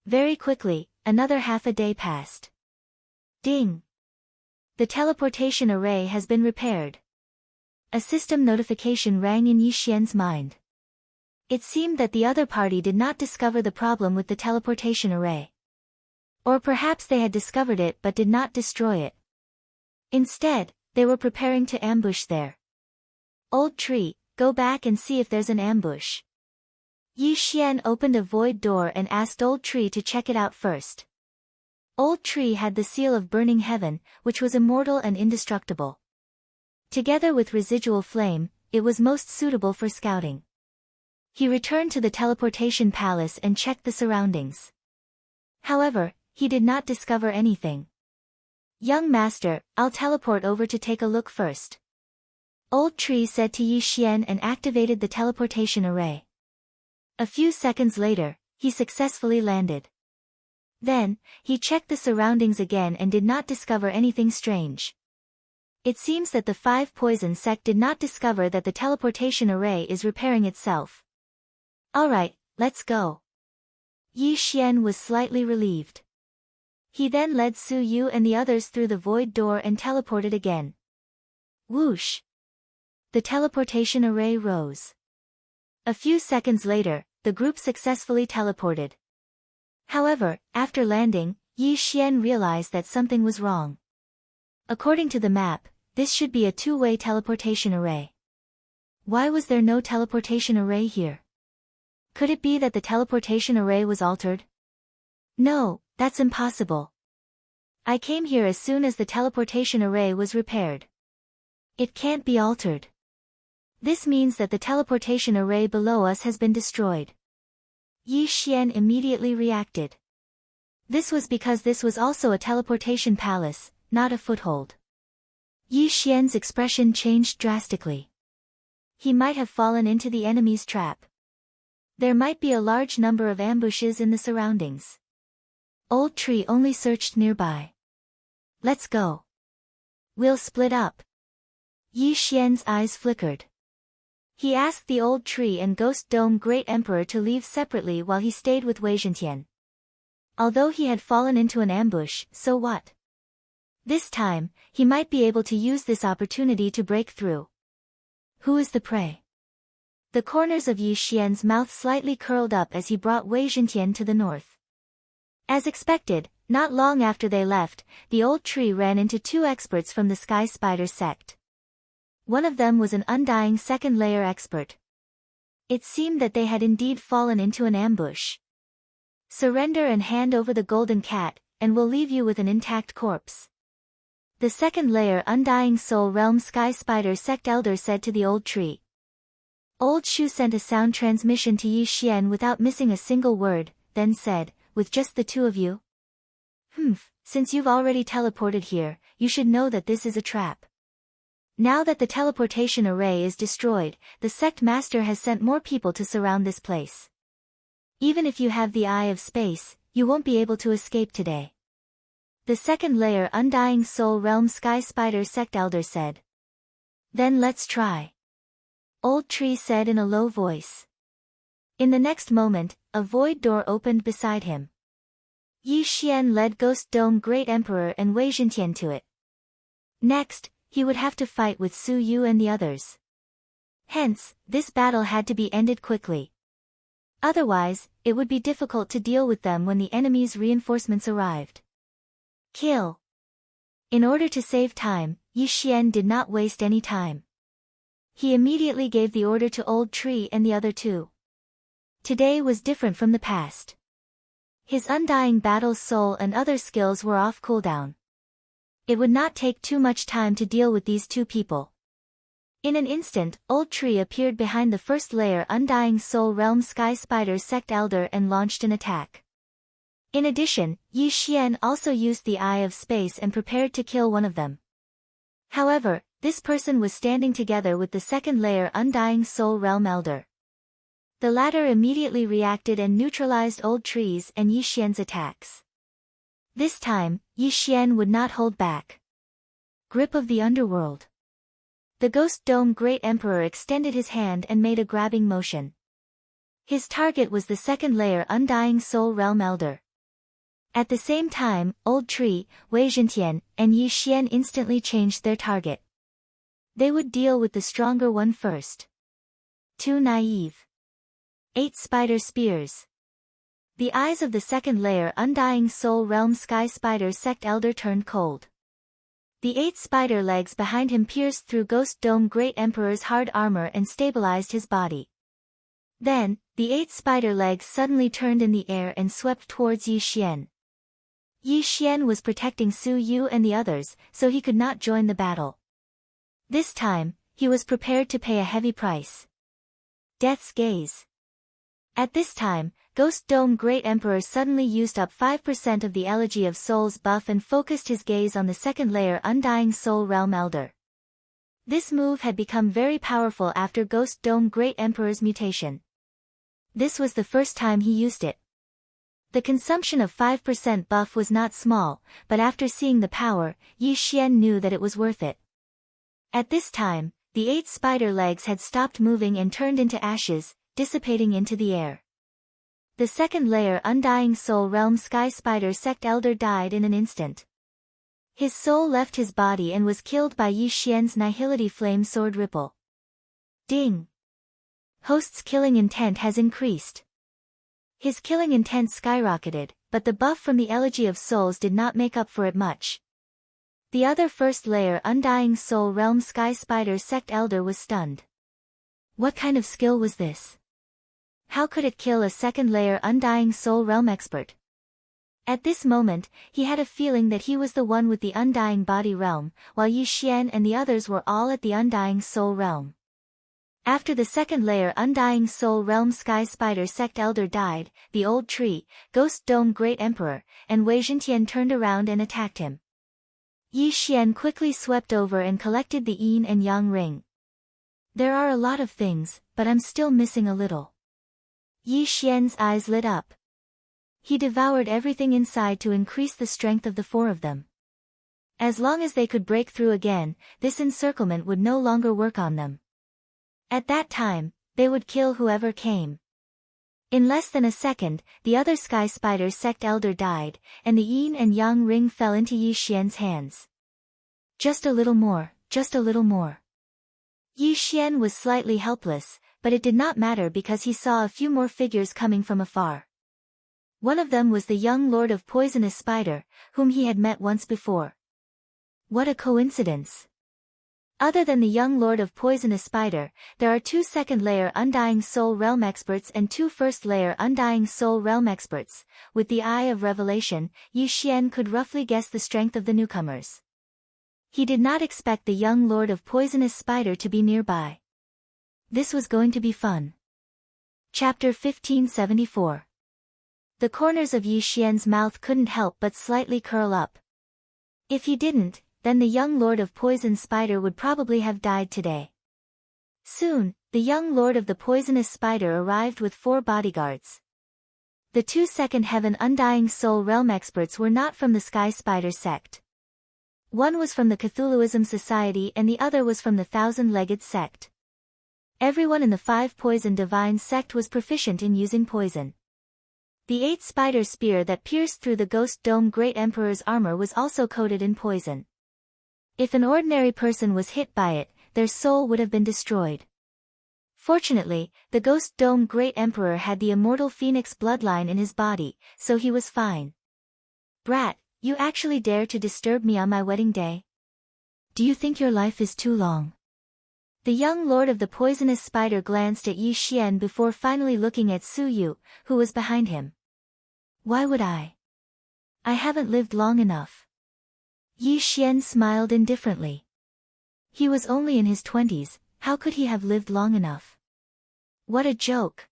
Very quickly, another half a day passed. Ding! The teleportation array has been repaired. A system notification rang in Yi Xian's mind. It seemed that the other party did not discover the problem with the teleportation array. Or perhaps they had discovered it but did not destroy it. Instead, they were preparing to ambush there. Old Tree, go back and see if there's an ambush. Yi Xian opened a void door and asked Old Tree to check it out first. Old Tree had the seal of Burning Heaven, which was immortal and indestructible. Together with residual flame, it was most suitable for scouting. He returned to the teleportation palace and checked the surroundings. However, he did not discover anything. Young master, I'll teleport over to take a look first. Old Tree said to Yi Xian and activated the teleportation array. A few seconds later, he successfully landed. Then, he checked the surroundings again and did not discover anything strange. It seems that the 5 Poison Sect did not discover that the teleportation array is repairing itself. Alright, let's go. Yi Xian was slightly relieved. He then led Su Yu and the others through the void door and teleported again. Whoosh! The teleportation array rose. A few seconds later, the group successfully teleported. However, after landing, Yi Xian realized that something was wrong. According to the map, this should be a two-way teleportation array. Why was there no teleportation array here? Could it be that the teleportation array was altered? No, that's impossible. I came here as soon as the teleportation array was repaired. It can't be altered. This means that the teleportation array below us has been destroyed. Yi Xian immediately reacted. This was because this was also a teleportation palace, not a foothold. Yi Xian's expression changed drastically. He might have fallen into the enemy's trap. There might be a large number of ambushes in the surroundings. Old Tree only searched nearby. Let's go. We'll split up. Yi Xian's eyes flickered. He asked the Old Tree and Ghost Dome Great Emperor to leave separately while he stayed with Wei Zhentian. Although he had fallen into an ambush, so what? This time, he might be able to use this opportunity to break through. Who is the prey? The corners of Yi Xian's mouth slightly curled up as he brought Wei Zhentian to the north. As expected, not long after they left, the Old Tree ran into two experts from the Sky Spider sect. One of them was an undying second-layer expert. It seemed that they had indeed fallen into an ambush. Surrender and hand over the golden cat, and we'll leave you with an intact corpse. The second-layer Undying Soul Realm Sky Spider sect elder said to the Old Tree. Old Shu sent a sound transmission to Yi Xian without missing a single word, then said, with just the two of you? Since you've already teleported here, you should know that this is a trap. Now that the teleportation array is destroyed, the sect master has sent more people to surround this place. Even if you have the Eye of Space, you won't be able to escape today. The second-layer Undying Soul Realm Sky Spider sect elder said. Then let's try. Old Tree said in a low voice. In the next moment, a void door opened beside him. Yi Xian led Ghost Dome Great Emperor and Wei Zhentian to it. Next, he would have to fight with Su Yu and the others. Hence, this battle had to be ended quickly. Otherwise, it would be difficult to deal with them when the enemy's reinforcements arrived. Kill. In order to save time, Yi Xian did not waste any time. He immediately gave the order to Old Tree and the other two. Today was different from the past. His undying battle soul and other skills were off cooldown. It would not take too much time to deal with these two people. In an instant, Old Tree appeared behind the first layer Undying Soul Realm Sky Spider sect elder and launched an attack. In addition, Yi Xian also used the Eye of Space and prepared to kill one of them. However, this person was standing together with the second layer Undying Soul Realm Elder. The latter immediately reacted and neutralized Old Tree's and Yi Xian's attacks. This time, Yi Xian would not hold back. Grip of the Underworld. The Ghost Dome Great Emperor extended his hand and made a grabbing motion. His target was the second layer Undying Soul Realm Elder. At the same time, Old Tree, Wei Zhentian, and Yi Xian instantly changed their target. They would deal with the stronger one first. Too naive. 8 Spider Spears. The eyes of the second layer Undying Soul Realm Sky Spider sect elder turned cold. The 8 spider legs behind him pierced through Ghost Dome Great Emperor's hard armor and stabilized his body. Then, the 8 spider legs suddenly turned in the air and swept towards Yi Xian. Yi Xian was protecting Su Yu and the others, so he could not join the battle. This time, he was prepared to pay a heavy price. Death's Gaze. At this time, Ghost Dome Great Emperor suddenly used up 5% of the Elegy of Souls buff and focused his gaze on the second layer Undying Soul Realm Elder. This move had become very powerful after Ghost Dome Great Emperor's mutation. This was the first time he used it. The consumption of 5% buff was not small, but after seeing the power, Yi Xian knew that it was worth it. At this time, the 8 spider legs had stopped moving and turned into ashes, dissipating into the air. The second layer Undying Soul Realm Sky Spider sect elder died in an instant. His soul left his body and was killed by Yi Xian's Nihility Flame Sword Ripple. Ding! Host's killing intent has increased. His killing intent skyrocketed, but the buff from the Elegy of Souls did not make up for it much. The other first layer Undying Soul Realm Sky Spider Sect Elder was stunned. What kind of skill was this? How could it kill a second layer Undying Soul Realm expert? At this moment, he had a feeling that he was the one with the Undying Body Realm, while Yi Xian and the others were all at the Undying Soul Realm. After the second layer Undying Soul Realm Sky Spider Sect Elder died, the Old Tree, Ghost Dome Great Emperor, and Wei Zhentian turned around and attacked him. Yi Xian quickly swept over and collected the Yin and Yang ring. There are a lot of things, but I'm still missing a little. Yi Xian's eyes lit up. He devoured everything inside to increase the strength of the four of them. As long as they could break through again, this encirclement would no longer work on them. At that time, they would kill whoever came. In less than a second, the other Sky Spider Sect Elder died, and the Yin and Yang ring fell into Yi Xian's hands. Just a little more, just a little more. Yi Xian was slightly helpless, but it did not matter because he saw a few more figures coming from afar. One of them was the young Lord of Poisonous Spider, whom he had met once before. What a coincidence! Other than the young Lord of Poisonous Spider, there are 2 second-layer Undying Soul Realm experts and 2 first-layer Undying Soul Realm experts. With the Eye of Revelation, Yi Xian could roughly guess the strength of the newcomers. He did not expect the young Lord of Poisonous Spider to be nearby. This was going to be fun. Chapter 1574. The corners of Yi Xian's mouth couldn't help but slightly curl up. If he didn't, then the young Lord of Poison Spider would probably have died today. Soon, the young Lord of the Poisonous Spider arrived with 4 bodyguards. The 2 Second Heaven Undying Soul Realm experts were not from the Sky Spider sect. One was from the Cthulhuism Society and the other was from the Thousand-Legged sect. Everyone in the 5 Poison Divine sect was proficient in using poison. The 8 Spider Spear that pierced through the Ghost Dome Great Emperor's armor was also coated in poison. If an ordinary person was hit by it, their soul would have been destroyed. Fortunately, the Ghost Dome Great Emperor had the immortal Phoenix bloodline in his body, so he was fine. Brat, you actually dare to disturb me on my wedding day? Do you think your life is too long? The young Lord of the Poisonous Spider glanced at Yi Xian before finally looking at Su Yu, who was behind him. Why would I? I haven't lived long enough. Yi Xian smiled indifferently. He was only in his 20s, how could he have lived long enough? What a joke.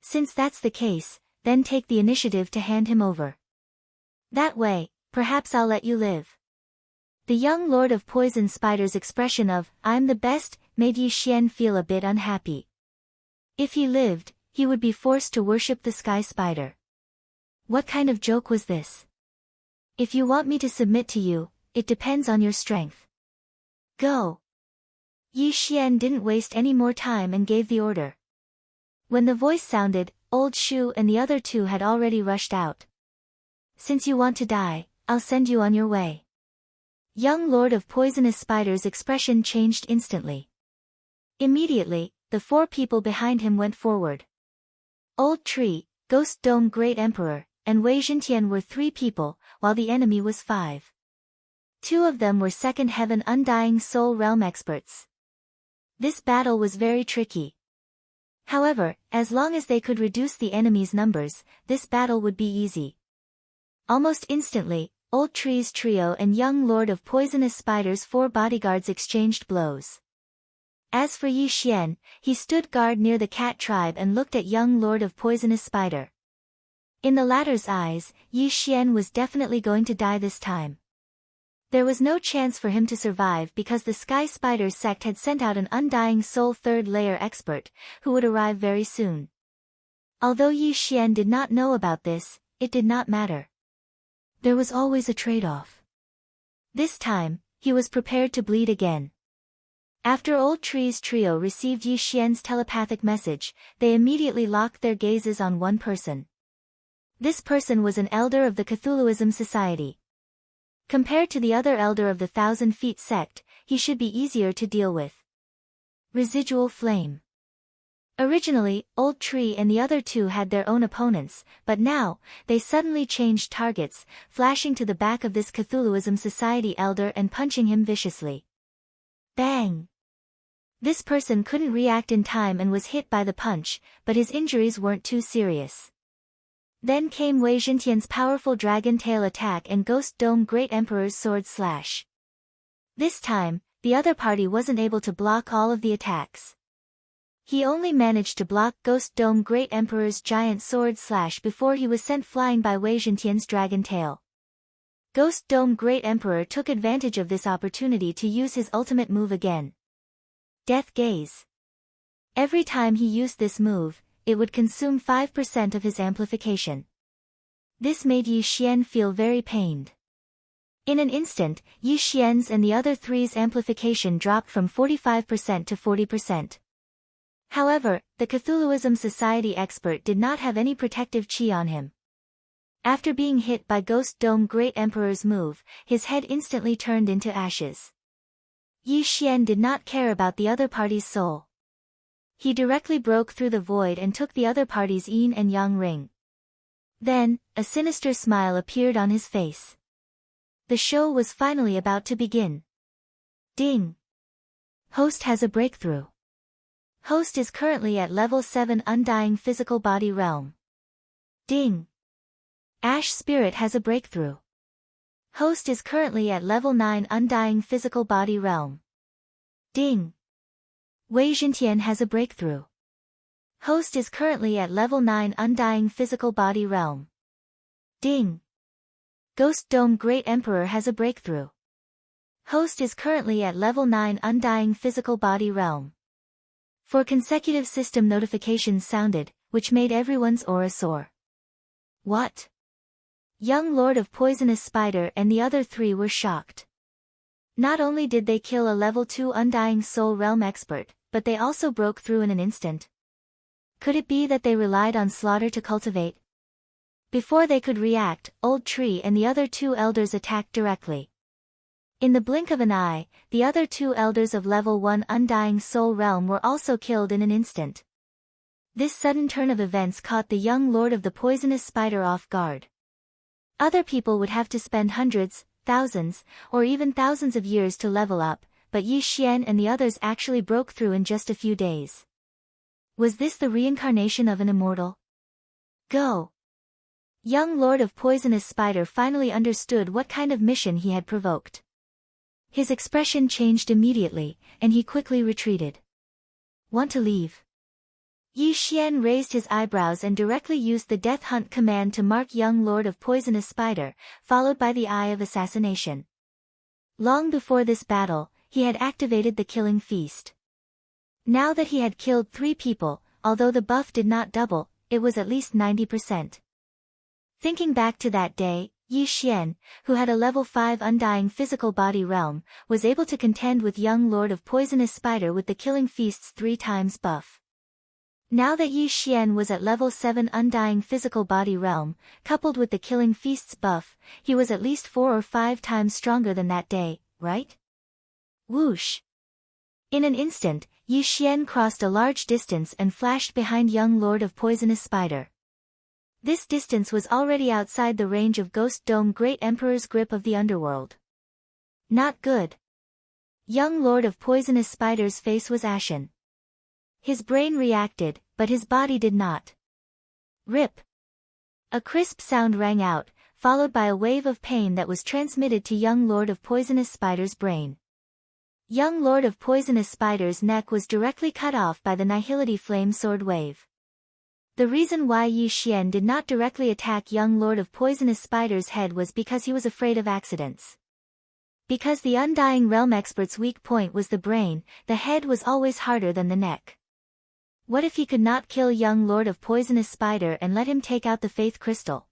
Since that's the case, then take the initiative to hand him over. That way, perhaps I'll let you live. The young Lord of Poison Spider's expression of, I'm the best, made Yi Xian feel a bit unhappy. If he lived, he would be forced to worship the Sky Spider. What kind of joke was this? If you want me to submit to you, it depends on your strength. Go. Yi Xian didn't waste any more time and gave the order. When the voice sounded, Old Shu and the other 2 had already rushed out. Since you want to die, I'll send you on your way. Young Lord of Poisonous Spider's expression changed instantly. Immediately, the 4 people behind him went forward. Old Tree, Ghost Dome Great Emperor, and Wei Zhentian were 3 people, while the enemy was 5. 2 of them were Second Heaven Undying Soul Realm experts. This battle was very tricky. However, as long as they could reduce the enemy's numbers, this battle would be easy. Almost instantly, Old Tree's trio and young Lord of Poisonous Spider's 4 bodyguards exchanged blows. As for Yi Xian, he stood guard near the cat tribe and looked at young Lord of Poisonous Spider. In the latter's eyes, Yi Xian was definitely going to die this time. There was no chance for him to survive because the Sky Spider sect had sent out an Undying Soul 3rd layer expert, who would arrive very soon. Although Yi Xian did not know about this, it did not matter. There was always a trade-off. This time, he was prepared to bleed again. After Old Tree's trio received Yi Xian's telepathic message, they immediately locked their gazes on one person. This person was an elder of the Cthulhuism Society. Compared to the other elder of the 1,000 Feet sect, he should be easier to deal with. Residual Flame. Originally, Old Tree and the other two had their own opponents, but now, they suddenly changed targets, flashing to the back of this Cthulhuism Society elder and punching him viciously. Bang! This person couldn't react in time and was hit by the punch, but his injuries weren't too serious. Then came Wei Jintian's powerful dragon tail attack and Ghost Dome Great Emperor's sword slash. This time, the other party wasn't able to block all of the attacks. He only managed to block Ghost Dome Great Emperor's giant sword slash before he was sent flying by Wei Jintian's dragon tail. Ghost Dome Great Emperor took advantage of this opportunity to use his ultimate move again. Death Gaze. Every time he used this move, it would consume 5% of his amplification. This made Yi Xian feel very pained. In an instant, Yi Xian's and the other three's amplification dropped from 45% to 40%. However, the Cthulhuism Society expert did not have any protective chi on him. After being hit by Ghost Dome Great Emperor's move, his head instantly turned into ashes. Yi Xian did not care about the other party's soul. He directly broke through the void and took the other party's yin and yang ring. Then, a sinister smile appeared on his face. The show was finally about to begin. Ding! Host has a breakthrough. Host is currently at level 7 Undying Physical Body Realm. Ding! Ash Spirit has a breakthrough. Host is currently at level 9 Undying Physical Body Realm. Ding! Wei Jintian has a breakthrough. Host is currently at level 9 Undying Physical Body Realm. Ding! Ghost Dome Great Emperor has a breakthrough. Host is currently at level 9 Undying Physical Body Realm. 4 consecutive system notifications sounded, which made everyone's aura soar. What? Young Lord of Poisonous Spider and the other three were shocked. Not only did they kill a level 2 Undying Soul Realm expert, but they also broke through in an instant. Could it be that they relied on slaughter to cultivate? Before they could react, Old Tree and the other two elders attacked directly. In the blink of an eye, the other two elders of level 1 Undying Soul Realm were also killed in an instant. This sudden turn of events caught the young Lord of the Poisonous Spider off guard. Other people would have to spend hundreds, thousands, or even thousands of years to level up, but Yi Xian and the others actually broke through in just a few days. Was this the reincarnation of an immortal? Go! Young Lord of Poisonous Spider finally understood what kind of mission he had provoked. His expression changed immediately, and he quickly retreated. Want to leave? Yi Xian raised his eyebrows and directly used the Death Hunt command to mark young Lord of Poisonous Spider, followed by the Eye of Assassination. Long before this battle, he had activated the Killing Feast. Now that he had killed 3 people, although the buff did not double, it was at least 90%. Thinking back to that day, Yi Xian, who had a level 5 Undying Physical Body Realm, was able to contend with young Lord of Poisonous Spider with the Killing Feast's 3 times buff. Now that Yi Xian was at level 7 Undying Physical Body Realm, coupled with the Killing Feast's buff, he was at least 4 or 5 times stronger than that day, right? Whoosh! In an instant, Yi Xian crossed a large distance and flashed behind young Lord of Poisonous Spider. This distance was already outside the range of Ghost Dome Great Emperor's grip of the underworld. Not good. Young Lord of Poisonous Spider's face was ashen. His brain reacted, but his body did not. Rip! A crisp sound rang out, followed by a wave of pain that was transmitted to young Lord of Poisonous Spider's brain. Young Lord of Poisonous Spider's neck was directly cut off by the Nihility Flame Sword Wave. The reason why Yi Xian did not directly attack young Lord of Poisonous Spider's head was because he was afraid of accidents. Because the Undying Realm expert's weak point was the brain, the head was always harder than the neck. What if he could not kill young Lord of Poisonous Spider and let him take out the Faith Crystal?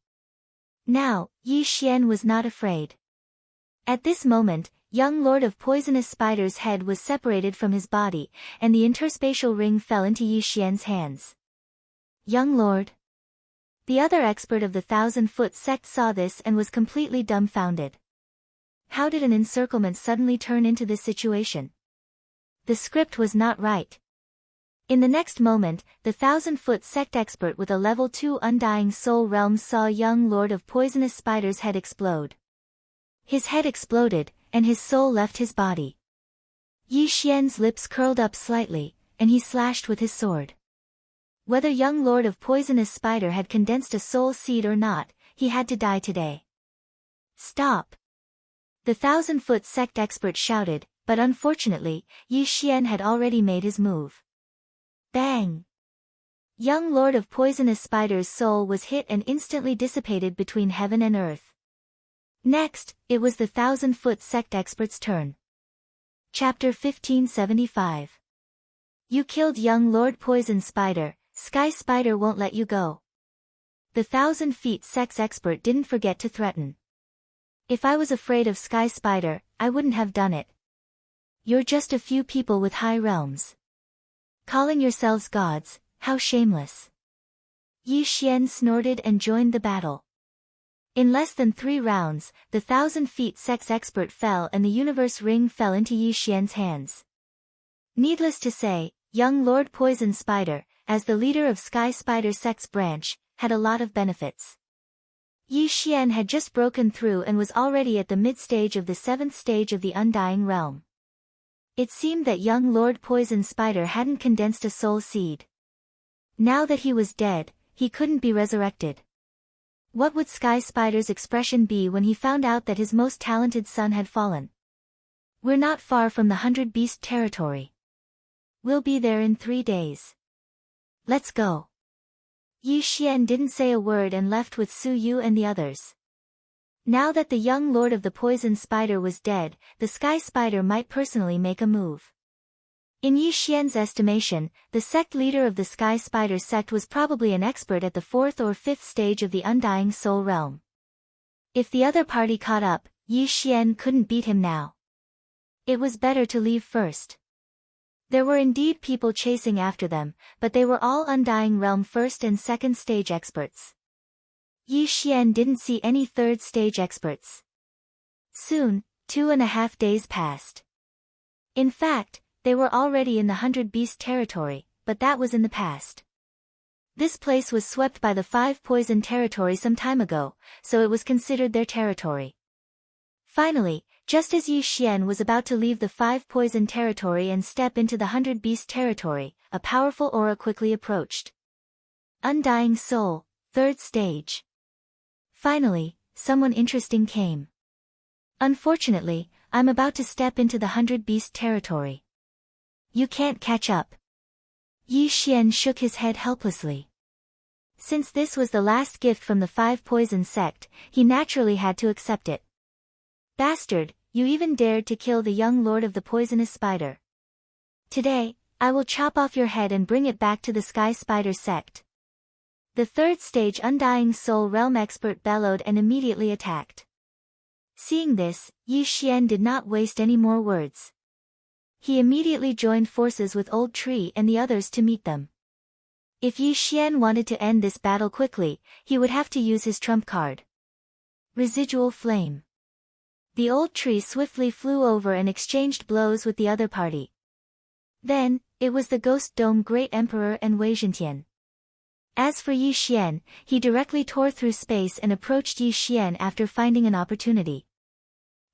Now, Yi Xian was not afraid. At this moment, young Lord of Poisonous Spider's head was separated from his body, and the interspatial ring fell into Yi Xian's hands. Young Lord. The other expert of the 1,000-foot sect saw this and was completely dumbfounded. How did an encirclement suddenly turn into this situation? The script was not right. In the next moment, the 1,000-foot sect expert with a level 2 Undying Soul realm saw young Lord of Poisonous Spider's head explode. His head exploded, and his soul left his body. Yi Xian's lips curled up slightly, and he slashed with his sword. Whether young Lord of Poisonous Spider had condensed a soul seed or not, he had to die today. Stop! The 1,000-foot sect expert shouted, but unfortunately, Yi Xian had already made his move. Bang! Young Lord of Poisonous Spider's soul was hit and instantly dissipated between heaven and earth. Next, it was the 1,000-foot sect expert's turn. Chapter 1575. You killed young Lord Poison Spider, Sky Spider won't let you go. The 1,000-feet sex expert didn't forget to threaten. If I was afraid of Sky Spider, I wouldn't have done it. You're just a few people with high realms. Calling yourselves gods, how shameless. Yi Xian snorted and joined the battle. In less than 3 rounds, the 1,000-feet sex expert fell and the universe ring fell into Yi Xian's hands. Needless to say, young Lord Poison Spider, as the leader of Sky Spider's sex branch, had a lot of benefits. Yi Xian had just broken through and was already at the mid-stage of the 7th stage of the Undying Realm. It seemed that young Lord Poison Spider hadn't condensed a soul seed. Now that he was dead, he couldn't be resurrected. What would Sky Spider's expression be when he found out that his most talented son had fallen? We're not far from the 100-beast territory. We'll be there in 3 days. Let's go. Yi Xian didn't say a word and left with Su Yu and the others. Now that the young Lord of the Poison Spider was dead, the Sky Spider might personally make a move. In Yi Xian's estimation, the sect leader of the Sky Spider sect was probably an expert at the 4th or 5th stage of the Undying Soul realm. If the other party caught up, Yi Xian couldn't beat him now. It was better to leave first. There were indeed people chasing after them, but they were all Undying Realm 1st and 2nd stage experts. Yi Xian didn't see any 3rd stage experts. Soon, 2.5 days passed. In fact, they were already in the 100-beast territory, but that was in the past. This place was swept by the 5 poison territory some time ago, so it was considered their territory. Finally, just as Yi Xian was about to leave the 5 poison territory and step into the 100-beast territory, a powerful aura quickly approached. Undying Soul, 3rd stage. Finally, someone interesting came. Unfortunately, I'm about to step into the 100-beast territory. You can't catch up. Yi Xian shook his head helplessly. Since this was the last gift from the 5 poison sect, he naturally had to accept it. Bastard, you even dared to kill the young Lord of the Poisonous Spider. Today, I will chop off your head and bring it back to the Sky Spider sect. The 3rd stage Undying Soul realm expert bellowed and immediately attacked. Seeing this, Yi Xian did not waste any more words. He immediately joined forces with Old Tree and the others to meet them. If Yi Xian wanted to end this battle quickly, he would have to use his trump card. Residual Flame. The Old Tree swiftly flew over and exchanged blows with the other party. Then, it was the Ghost Dome Great Emperor and Wei Zhentian. As for Yi Xian, he directly tore through space and approached Yi Xian after finding an opportunity.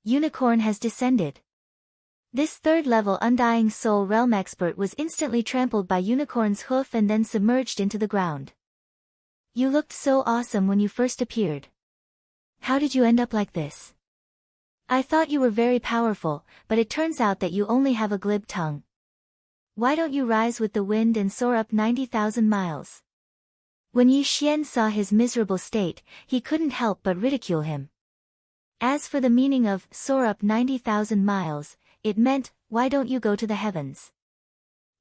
Unicorn has descended. This 3rd level Undying Soul realm expert was instantly trampled by Unicorn's hoof and then submerged into the ground. You looked so awesome when you first appeared. How did you end up like this? I thought you were very powerful, but it turns out that you only have a glib tongue. Why don't you rise with the wind and soar up 90,000 miles? When Yi Xian saw his miserable state, he couldn't help but ridicule him. As for the meaning of soar up 90,000 miles, it meant, why don't you go to the heavens?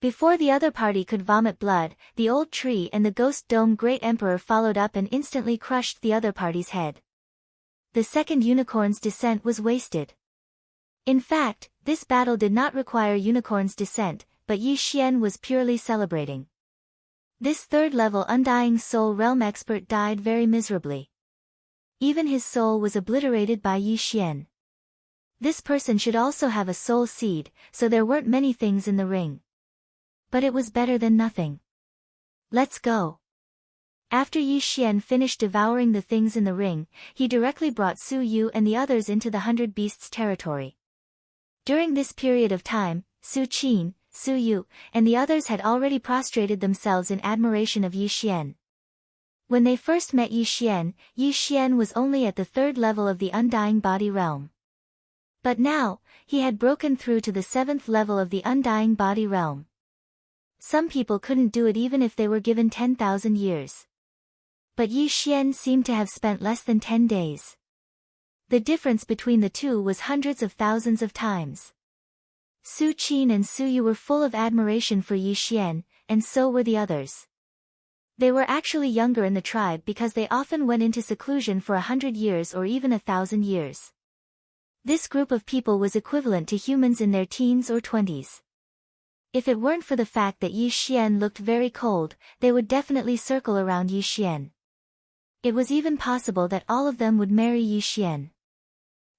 Before the other party could vomit blood, the Old Tree and the Ghost Dome Great Emperor followed up and instantly crushed the other party's head. The second unicorn's descent was wasted. In fact, this battle did not require Unicorn's descent, but Yi Xian was purely celebrating. This 3rd level Undying Soul realm expert died very miserably. Even his soul was obliterated by Yi Xian. This person should also have a soul seed, so there weren't many things in the ring. But it was better than nothing. Let's go. After Yi Xian finished devouring the things in the ring, he directly brought Su Yu and the others into the 100 Beasts territory. During this period of time, Su Qin, Su Yu, and the others had already prostrated themselves in admiration of Yi Xian. When they first met Yi Xian was only at the 3rd level of the Undying Body realm. But now, he had broken through to the 7th level of the Undying Body realm. Some people couldn't do it even if they were given 10,000 years. But Yi Xian seemed to have spent less than 10 days. The difference between the two was hundreds of thousands of times. Su Qin and Su Yu were full of admiration for Yi Xian, and so were the others. They were actually younger in the tribe because they often went into seclusion for 100 years or even 1,000 years. This group of people was equivalent to humans in their teens or 20s. If it weren't for the fact that Yi Xian looked very cold, they would definitely circle around Yi Xian. It was even possible that all of them would marry Yi Xian.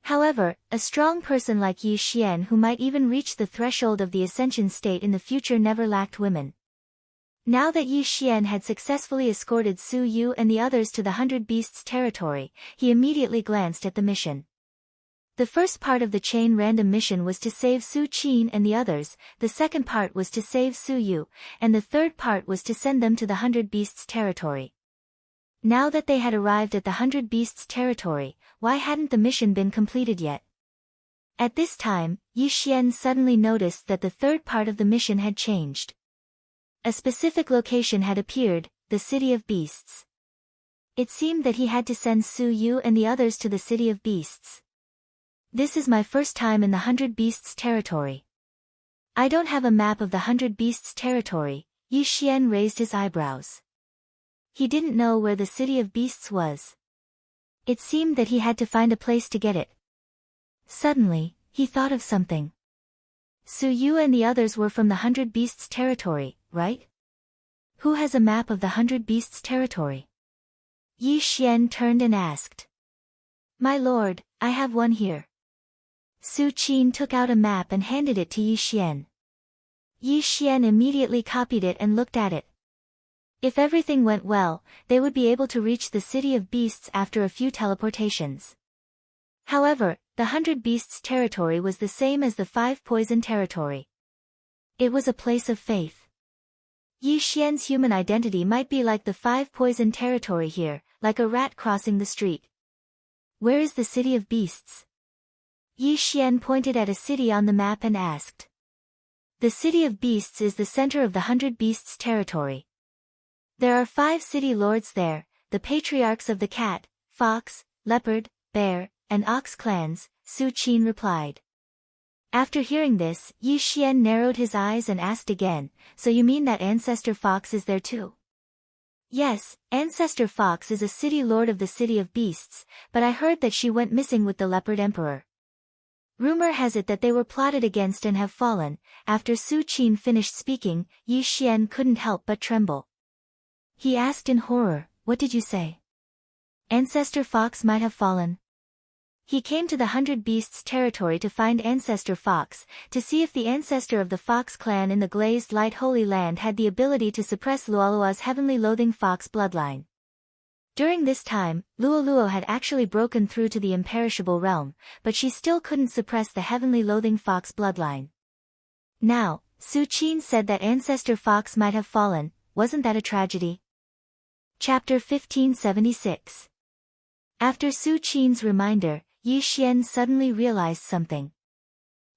However, a strong person like Yi Xian who might even reach the threshold of the ascension state in the future never lacked women. Now that Yi Xian had successfully escorted Su Yu and the others to the 100 Beasts territory, he immediately glanced at the mission. The first part of the chain random mission was to save Su Qin and the others, the second part was to save Su Yu, and the third part was to send them to the 100 Beasts territory. Now that they had arrived at the 100 Beasts territory, why hadn't the mission been completed yet? At this time, Yi Xian suddenly noticed that the third part of the mission had changed. A specific location had appeared, the City of Beasts. It seemed that he had to send Su Yu and the others to the City of Beasts. This is my first time in the 100 Beasts territory. I don't have a map of the 100 Beasts territory. Yi Xian raised his eyebrows. He didn't know where the City of Beasts was. It seemed that he had to find a place to get it. Suddenly, he thought of something. Su Yu and the others were from the 100 Beasts territory, right? Who has a map of the 100 Beasts territory? Yi Xian turned and asked. My lord, I have one here. Su Qin took out a map and handed it to Yi Xian. Yi Xian immediately copied it and looked at it. If everything went well, they would be able to reach the City of Beasts after a few teleportations. However, the 100 Beasts territory was the same as the 5 Poison territory. It was a place of faith. Yi Xian's human identity might be like the 5 Poison territory here, like a rat crossing the street. Where is the City of Beasts? Yi Xian pointed at a city on the map and asked. The City of Beasts is the center of the 100 Beasts territory. There are 5 city lords there, the patriarchs of the cat, fox, leopard, bear, and ox clans, Su Qin replied. After hearing this, Yi Xian narrowed his eyes and asked again, so you mean that Ancestor Fox is there too? Yes, Ancestor Fox is a city lord of the City of Beasts, but I heard that she went missing with the Leopard Emperor. Rumor has it that they were plotted against and have fallen. After Su Qin finished speaking, Yi Xian couldn't help but tremble. He asked in horror, what did you say? Ancestor Fox might have fallen. He came to the 100 Beasts territory to find Ancestor Fox, to see if the ancestor of the Fox clan in the Glazed Light Holy Land had the ability to suppress Luoluo's heavenly loathing fox bloodline. During this time, Luoluo had actually broken through to the imperishable realm, but she still couldn't suppress the heavenly loathing fox bloodline. Now, Su Qin said that Ancestor Fox might have fallen. Wasn't that a tragedy? Chapter 1576. After Su Qin's reminder, Yi Xian suddenly realized something.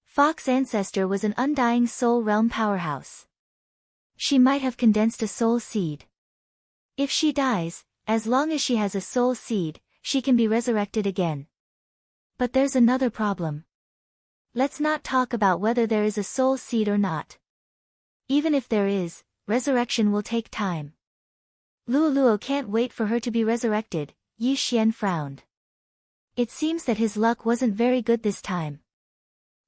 Fox ancestor was an undying soul realm powerhouse. She might have condensed a soul seed. If she dies, as long as she has a soul seed, she can be resurrected again. But there's another problem. Let's not talk about whether there is a soul seed or not. Even if there is, resurrection will take time. Luoluo can't wait for her to be resurrected. Yi Xian frowned. It seems that his luck wasn't very good this time.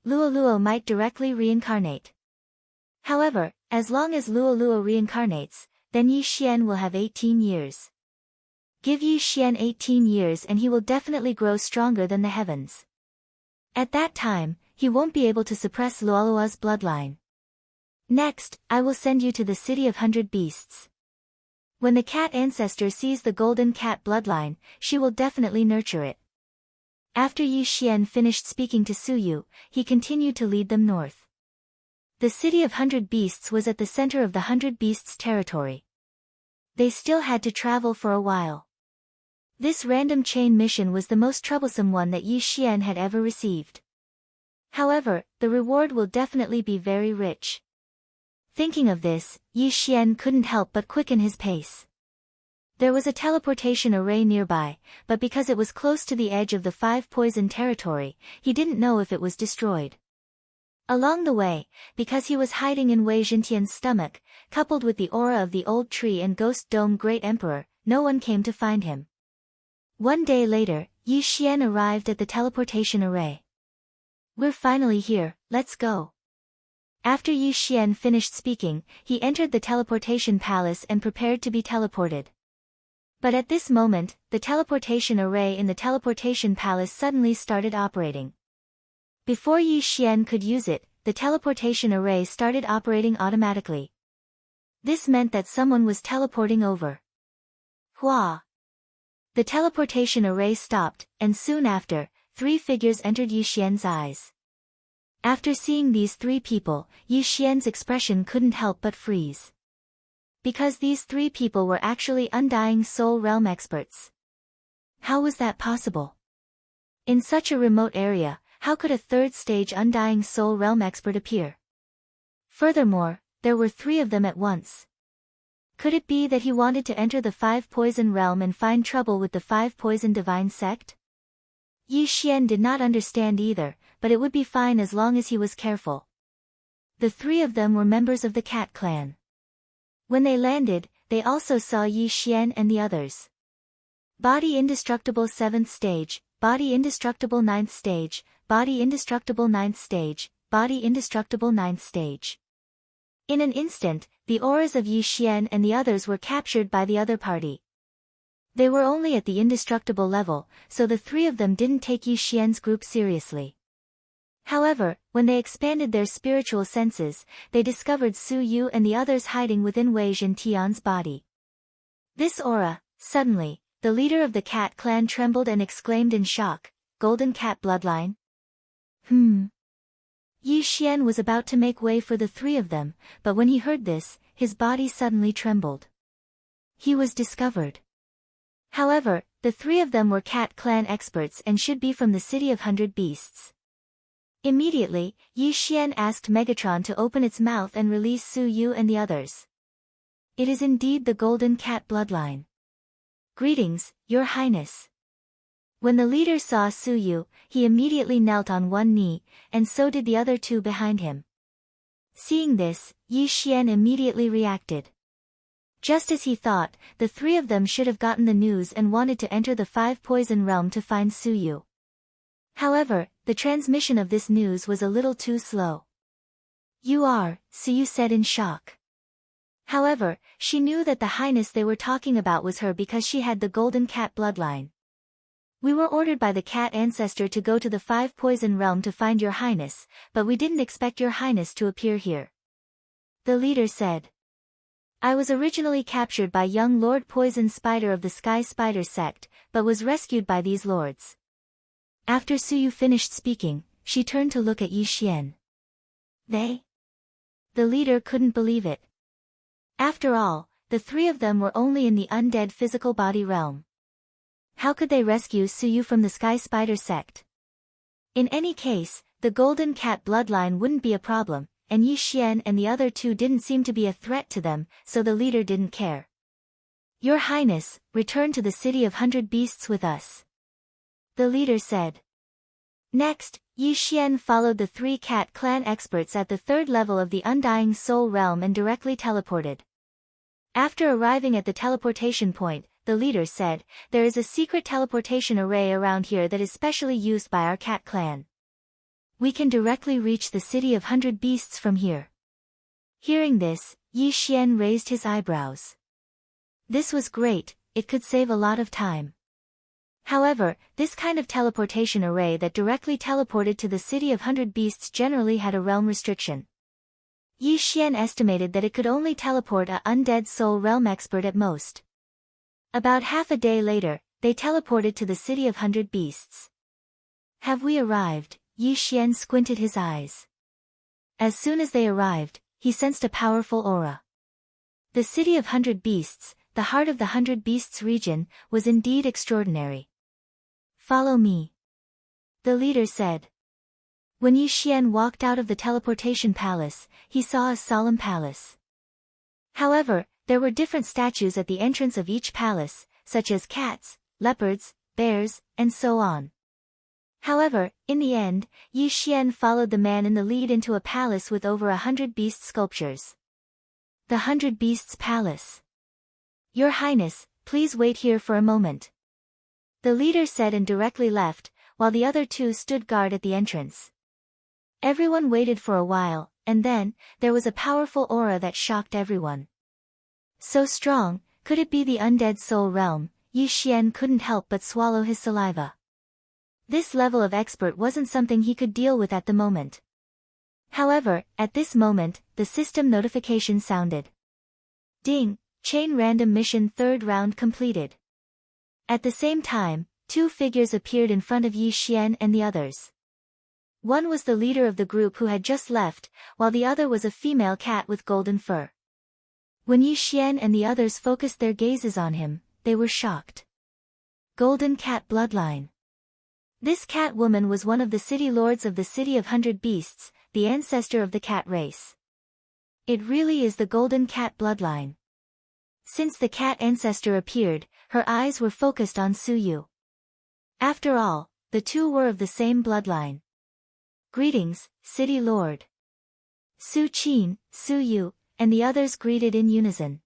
Luoluo might directly reincarnate. However, as long as Luoluo reincarnates, then Yi Xian will have 18 years. Give Yi Xian 18 years and he will definitely grow stronger than the heavens. At that time, he won't be able to suppress Luoluo's bloodline. Next, I will send you to the city of 100 beasts. When the cat ancestor sees the golden cat bloodline, she will definitely nurture it. After Yi Xian finished speaking to Su Yu, he continued to lead them north. The city of 100 beasts was at the center of the 100 beasts territory. They still had to travel for a while. This random chain mission was the most troublesome one that Yi Xian had ever received. However, the reward will definitely be very rich. Thinking of this, Yi Xian couldn't help but quicken his pace. There was a teleportation array nearby, but because it was close to the edge of the 5 poison territory, he didn't know if it was destroyed. Along the way, because he was hiding in Wei Zhentian's stomach, coupled with the aura of the old tree and ghost dome Great Emperor, no one came to find him. One day later, Yi Xian arrived at the teleportation array. We're finally here, let's go. After Yi Xian finished speaking, he entered the teleportation palace and prepared to be teleported. But at this moment, the teleportation array in the teleportation palace suddenly started operating. Before Yi Xian could use it, the teleportation array started operating automatically. This meant that someone was teleporting over. Hua! The teleportation array stopped, and soon after, 3 figures entered Yi Xian's eyes. After seeing these 3 people, Yi Xian's expression couldn't help but freeze. Because these 3 people were actually Undying Soul Realm experts. How was that possible? In such a remote area, how could a 3rd stage Undying Soul Realm expert appear? Furthermore, there were 3 of them at once. Could it be that he wanted to enter the 5 poison realm and find trouble with the 5 poison divine sect? Yi Xian did not understand either, but it would be fine as long as he was careful. The 3 of them were members of the Cat clan. When they landed, they also saw Yi Xian and the others. Body Indestructible 7th stage, Body Indestructible 9th stage, Body Indestructible 9th stage, Body Indestructible 9th stage. In an instant, the auras of Yi Xian and the others were captured by the other party. They were only at the indestructible level, so the 3 of them didn't take Yi Xian's group seriously. However, when they expanded their spiritual senses, they discovered Su Yu and the others hiding within Wei Zhentian's body. This aura, suddenly, the leader of the Cat clan trembled and exclaimed in shock, "Golden Cat bloodline?" Yi Xian was about to make way for the 3 of them, but when he heard this, his body suddenly trembled. He was discovered. However, the 3 of them were Cat clan experts and should be from the city of 100 beasts. Immediately, Yi Xian asked Megatron to open its mouth and release Su Yu and the others. It is indeed the Golden Cat bloodline. Greetings, Your Highness. When the leader saw Su Yu, he immediately knelt on one knee, and so did the other 2 behind him. Seeing this, Yi Xian immediately reacted. Just as he thought, the 3 of them should have gotten the news and wanted to enter the 5 poison realm to find Su Yu. However, the transmission of this news was a little too slow. "You are," Su Yu said in shock. However, she knew that the highness they were talking about was her because she had the Golden Cat bloodline. "We were ordered by the cat ancestor to go to the 5 poison realm to find your highness, but we didn't expect your highness to appear here," the leader said. "I was originally captured by young Lord Poison Spider of the Sky Spider sect, but was rescued by these lords." After Su Yu finished speaking, she turned to look at Yi Xian. "They?" The leader couldn't believe it. After all, the 3 of them were only in the undead physical body realm. How could they rescue Su Yu from the Sky Spider sect? In any case, the Golden Cat bloodline wouldn't be a problem, and Yi Xian and the other 2 didn't seem to be a threat to them, so the leader didn't care. "Your Highness, return to the city of 100 beasts with us," the leader said. Next, Yi Xian followed the 3 Cat clan experts at the 3rd level of the Undying Soul Realm and directly teleported. After arriving at the teleportation point, the leader said, "There is a secret teleportation array around here that is specially used by our Cat clan. We can directly reach the city of 100 beasts from here." Hearing this, Yi Xian raised his eyebrows. This was great, it could save a lot of time. However, this kind of teleportation array that directly teleported to the city of 100 beasts generally had a realm restriction. Yi Xian estimated that it could only teleport a undead soul realm expert at most. About half a day later, they teleported to the City of 100 Beasts. Have we arrived? Yi Xian squinted his eyes. As soon as they arrived, he sensed a powerful aura. The City of 100 Beasts, the heart of the 100 Beasts region, was indeed extraordinary. Follow me, the leader said. When Yi Xian walked out of the teleportation palace, he saw a solemn palace. However, there were different statues at the entrance of each palace, such as cats, leopards, bears, and so on. However, in the end, Yi Xian followed the man in the lead into a palace with over 100 beast sculptures. The 100 Beasts Palace. Your Highness, please wait here for a moment, the leader said and directly left, while the other two stood guard at the entrance. Everyone waited for a while, and then, there was a powerful aura that shocked everyone. So strong, could it be the undead soul realm? Yi Xian couldn't help but swallow his saliva. This level of expert wasn't something he could deal with at the moment. However, at this moment, the system notification sounded. Ding, chain random mission 3rd round completed. At the same time, two figures appeared in front of Yi Xian and the others. One was the leader of the group who had just left, while the other was a female cat with golden fur. When Yi Xian and the others focused their gazes on him, they were shocked. Golden cat bloodline. This cat woman was one of the city lords of the City of 100 Beasts, the ancestor of the cat race. It really is the golden cat bloodline. Since the cat ancestor appeared, her eyes were focused on Su Yu. After all, the two were of the same bloodline. Greetings, City Lord. Su Qin, Su Yu, and the others greeted in unison.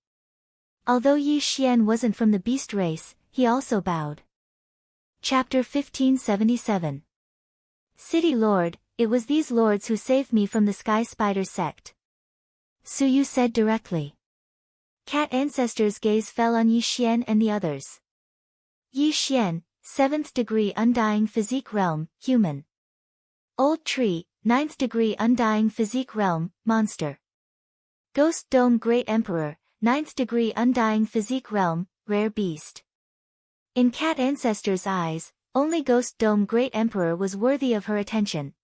Although Yi Xian wasn't from the beast race, he also bowed. Chapter 1577. City Lord, it was these lords who saved me from the Sky Spider sect, Su Yu said directly. Cat ancestor's gaze fell on Yi Xian and the others. Yi Xian, 7th degree Undying Physique Realm, Human. Old Tree, 9th degree Undying Physique Realm, Monster. Ghost Dome Great Emperor, 9th degree Undying Physique Realm, Rare Beast. In Cat Ancestor's eyes, only Ghost Dome Great Emperor was worthy of her attention.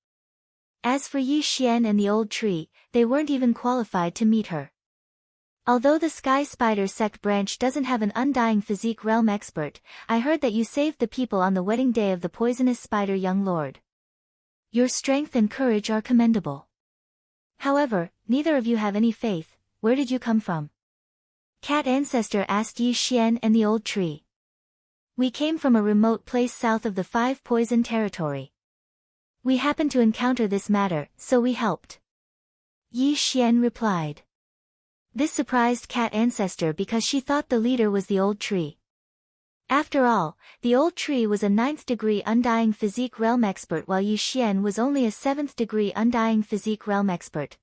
As for Yi Xian and the Old Tree, they weren't even qualified to meet her. Although the Sky Spider sect branch doesn't have an Undying Physique Realm expert, I heard that you saved the people on the wedding day of the poisonous spider young lord. Your strength and courage are commendable. However, neither of you have any faith. Where did you come from? Cat Ancestor asked Yi Xian and the Old Tree. We came from a remote place south of the 5 Poison Territory. We happened to encounter this matter, so we helped. Yi Xian replied. This surprised Cat Ancestor because she thought the leader was the Old Tree. After all, the Old Tree was a 9th degree Undying Physique Realm expert while Yi Xian was only a 7th degree Undying Physique Realm expert.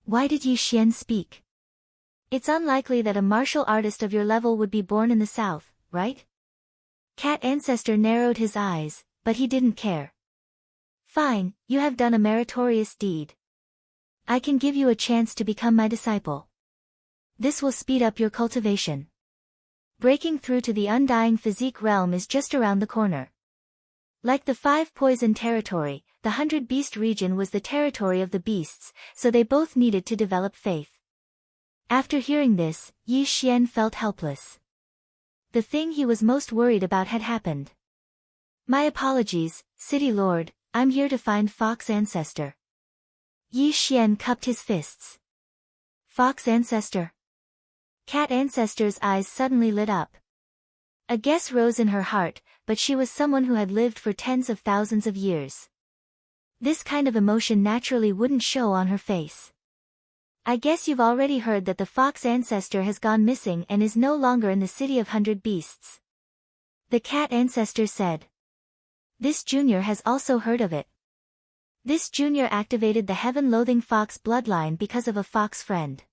Why did Yi Xian speak? It's unlikely that a martial artist of your level would be born in the south, right? Cat Ancestor narrowed his eyes, but he didn't care. Fine, you have done a meritorious deed. I can give you a chance to become my disciple. This will speed up your cultivation. Breaking through to the Undying Physique Realm is just around the corner. Like the 5 Poison Territory, the 100 Beast region was the territory of the beasts, so they both needed to develop faith. After hearing this, Yi Xian felt helpless. The thing he was most worried about had happened. My apologies, City Lord, I'm here to find Fox Ancestor. Yi Xian cupped his fists. Fox Ancestor? Cat Ancestor's eyes suddenly lit up. A guess rose in her heart, but she was someone who had lived for tens of thousands of years. This kind of emotion naturally wouldn't show on her face. I guess you've already heard that the Fox Ancestor has gone missing and is no longer in the City of 100 Beasts. The Cat Ancestor said. This junior has also heard of it. This junior activated the heaven-loathing fox bloodline because of a fox friend.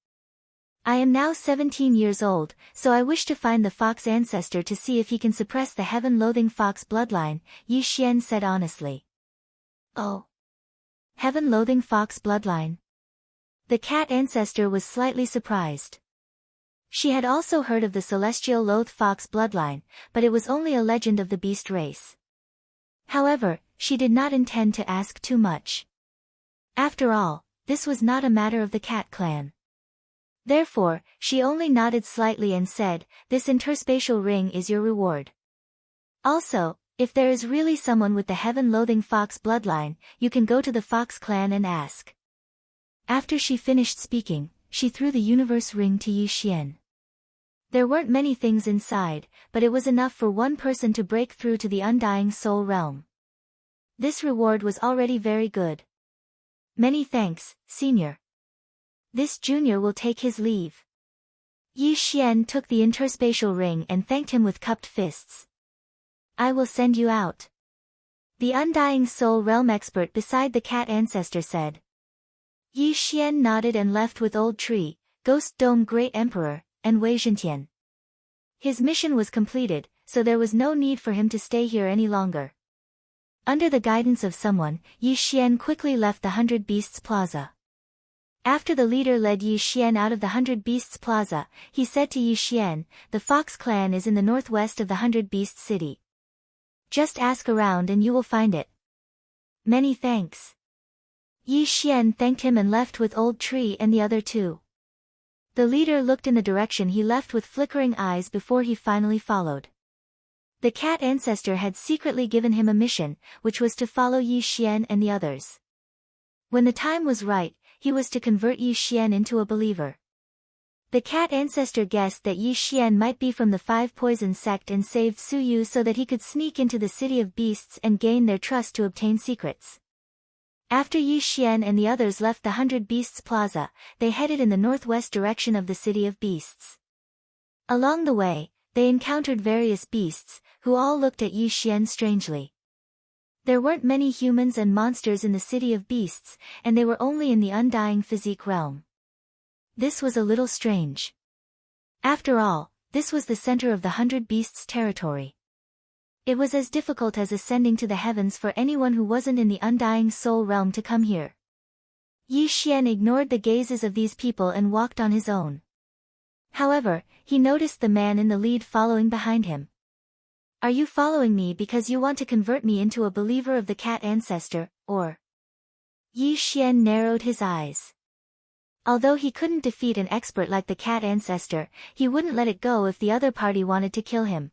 I am now 17 years old, so I wish to find the Fox Ancestor to see if he can suppress the heaven-loathing fox bloodline, Yi Xian said honestly. Oh. Heaven-loathing fox bloodline. The cat ancestor was slightly surprised. She had also heard of the celestial loath fox bloodline, but it was only a legend of the beast race. However, she did not intend to ask too much. After all, this was not a matter of the cat clan. Therefore, she only nodded slightly and said, "This interspatial ring is your reward. Also, if there is really someone with the heaven-loathing fox bloodline, you can go to the fox clan and ask." After she finished speaking, she threw the universe ring to Yi Xian. There weren't many things inside, but it was enough for one person to break through to the undying soul realm. This reward was already very good. "Many thanks, Senior. This junior will take his leave." Yi Xian took the interspatial ring and thanked him with cupped fists. "I will send you out," the undying soul realm expert beside the cat ancestor said. Yi Xian nodded and left with Old Tree, Ghost Dome Great Emperor, and Wei Zhentian. His mission was completed, so there was no need for him to stay here any longer. Under the guidance of someone, Yi Xian quickly left the Hundred Beasts Plaza. After the leader led Yi Xian out of the Hundred Beasts Plaza, he said to Yi Xian, "The Fox clan is in the northwest of the Hundred Beasts City. Just ask around and you will find it." "Many thanks." Yi Xian thanked him and left with Old Tree and the other two. The leader looked in the direction he left with flickering eyes before he finally followed. The cat ancestor had secretly given him a mission, which was to follow Yi Xian and the others. When the time was right, he was to convert Yi Xian into a believer. The cat ancestor guessed that Yi Xian might be from the Five Poison sect and saved Su Yu so that he could sneak into the City of Beasts and gain their trust to obtain secrets. After Yi Xian and the others left the Hundred Beasts Plaza, they headed in the northwest direction of the City of Beasts. Along the way, they encountered various beasts, who all looked at Yi Xian strangely. There weren't many humans and monsters in the City of Beasts, and they were only in the undying physique realm. This was a little strange. After all, this was the center of the Hundred Beasts territory. It was as difficult as ascending to the heavens for anyone who wasn't in the undying soul realm to come here. Yi Xian ignored the gazes of these people and walked on his own. However, he noticed the man in the lead following behind him. "Are you following me because you want to convert me into a believer of the cat ancestor, or?" Yi Xian narrowed his eyes. Although he couldn't defeat an expert like the cat ancestor, he wouldn't let it go if the other party wanted to kill him.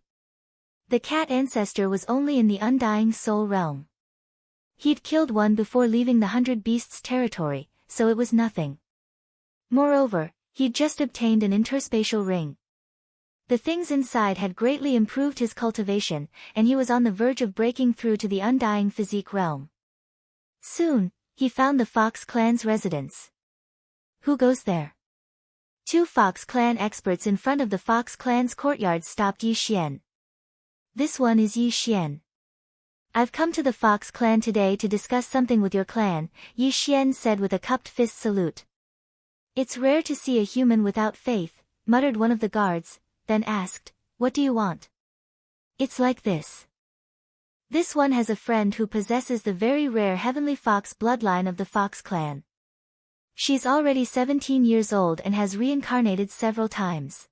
The cat ancestor was only in the undying soul realm. He'd killed one before leaving the Hundred Beasts territory, so it was nothing. Moreover, he'd just obtained an interspatial ring. The things inside had greatly improved his cultivation, and he was on the verge of breaking through to the undying physique realm. Soon, he found the Fox clan's residence. "Who goes there?" Two Fox clan experts in front of the Fox clan's courtyard stopped Yi Xian. "This one is Yi Xian. I've come to the Fox clan today to discuss something with your clan," Yi Xian said with a cupped fist salute. "It's rare to see a human without faith," muttered one of the guards, then asked, "What do you want?" "It's like this. This one has a friend who possesses the very rare heavenly fox bloodline of the Fox clan. She's already 17 years old and has reincarnated several times.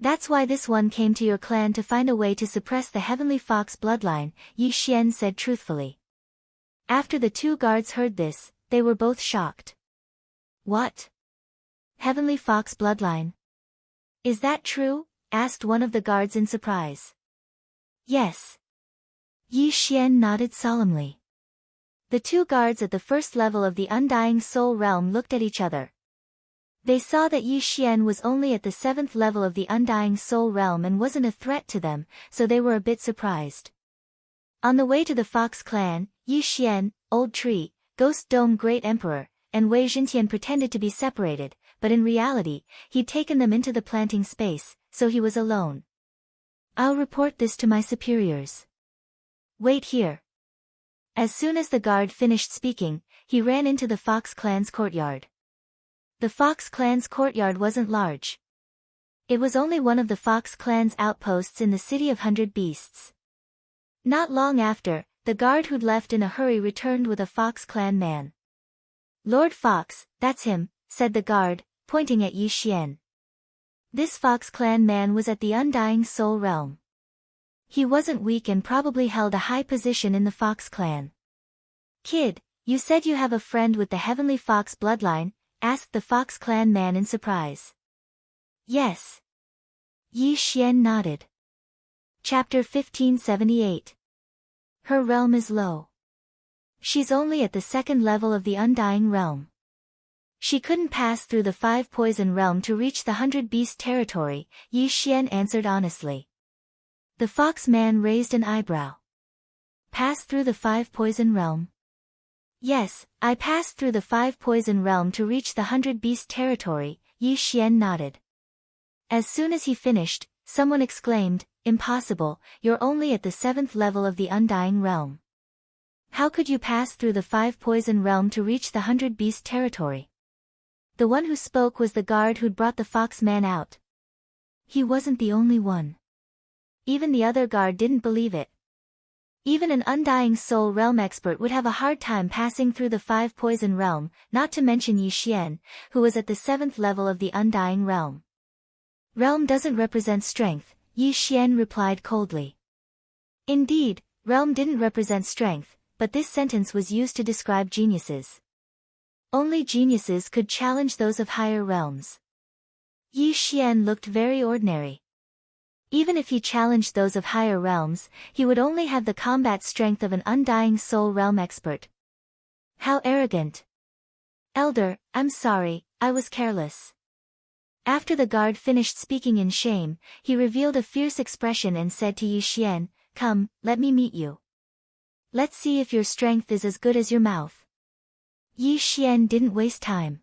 That's why this one came to your clan to find a way to suppress the heavenly fox bloodline," Yi Xian said truthfully. After the two guards heard this, they were both shocked. "What? Heavenly fox bloodline? Is that true?" asked one of the guards in surprise. "Yes." Yi Xian nodded solemnly. The two guards at the first level of the undying soul realm looked at each other. They saw that Yi Xian was only at the 7th level of the undying soul realm and wasn't a threat to them, so they were a bit surprised. On the way to the Fox clan, Yi Xian, Old Tree, Ghost Dome Great Emperor, and Wei Zhentian pretended to be separated, but in reality, he'd taken them into the planting space, so he was alone. "I'll report this to my superiors. Wait here." As soon as the guard finished speaking, he ran into the Fox clan's courtyard. The Fox clan's courtyard wasn't large. It was only one of the Fox clan's outposts in the City of Hundred Beasts. Not long after, the guard who'd left in a hurry returned with a Fox clan man. "Lord Fox, that's him," said the guard, pointing at Yi Xian. This Fox Clan man was at the Undying Soul realm. He wasn't weak and probably held a high position in the Fox Clan. Kid, you said you have a friend with the Heavenly Fox bloodline? Asked the Fox Clan man in surprise. Yes. Yi Xian nodded. Chapter 1578. Her realm is low. She's only at the second level of the Undying realm. She couldn't pass through the 5 poison realm to reach the 100 beast territory, Yi Xian answered honestly. The Fox man raised an eyebrow. Pass through the 5 poison realm? Yes, I passed through the 5 poison realm to reach the 100 beast territory, Yi Xian nodded. As soon as he finished, someone exclaimed, Impossible, you're only at the 7th level of the Undying realm. How could you pass through the 5 poison realm to reach the 100 beast territory? The one who spoke was the guard who'd brought the Fox man out. He wasn't the only one. Even the other guard didn't believe it. Even an Undying Soul realm expert would have a hard time passing through the 5 poison realm, not to mention Yi Xian, who was at the 7th level of the Undying realm. Realm doesn't represent strength, Yi Xian replied coldly. Indeed, realm didn't represent strength, but this sentence was used to describe geniuses. Only geniuses could challenge those of higher realms. Yi Xian looked very ordinary. Even if he challenged those of higher realms, he would only have the combat strength of an Undying Soul realm expert. How arrogant. Elder, I'm sorry, I was careless. After the guard finished speaking in shame, he revealed a fierce expression and said to Yi Xian, Come, let me meet you. Let's see if your strength is as good as your mouth. Yi Xian didn't waste time.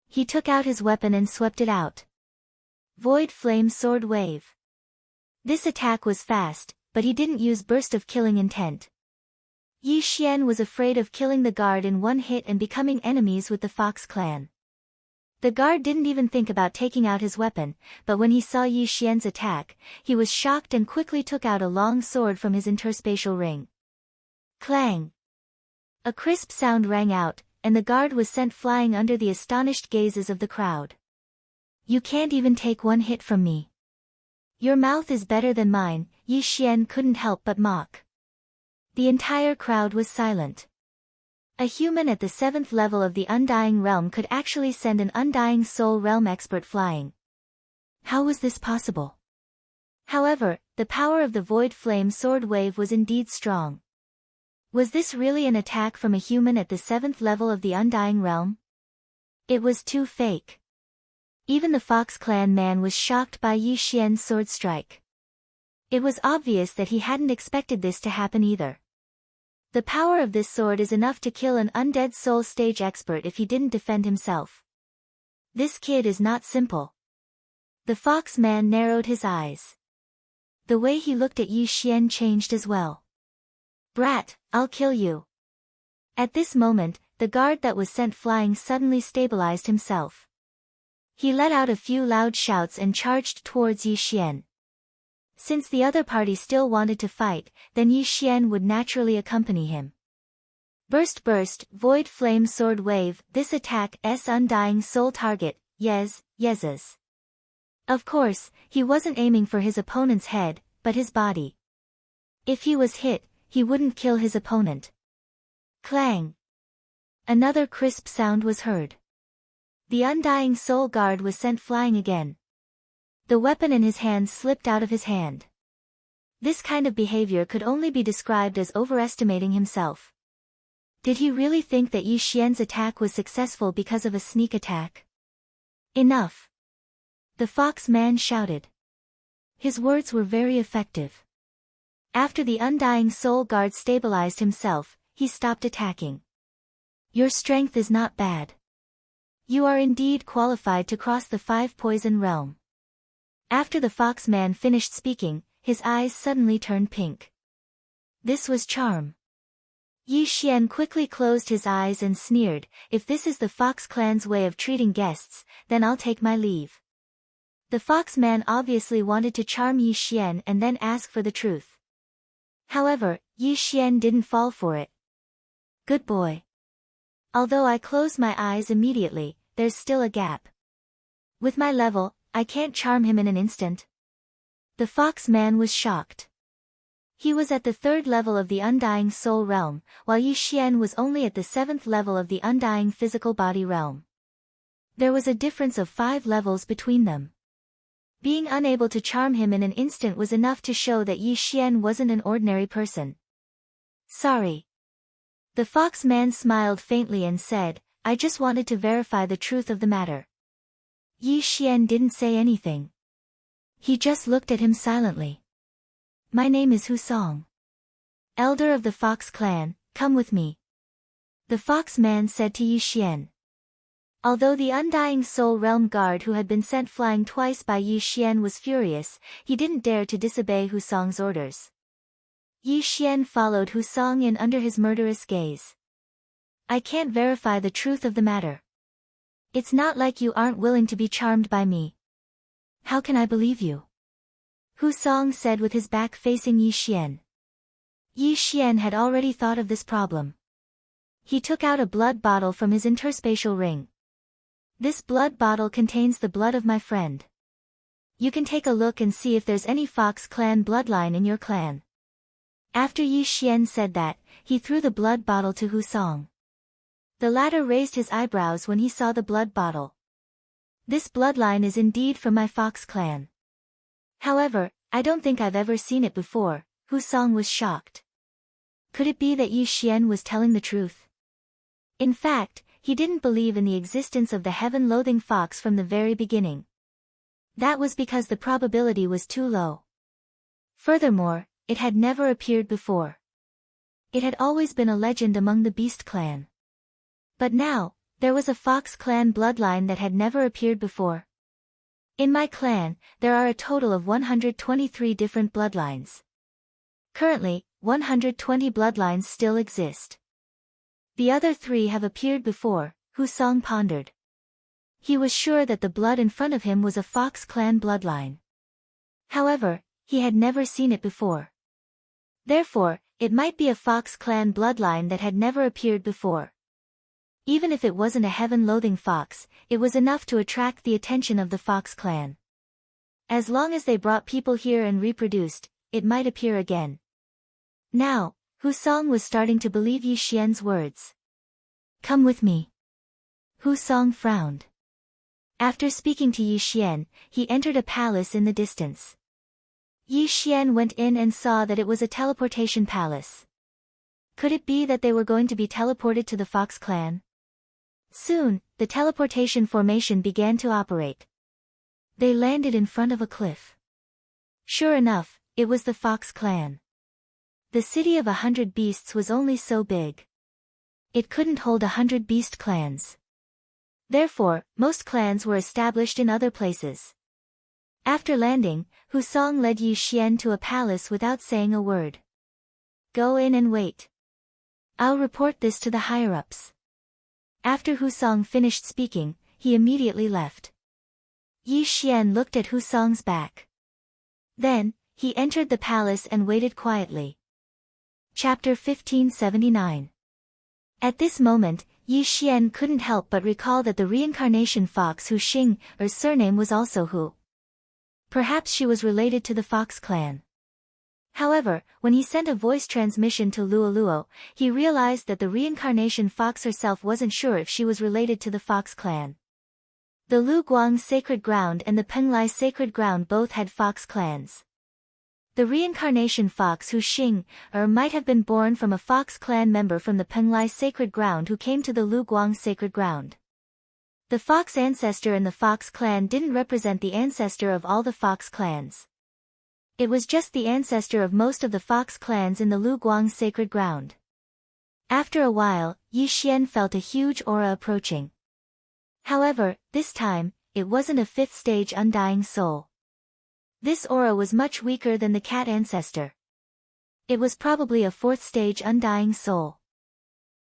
He took out his weapon and swept it out. Void Flame Sword Wave. This attack was fast, but he didn't use burst of killing intent. Yi Xian was afraid of killing the guard in one hit and becoming enemies with the Fox Clan. The guard didn't even think about taking out his weapon, but when he saw Yi Xian's attack, he was shocked and quickly took out a long sword from his interspatial ring. Clang! A crisp sound rang out, and the guard was sent flying under the astonished gazes of the crowd. You can't even take one hit from me. Your mouth is better than mine, Yi Xian couldn't help but mock. The entire crowd was silent. A human at the 7th level of the Undying realm could actually send an Undying Soul realm expert flying. How was this possible? However, the power of the Void Flame Sword Wave was indeed strong. Was this really an attack from a human at the 7th level of the Undying realm? It was too fake. Even the Fox Clan man was shocked by Yi Xian's sword strike. It was obvious that he hadn't expected this to happen either. The power of this sword is enough to kill an undead soul stage expert if he didn't defend himself. This kid is not simple. The Fox man narrowed his eyes. The way he looked at Yi Xian changed as well. Brat, I'll kill you. At this moment, the guard that was sent flying suddenly stabilized himself. He let out a few loud shouts and charged towards Yi Xian. Since the other party still wanted to fight, then Yi Xian would naturally accompany him. Burst, Void Flame Sword Wave, this attack's Undying Soul target, yeses. Of course, he wasn't aiming for his opponent's head, but his body. If he was hit, he wouldn't kill his opponent. Clang! Another crisp sound was heard. The Undying Soul Guard was sent flying again. The weapon in his hand slipped out of his hand. This kind of behavior could only be described as overestimating himself. Did he really think that Yi Xian's attack was successful because of a sneak attack? Enough! The Fox man shouted. His words were very effective. After the Undying Soul Guard stabilized himself, he stopped attacking. Your strength is not bad. You are indeed qualified to cross the 5 poison realm. After the Fox man finished speaking, his eyes suddenly turned pink. This was charm. Yi Xian quickly closed his eyes and sneered, if this is the Fox clan's way of treating guests, then I'll take my leave. The Fox man obviously wanted to charm Yi Xian and then ask for the truth. However, Yi Xian didn't fall for it. Good boy. Although I closed my eyes immediately, there's still a gap. With my level, I can't charm him in an instant. The fox man was shocked. He was at the 3rd level of the Undying Soul realm, while Yi Xian was only at the 7th level of the Undying Physical Body realm. There was a difference of 5 levels between them. Being unable to charm him in an instant was enough to show that Yi Xian wasn't an ordinary person. Sorry. The fox man smiled faintly and said, I just wanted to verify the truth of the matter. Yi Xian didn't say anything. He just looked at him silently. My name is Hu Song. Elder of the Fox clan, come with me. The fox man said to Yi Xian. Although the Undying Soul Realm guard who had been sent flying twice by Yi Xian was furious, he didn't dare to disobey Hu Song's orders. Yi Xian followed Hu Song in under his murderous gaze. I can't verify the truth of the matter. It's not like you aren't willing to be charmed by me. How can I believe you? Hu Song said with his back facing Yi Xian. Yi Xian had already thought of this problem. He took out a blood bottle from his interspatial ring. This blood bottle contains the blood of my friend. You can take a look and see if there's any Fox clan bloodline in your clan. After Yi Xian said that, he threw the blood bottle to Hu Song. The latter raised his eyebrows when he saw the blood bottle. This bloodline is indeed from my Fox clan. However, I don't think I've ever seen it before. Hu Song was shocked. Could it be that Yi Xian was telling the truth? In fact, he didn't believe in the existence of the heaven-loathing fox from the very beginning. That was because the probability was too low. Furthermore, it had never appeared before. It had always been a legend among the Beast clan. But now, there was a Fox clan bloodline that had never appeared before. In my clan, there are a total of 123 different bloodlines. Currently, 120 bloodlines still exist. The other 3 have appeared before, Hu Song pondered. He was sure that the blood in front of him was a Fox clan bloodline. However, he had never seen it before. Therefore, it might be a Fox clan bloodline that had never appeared before. Even if it wasn't a heaven-loathing fox, it was enough to attract the attention of the Fox clan. As long as they brought people here and reproduced, it might appear again. Now, Hu Song was starting to believe Yi Xian's words. Come with me. Hu Song frowned. After speaking to Yi Xian, he entered a palace in the distance. Yi Xian went in and saw that it was a teleportation palace. Could it be that they were going to be teleported to the Fox clan? Soon, the teleportation formation began to operate. They landed in front of a cliff. Sure enough, it was the Fox clan. The city of 100 beasts was only so big. It couldn't hold 100 beast clans. Therefore, most clans were established in other places. After landing, Hu Song led Yi Xian to a palace without saying a word. Go in and wait. I'll report this to the higher-ups. After Hu Song finished speaking, he immediately left. Yi Xian looked at Hu Song's back. Then, he entered the palace and waited quietly. Chapter 1579. At this moment, Yi Xian couldn't help but recall that the reincarnation fox Hu Xing's surname was also Hu. Perhaps she was related to the Fox clan. However, when he sent a voice transmission to Luoluo, he realized that the reincarnation fox herself wasn't sure if she was related to the Fox clan. The Lu Guang Sacred Ground and the Penglai Sacred Ground both had fox clans. The reincarnation fox Hu might have been born from a Fox clan member from the Penglai Sacred Ground who came to the Lu Guang Sacred Ground. The fox ancestor in the Fox clan didn't represent the ancestor of all the Fox clans. It was just the ancestor of most of the Fox clans in the Lu Guang Sacred Ground. After a while, Yi Xian felt a huge aura approaching. However, this time, it wasn't a 5th stage Undying Soul. This aura was much weaker than the cat ancestor. It was probably a 4th stage Undying Soul.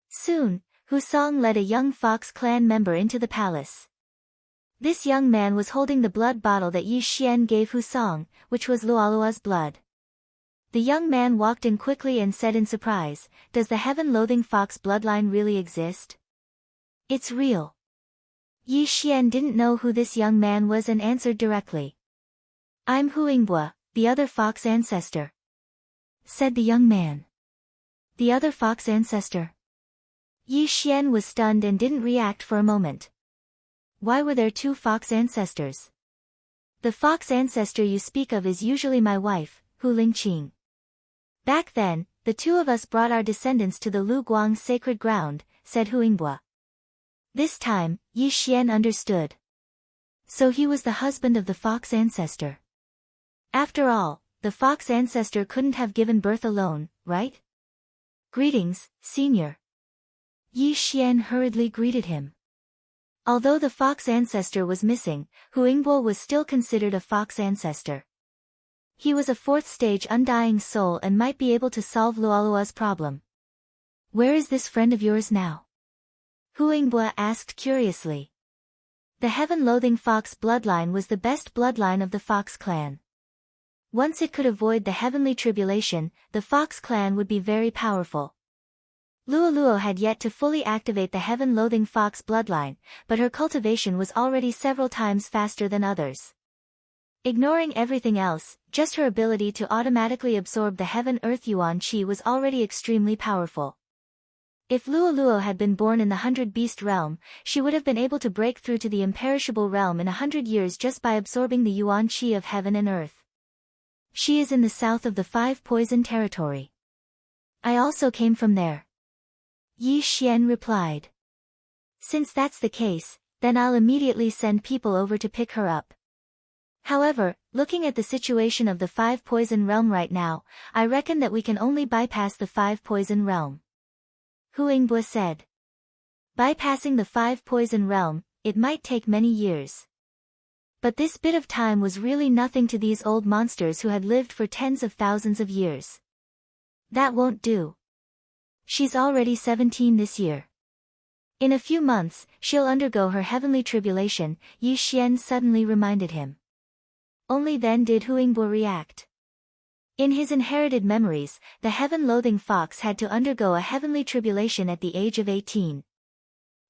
Soon, Hu Song led a young Fox clan member into the palace. This young man was holding the blood bottle that Yi Xian gave Hu Song, which was Luoluo's blood. The young man walked in quickly and said in surprise, "Does the heaven-loathing fox bloodline really exist?" "It's real." Yi Xian didn't know who this young man was and answered directly. I'm Huingbua, the other fox ancestor, said the young man. The other fox ancestor? Yi Xian was stunned and didn't react for a moment. Why were there two fox ancestors? The fox ancestor you speak of is usually my wife, Hu Lingqing. Back then, the two of us brought our descendants to the Lu Guang sacred ground, said Huingbua. This time, Yi Xian understood. So he was the husband of the fox ancestor. After all, the fox ancestor couldn't have given birth alone, right? Greetings, senior. Yi Xian hurriedly greeted him. Although the fox ancestor was missing, Huingbua was still considered a fox ancestor. He was a fourth-stage undying soul and might be able to solve Luolua's problem. Where is this friend of yours now? Huingbua asked curiously. The heaven-loathing fox bloodline was the best bloodline of the fox clan. Once it could avoid the heavenly tribulation, the fox clan would be very powerful. Luoluo had yet to fully activate the heaven-loathing fox bloodline, but her cultivation was already several times faster than others. Ignoring everything else, just her ability to automatically absorb the heaven-earth yuan qi was already extremely powerful. If Luoluo had been born in the 100-beast realm, she would have been able to break through to the imperishable realm in 100 years just by absorbing the yuan qi of heaven and earth. She is in the south of the 5 poison territory. I also came from there. Yi Xian replied. Since that's the case, then I'll immediately send people over to pick her up. However, looking at the situation of the 5 poison realm right now, I reckon that we can only bypass the 5 poison realm. Huingbua said. Bypassing the 5 poison realm, it might take many years. But this bit of time was really nothing to these old monsters who had lived for tens of thousands of years. That won't do. She's already 17 this year. In a few months, she'll undergo her heavenly tribulation, Yi Xian suddenly reminded him. Only then did Huingbua react. In his inherited memories, the heaven-loathing fox had to undergo a heavenly tribulation at the age of 18.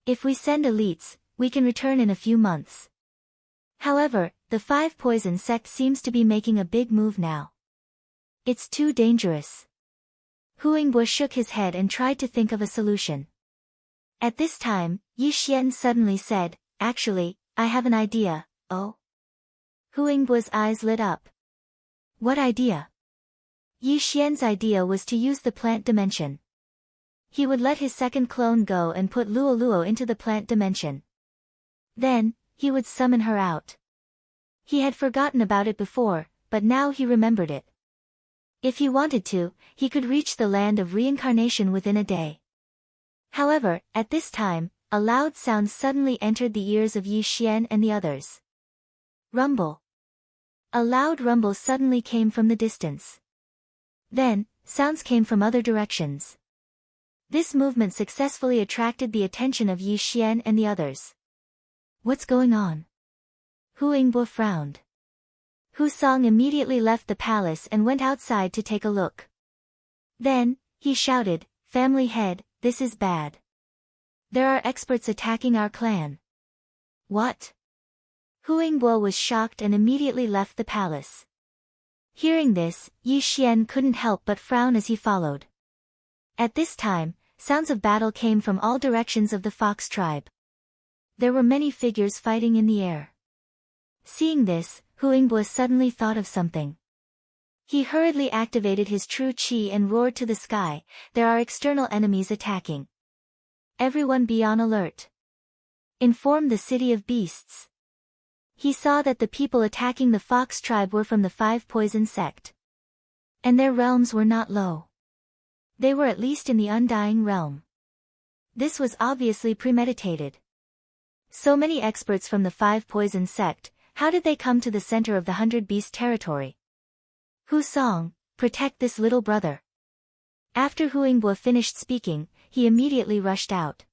If we send elites, we can return in a few months. However, the 5 poison sect seems to be making a big move now. It's too dangerous. Huingbua shook his head and tried to think of a solution. At this time, Yi Xian suddenly said, Actually, I have an idea. Oh? Huingbua's eyes lit up. What idea? Yi Xian's idea was to use the plant dimension. He would let his second clone go and put Luoluo into the plant dimension. Then, he would summon her out. He had forgotten about it before, but now he remembered it. If he wanted to, he could reach the land of reincarnation within a day. However, at this time, a loud sound suddenly entered the ears of Yi Xian and the others. Rumble. A loud rumble suddenly came from the distance. Then, sounds came from other directions. This movement successfully attracted the attention of Yi Xian and the others. What's going on? Huingbua frowned. Hu Song immediately left the palace and went outside to take a look. Then, he shouted, Family head, this is bad. There are experts attacking our clan. What? Huingbua was shocked and immediately left the palace. Hearing this, Yi Xian couldn't help but frown as he followed. At this time, sounds of battle came from all directions of the fox tribe. There were many figures fighting in the air. Seeing this, Huingbua suddenly thought of something. He hurriedly activated his true qi and roared to the sky, There are external enemies attacking. Everyone be on alert. Inform the city of beasts. He saw that the people attacking the fox tribe were from the 5 poison sect. And their realms were not low. They were at least in the undying realm. This was obviously premeditated. So many experts from the 5 poison sect, how did they come to the center of the 100-beast territory? Hu Song, protect this little brother. After Huingbua finished speaking, he immediately rushed out.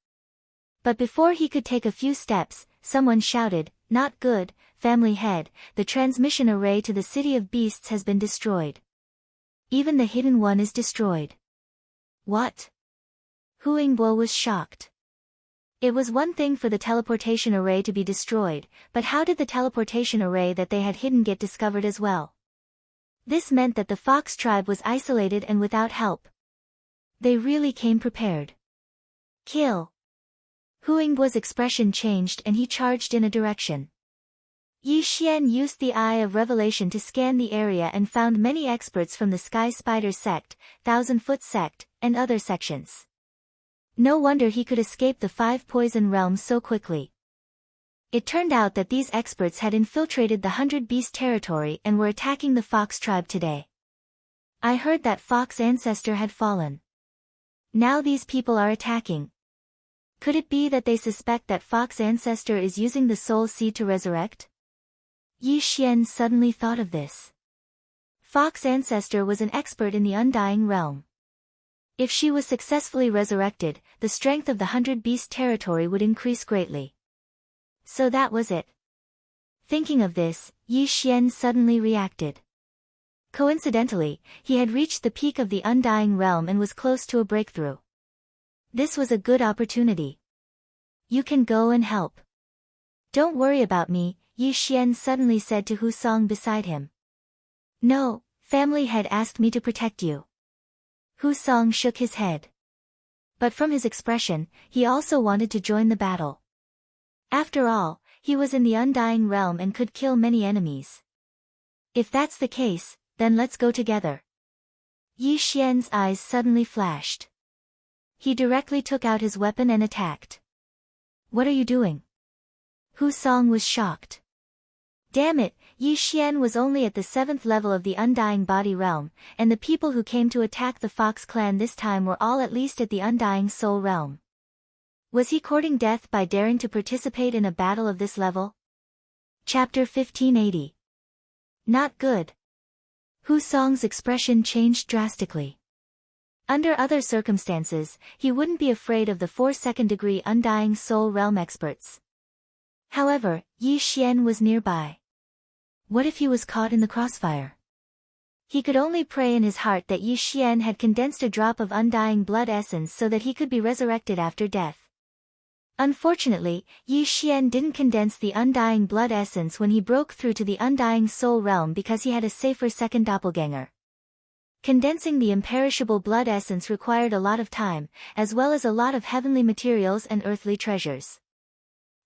But before he could take a few steps, someone shouted, Not good, family head, the transmission array to the city of beasts has been destroyed. Even the hidden one is destroyed. What? Huingbua was shocked. It was one thing for the teleportation array to be destroyed, but how did the teleportation array that they had hidden get discovered as well? This meant that the fox tribe was isolated and without help. They really came prepared. Kill! Huangbo's expression changed and he charged in a direction. Yi Xian used the Eye of Revelation to scan the area and found many experts from the Sky Spider sect, Thousand-Foot sect, and other sections. No wonder he could escape the 5 poison realms so quickly. It turned out that these experts had infiltrated the 100-beast territory and were attacking the fox tribe today. I heard that fox ancestor had fallen. Now these people are attacking. Could it be that they suspect that fox ancestor is using the soul seed to resurrect? Yi Xian suddenly thought of this. Fox ancestor was an expert in the undying realm. If she was successfully resurrected, the strength of the 100-beast territory would increase greatly. So that was it. Thinking of this, Yi Xian suddenly reacted. Coincidentally, he had reached the peak of the undying realm and was close to a breakthrough. This was a good opportunity. You can go and help. Don't worry about me, Yi Xian suddenly said to Hu Song beside him. No, family had asked me to protect you. Hu Song shook his head. But from his expression, he also wanted to join the battle. After all, he was in the undying realm and could kill many enemies. If that's the case, then let's go together. Yi Xian's eyes suddenly flashed. He directly took out his weapon and attacked. What are you doing? Hu Song was shocked. Damn it, Yi Xian was only at the 7th level of the undying body realm, and the people who came to attack the Fox clan this time were all at least at the undying soul realm. Was he courting death by daring to participate in a battle of this level? Chapter 1580. Not good. Hu Song's expression changed drastically. Under other circumstances, he wouldn't be afraid of the 4 second-degree undying soul realm experts. However, Yi Xian was nearby. What if he was caught in the crossfire? He could only pray in his heart that Yi Xian had condensed a drop of undying blood essence so that he could be resurrected after death. Unfortunately, Yi Xian didn't condense the undying blood essence when he broke through to the undying soul realm because he had a safer second doppelganger. Condensing the imperishable blood essence required a lot of time, as well as a lot of heavenly materials and earthly treasures.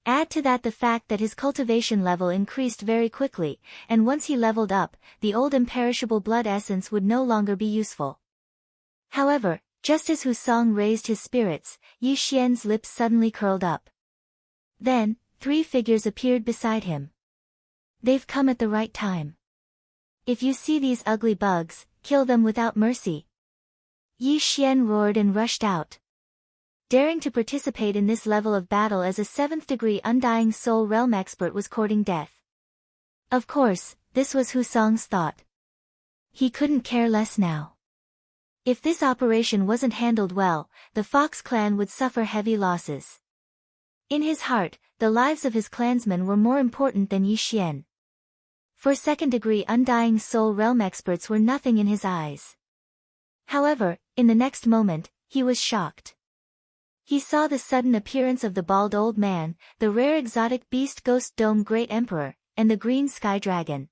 Add to that the fact that his cultivation level increased very quickly, and once he leveled up, the old imperishable blood essence would no longer be useful. However, just as Hu Song raised his spirits, Yi Xian's lips suddenly curled up. Then, 3 figures appeared beside him. They've come at the right time. If you see these ugly bugs, kill them without mercy. Yi Xian roared and rushed out. Daring to participate in this level of battle as a 7th-degree undying soul realm expert was courting death. Of course, this was Hu Song's thought. He couldn't care less now. If this operation wasn't handled well, the Fox clan would suffer heavy losses. In his heart, the lives of his clansmen were more important than Yi Xian. For 2nd-degree undying soul realm experts were nothing in his eyes. However, in the next moment, he was shocked. He saw the sudden appearance of the bald old man, the rare exotic beast Ghost Dome Great Emperor, and the green sky dragon.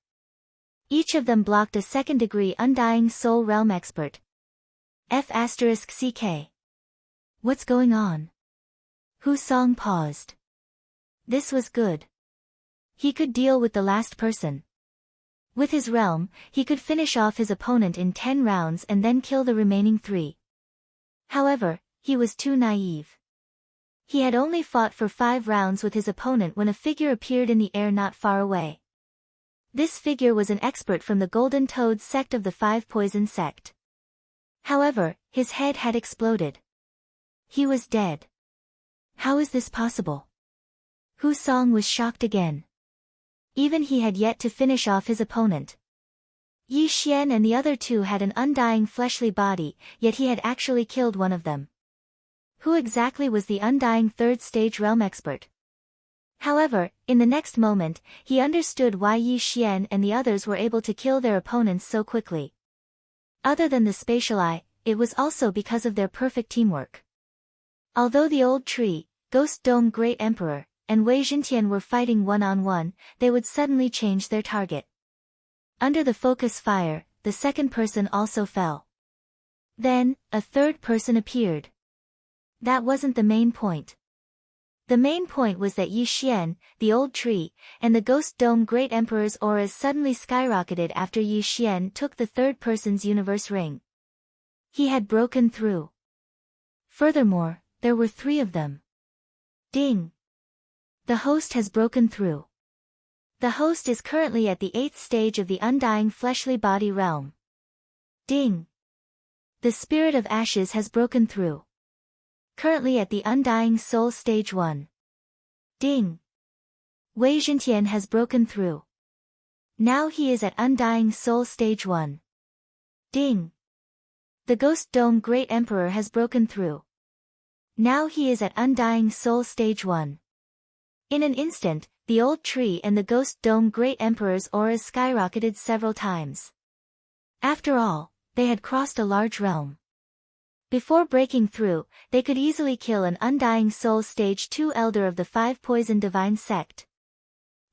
Each of them blocked a 2nd-degree undying soul realm expert. F***CK. What's going on? Hu Song paused. This was good. He could deal with the last person. With his realm, he could finish off his opponent in 10 rounds and then kill the remaining 3. However, he was too naive. He had only fought for 5 rounds with his opponent when a figure appeared in the air not far away. This figure was an expert from the Golden Toad sect of the 5 Poison sect. However, his head had exploded. He was dead. How is this possible? Hu Song was shocked again. Even he had yet to finish off his opponent. Yi Xian and the other 2 had an undying fleshly body, yet he had actually killed one of them. Who exactly was the undying 3rd-stage realm expert? However, in the next moment, he understood why Yi Xian and the others were able to kill their opponents so quickly. Other than the spatial eye, it was also because of their perfect teamwork. Although the old tree, Ghost Dome Great Emperor, and Wei Jingtian were fighting one-on-one, they would suddenly change their target. Under the focus fire, the second person also fell. Then, a third person appeared. That wasn't the main point. The main point was that Yi Xian, the old tree, and the Ghost Dome Great Emperor's auras suddenly skyrocketed after Yi Xian took the third person's universe ring. He had broken through. Furthermore, there were 3 of them. Ding! The host has broken through. The host is currently at the 8th stage of the undying fleshly body realm. Ding! The spirit of ashes has broken through. Currently at the undying soul stage 1. Ding! Wei Jingtian has broken through. Now he is at undying soul stage 1. Ding! The Ghost Dome Great Emperor has broken through. Now he is at undying soul stage 1. In an instant, the old tree and the Ghost Dome Great Emperor's auras skyrocketed several times. After all, they had crossed a large realm. Before breaking through, they could easily kill an undying soul stage 2 elder of the 5 poison divine sect.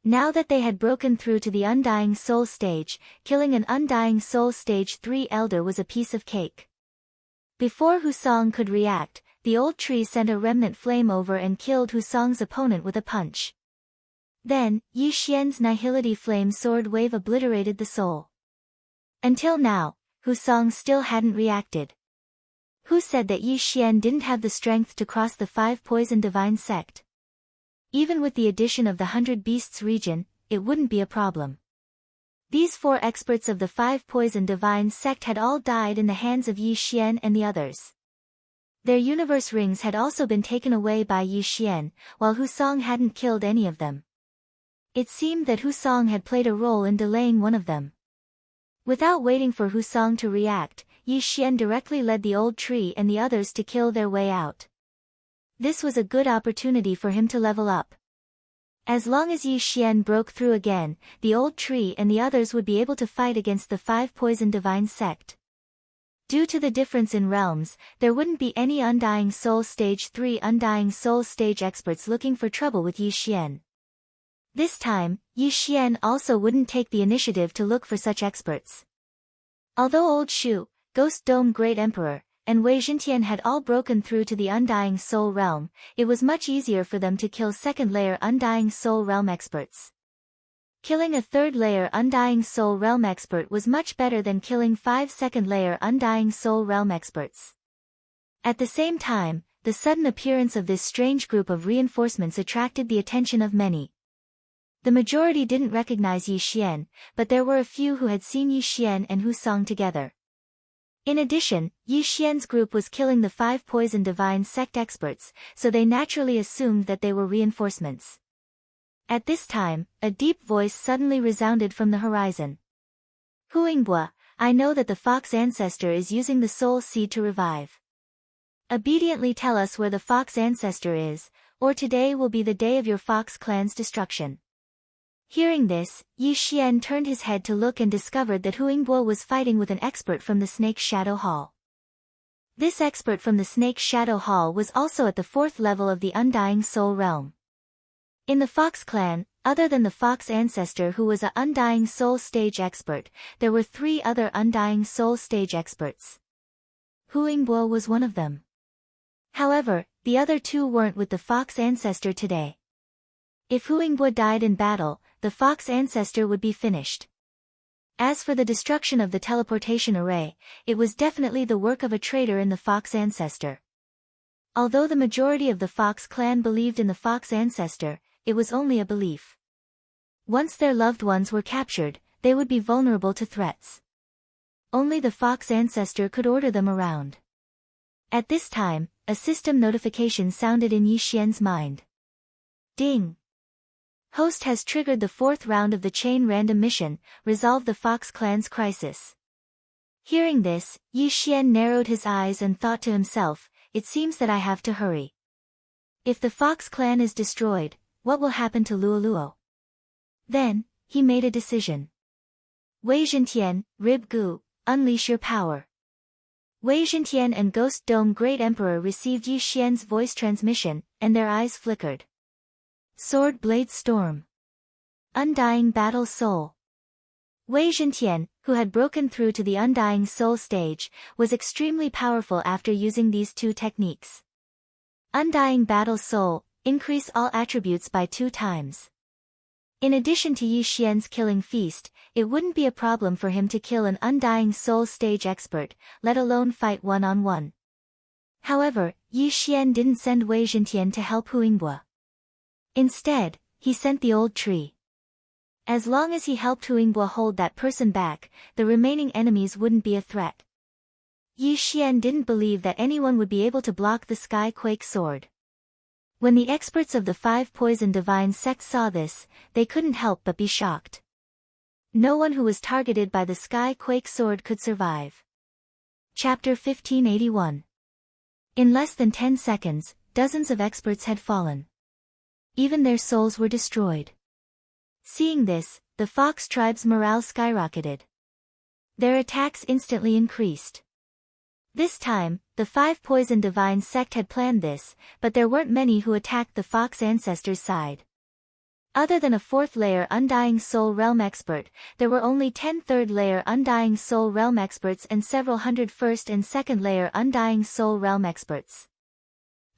Now that they had broken through to the undying soul stage, killing an undying soul stage 3 elder was a piece of cake. Before Husong could react, the old tree sent a remnant flame over and killed Husong's opponent with a punch. Then, Yi Xian's nihility flame sword wave obliterated the soul. Until now, Husong still hadn't reacted. Who said that Yi Xian didn't have the strength to cross the 5 poison divine sect? Even with the addition of the 100 beasts region, it wouldn't be a problem. These 4 experts of the 5 poison divine sect had all died in the hands of Yi Xian and the others. Their universe rings had also been taken away by Yi Xian, while Husong hadn't killed any of them. It seemed that Husong had played a role in delaying one of them. Without waiting for Husong to react, Yi Xian directly led the old tree and the others to kill their way out. This was a good opportunity for him to level up. As long as Yi Xian broke through again, the old tree and the others would be able to fight against the 5 poison divine sect. Due to the difference in realms, there wouldn't be any undying soul stage 3 undying soul stage experts looking for trouble with Yi Xian. This time, Yi Xian also wouldn't take the initiative to look for such experts. Although Old Shu, Ghost Dome Great Emperor, and Wei Jingtian had all broken through to the Undying Soul Realm, it was much easier for them to kill second-layer Undying Soul Realm experts. Killing a third-layer Undying Soul Realm expert was much better than killing 5 second-layer Undying Soul Realm experts. At the same time, the sudden appearance of this strange group of reinforcements attracted the attention of many. The majority didn't recognize Yi Xian, but there were a few who had seen Yi Xian and Husong together. In addition, Yi Xian's group was killing the 5 poison divine sect experts, so they naturally assumed that they were reinforcements. At this time, a deep voice suddenly resounded from the horizon. Huingbua, I know that the fox ancestor is using the soul seed to revive. Obediently tell us where the fox ancestor is, or today will be the day of your fox clan's destruction. Hearing this, Yi Xian turned his head to look and discovered that Huingbua was fighting with an expert from the Snake Shadow Hall. This expert from the Snake Shadow Hall was also at the 4th level of the Undying Soul Realm. In the Fox clan, other than the Fox ancestor who was a Undying Soul Stage expert, there were 3 other Undying Soul Stage experts. Huingbua was one of them. However, the other 2 weren't with the Fox ancestor today. If Huingbua died in battle, the Fox ancestor would be finished. As for the destruction of the teleportation array, it was definitely the work of a traitor in the Fox ancestor. Although the majority of the Fox clan believed in the Fox ancestor, it was only a belief. Once their loved ones were captured, they would be vulnerable to threats. Only the Fox ancestor could order them around. At this time, a system notification sounded in Yi Xian's mind. Ding! Host has triggered the 4th round of the chain random mission, resolve the Fox clan's crisis. Hearing this, Yi Xian narrowed his eyes and thought to himself, it seems that I have to hurry. If the Fox clan is destroyed, what will happen to Luoluo? Then, he made a decision. Wei Jingtian, Rib Gu, unleash your power. Wei Jingtian and Ghost Dome Great Emperor received Yi Xian's voice transmission, and their eyes flickered. Sword Blade Storm. Undying Battle Soul. Wei Zhentian, who had broken through to the Undying Soul stage, was extremely powerful after using these two techniques. Undying Battle Soul, increase all attributes by 2 times. In addition to Yi Xian's killing feast, it wouldn't be a problem for him to kill an Undying Soul stage expert, let alone fight one-on-one. However, Yi Xian didn't send Wei Zhentian to help Huingbua. Instead, he sent the old tree. As long as he helped Huingbua hold that person back, the remaining enemies wouldn't be a threat. Yi Xian didn't believe that anyone would be able to block the Sky Quake sword. When the experts of the 5 Poison Divine Sect saw this, they couldn't help but be shocked. No one who was targeted by the Sky Quake sword could survive. Chapter 1581. In less than 10 seconds, dozens of experts had fallen. Even their souls were destroyed. Seeing this, the Fox tribe's morale skyrocketed. Their attacks instantly increased. This time, the 5 Poison Divine Sect had planned this, but there weren't many who attacked the Fox ancestors' side. Other than a 4th layer Undying Soul Realm expert, there were only 10 3rd layer Undying Soul Realm experts and several hundred 1st and 2nd layer Undying Soul Realm experts.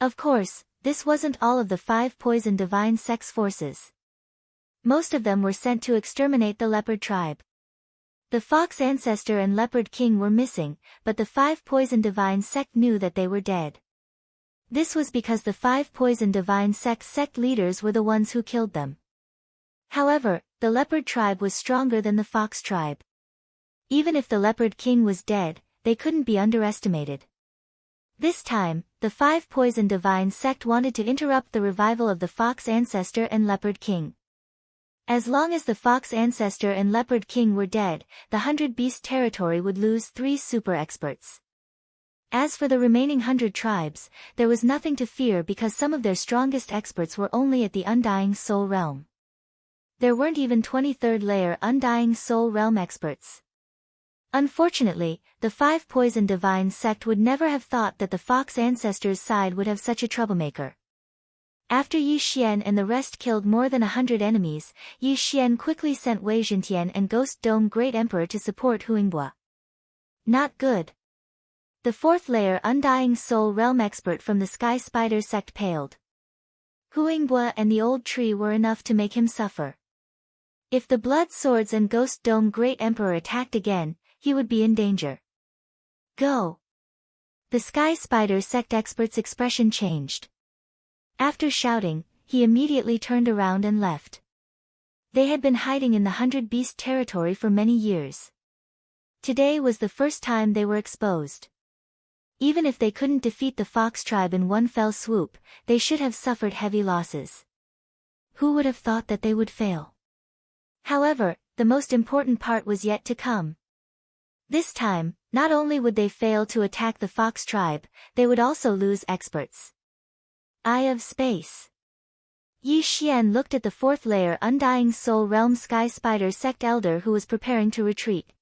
Of course, this wasn't all of the 5 Poison Divine Sect's forces. Most of them were sent to exterminate the Leopard tribe. The Fox Ancestor and Leopard King were missing, but the 5 Poison Divine Sect knew that they were dead. This was because the 5 Poison Divine Sect leaders were the ones who killed them. However, the Leopard tribe was stronger than the Fox tribe. Even if the Leopard King was dead, they couldn't be underestimated. This time, the 5 Poison Divine Sect wanted to interrupt the revival of the Fox Ancestor and Leopard King. As long as the Fox Ancestor and Leopard King were dead, the 100 Beast territory would lose 3 super experts. As for the remaining 100 tribes, there was nothing to fear because some of their strongest experts were only at the Undying Soul Realm. There weren't even 23rd layer Undying Soul Realm experts. Unfortunately, the 5 Poison Divine Sect would never have thought that the Fox Ancestors' side would have such a troublemaker. After Yi Xian and the rest killed more than 100 enemies, Yi Xian quickly sent Wei Zhentian and Ghost Dome Great Emperor to support Huingbua. Not good. The 4th layer Undying Soul Realm expert from the Sky Spider Sect paled. Huingbua and the old tree were enough to make him suffer. If the Blood Swords and Ghost Dome Great Emperor attacked again, he would be in danger. Go! The Sky Spider Sect expert's expression changed. After shouting, he immediately turned around and left. They had been hiding in the 100 Beast territory for many years. Today was the first time they were exposed. Even if they couldn't defeat the Fox tribe in one fell swoop, they should have suffered heavy losses. Who would have thought that they would fail? However, the most important part was yet to come. This time, not only would they fail to attack the Fox tribe, they would also lose experts. Eye of Space. Yi Xian looked at the 4th layer Undying Soul Realm Sky Spider Sect Elder who was preparing to retreat.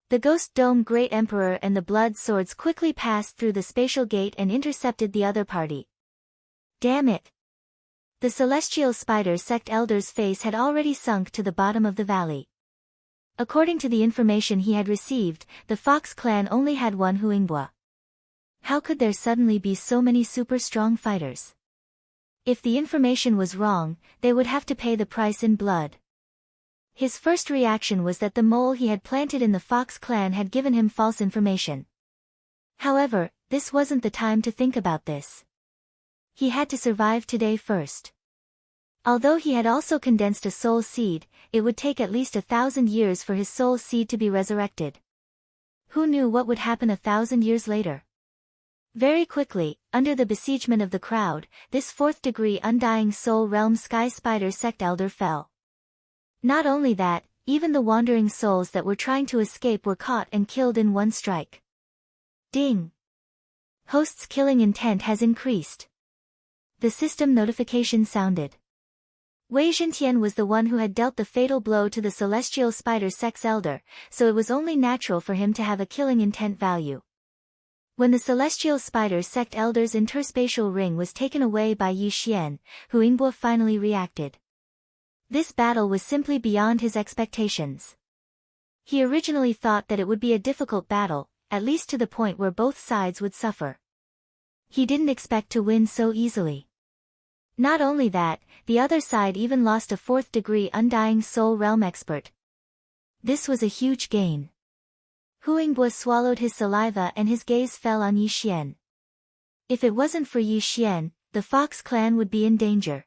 The Ghost Dome Great Emperor and the Blood Swords quickly passed through the spatial gate and intercepted the other party. Damn it! The Celestial Spider Sect Elder's face had already sunk to the bottom of the valley. According to the information he had received, the Fox clan only had one Huingbua. How could there suddenly be so many super strong fighters? If the information was wrong, they would have to pay the price in blood. His first reaction was that the mole he had planted in the Fox clan had given him false information. However, this wasn't the time to think about this. He had to survive today first. Although he had also condensed a soul seed, it would take at least 1,000 years for his soul seed to be resurrected. Who knew what would happen 1,000 years later? Very quickly, under the besiegement of the crowd, this 4th degree Undying Soul Realm Sky Spider Sect Elder fell. Not only that, even the wandering souls that were trying to escape were caught and killed in one strike. Ding! Host's killing intent has increased. The system notification sounded. Wei Zhentian was the one who had dealt the fatal blow to the Celestial Spider Sect's Elder, so it was only natural for him to have a killing intent value. When the celestial spider sect elder's interspatial ring was taken away by Yi Xian, Hu Yingbo finally reacted. This battle was simply beyond his expectations. He originally thought that it would be a difficult battle, at least to the point where both sides would suffer. He didn't expect to win so easily. Not only that, the other side even lost a 4th-degree Undying Soul Realm expert. This was a huge gain. Hu Yingbo swallowed his saliva and his gaze fell on Yi Xian. If it wasn't for Yi Xian, the Fox clan would be in danger.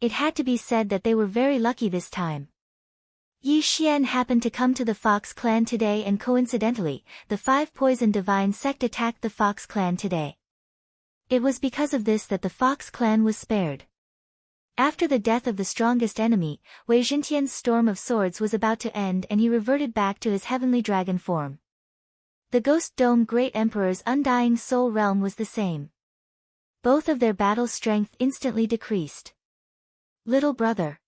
It had to be said that they were very lucky this time. Yi Xian happened to come to the Fox clan today, and coincidentally, the 5 Poison Divine sect attacked the Fox clan today. It was because of this that the Fox clan was spared. After the death of the strongest enemy, Wei Xintian's storm of swords was about to end and he reverted back to his heavenly dragon form. The Ghost Dome Great Emperor's Undying Soul Realm was the same. Both of their battle strength instantly decreased. Little brother.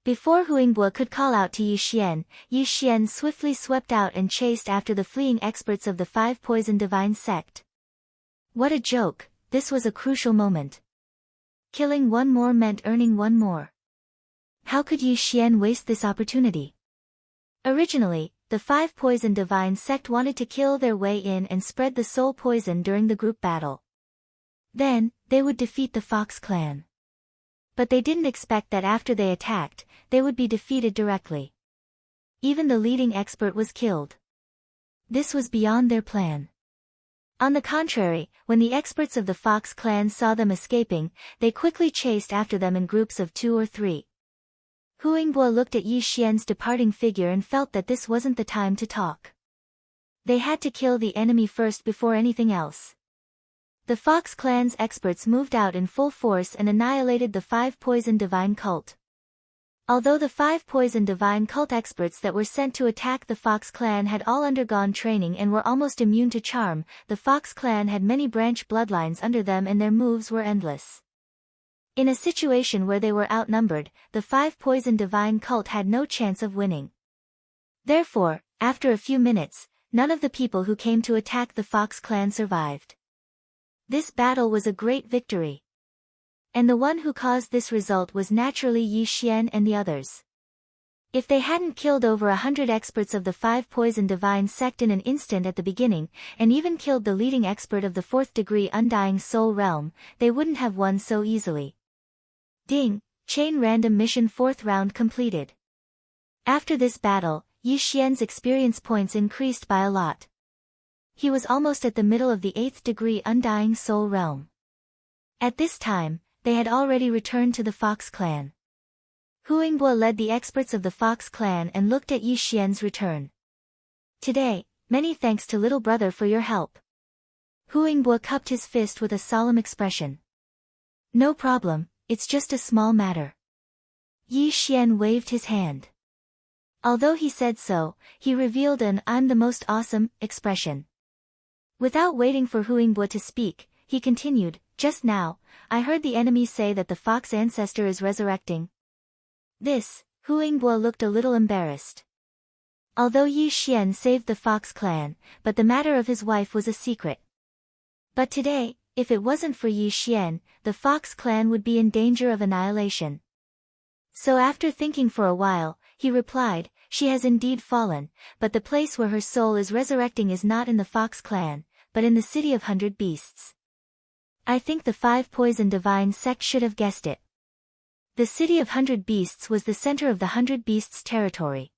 Before Hu Yingbo could call out to Yi Xian swiftly swept out and chased after the fleeing experts of the 5 Poison Divine sect. What a joke, this was a crucial moment. Killing one more meant earning one more. How could Yi Xian waste this opportunity? Originally, the 5 Poison Divine sect wanted to kill their way in and spread the soul poison during the group battle. Then, they would defeat the Fox clan. But they didn't expect that after they attacked, they would be defeated directly. Even the leading expert was killed. This was beyond their plan. On the contrary, when the experts of the Fox clan saw them escaping, they quickly chased after them in groups of 2 or 3. Hu Yingbo looked at Yi Xian's departing figure and felt that this wasn't the time to talk. They had to kill the enemy first before anything else. The Fox clan's experts moved out in full force and annihilated the 5 Poison Divine cult. Although the 5 Poison Divine cult experts that were sent to attack the Fox clan had all undergone training and were almost immune to charm, the Fox clan had many branch bloodlines under them and their moves were endless. In a situation where they were outnumbered, the 5 Poison Divine cult had no chance of winning. Therefore, after a few minutes, none of the people who came to attack the Fox clan survived. This battle was a great victory. And the one who caused this result was naturally Yi Xian and the others. If they hadn't killed over 100 experts of the 5 Poison Divine sect in an instant at the beginning, and even killed the leading expert of the 4th degree Undying Soul Realm, they wouldn't have won so easily. Ding! Chain Random Mission 4th round completed. After this battle, Yi Xian's experience points increased by a lot. He was almost at the middle of the 8th degree Undying Soul Realm. At this time, they had already returned to the Fox clan. Hu Yingbo led the experts of the Fox clan and looked at Yi Xian's return. Today, many thanks to little brother for your help. Hu Yingbo cupped his fist with a solemn expression. No problem, it's just a small matter. Yi Xian waved his hand. Although he said so, he revealed an "I'm the most awesome" expression. Without waiting for Hu Yingbo to speak, he continued, just now, I heard the enemy say that the Fox ancestor is resurrecting. This, Hu Yingbo looked a little embarrassed. Although Yi Xian saved the Fox clan, but the matter of his wife was a secret. But today, if it wasn't for Yi Xian, the Fox clan would be in danger of annihilation. So after thinking for a while, he replied, she has indeed fallen, but the place where her soul is resurrecting is not in the Fox clan, but in the City of 100 Beasts. I think the 5 Poison Divine sect should have guessed it. The City of 100 Beasts was the center of the 100 Beasts territory.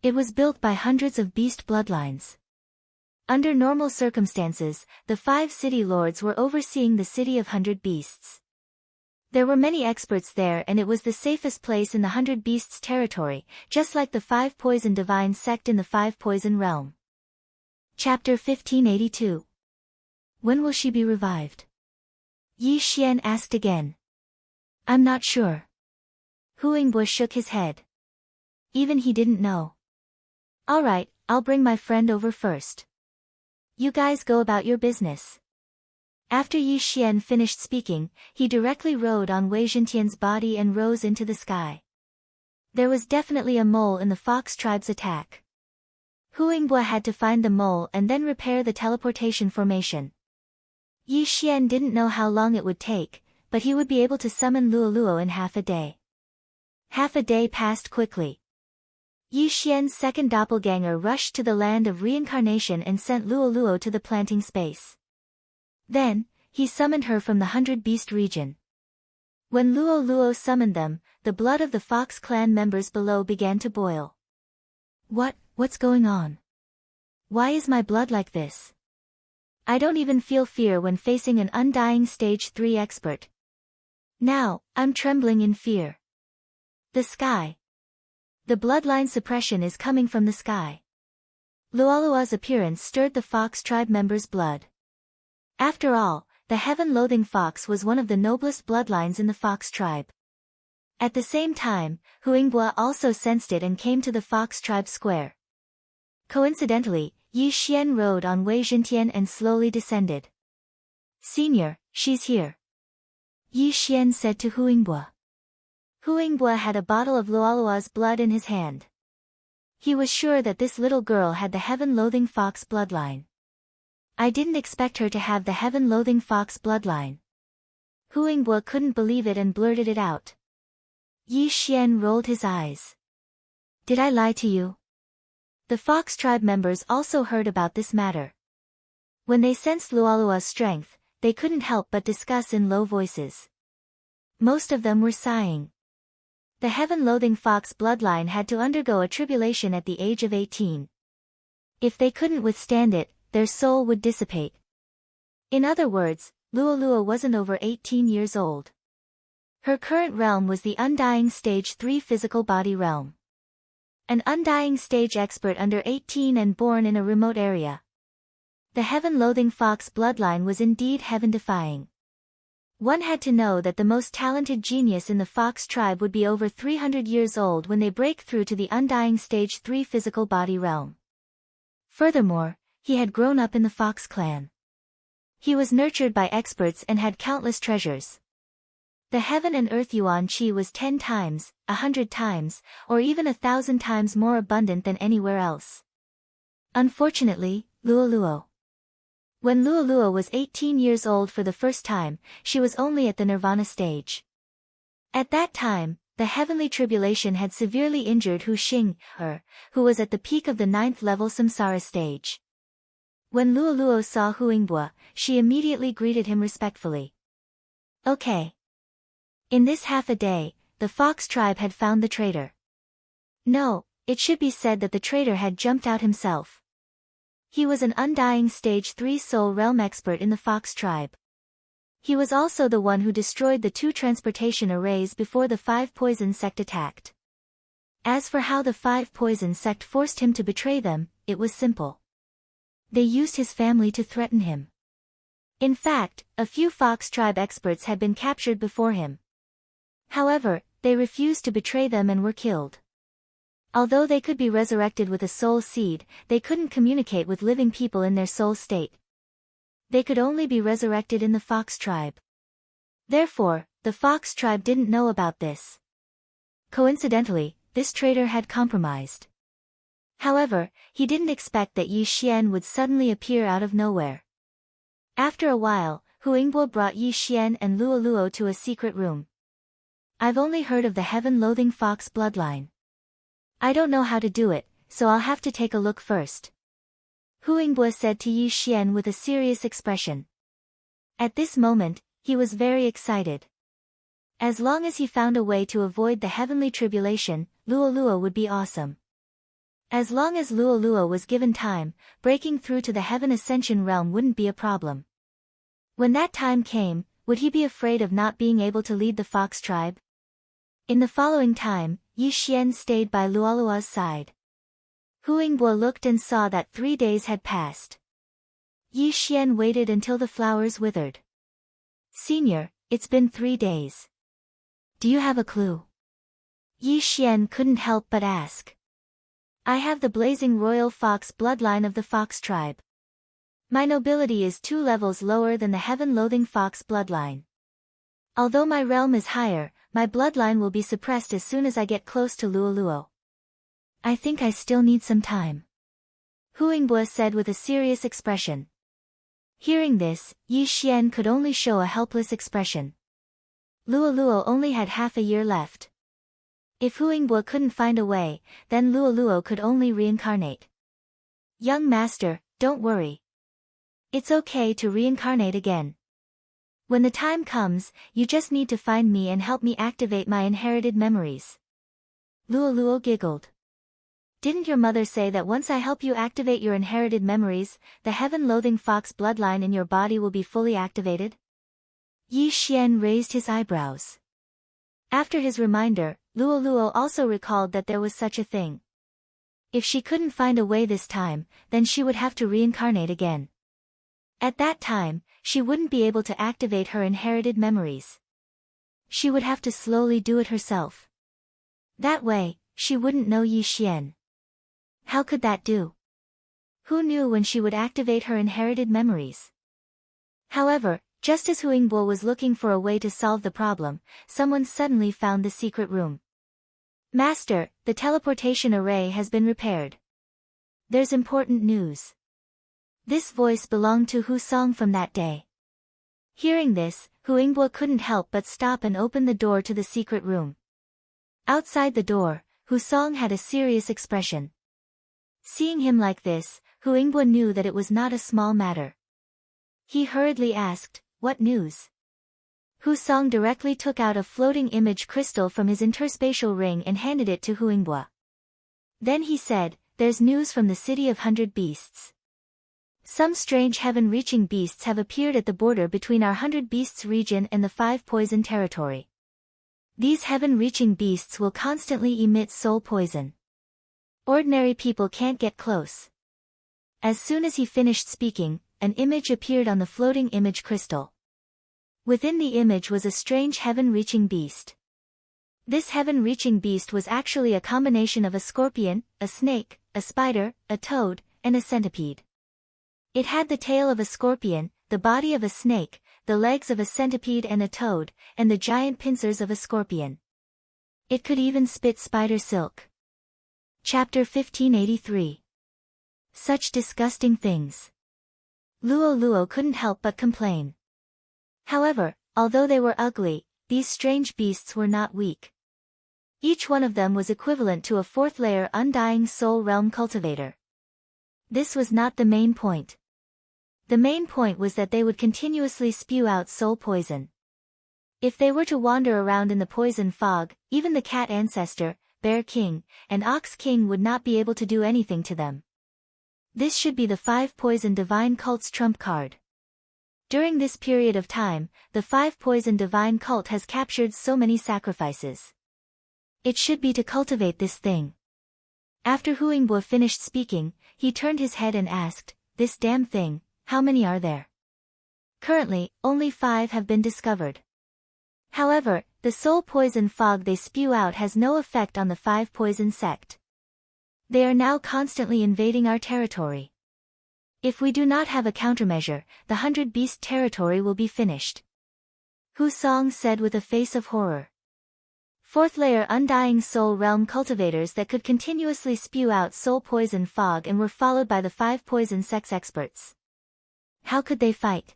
It was built by hundreds of beast bloodlines. Under normal circumstances, the 5 city lords were overseeing the City of 100 Beasts. There were many experts there and it was the safest place in the 100 Beasts territory, just like the 5 Poison Divine sect in the 5 Poison Realm. Chapter 1582. When will she be revived? Yi Xian asked again. I'm not sure. Hu Yingbo shook his head. Even he didn't know. Alright, I'll bring my friend over first. You guys go about your business. After Yi Xian finished speaking, he directly rode on Wei Xintian's body and rose into the sky. There was definitely a mole in the Fox tribe's attack. Huingbua had to find the mole and then repair the teleportation formation. Yi Xian didn't know how long it would take, but he would be able to summon Luoluo in half a day. Half a day passed quickly. Yi Xian's second doppelganger rushed to the land of reincarnation and sent Luoluo to the planting space. Then, he summoned her from the 100-beast region. When Luoluo summoned them, the blood of the Fox clan members below began to boil. What's going on? Why is my blood like this? I don't even feel fear when facing an undying stage 3 expert. Now, I'm trembling in fear. The sky. The bloodline suppression is coming from the sky. Luoluo's appearance stirred the Fox tribe members' blood. After all, the heaven-loathing fox was one of the noblest bloodlines in the Fox tribe. At the same time, Huingbua also sensed it and came to the Fox tribe square. Coincidentally, Yi Xian rode on Wei Zhentian and slowly descended. "Senior, she's here," Yi Xian said to Huingbua. Huingbua had a bottle of Luoluo's blood in his hand. He was sure that this little girl had the heaven-loathing fox bloodline. "I didn't expect her to have the heaven-loathing fox bloodline." Huingbua couldn't believe it and blurted it out. Yi Xian rolled his eyes. "Did I lie to you?" The Fox tribe members also heard about this matter. When they sensed Luoluo's strength, they couldn't help but discuss in low voices. Most of them were sighing. The heaven-loathing fox bloodline had to undergo a tribulation at the age of 18. If they couldn't withstand it, their soul would dissipate. In other words, Luoluo wasn't over 18 years old. Her current realm was the undying stage 3 physical body realm. An undying stage expert under 18 and born in a remote area. The heaven-loathing fox bloodline was indeed heaven-defying. One had to know that the most talented genius in the Fox tribe would be over 300 years old when they break through to the undying stage 3 physical body realm. Furthermore, he had grown up in the Fox clan. He was nurtured by experts and had countless treasures. The heaven and earth yuan qi was 10 times, 100 times, or even 1,000 times more abundant than anywhere else. Unfortunately, Luoluo. When Luoluo was 18 years old for the first time, she was only at the nirvana stage. At that time, the heavenly tribulation had severely injured Hu Xing, who was at the peak of the 9th level samsara stage. When Luoluo saw Huingbua, she immediately greeted him respectfully. "Okay." In this half a day, the Fox tribe had found the traitor. No, it should be said that the traitor had jumped out himself. He was an undying stage 3 soul realm expert in the Fox tribe. He was also the one who destroyed the 2 transportation arrays before the 5 poison sect attacked. As for how the 5 poison sect forced him to betray them, it was simple. They used his family to threaten him. In fact, a few Fox tribe experts had been captured before him. However, they refused to betray them and were killed. Although they could be resurrected with a soul seed, they couldn't communicate with living people in their soul state. They could only be resurrected in the Fox tribe. Therefore, the Fox tribe didn't know about this. Coincidentally, this traitor had compromised. However, he didn't expect that Yi Xian would suddenly appear out of nowhere. After a while, Huingbua brought Yi Xian and Luoluo to a secret room. "I've only heard of the heaven-loathing fox bloodline. I don't know how to do it, so I'll have to take a look first," Huingbua said to Yi Xian with a serious expression. At this moment, he was very excited. As long as he found a way to avoid the heavenly tribulation, Luoluo would be awesome. As long as Luoluo was given time, breaking through to the heaven ascension realm wouldn't be a problem. When that time came, would he be afraid of not being able to lead the Fox tribe? In the following time, Yi Xian stayed by Luoluo's side. Huingbua looked and saw that 3 days had passed. Yi Xian waited until the flowers withered. "Senior, it's been 3 days. Do you have a clue?" Yi Xian couldn't help but ask. "I have the blazing royal fox bloodline of the Fox tribe. My nobility is 2 levels lower than the heaven-loathing fox bloodline. Although my realm is higher, my bloodline will be suppressed as soon as I get close to Luoluo. I think I still need some time." Huingbua said with a serious expression. Hearing this, Yi Xian could only show a helpless expression. Luoluo only had half a year left. If Huingbua couldn't find a way, then Luoluo could only reincarnate. Young master, don't worry. It's okay to reincarnate again. When the time comes, you just need to find me and help me activate my inherited memories. Luoluo giggled. Didn't your mother say that once I help you activate your inherited memories, the heaven-loathing fox bloodline in your body will be fully activated? Yi Xian raised his eyebrows. After his reminder, Luoluo also recalled that there was such a thing. If she couldn't find a way this time, then she would have to reincarnate again. At that time, she wouldn't be able to activate her inherited memories. She would have to slowly do it herself. That way, she wouldn't know Yi Xian. How could that do? Who knew when she would activate her inherited memories? However, just as Huingbua was looking for a way to solve the problem, someone suddenly found the secret room. Master, the teleportation array has been repaired. There's important news. This voice belonged to Hu Song from that day. Hearing this, Huingbua couldn't help but stop and open the door to the secret room. Outside the door, Hu Song had a serious expression. Seeing him like this, Huingbua knew that it was not a small matter. He hurriedly asked, "What news?" Hu Song directly took out a floating image crystal from his interspatial ring and handed it to Huingbua. Then he said, "There's news from the city of 100 beasts. Some strange heaven-reaching beasts have appeared at the border between our 100 beasts region and the 5 poison territory. These heaven-reaching beasts will constantly emit soul poison. Ordinary people can't get close." As soon as he finished speaking, an image appeared on the floating image crystal. Within the image was a strange heaven-reaching beast. This heaven-reaching beast was actually a combination of a scorpion, a snake, a spider, a toad, and a centipede. It had the tail of a scorpion, the body of a snake, the legs of a centipede and a toad, and the giant pincers of a scorpion. It could even spit spider silk. Chapter 1583. Such disgusting things. Luoluo couldn't help but complain. However, although they were ugly, these strange beasts were not weak. Each one of them was equivalent to a 4th-layer undying soul realm cultivator. This was not the main point. The main point was that they would continuously spew out soul poison. If they were to wander around in the poison fog, even the cat ancestor, Bear King, and Ox King would not be able to do anything to them. This should be the 5 poison divine cult's trump card. During this period of time, the 5 poison divine cult has captured so many sacrifices. It should be to cultivate this thing. After Huingbua finished speaking, he turned his head and asked, "This damn thing, how many are there?" Currently, only 5 have been discovered. However, the soul poison fog they spew out has no effect on the 5 poison sect. They are now constantly invading our territory. If we do not have a countermeasure, the 100 beast territory will be finished. Hu Song said with a face of horror. 4th-layer undying soul realm cultivators that could continuously spew out soul poison fog and were followed by the 5 poison sex experts. How could they fight?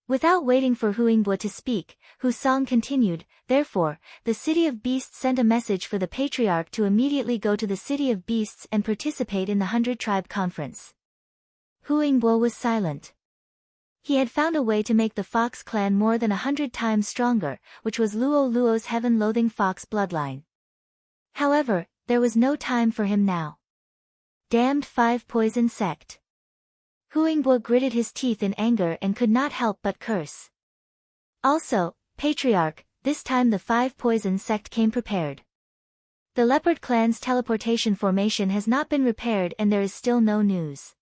Without waiting for Huingbua to speak, Hu Song continued, "Therefore, the City of Beasts sent a message for the Patriarch to immediately go to the City of Beasts and participate in the 100-tribe conference." Huingbua was silent. He had found a way to make the Fox clan more than 100 times stronger, which was Luoluo's heaven-loathing fox bloodline. However, there was no time for him now. Damned 5 poison sect. Huingbua gritted his teeth in anger and could not help but curse. Also, Patriarch, this time the 5 poison sect came prepared. The Leopard clan's teleportation formation has not been repaired and there is still no news.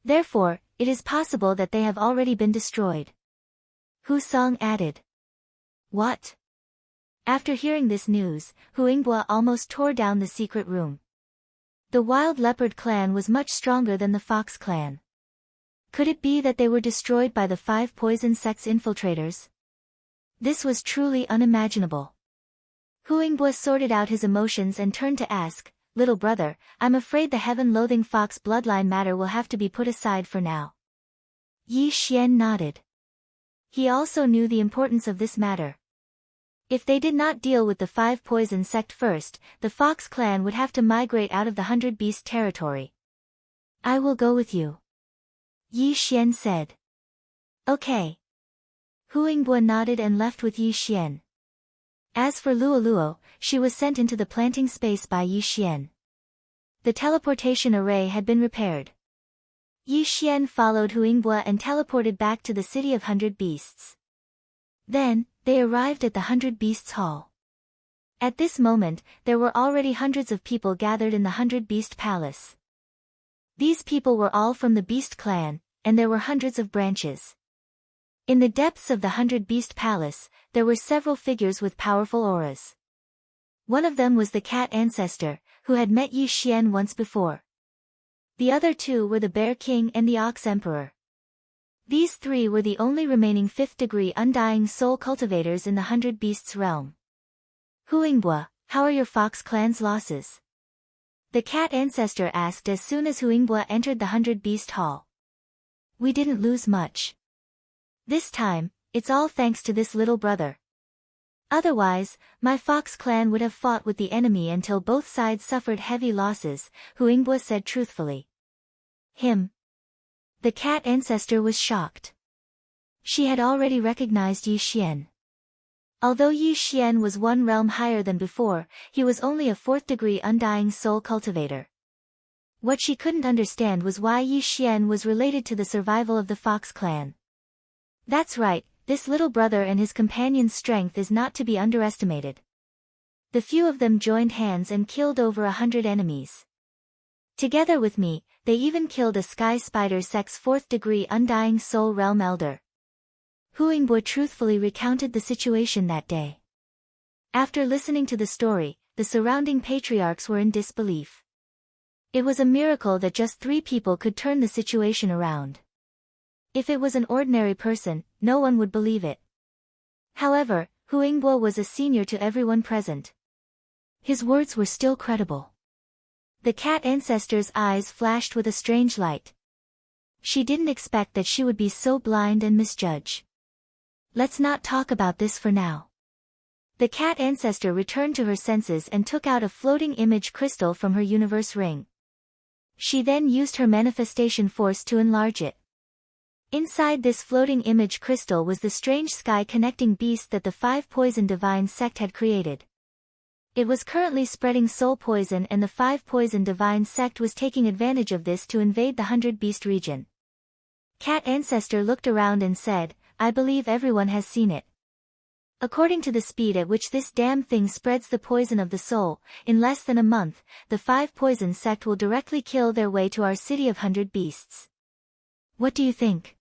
Therefore, it is possible that they have already been destroyed. Hu Song added. What? After hearing this news, Huingbua almost tore down the secret room. The Wild Leopard clan was much stronger than the Fox clan. Could it be that they were destroyed by the 5 poison sect's infiltrators? This was truly unimaginable. Huingbua sorted out his emotions and turned to ask, little brother, I'm afraid the heaven-loathing fox bloodline matter will have to be put aside for now. Yi Xian nodded. He also knew the importance of this matter. If they did not deal with the 5 poison sect first, the Fox clan would have to migrate out of the 100 Beast territory. I will go with you, Yi Xian said. Okay. Hu Yingbo nodded and left with Yi Xian. As for Luoluo, she was sent into the planting space by Yi Xian. The teleportation array had been repaired. Yi Xian followed Hu Yingbo and teleported back to the city of 100 Beasts. Then, they arrived at the 100 Beasts Hall. At this moment, there were already hundreds of people gathered in the 100 Beast Palace. These people were all from the Beast clan, and there were hundreds of branches. In the depths of the 100 Beast Palace, there were several figures with powerful auras. One of them was the cat ancestor, who had met Yi Xian once before. The other 2 were the Bear King and the Ox Emperor. These 3 were the only remaining 5th-degree undying soul cultivators in the 100 Beasts realm. Hu Yingbo, how are your Fox clan's losses? The cat ancestor asked as soon as Hu Yingbo entered the 100 Beast Hall. We didn't lose much. This time, it's all thanks to this little brother. Otherwise, my Fox clan would have fought with the enemy until both sides suffered heavy losses, Hu Yingbo said truthfully. Him. The cat ancestor was shocked. She had already recognized Yi Xian. Although Yi Xian was 1 realm higher than before, he was only a 4th-degree undying soul cultivator. What she couldn't understand was why Yi Xian was related to the survival of the Fox clan. That's right, this little brother and his companion's strength is not to be underestimated. The few of them joined hands and killed over 100 enemies. Together with me, they even killed a Sky Spider Sect's 4th-degree undying soul realm elder. Hu Yingbo truthfully recounted the situation that day. After listening to the story, the surrounding patriarchs were in disbelief. It was a miracle that just 3 people could turn the situation around. If it was an ordinary person, no one would believe it. However, Hu Yingbo was a senior to everyone present. His words were still credible. The cat ancestor's eyes flashed with a strange light. She didn't expect that she would be so blind and misjudge. Let's not talk about this for now. The cat ancestor returned to her senses and took out a floating image crystal from her universe ring. She then used her manifestation force to enlarge it. Inside this floating image crystal was the strange sky-connecting beast that the 5 poison divine sect had created. It was currently spreading soul poison, and the 5 poison divine sect was taking advantage of this to invade the 100 Beast region. Cat ancestor looked around and said, I believe everyone has seen it. According to the speed at which this damn thing spreads the poison of the soul, in less than a month, the 5 poison sect will directly kill their way to our city of 100 beasts. What do you think?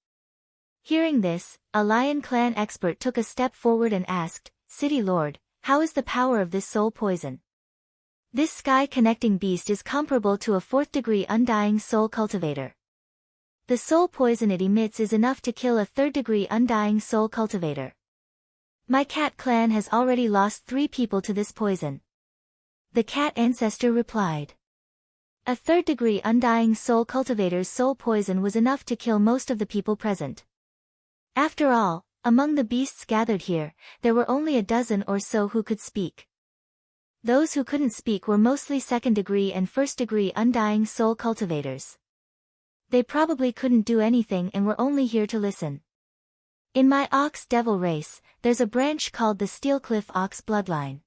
Hearing this, a Lion Clan expert took a step forward and asked, City Lord, how is the power of this soul poison? This sky-connecting beast is comparable to a 4th-degree undying soul cultivator. The soul poison it emits is enough to kill a 3rd-degree undying soul cultivator. My cat clan has already lost 3 people to this poison. The cat ancestor replied. A 3rd-degree undying soul cultivator's soul poison was enough to kill most of the people present. After all, among the beasts gathered here, there were only a dozen or so who could speak. Those who couldn't speak were mostly 2nd-degree and 1st-degree undying soul cultivators. They probably couldn't do anything and were only here to listen. In my Ox Devil race, there's a branch called the Steelcliff Ox bloodline.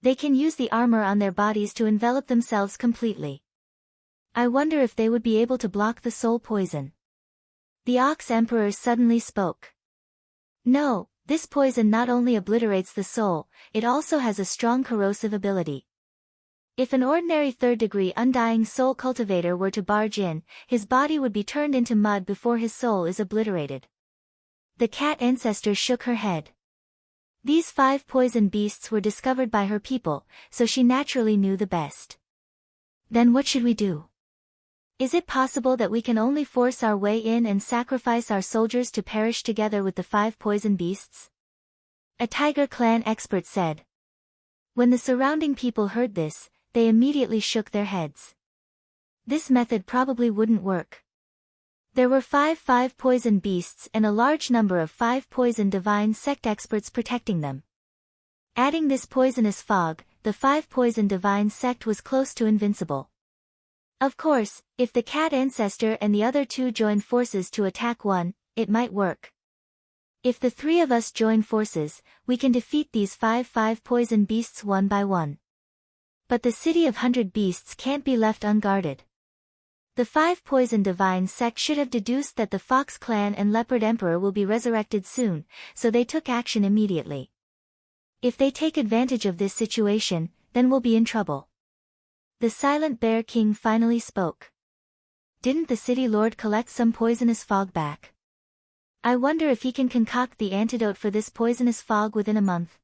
They can use the armor on their bodies to envelop themselves completely. I wonder if they would be able to block the soul poison. The Ox Emperor suddenly spoke. No, this poison not only obliterates the soul, it also has a strong corrosive ability. If an ordinary 3rd-degree undying soul cultivator were to barge in, his body would be turned into mud before his soul is obliterated. The cat ancestor shook her head. These 5 poison beasts were discovered by her people, so she naturally knew the best. Then what should we do? Is it possible that we can only force our way in and sacrifice our soldiers to perish together with the 5 poison beasts? A Tiger Clan expert said. When the surrounding people heard this, they immediately shook their heads. This method probably wouldn't work. There were 5 poison beasts and a large number of 5 poison divine sect experts protecting them. Adding this poisonous fog, the 5 poison divine sect was close to invincible. Of course, if the cat ancestor and the other 2 join forces to attack one, it might work. If the 3 of us join forces, we can defeat these 5 poison beasts one by one. But the city of 100 beasts can't be left unguarded. The 5 poison divine sect should have deduced that the Fox clan and Leopard Emperor will be resurrected soon, so they took action immediately. If they take advantage of this situation, then we'll be in trouble. The Silent Bear King finally spoke. Didn't the city lord collect some poisonous fog back? I wonder if he can concoct the antidote for this poisonous fog within a month.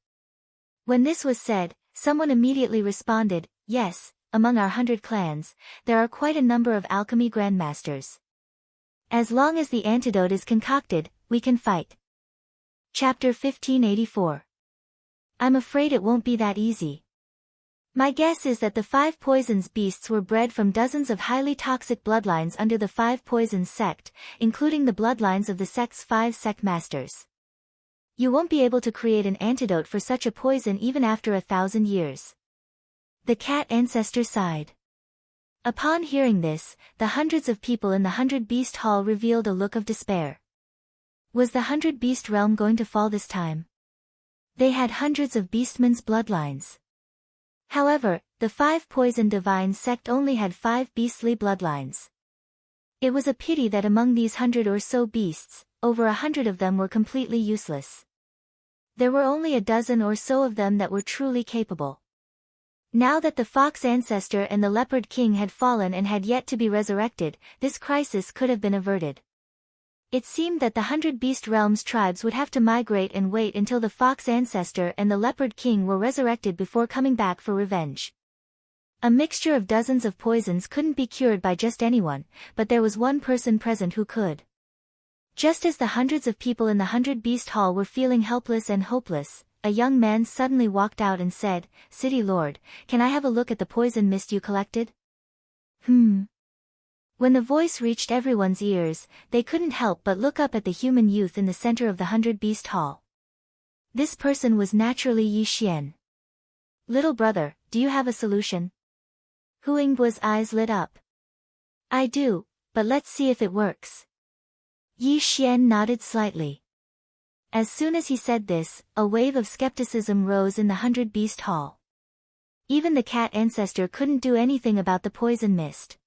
When this was said, someone immediately responded, yes, among our 100 clans, there are quite a number of alchemy grandmasters. As long as the antidote is concocted, we can fight. Chapter 1584. I'm afraid it won't be that easy. My guess is that the 5 poisons beasts were bred from dozens of highly toxic bloodlines under the 5 poisons sect, including the bloodlines of the sect's 5 sect masters. You won't be able to create an antidote for such a poison even after 1,000 years. The cat ancestor sighed. Upon hearing this, the hundreds of people in the 100 Beast Hall revealed a look of despair. Was the 100 Beast realm going to fall this time? They had hundreds of beastmen's bloodlines. However, the 5 poison divine sect only had 5 beastly bloodlines. It was a pity that among these 100 or so beasts, over 100 of them were completely useless. There were only a dozen or so of them that were truly capable. Now that the Fox ancestor and the Leopard King had fallen and had yet to be resurrected, this crisis could have been averted. It seemed that the 100 Beast Realms tribes would have to migrate and wait until the Fox ancestor and the Leopard King were resurrected before coming back for revenge. A mixture of dozens of poisons couldn't be cured by just anyone, but there was one person present who could. Just as the hundreds of people in the 100 Beast Hall were feeling helpless and hopeless, a young man suddenly walked out and said, "City Lord, can I have a look at the poison mist you collected?" When the voice reached everyone's ears, they couldn't help but look up at the human youth in the center of the 100 Beast Hall. This person was naturally Yi Xian. "Little brother, do you have a solution?" Hu Yingbu's eyes lit up. "I do, but let's see if it works." Yi Xian nodded slightly. As soon as he said this, a wave of skepticism rose in the 100 Beast Hall. Even the cat ancestor couldn't do anything about the poison mist.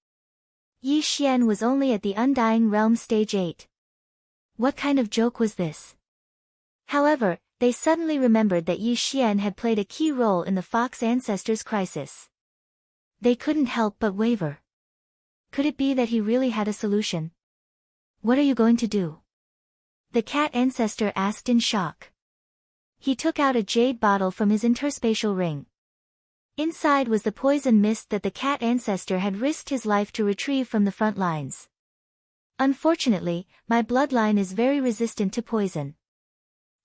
Yi Xian was only at the Undying Realm Stage 8. What kind of joke was this? However, they suddenly remembered that Yi Xian had played a key role in the Fox ancestor's crisis. They couldn't help but waver. Could it be that he really had a solution? "What are you going to do?" the cat ancestor asked in shock. He took out a jade bottle from his interspatial ring. Inside was the poison mist that the cat ancestor had risked his life to retrieve from the front lines. "Unfortunately, my bloodline is very resistant to poison.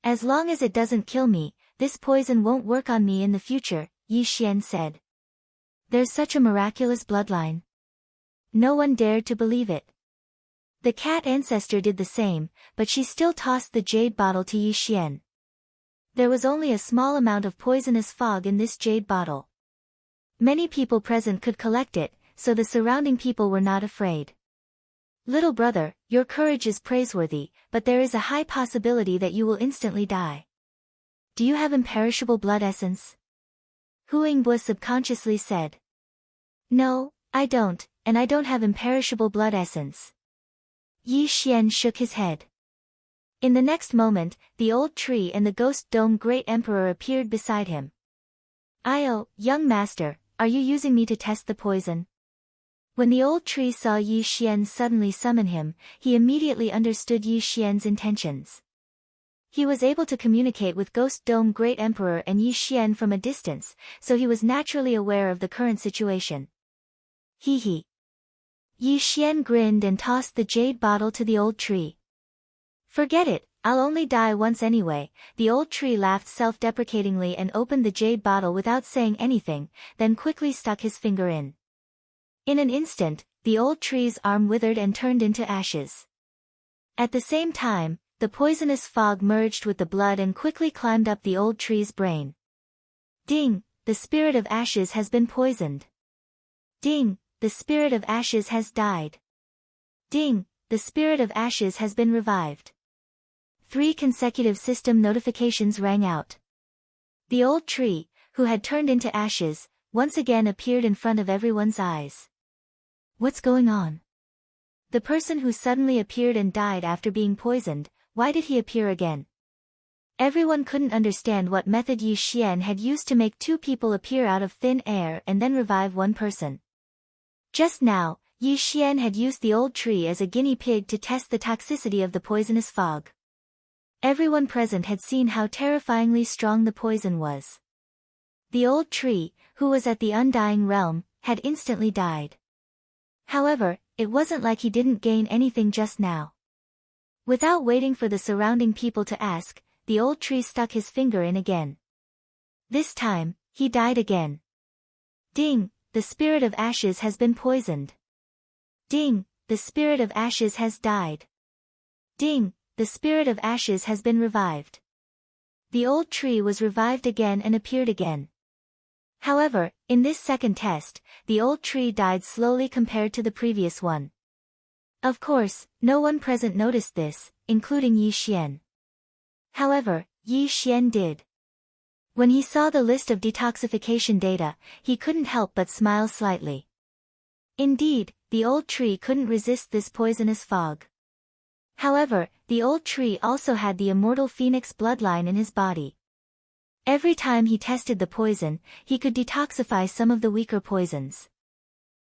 As long as it doesn't kill me, this poison won't work on me in the future," Yi Xian said. There's such a miraculous bloodline. No one dared to believe it. The cat ancestor did the same, but she still tossed the jade bottle to Yi Xian. There was only a small amount of poisonous fog in this jade bottle. Many people present could collect it, so the surrounding people were not afraid. "Little brother, your courage is praiseworthy, but there is a high possibility that you will instantly die. Do you have imperishable blood essence?" Hu Yingbu subconsciously said. "No, I don't, and I don't have imperishable blood essence." Yi Xian shook his head. In the next moment, the old tree and the ghost dome great emperor appeared beside him. "Io, young master, are you using me to test the poison?" When the old tree saw Yi Xian suddenly summon him, he immediately understood Yi Xian's intentions. He was able to communicate with Ghost Dome Great Emperor and Yi Xian from a distance, so he was naturally aware of the current situation. Hee hee. Yi Xian grinned and tossed the jade bottle to the old tree. "Forget it, I'll only die once anyway." The old tree laughed self-deprecatingly and opened the jade bottle without saying anything, then quickly stuck his finger in. In an instant, the old tree's arm withered and turned into ashes. At the same time, the poisonous fog merged with the blood and quickly climbed up the old tree's brain. Ding! The spirit of ashes has been poisoned. Ding! The spirit of ashes has died. Ding! The spirit of ashes has been revived. 3 consecutive system notifications rang out. The old tree, who had turned into ashes, once again appeared in front of everyone's eyes. What's going on? The person who suddenly appeared and died after being poisoned, why did he appear again? Everyone couldn't understand what method Yi Xian had used to make 2 people appear out of thin air and then revive one person. Just now, Yi Xian had used the old tree as a guinea pig to test the toxicity of the poisonous fog. Everyone present had seen how terrifyingly strong the poison was. The old tree, who was at the undying realm, had instantly died. However, it wasn't like he didn't gain anything just now. Without waiting for the surrounding people to ask, the old tree stuck his finger in again. This time, he died again. Ding! The spirit of ashes has been poisoned. Ding! The spirit of ashes has died. Ding! The spirit of ashes has been revived. The old tree was revived again and appeared again. However, in this second test, the old tree died slowly compared to the previous one. Of course, no one present noticed this, including Yi Xian. However, Yi Xian did. When he saw the list of detoxification data, he couldn't help but smile slightly. Indeed, the old tree couldn't resist this poisonous fog. However, the old tree also had the immortal phoenix bloodline in his body. Every time he tested the poison, he could detoxify some of the weaker poisons.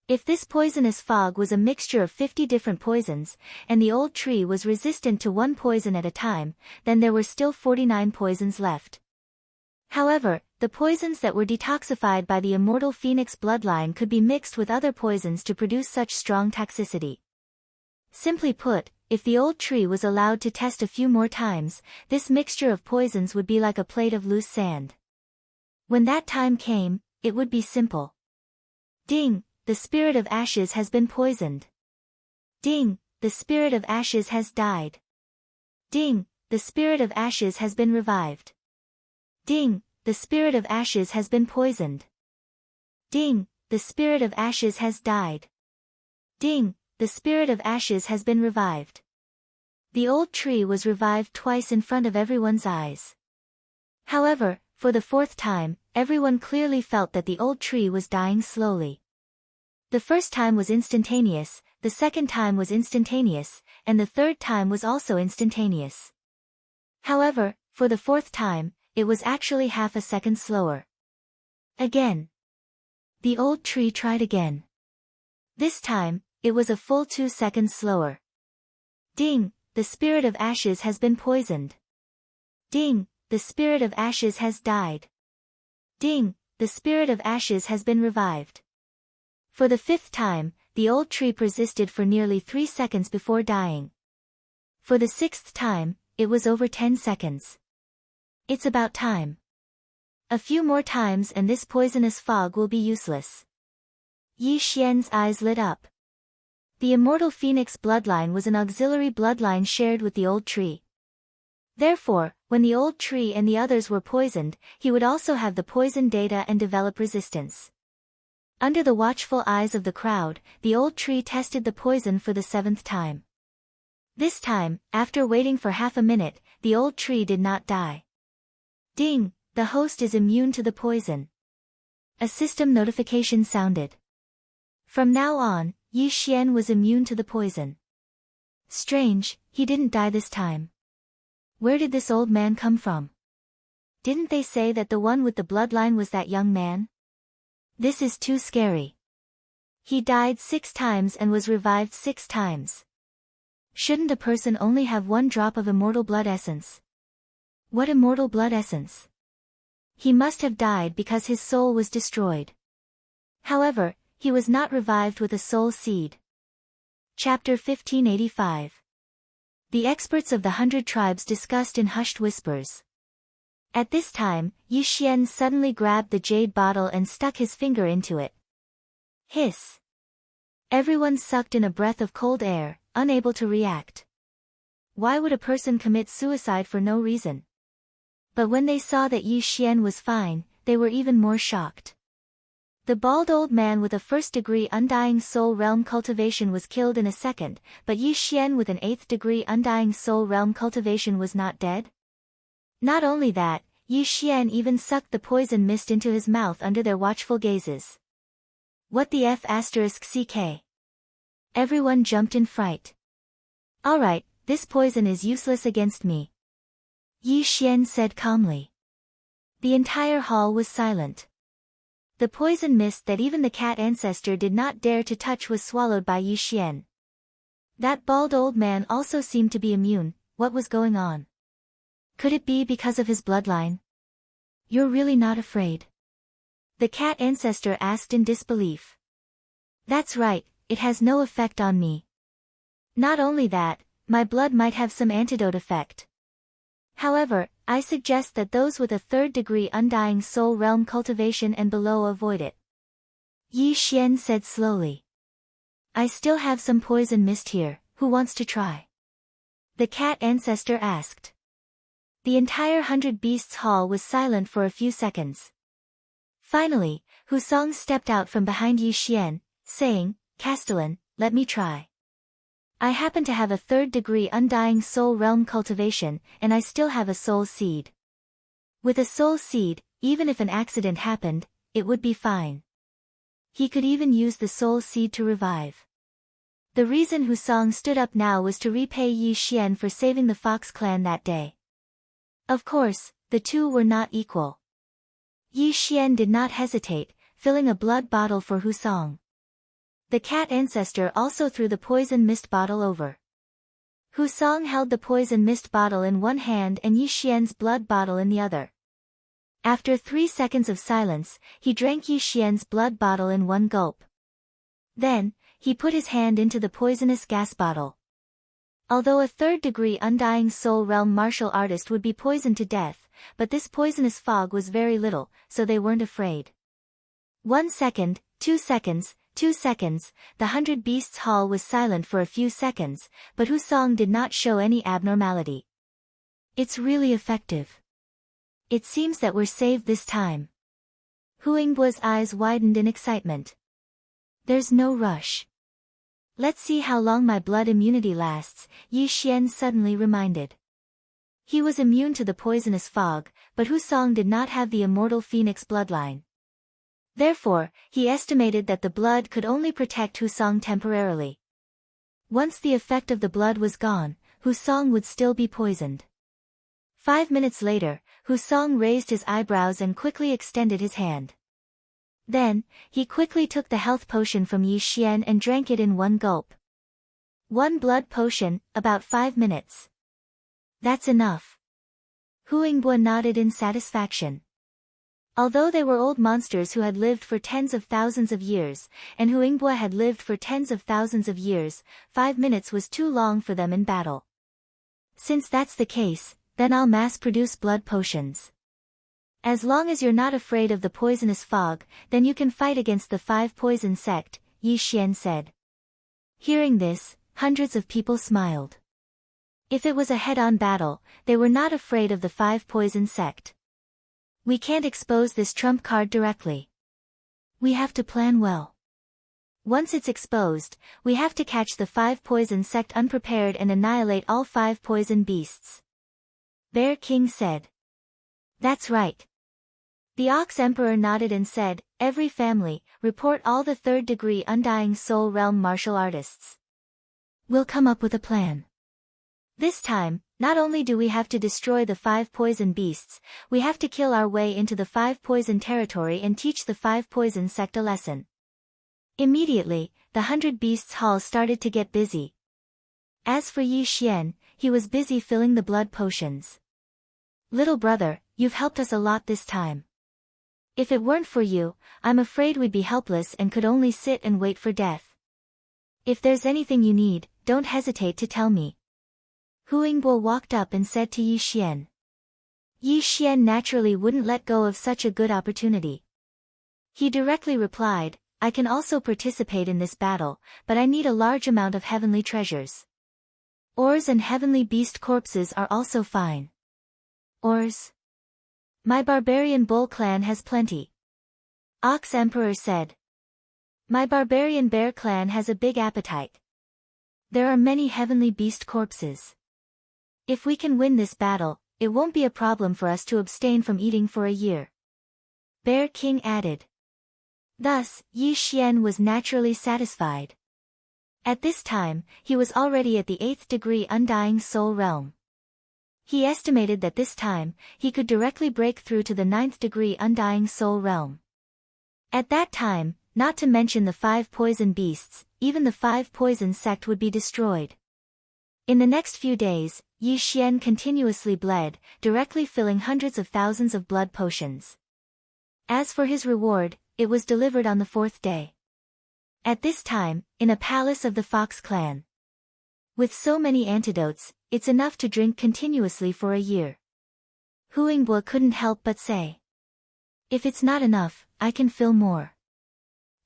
If this poisonous fog was a mixture of 50 different poisons, and the old tree was resistant to one poison at a time, then there were still 49 poisons left. However, the poisons that were detoxified by the immortal phoenix bloodline could be mixed with other poisons to produce such strong toxicity. Simply put, if the old tree was allowed to test a few more times, this mixture of poisons would be like a plate of loose sand. When that time came, it would be simple. Ding! The spirit of ashes has been poisoned. Ding! The spirit of ashes has died. Ding! The spirit of ashes has been revived. Ding! The spirit of ashes has been poisoned. Ding! The spirit of ashes has died. Ding! The spirit of ashes has been revived. The old tree was revived twice in front of everyone's eyes. However, for the 4th time, everyone clearly felt that the old tree was dying slowly. The first time was instantaneous, the second time was instantaneous, and the third time was also instantaneous. However, for the 4th time, it was actually half a second slower. Again. The old tree tried again. This time, it was a full 2 seconds slower. Ding! The spirit of ashes has been poisoned. Ding! The spirit of ashes has died. Ding! The spirit of ashes has been revived. For the 5th time, the old tree persisted for nearly 3 seconds before dying. For the 6th time, it was over 10 seconds. It's about time. A few more times and this poisonous fog will be useless. Yi Xian's eyes lit up. The immortal phoenix bloodline was an auxiliary bloodline shared with the old tree. Therefore, when the old tree and the others were poisoned, he would also have the poison data and develop resistance. Under the watchful eyes of the crowd, the old tree tested the poison for the 7th time. This time, after waiting for half a minute, the old tree did not die. Ding! The host is immune to the poison. A system notification sounded. From now on, Yi Xian was immune to the poison. Strange, he didn't die this time. Where did this old man come from? Didn't they say that the one with the bloodline was that young man? This is too scary. He died 6 times and was revived 6 times. Shouldn't a person only have 1 drop of immortal blood essence? What immortal blood essence? He must have died because his soul was destroyed. However, he was not revived with a soul seed. Chapter 1585. The experts of the 100 tribes discussed in hushed whispers. At this time, Yi Xian suddenly grabbed the jade bottle and stuck his finger into it. Hiss! Everyone sucked in a breath of cold air, unable to react. Why would a person commit suicide for no reason? But when they saw that Yi Xian was fine, they were even more shocked. The bald old man with a first-degree Undying Soul Realm cultivation was killed in a second, but Yi Xian with an 8th-degree Undying Soul Realm cultivation was not dead? Not only that, Yi Xian even sucked the poison mist into his mouth under their watchful gazes. What the F***ck? Everyone jumped in fright. Alright, this poison is useless against me, Yi Xian said calmly. The entire hall was silent. The poison mist that even the cat ancestor did not dare to touch was swallowed by Yi Xian. That bald old man also seemed to be immune. What was going on? Could it be because of his bloodline? You're really not afraid? The cat ancestor asked in disbelief. That's right, it has no effect on me. Not only that, my blood might have some antidote effect. However, I suggest that those with a 3rd-degree Undying Soul Realm cultivation and below avoid it. Yi Xian said slowly. I still have some poison mist here, who wants to try? The cat ancestor asked. The entire 100 Beasts hall was silent for a few seconds. Finally, Husong stepped out from behind Yi Xian, saying, Castellan, let me try. I happen to have a 3rd-degree Undying Soul Realm cultivation, and I still have a soul seed. With a soul seed, even if an accident happened, it would be fine. He could even use the soul seed to revive. The reason Husong stood up now was to repay Yi Xian for saving the Fox clan that day. Of course, the two were not equal. Yi Xian did not hesitate, filling a blood bottle for Husong. The cat ancestor also threw the poison mist bottle over. Husong held the poison mist bottle in one hand and Yi Xian's blood bottle in the other. After 3 seconds of silence, he drank Yi Xian's blood bottle in one gulp. Then, he put his hand into the poisonous gas bottle. Although a 3rd-degree Undying Soul Realm martial artist would be poisoned to death, but this poisonous fog was very little, so they weren't afraid. 1 second, 2 seconds, 2 seconds, the 100 Beasts hall was silent for a few seconds, but Husong did not show any abnormality. It's really effective. It seems that we're saved this time. Hu Yingbuo's eyes widened in excitement. There's no rush. Let's see how long my blood immunity lasts, Yi Xian suddenly reminded. He was immune to the poisonous fog, but Husong did not have the immortal phoenix bloodline. Therefore, he estimated that the blood could only protect Husong temporarily. Once the effect of the blood was gone, Husong would still be poisoned. 5 minutes later, Husong raised his eyebrows and quickly extended his hand. Then, he quickly took the health potion from Yi Xian and drank it in one gulp. 1 blood potion, about 5 minutes. That's enough. Hu Yingbuo nodded in satisfaction. Although they were old monsters who had lived for tens of thousands of years, and Hu Yingbuo had lived for tens of thousands of years, 5 minutes was too long for them in battle. Since that's the case, then I'll mass-produce blood potions. As long as you're not afraid of the poisonous fog, then you can fight against the 5 poison sect, Yi Xian said. Hearing this, hundreds of people smiled. If it was a head-on battle, they were not afraid of the 5 poison sect. We can't expose this trump card directly. We have to plan well. Once it's exposed, we have to catch the 5 poison sect unprepared and annihilate all 5 poison beasts. Bear King said. That's right. The Ox Emperor nodded and said, every family, report all the 3rd-degree Undying Soul Realm martial artists. We'll come up with a plan. This time, not only do we have to destroy the 5 poison beasts, we have to kill our way into the 5 poison territory and teach the 5 poison sect a lesson. Immediately, the 100 Beasts hall started to get busy. As for Yi Xian, he was busy filling the blood potions. Little brother, you've helped us a lot this time. If it weren't for you, I'm afraid we'd be helpless and could only sit and wait for death. If there's anything you need, don't hesitate to tell me. Hu Yingbo walked up and said to Yi Xian. Yi Xian naturally wouldn't let go of such a good opportunity. He directly replied, I can also participate in this battle, but I need a large amount of heavenly treasures. Ores and heavenly beast corpses are also fine. Ores? My barbarian bull clan has plenty. Ox Emperor said. My barbarian bear clan has a big appetite. There are many heavenly beast corpses. If we can win this battle, it won't be a problem for us to abstain from eating for a year. Bear King added. Thus, Yi Xian was naturally satisfied. At this time, he was already at the 8th degree Undying Soul Realm. He estimated that this time, he could directly break through to the 9th degree Undying Soul Realm. At that time, not to mention the 5 poison beasts, even the 5 poison sect would be destroyed. In the next few days, Yi Xian continuously bled, directly filling hundreds of thousands of blood potions. As for his reward, it was delivered on the 4th day. At this time, in a palace of the Fox clan. With so many antidotes, it's enough to drink continuously for a year. Hu Yingbo couldn't help but say. If it's not enough, I can fill more.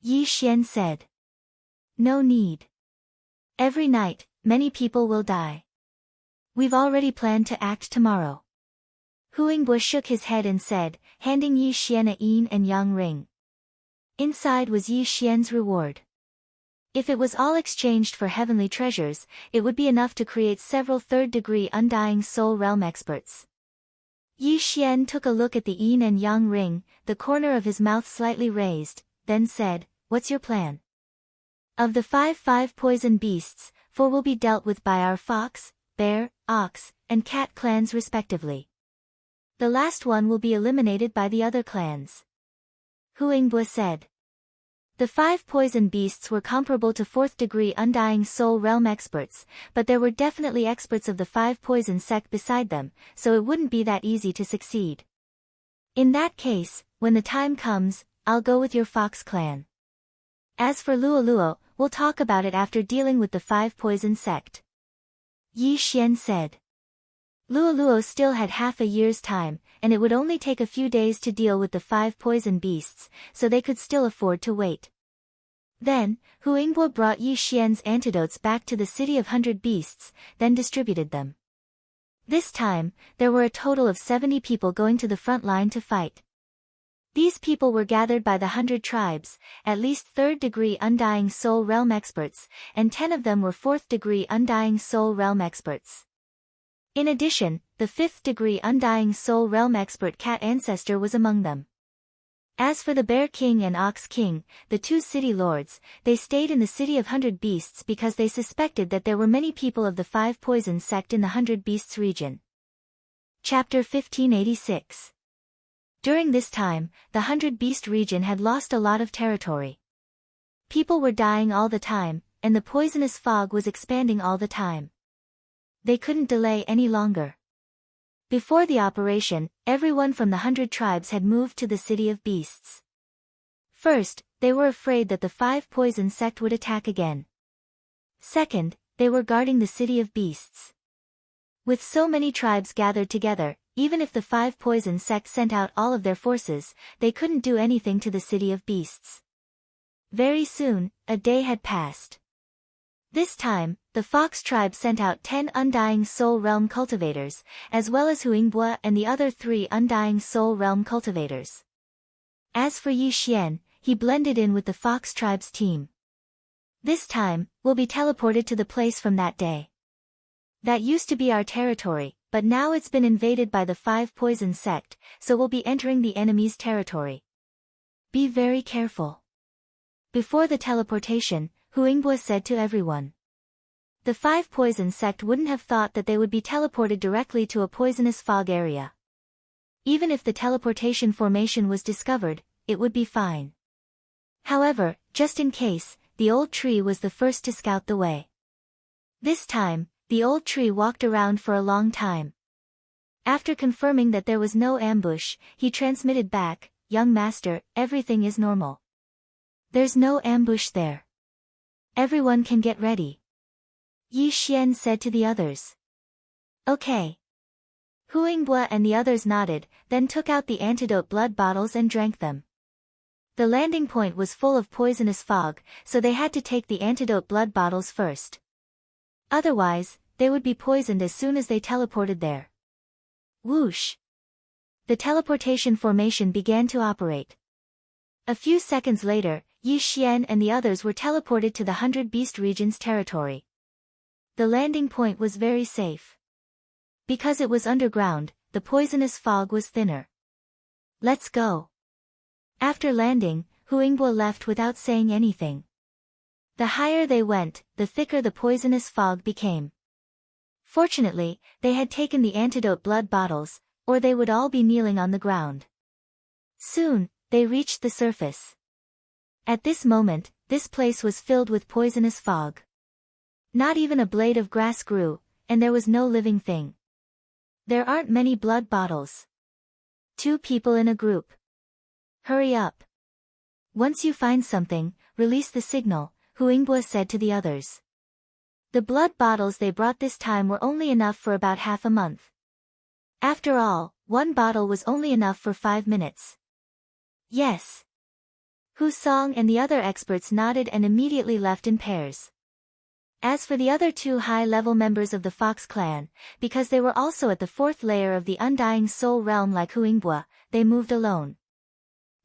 Yi Xian said. No need. Every night, many people will die. We've already planned to act tomorrow. Hu Yingbo shook his head and said, handing Yi Xian a yin and yang ring. Inside was Yi Xian's reward. If it was all exchanged for heavenly treasures, it would be enough to create several 3rd degree Undying Soul Realm experts. Yi Xian took a look at the yin and yang ring, the corner of his mouth slightly raised, then said, What's your plan? Of the 5 poison beasts, 4 will be dealt with by our fox, bear, ox, and cat clans respectively. The last one will be eliminated by the other clans. Hu Yingbo said. The 5 poison beasts were comparable to 4th degree Undying Soul Realm experts, but there were definitely experts of the 5 poison sect beside them, so it wouldn't be that easy to succeed. In that case, when the time comes, I'll go with your Fox clan. As for Luo, we'll talk about it after dealing with the 5 poison sect. Yi Xian said. Luo still had half a year's time, and it would only take a few days to deal with the 5 poison beasts, so they could still afford to wait. Then, Hu Yingbo brought Yi Xian's antidotes back to the City of 100 Beasts, then distributed them. This time, there were a total of 70 people going to the front line to fight. These people were gathered by the 100 tribes, at least 3rd degree Undying Soul Realm experts, and 10 of them were 4th degree Undying Soul Realm experts. In addition, the 5th degree Undying Soul Realm expert Cat Ancestor was among them. As for the Bear King and Ox King, the 2 city lords, they stayed in the City of 100 Beasts because they suspected that there were many people of the 5 poison sect in the 100 Beasts region. Chapter 1586. During this time, the 100 Beast region had lost a lot of territory. People were dying all the time, and the poisonous fog was expanding all the time. They couldn't delay any longer. Before the operation, everyone from the 100 tribes had moved to the City of Beasts. First, they were afraid that the 5 poison sect would attack again. Second, they were guarding the City of Beasts. With so many tribes gathered together, even if the 5 poison sect sent out all of their forces, they couldn't do anything to the City of Beasts. Very soon, a day had passed. This time, the Fox tribe sent out 10 Undying Soul Realm cultivators, as well as Hu Yingbo and the other 3 Undying Soul Realm cultivators. As for Yi Xian, he blended in with the Fox tribe's team. This time, we'll be teleported to the place from that day. That used to be our territory, but now it's been invaded by the 5 poison sect, so we'll be entering the enemy's territory. Be very careful. Before the teleportation, Hu Yingbo said to everyone. The 5 poison sect wouldn't have thought that they would be teleported directly to a poisonous fog area. Even if the teleportation formation was discovered, it would be fine. However, just in case, the old tree was the first to scout the way. This time, the old tree walked around for a long time. After confirming that there was no ambush, he transmitted back, Young Master, everything is normal. There's no ambush there. Everyone can get ready. Yi Xian said to the others. Okay. Hu Yingbua and the others nodded, then took out the antidote blood bottles and drank them. The landing point was full of poisonous fog, so they had to take the antidote blood bottles first. Otherwise, they would be poisoned as soon as they teleported there. Whoosh! The teleportation formation began to operate. A few seconds later, Yi Xian and the others were teleported to the 100 Beast Region's territory. The landing point was very safe. Because it was underground, the poisonous fog was thinner. Let's go. After landing, Hu Yingbua left without saying anything. The higher they went, the thicker the poisonous fog became. Fortunately, they had taken the antidote blood bottles, or they would all be kneeling on the ground. Soon, they reached the surface. At this moment, this place was filled with poisonous fog. Not even a blade of grass grew, and there was no living thing. There aren't many blood bottles. 2 people in a group. Hurry up. Once you find something, release the signal, Hu Yingbua said to the others. The blood bottles they brought this time were only enough for about half a month. After all, 1 bottle was only enough for 5 minutes. Yes. Hu Song and the other experts nodded and immediately left in pairs. As for the other 2 high-level members of the Fox clan, because they were also at the 4th layer of the Undying Soul realm like Hu Yingbua, they moved alone.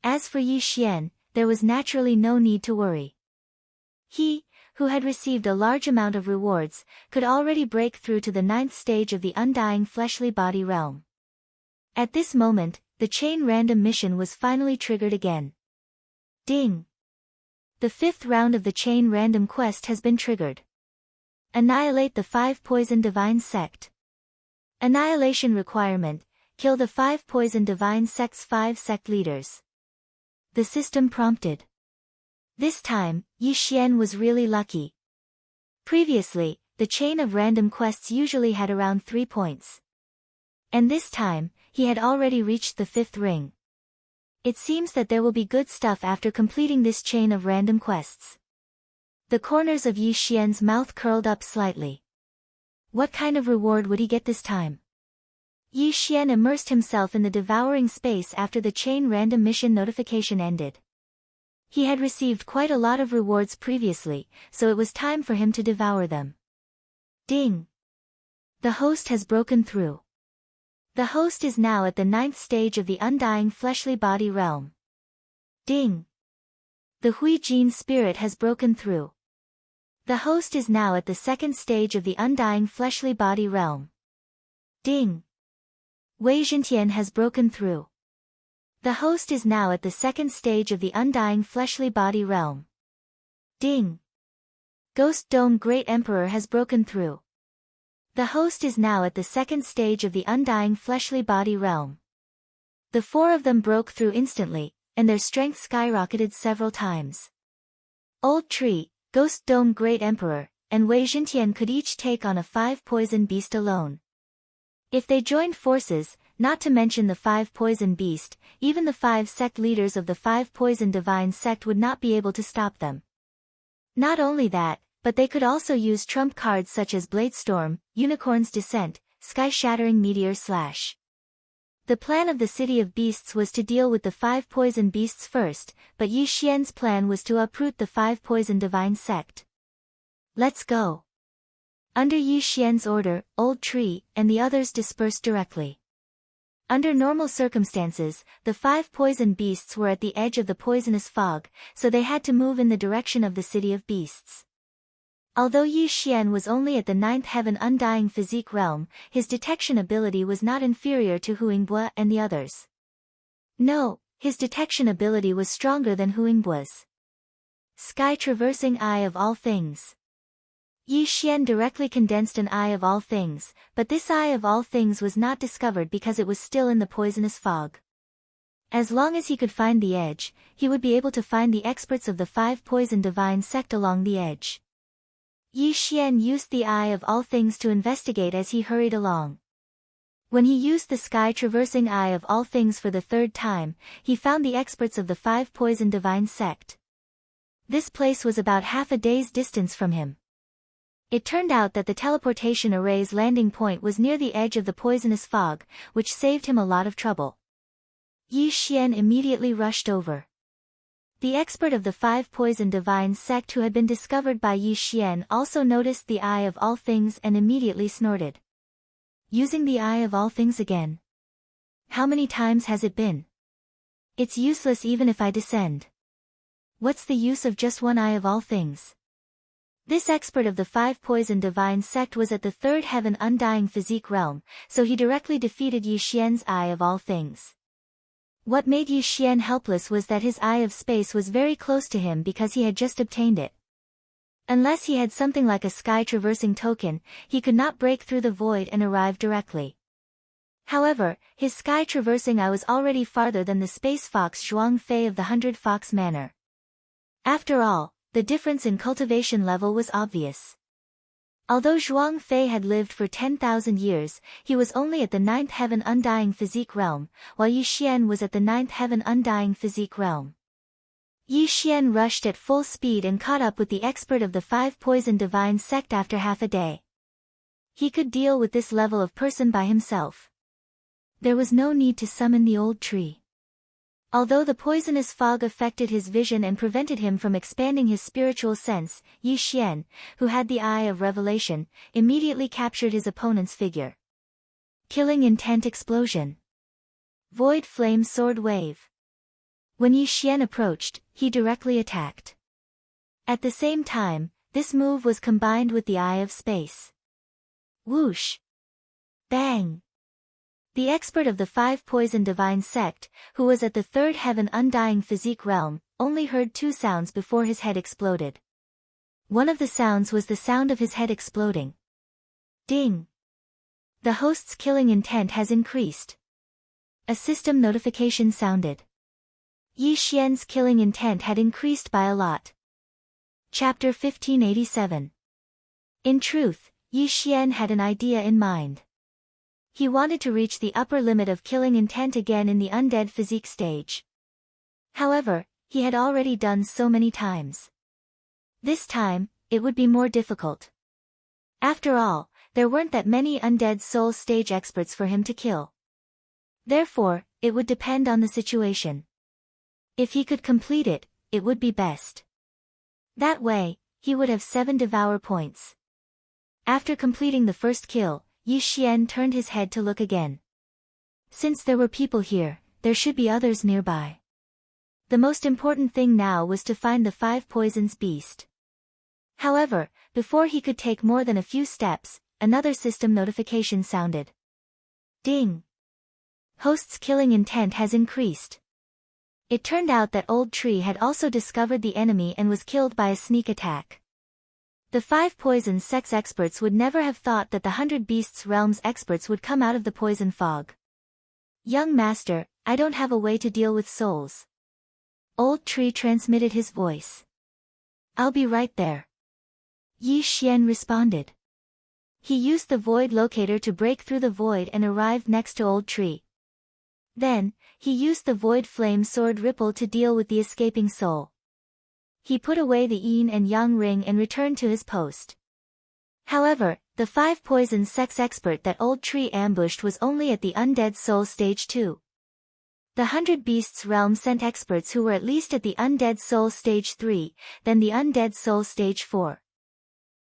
As for Yi Xian, there was naturally no need to worry. He, who had received a large amount of rewards, could already break through to the 9th stage of the Undying Fleshly Body realm. At this moment, the chain random mission was finally triggered again. Ding! The 5th round of the chain random quest has been triggered. Annihilate the 5 Poison Divine Sect. Annihilation requirement, kill the 5 Poison Divine Sect's 5 sect leaders. The system prompted. This time, Yi Xian was really lucky. Previously, the chain of random quests usually had around 3 points. And this time, he had already reached the 5th ring. It seems that there will be good stuff after completing this chain of random quests. The corners of Yi Xian's mouth curled up slightly. What kind of reward would he get this time? Yi Xian immersed himself in the devouring space after the chain random mission notification ended. He had received quite a lot of rewards previously, so it was time for him to devour them. Ding! The host has broken through. The host is now at the 9th stage of the Undying Fleshly Body realm. Ding! The Hui Jin spirit has broken through. The host is now at the 2nd stage of the Undying Fleshly Body realm. Ding! Wei Zhentian has broken through. The host is now at the 2nd stage of the Undying Fleshly Body realm. Ding! Ghost Dome Great Emperor has broken through. The host is now at the 2nd stage of the Undying Fleshly Body realm. The 4 of them broke through instantly, and their strength skyrocketed several times. Old Tree, Ghost Dome Great Emperor, and Wei Zhentian could each take on a 5 Poison Beast alone. If they joined forces, not to mention the 5 Poison Beast, even the 5 sect leaders of the 5 Poison Divine Sect would not be able to stop them. Not only that, but they could also use trump cards such as Bladestorm, Unicorn's Descent, Sky-Shattering Meteor Slash. The plan of the City of Beasts was to deal with the 5 Poison Beasts first, but Yi Xian's plan was to uproot the 5 Poison Divine Sect. Let's go. Under Yi Xian's order, Old Tree and the others dispersed directly. Under normal circumstances, the 5 Poison Beasts were at the edge of the poisonous fog, so they had to move in the direction of the City of Beasts. Although Yi Xian was only at the 9th Heaven Undying Physique realm, his detection ability was not inferior to Hu Yingbua and the others. No, his detection ability was stronger than Hu Yingbua's. Sky-traversing Eye of All Things. Yi Xian directly condensed an Eye of All Things, but this Eye of All Things was not discovered because it was still in the poisonous fog. As long as he could find the edge, he would be able to find the experts of the 5 Poison Divine Sect along the edge. Yi Xian used the Eye of All Things to investigate as he hurried along. When he used the sky-traversing Eye of All Things for the 3rd time, he found the experts of the 5 Poison Divine Sect. This place was about half a day's distance from him. It turned out that the teleportation array's landing point was near the edge of the poisonous fog, which saved him a lot of trouble. Yi Xian immediately rushed over. The expert of the 5 poison divine sect who had been discovered by Yi Xian also noticed the Eye of All Things and immediately snorted. Using the Eye of All Things again? How many times has it been? It's useless even if I descend. What's the use of just one Eye of All Things? This expert of the 5 poison divine sect was at the 3rd heaven undying physique realm, so he directly defeated Yi Xian's Eye of All Things. What made Yi Xian helpless was that his Eye of Space was very close to him because he had just obtained it. Unless he had something like a sky-traversing token, he could not break through the void and arrive directly. However, his sky-traversing Eye was already farther than the space fox Zhuang Fei of the 100 Fox Manor. After all, the difference in cultivation level was obvious. Although Zhuang Fei had lived for 10,000 years, he was only at the 9th heaven undying physique realm, while Yi Xian was at the 9th heaven undying physique realm. Yi Xian rushed at full speed and caught up with the expert of the 5 poison divine sect after half a day. He could deal with this level of person by himself. There was no need to summon the old tree. Although the poisonous fog affected his vision and prevented him from expanding his spiritual sense, Yi Xian, who had the Eye of Revelation, immediately captured his opponent's figure. Killing Intent Explosion. Void Flame Sword Wave. When Yi Xian approached, he directly attacked. At the same time, this move was combined with the Eye of Space. Whoosh! Bang! The expert of the 5 poison divine sect, who was at the 3rd heaven undying physique realm, only heard 2 sounds before his head exploded. One of the sounds was the sound of his head exploding. Ding! The host's killing intent has increased. A system notification sounded. Yi Xian's killing intent had increased by a lot. Chapter 1587. In truth, Yi Xian had an idea in mind. He wanted to reach the upper limit of killing intent again in the undead physique stage. However, he had already done so many times. This time, it would be more difficult. After all, there weren't that many undead soul stage experts for him to kill. Therefore, it would depend on the situation. If he could complete it, it would be best. That way, he would have 7 devour points. After completing the first kill, Yi Xian turned his head to look again. Since there were people here, there should be others nearby. The most important thing now was to find the 5 poisons beast. However, before he could take more than a few steps, another system notification sounded. Ding! Host's killing intent has increased. It turned out that Old Tree had also discovered the enemy and was killed by a sneak attack. The 5 poison sex experts would never have thought that the 100 Beasts Realms experts would come out of the poison fog. Young master, I don't have a way to deal with souls. Old Tree transmitted his voice. I'll be right there. Yi Xian responded. He used the void locator to break through the void and arrived next to Old Tree. Then, he used the void flame sword ripple to deal with the escaping soul. He put away the yin and yang ring and returned to his post. However, the 5 poison sex expert that Old Tree ambushed was only at the undead soul stage 2. The 100 Beasts realm sent experts who were at least at the undead soul stage 3, then the undead soul stage 4.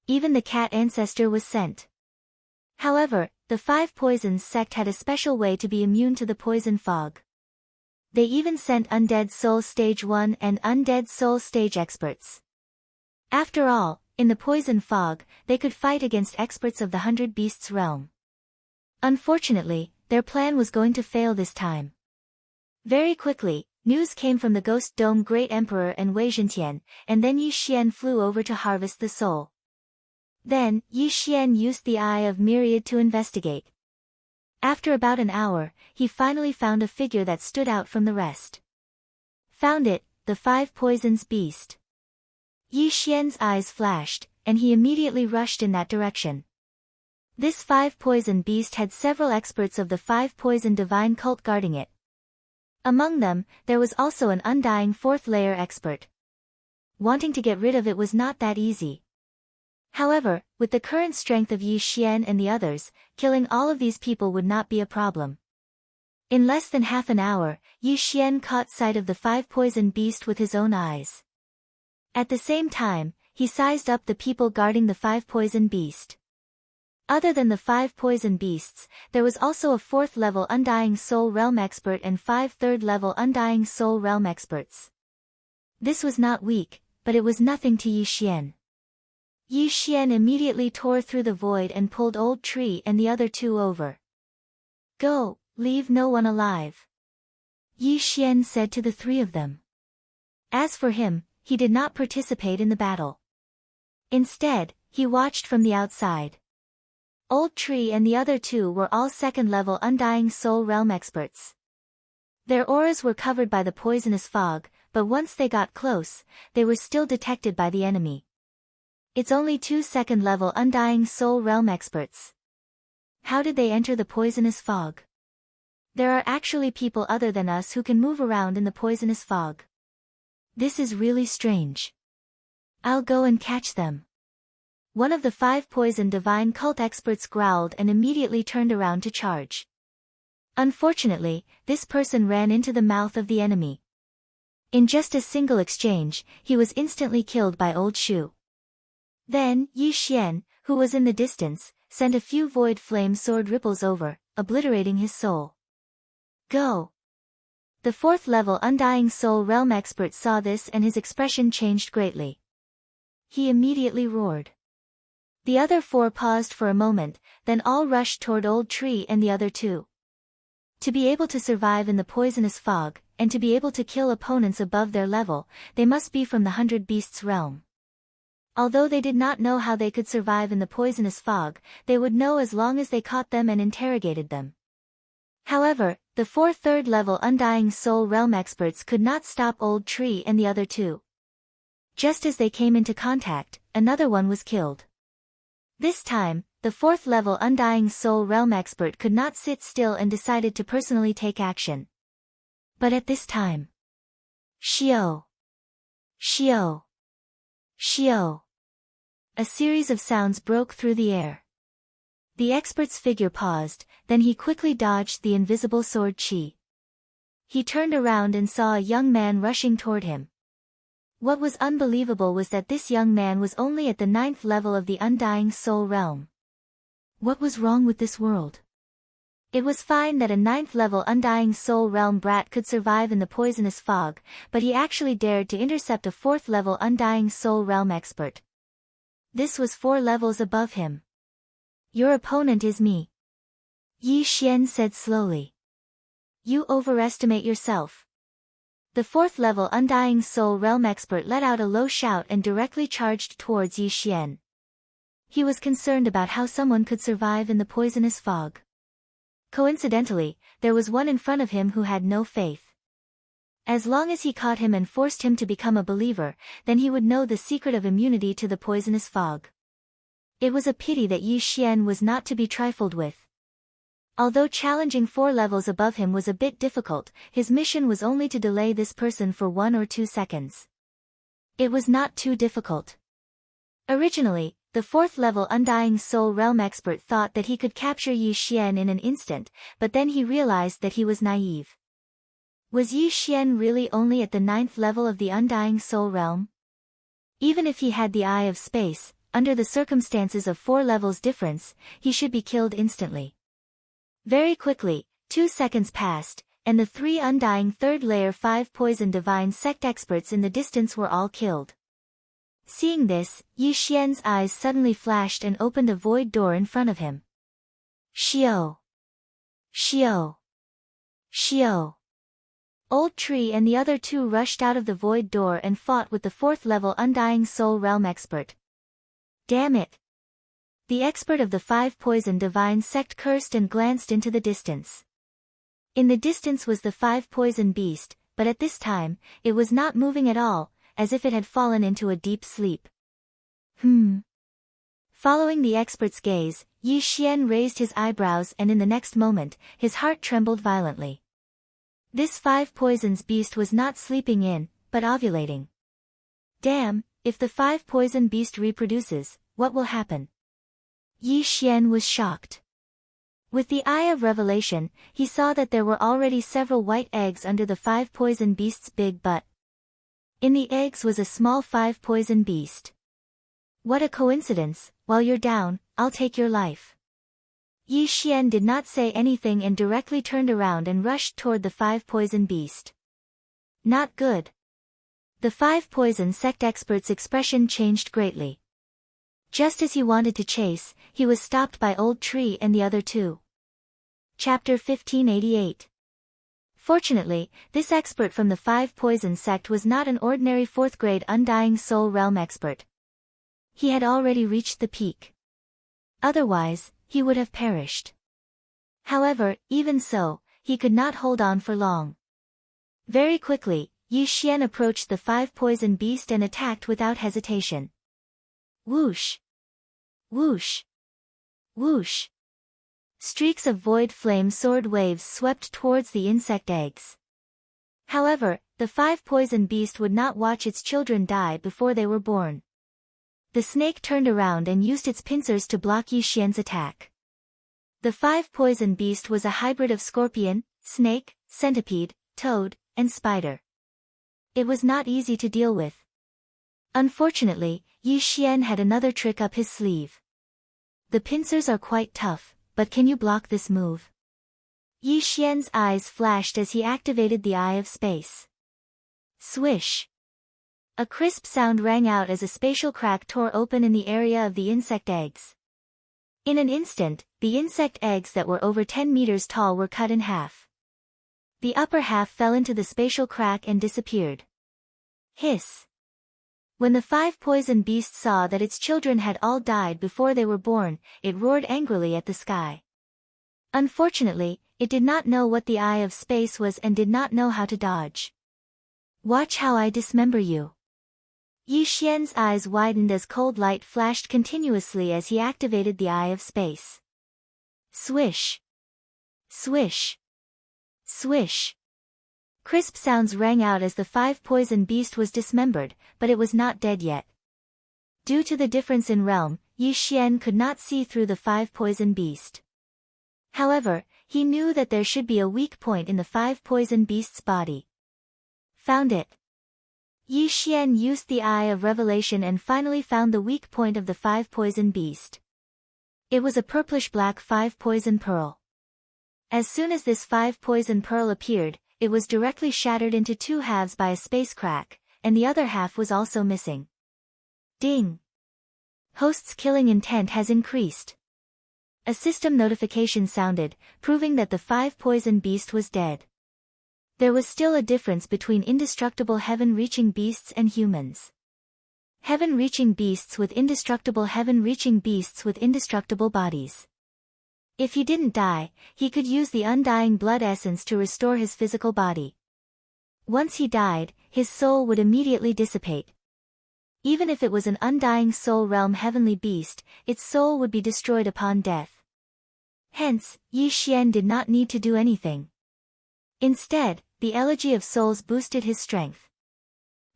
Even the cat ancestor was sent. However, the 5 poisons sect had a special way to be immune to the poison fog. They even sent Undead Soul Stage 1 and Undead Soul Stage experts. After all, in the poison fog, they could fight against experts of the 100 Beasts realm. Unfortunately, their plan was going to fail this time. Very quickly, news came from the Ghost Dome Great Emperor and Wei Zhentian, and then Yi Xian flew over to harvest the soul. Then, Yi Xian used the Eye of Myriad to investigate. After about an hour, he finally found a figure that stood out from the rest. Found it, the 5 poisons beast. Yi Xian's eyes flashed, and he immediately rushed in that direction. This 5 poison beast had several experts of the 5 poison divine cult guarding it. Among them, there was also an undying 4th layer expert. Wanting to get rid of it was not that easy. However, with the current strength of Yi Xian and the others, killing all of these people would not be a problem. In less than half an hour, Yi Xian caught sight of the 5 poison beast with his own eyes. At the same time, he sized up the people guarding the 5 poison beast. Other than the 5 poison beasts, there was also a 4th level Undying Soul Realm expert and 5 3rd level Undying Soul Realm experts. This was not weak, but it was nothing to Yi Xian. Yi Xian immediately tore through the void and pulled Old Tree and the other 2 over. Go, leave no one alive, Yi Xian said to the 3 of them. As for him, he did not participate in the battle. Instead, he watched from the outside. Old Tree and the other 2 were all 2nd level Undying Soul Realm experts. Their auras were covered by the poisonous fog, but once they got close, they were still detected by the enemy. It's only 2 2nd level Undying Soul Realm experts. How did they enter the poisonous fog? There are actually people other than us who can move around in the poisonous fog. This is really strange. I'll go and catch them. One of the 5 poison divine cult experts growled and immediately turned around to charge. Unfortunately, this person ran into the mouth of the enemy. In just a single exchange, he was instantly killed by Old Shu. Then, Yi Xian, who was in the distance, sent a few void flame sword ripples over, obliterating his soul. Go! The 4th level Undying Soul Realm expert saw this and his expression changed greatly. He immediately roared. The other 4 paused for a moment, then all rushed toward Old Tree and the other 2. To be able to survive in the poisonous fog, and to be able to kill opponents above their level, they must be from the 100 Beasts realm. Although they did not know how they could survive in the poisonous fog, they would know as long as they caught them and interrogated them. However, the 4 3rd level Undying Soul Realm experts could not stop Old Tree and the other 2. Just as they came into contact, another one was killed. This time, the 4th level Undying Soul Realm expert could not sit still and decided to personally take action. But at this time, Shio! Shio! Shio! A series of sounds broke through the air. The expert's figure paused, then he quickly dodged the invisible sword Qi. He turned around and saw a young man rushing toward him. What was unbelievable was that this young man was only at the 9th level of the Undying Soul Realm. What was wrong with this world? It was fine that a 9th level Undying Soul Realm brat could survive in the poisonous fog, but he actually dared to intercept a 4th level Undying Soul Realm expert. This was 4 levels above him. Your opponent is me, Yi Xian said slowly. You overestimate yourself. The 4th level Undying Soul Realm expert let out a low shout and directly charged towards Yi Xian. He was concerned about how someone could survive in the poisonous fog. Coincidentally, there was one in front of him who had no faith. As long as he caught him and forced him to become a believer, then he would know the secret of immunity to the poisonous fog. It was a pity that Yi Xian was not to be trifled with. Although challenging 4 levels above him was a bit difficult, his mission was only to delay this person for 1 or 2 seconds. It was not too difficult. Originally, the 4th level Undying Soul Realm expert thought that he could capture Yi Xian in an instant, but then he realized that he was naive. Was Yi Xian really only at the 9th level of the Undying Soul Realm? Even if he had the Eye of Space, under the circumstances of 4 levels difference, he should be killed instantly. Very quickly, 2 seconds passed, and the 3 Undying 3rd layer 5 poison divine sect experts in the distance were all killed. Seeing this, Yi Xian's eyes suddenly flashed and opened a void door in front of him. Shio! Shio! Shio! Old Tree and the other 2 rushed out of the void door and fought with the 4th level Undying Soul Realm expert. Damn it! The expert of the 5 poison divine sect cursed and glanced into the distance. In the distance was the 5 poison beast, but at this time, it was not moving at all, as if it had fallen into a deep sleep. Following the expert's gaze, Yi Xian raised his eyebrows and in the next moment, his heart trembled violently. This 5 poisons beast was not sleeping in, but ovulating. Damn, if the 5 poison beast reproduces, what will happen? Yi Xian was shocked. With the eye of revelation, he saw that there were already several white eggs under the 5 poison beasts' big butt. In the eggs was a small 5 poison beast. What a coincidence, while you're down, I'll take your life. Yi Xian did not say anything and directly turned around and rushed toward the 5 poison beast. Not good. The 5 poison sect expert's expression changed greatly. Just as he wanted to chase, he was stopped by Old Tree and the other two. Chapter 1588. Fortunately, this expert from the 5 poison sect was not an ordinary 4th grade Undying Soul Realm expert. He had already reached the peak. Otherwise, he would have perished. However, even so, he could not hold on for long. Very quickly, Yi Xian approached the 5 poison beast and attacked without hesitation. Whoosh! Whoosh! Whoosh! Streaks of void flame sword waves swept towards the insect eggs. However, the 5 poison beast would not watch its children die before they were born. The snake turned around and used its pincers to block Yi Xian's attack. The 5 poison beast was a hybrid of scorpion, snake, centipede, toad, and spider. It was not easy to deal with. Unfortunately, Yi Xian had another trick up his sleeve. The pincers are quite tough, but can you block this move? Yi Xian's eyes flashed as he activated the Eye of Space. Swish! A crisp sound rang out as a spatial crack tore open in the area of the insect eggs. In an instant, the insect eggs that were over 10 meters tall were cut in half. The upper half fell into the spatial crack and disappeared. Hiss! When the 5 poison beast saw that its children had all died before they were born, it roared angrily at the sky. Unfortunately, it did not know what the Eye of Space was and did not know how to dodge. Watch how I dismember you. Yi Xian's eyes widened as cold light flashed continuously as he activated the Eye of Space. Swish! Swish! Swish! Crisp sounds rang out as the 5 poison beast was dismembered, but it was not dead yet. Due to the difference in realm, Yi Xian could not see through the 5 poison beast. However, he knew that there should be a weak point in the 5 poison beast's body. Found it. Yi Xian used the Eye of Revelation and finally found the weak point of the 5 poison beast. It was a purplish-black 5 poison pearl. As soon as this 5 poison pearl appeared, it was directly shattered into 2 halves by a space crack, and the other half was also missing. Ding! Host's killing intent has increased. A system notification sounded, proving that the 5 poison beast was dead. There was still a difference between indestructible heaven-reaching beasts and humans. Heaven-reaching beasts with indestructible heaven-reaching beasts with indestructible bodies. If he didn't die, he could use the undying blood essence to restore his physical body. Once he died, his soul would immediately dissipate. Even if it was an undying soul realm heavenly beast, its soul would be destroyed upon death. Hence, Yi Xian did not need to do anything. Instead, the Elegy of Souls boosted his strength.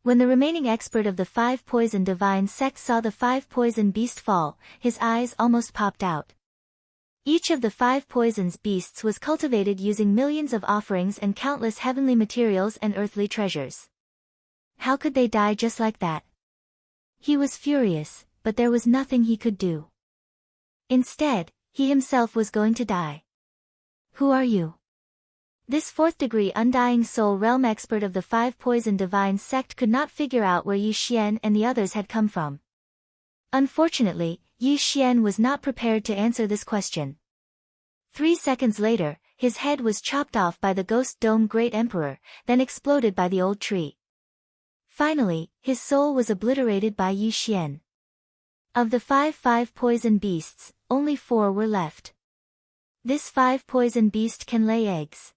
When the remaining expert of the 5 poison divine sect saw the 5 poison beast fall, his eyes almost popped out. Each of the 5 poisons beasts was cultivated using millions of offerings and countless heavenly materials and earthly treasures. How could they die just like that? He was furious, but there was nothing he could do. Instead, he himself was going to die. Who are you? This 4th-degree Undying Soul Realm expert of the 5 poison divine sect could not figure out where Yi Xian and the others had come from. Unfortunately, Yi Xian was not prepared to answer this question. 3 seconds later, his head was chopped off by the Ghost Dome Great Emperor, then exploded by the Old Tree. Finally, his soul was obliterated by Yi Xian. Of the 5 poison beasts, only 4 were left. This 5 poison beast can lay eggs.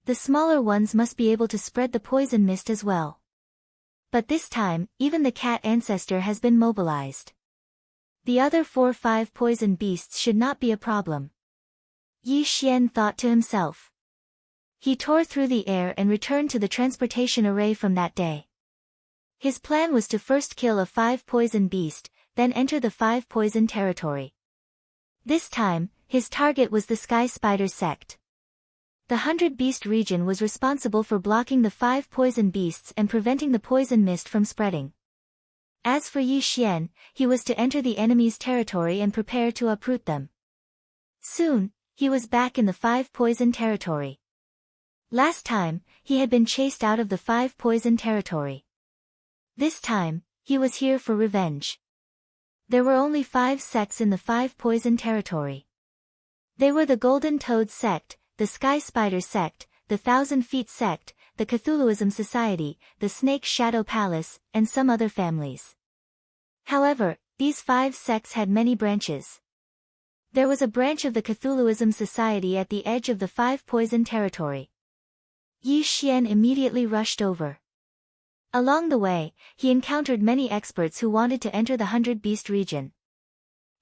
The smaller ones must be able to spread the poison mist as well. But this time, even the cat ancestor has been mobilized. The other 4 poison beasts should not be a problem. Yi Xian thought to himself. He tore through the air and returned to the transportation array from that day. His plan was to first kill a 5 poison beast, then enter the 5 poison territory. This time, his target was the Sky Spider sect. The 100 Beast region was responsible for blocking the 5 poison beasts and preventing the poison mist from spreading. As for Yi Xian, he was to enter the enemy's territory and prepare to uproot them. Soon, he was back in the 5 poison territory. Last time, he had been chased out of the 5 poison territory. This time, he was here for revenge. There were only 5 sects in the 5 poison territory. They were the Golden Toad sect, the Sky Spider sect, the 1,000 Feet sect, the Cthulhuism Society, the Snake Shadow Palace, and some other families. However, these 5 sects had many branches. There was a branch of the Cthulhuism Society at the edge of the 5 poison territory. Yi Xian immediately rushed over. Along the way, he encountered many experts who wanted to enter the 100 Beast region.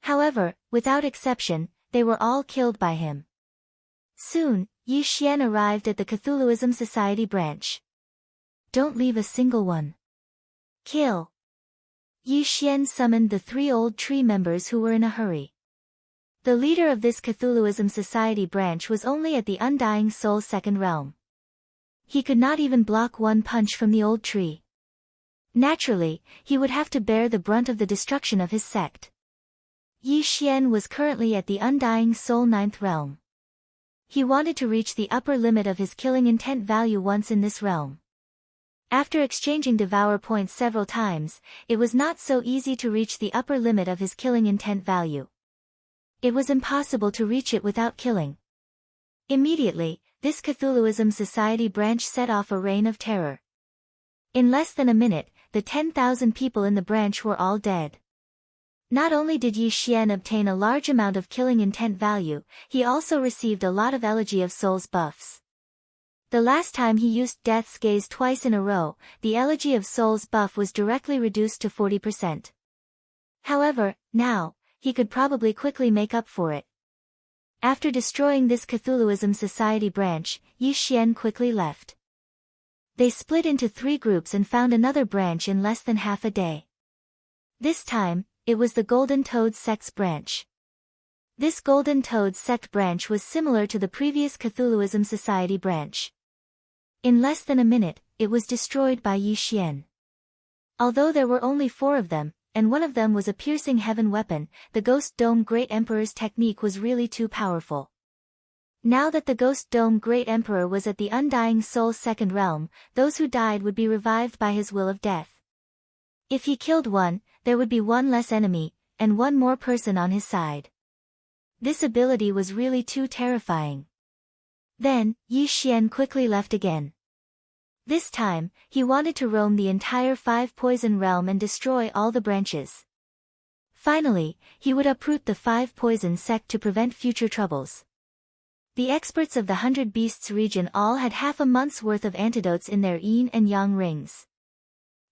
However, without exception, they were all killed by him. Soon, Yi Xian arrived at the Cthulhuism Society branch. Don't leave a single one. Kill. Yi Xian summoned the 3 old tree members who were in a hurry. The leader of this Cthulhuism Society branch was only at the Undying Soul second realm. He could not even block one punch from the old tree. Naturally, he would have to bear the brunt of the destruction of his sect. Yi Xian was currently at the Undying Soul 9th realm. He wanted to reach the upper limit of his killing intent value once in this realm. After exchanging devour points several times, it was not so easy to reach the upper limit of his killing intent value. It was impossible to reach it without killing. Immediately, this Cthulhuism Society branch set off a reign of terror. In less than a minute, the 10,000 people in the branch were all dead. Not only did Yi Xian obtain a large amount of killing intent value, he also received a lot of Elegy of Souls buffs. The last time he used Death's Gaze twice in a row, the Elegy of Souls buff was directly reduced to 40%. However, now, he could probably quickly make up for it. After destroying this Cthulhuism Society branch, Yi Xian quickly left. They split into 3 groups and found another branch in less than half a day. This time, it was the Golden Toad sect's branch. This Golden Toad sect branch was similar to the previous Cthulhuism Society branch. In less than a minute, it was destroyed by Yi Xian. Although there were only 4 of them, and one of them was a piercing heaven weapon, the Ghost Dome Great Emperor's technique was really too powerful. Now that the Ghost Dome Great Emperor was at the Undying Soul second realm, those who died would be revived by his will of death. If he killed one, there would be one less enemy, and one more person on his side. This ability was really too terrifying. Then, Yi Xian quickly left again. This time, he wanted to roam the entire 5 poison realm and destroy all the branches. Finally, he would uproot the 5 poison sect to prevent future troubles. The experts of the 100 Beasts region all had half a month's worth of antidotes in their yin and yang rings.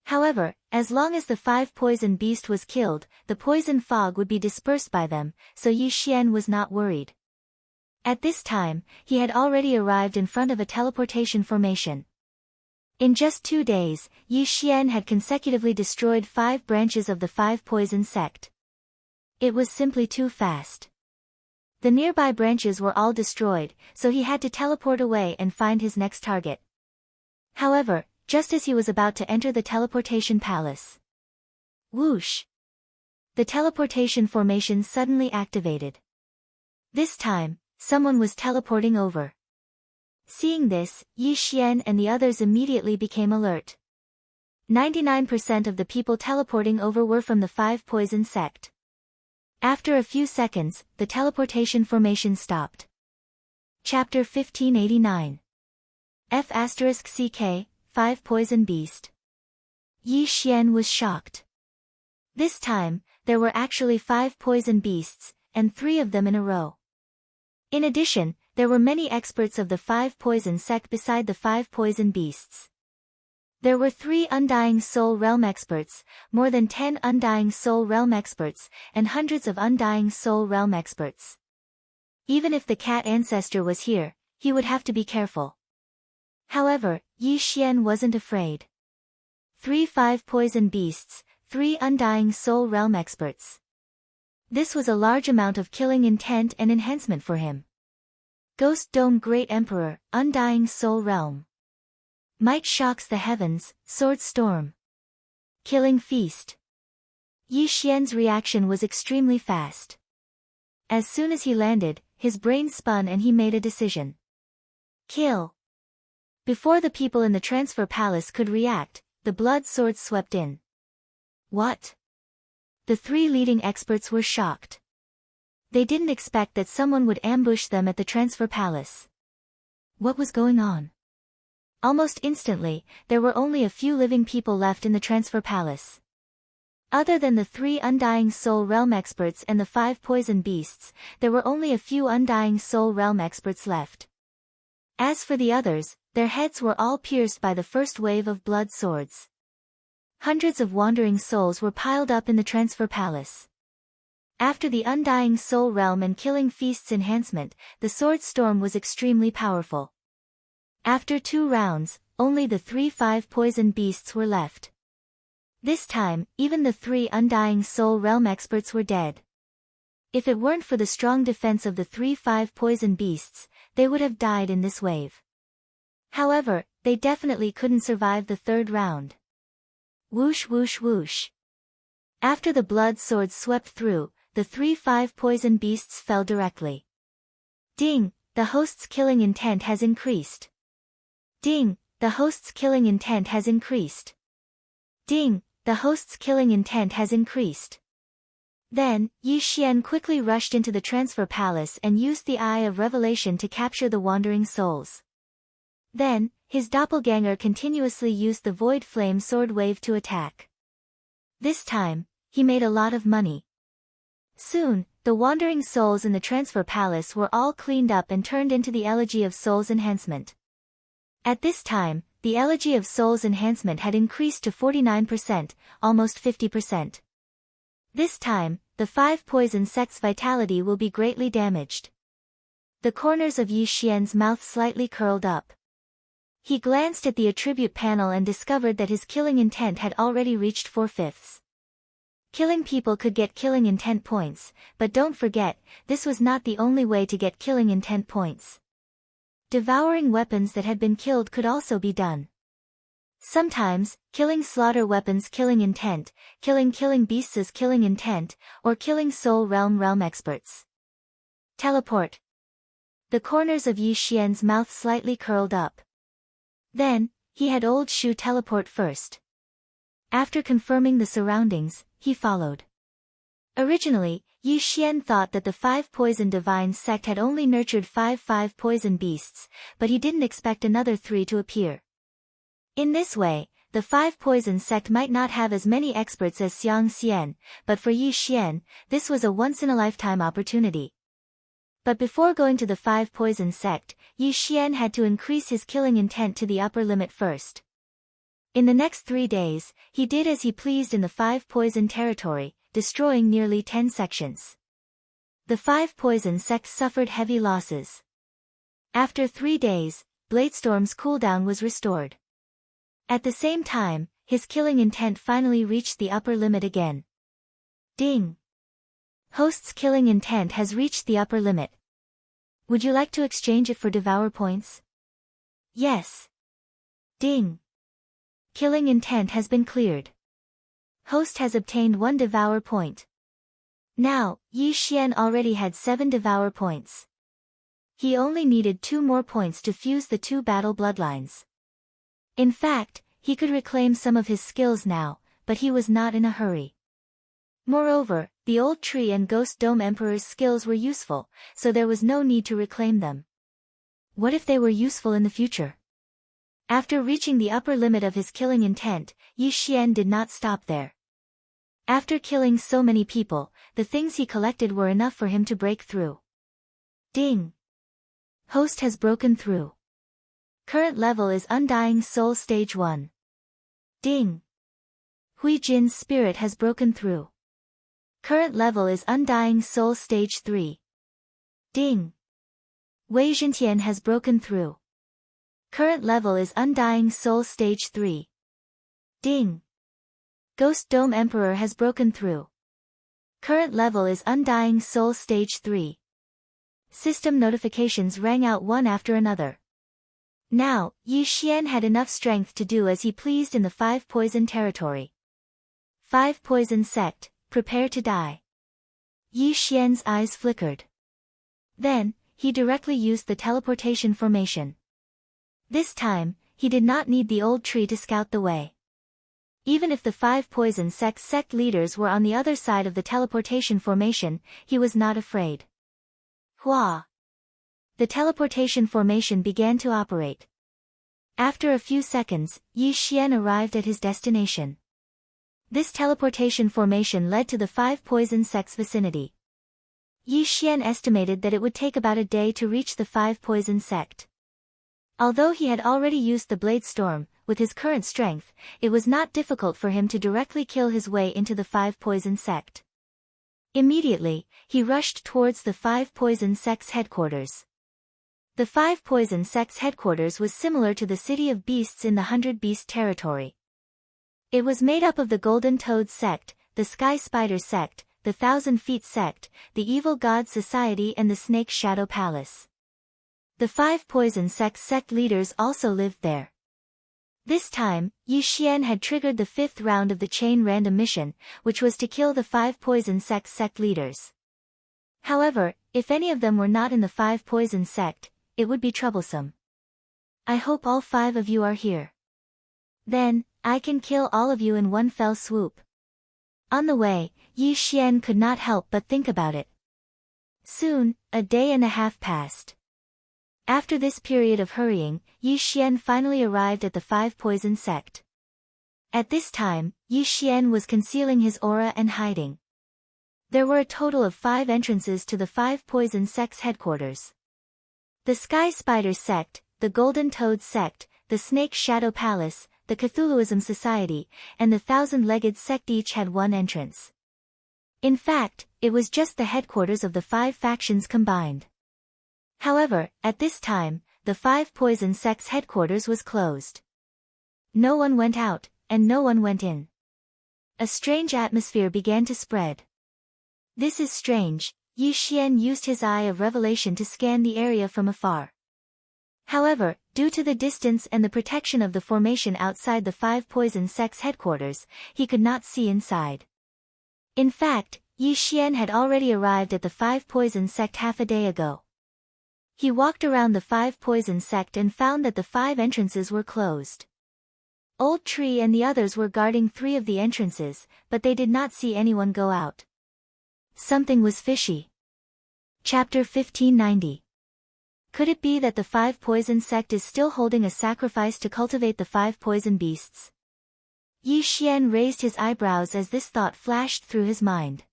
However, as long as the 5 poison beast was killed, the poison fog would be dispersed by them, so Yi Xian was not worried. At this time, he had already arrived in front of a teleportation formation. In just 2 days, Yi Xian had consecutively destroyed 5 branches of the 5 poison sect. It was simply too fast. The nearby branches were all destroyed, so he had to teleport away and find his next target. However, just as he was about to enter the teleportation palace. Whoosh! The teleportation formation suddenly activated. This time, someone was teleporting over. Seeing this, Yi Xian and the others immediately became alert. 99% of the people teleporting over were from the 5 poison sect. After a few seconds, the teleportation formation stopped. Chapter 1589 F***CK 5 Poison Beast. Yi Xian was shocked. This time, there were actually 5 poison beasts, and 3 of them in a row. In addition, there were many experts of the 5 poison sect beside the 5 poison beasts. There were 3 Undying Soul Realm experts, more than 10 Undying Soul Realm experts, and hundreds of Undying Soul Realm experts. Even if the cat ancestor was here, he would have to be careful. However, Yi Xian wasn't afraid. 3 5 poison beasts, 3 Undying Soul Realm Experts. This was a large amount of killing intent and enhancement for him. Ghost Dome Great Emperor, Undying Soul Realm. Might shocks the heavens, Sword Storm. Killing Feast. Yi Xian's reaction was extremely fast. As soon as he landed, his brain spun and he made a decision. Kill. Before the people in the transfer palace could react, the blood swords swept in. What? The 3 leading experts were shocked. They didn't expect that someone would ambush them at the transfer palace. What was going on? Almost instantly, there were only a few living people left in the transfer palace. Other than the 3 Undying Soul Realm Experts and the 5 Poison Beasts, there were only a few Undying Soul Realm Experts left. As for the others, their heads were all pierced by the first wave of blood swords. Hundreds of wandering souls were piled up in the transfer palace. After the Undying Soul Realm and Killing Feast's enhancement, the Sword Storm was extremely powerful. After 2 rounds, only the 5 Poison Beasts were left. This time, even the 3 Undying Soul Realm Experts were dead. If it weren't for the strong defense of the 5 Poison Beasts, they would have died in this wave. However, they definitely couldn't survive the 3rd round. Whoosh whoosh whoosh. After the blood swords swept through, the 5 Poison Beasts fell directly. Ding, the host's killing intent has increased. Ding, the host's killing intent has increased. Ding, the host's killing intent has increased. Then, Yi Xian quickly rushed into the transfer palace and used the Eye of Revelation to capture the wandering souls. Then, his doppelganger continuously used the Void Flame Sword Wave to attack. This time, he made a lot of money. Soon, the wandering souls in the transfer palace were all cleaned up and turned into the Elegy of Souls Enhancement. At this time, the Elegy of Souls Enhancement had increased to 49%, almost 50%. This time, the 5 poison sect's vitality will be greatly damaged. The corners of Yi Xian's mouth slightly curled up. He glanced at the attribute panel and discovered that his killing intent had already reached 4/5. Killing people could get killing intent points, but don't forget, this was not the only way to get killing intent points. Devouring weapons that had been killed could also be done. Sometimes, killing slaughter weapons killing intent, killing beasts killing intent, or killing soul realm experts. Teleport. The corners of Yi Xian's mouth slightly curled up. Then, he had Old Shu teleport first. After confirming the surroundings, he followed. Originally, Yi Xian thought that the 5 Poison Divine sect had only nurtured 5 poison beasts, but he didn't expect another 3 to appear. In this way, the 5 Poison sect might not have as many experts as Xiang Xian, but for Yi Xian, this was a once-in-a-lifetime opportunity. But before going to the 5 Poison sect, Yi Xian had to increase his killing intent to the upper limit first. In the next 3 days, he did as he pleased in the 5 Poison territory, destroying nearly 10 sections. The 5 Poison sect suffered heavy losses. After 3 days, Bladestorm's cooldown was restored. At the same time, his killing intent finally reached the upper limit again. Ding! Host's killing intent has reached the upper limit. Would you like to exchange it for devour points? Yes. Ding! Killing intent has been cleared. Host has obtained 1 devour point. Now, Yi Xian already had 7 devour points. He only needed 2 more points to fuse the 2 battle bloodlines. In fact, he could reclaim some of his skills now, but he was not in a hurry. Moreover, the Old Tree and Ghost Dome Emperor's skills were useful, so there was no need to reclaim them. What if they were useful in the future? After reaching the upper limit of his killing intent, Yi Xian did not stop there. After killing so many people, the things he collected were enough for him to break through. Ding! Host has broken through. Current level is Undying Soul Stage 1. Ding! Hui Jin's spirit has broken through. Current level is Undying Soul Stage 3. Ding! Wei Zhentian has broken through. Current level is Undying Soul Stage 3. Ding! Ghost Dome Emperor has broken through. Current level is Undying Soul Stage 3. System notifications rang out one after another. Now, Yi Xian had enough strength to do as he pleased in the 5 Poison territory. 5 Poison Sect, prepare to die. Yi Xian's eyes flickered. Then, he directly used the teleportation formation. This time, he did not need the old tree to scout the way. Even if the 5 Poison sect leaders were on the other side of the teleportation formation, he was not afraid. Hua! The teleportation formation began to operate. After a few seconds, Yi Xian arrived at his destination. This teleportation formation led to the 5 Poison sect's vicinity. Yi Xian estimated that it would take about a day to reach the 5 Poison sect. Although he had already used the Blade Storm, with his current strength, it was not difficult for him to directly kill his way into the 5 Poison sect. Immediately, he rushed towards the 5 Poison sect's headquarters. The 5 Poison sect's headquarters was similar to the City of Beasts in the 100 Beast territory. It was made up of the Golden Toad sect, the Sky Spider sect, the 1,000 Feet sect, the Evil God Society and the Snake Shadow Palace. The 5 Poison sect leaders also lived there. This time, Yi Xian had triggered the 5th round of the chain random mission, which was to kill the 5 Poison sect leaders. However, if any of them were not in the 5 Poison sect, it would be troublesome. I hope all 5 of you are here. Then, I can kill all of you in one fell swoop. On the way, Yi Xian could not help but think about it. Soon, a day and a half passed. After this period of hurrying, Yi Xian finally arrived at the 5 Poison sect. At this time, Yi Xian was concealing his aura and hiding. There were a total of 5 entrances to the 5 Poison sect's headquarters. The Sky Spider sect, the Golden Toad sect, the Snake Shadow Palace, the Cthulhuism Society, and the 1,000-Legged sect each had 1 entrance. In fact, it was just the headquarters of the 5 factions combined. However, at this time, the 5 Poison sect's headquarters was closed. No one went out, and no one went in. A strange atmosphere began to spread. This is strange, Yi Xian used his Eye of Revelation to scan the area from afar. However, due to the distance and the protection of the formation outside the 5 Poison sect's headquarters, he could not see inside. In fact, Yi Xian had already arrived at the 5 Poison sect half a day ago. He walked around the 5 Poison sect and found that the 5 entrances were closed. Old Tree and the others were guarding 3 of the entrances, but they did not see anyone go out. Something was fishy. Chapter 1590. Could it be that the 5 Poison sect is still holding a sacrifice to cultivate the 5 Poison beasts? Yi Xian raised his eyebrows as this thought flashed through his mind.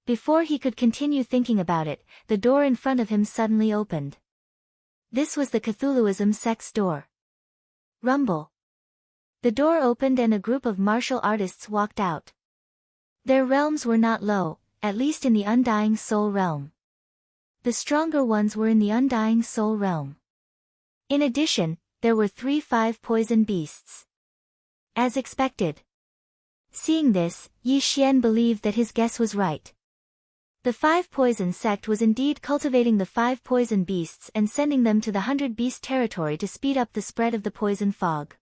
Before he could continue thinking about it, the door in front of him suddenly opened. This was the Cthulhuism sect's door. Rumble. The door opened and a group of martial artists walked out. Their realms were not low, at least in the Undying Soul realm. The stronger ones were in the Undying Soul realm. In addition, there were 3 5 Poison beasts. As expected. Seeing this, Yi Xian believed that his guess was right. The 5 Poison sect was indeed cultivating the 5 Poison beasts and sending them to the 100 Beast territory to speed up the spread of the poison fog.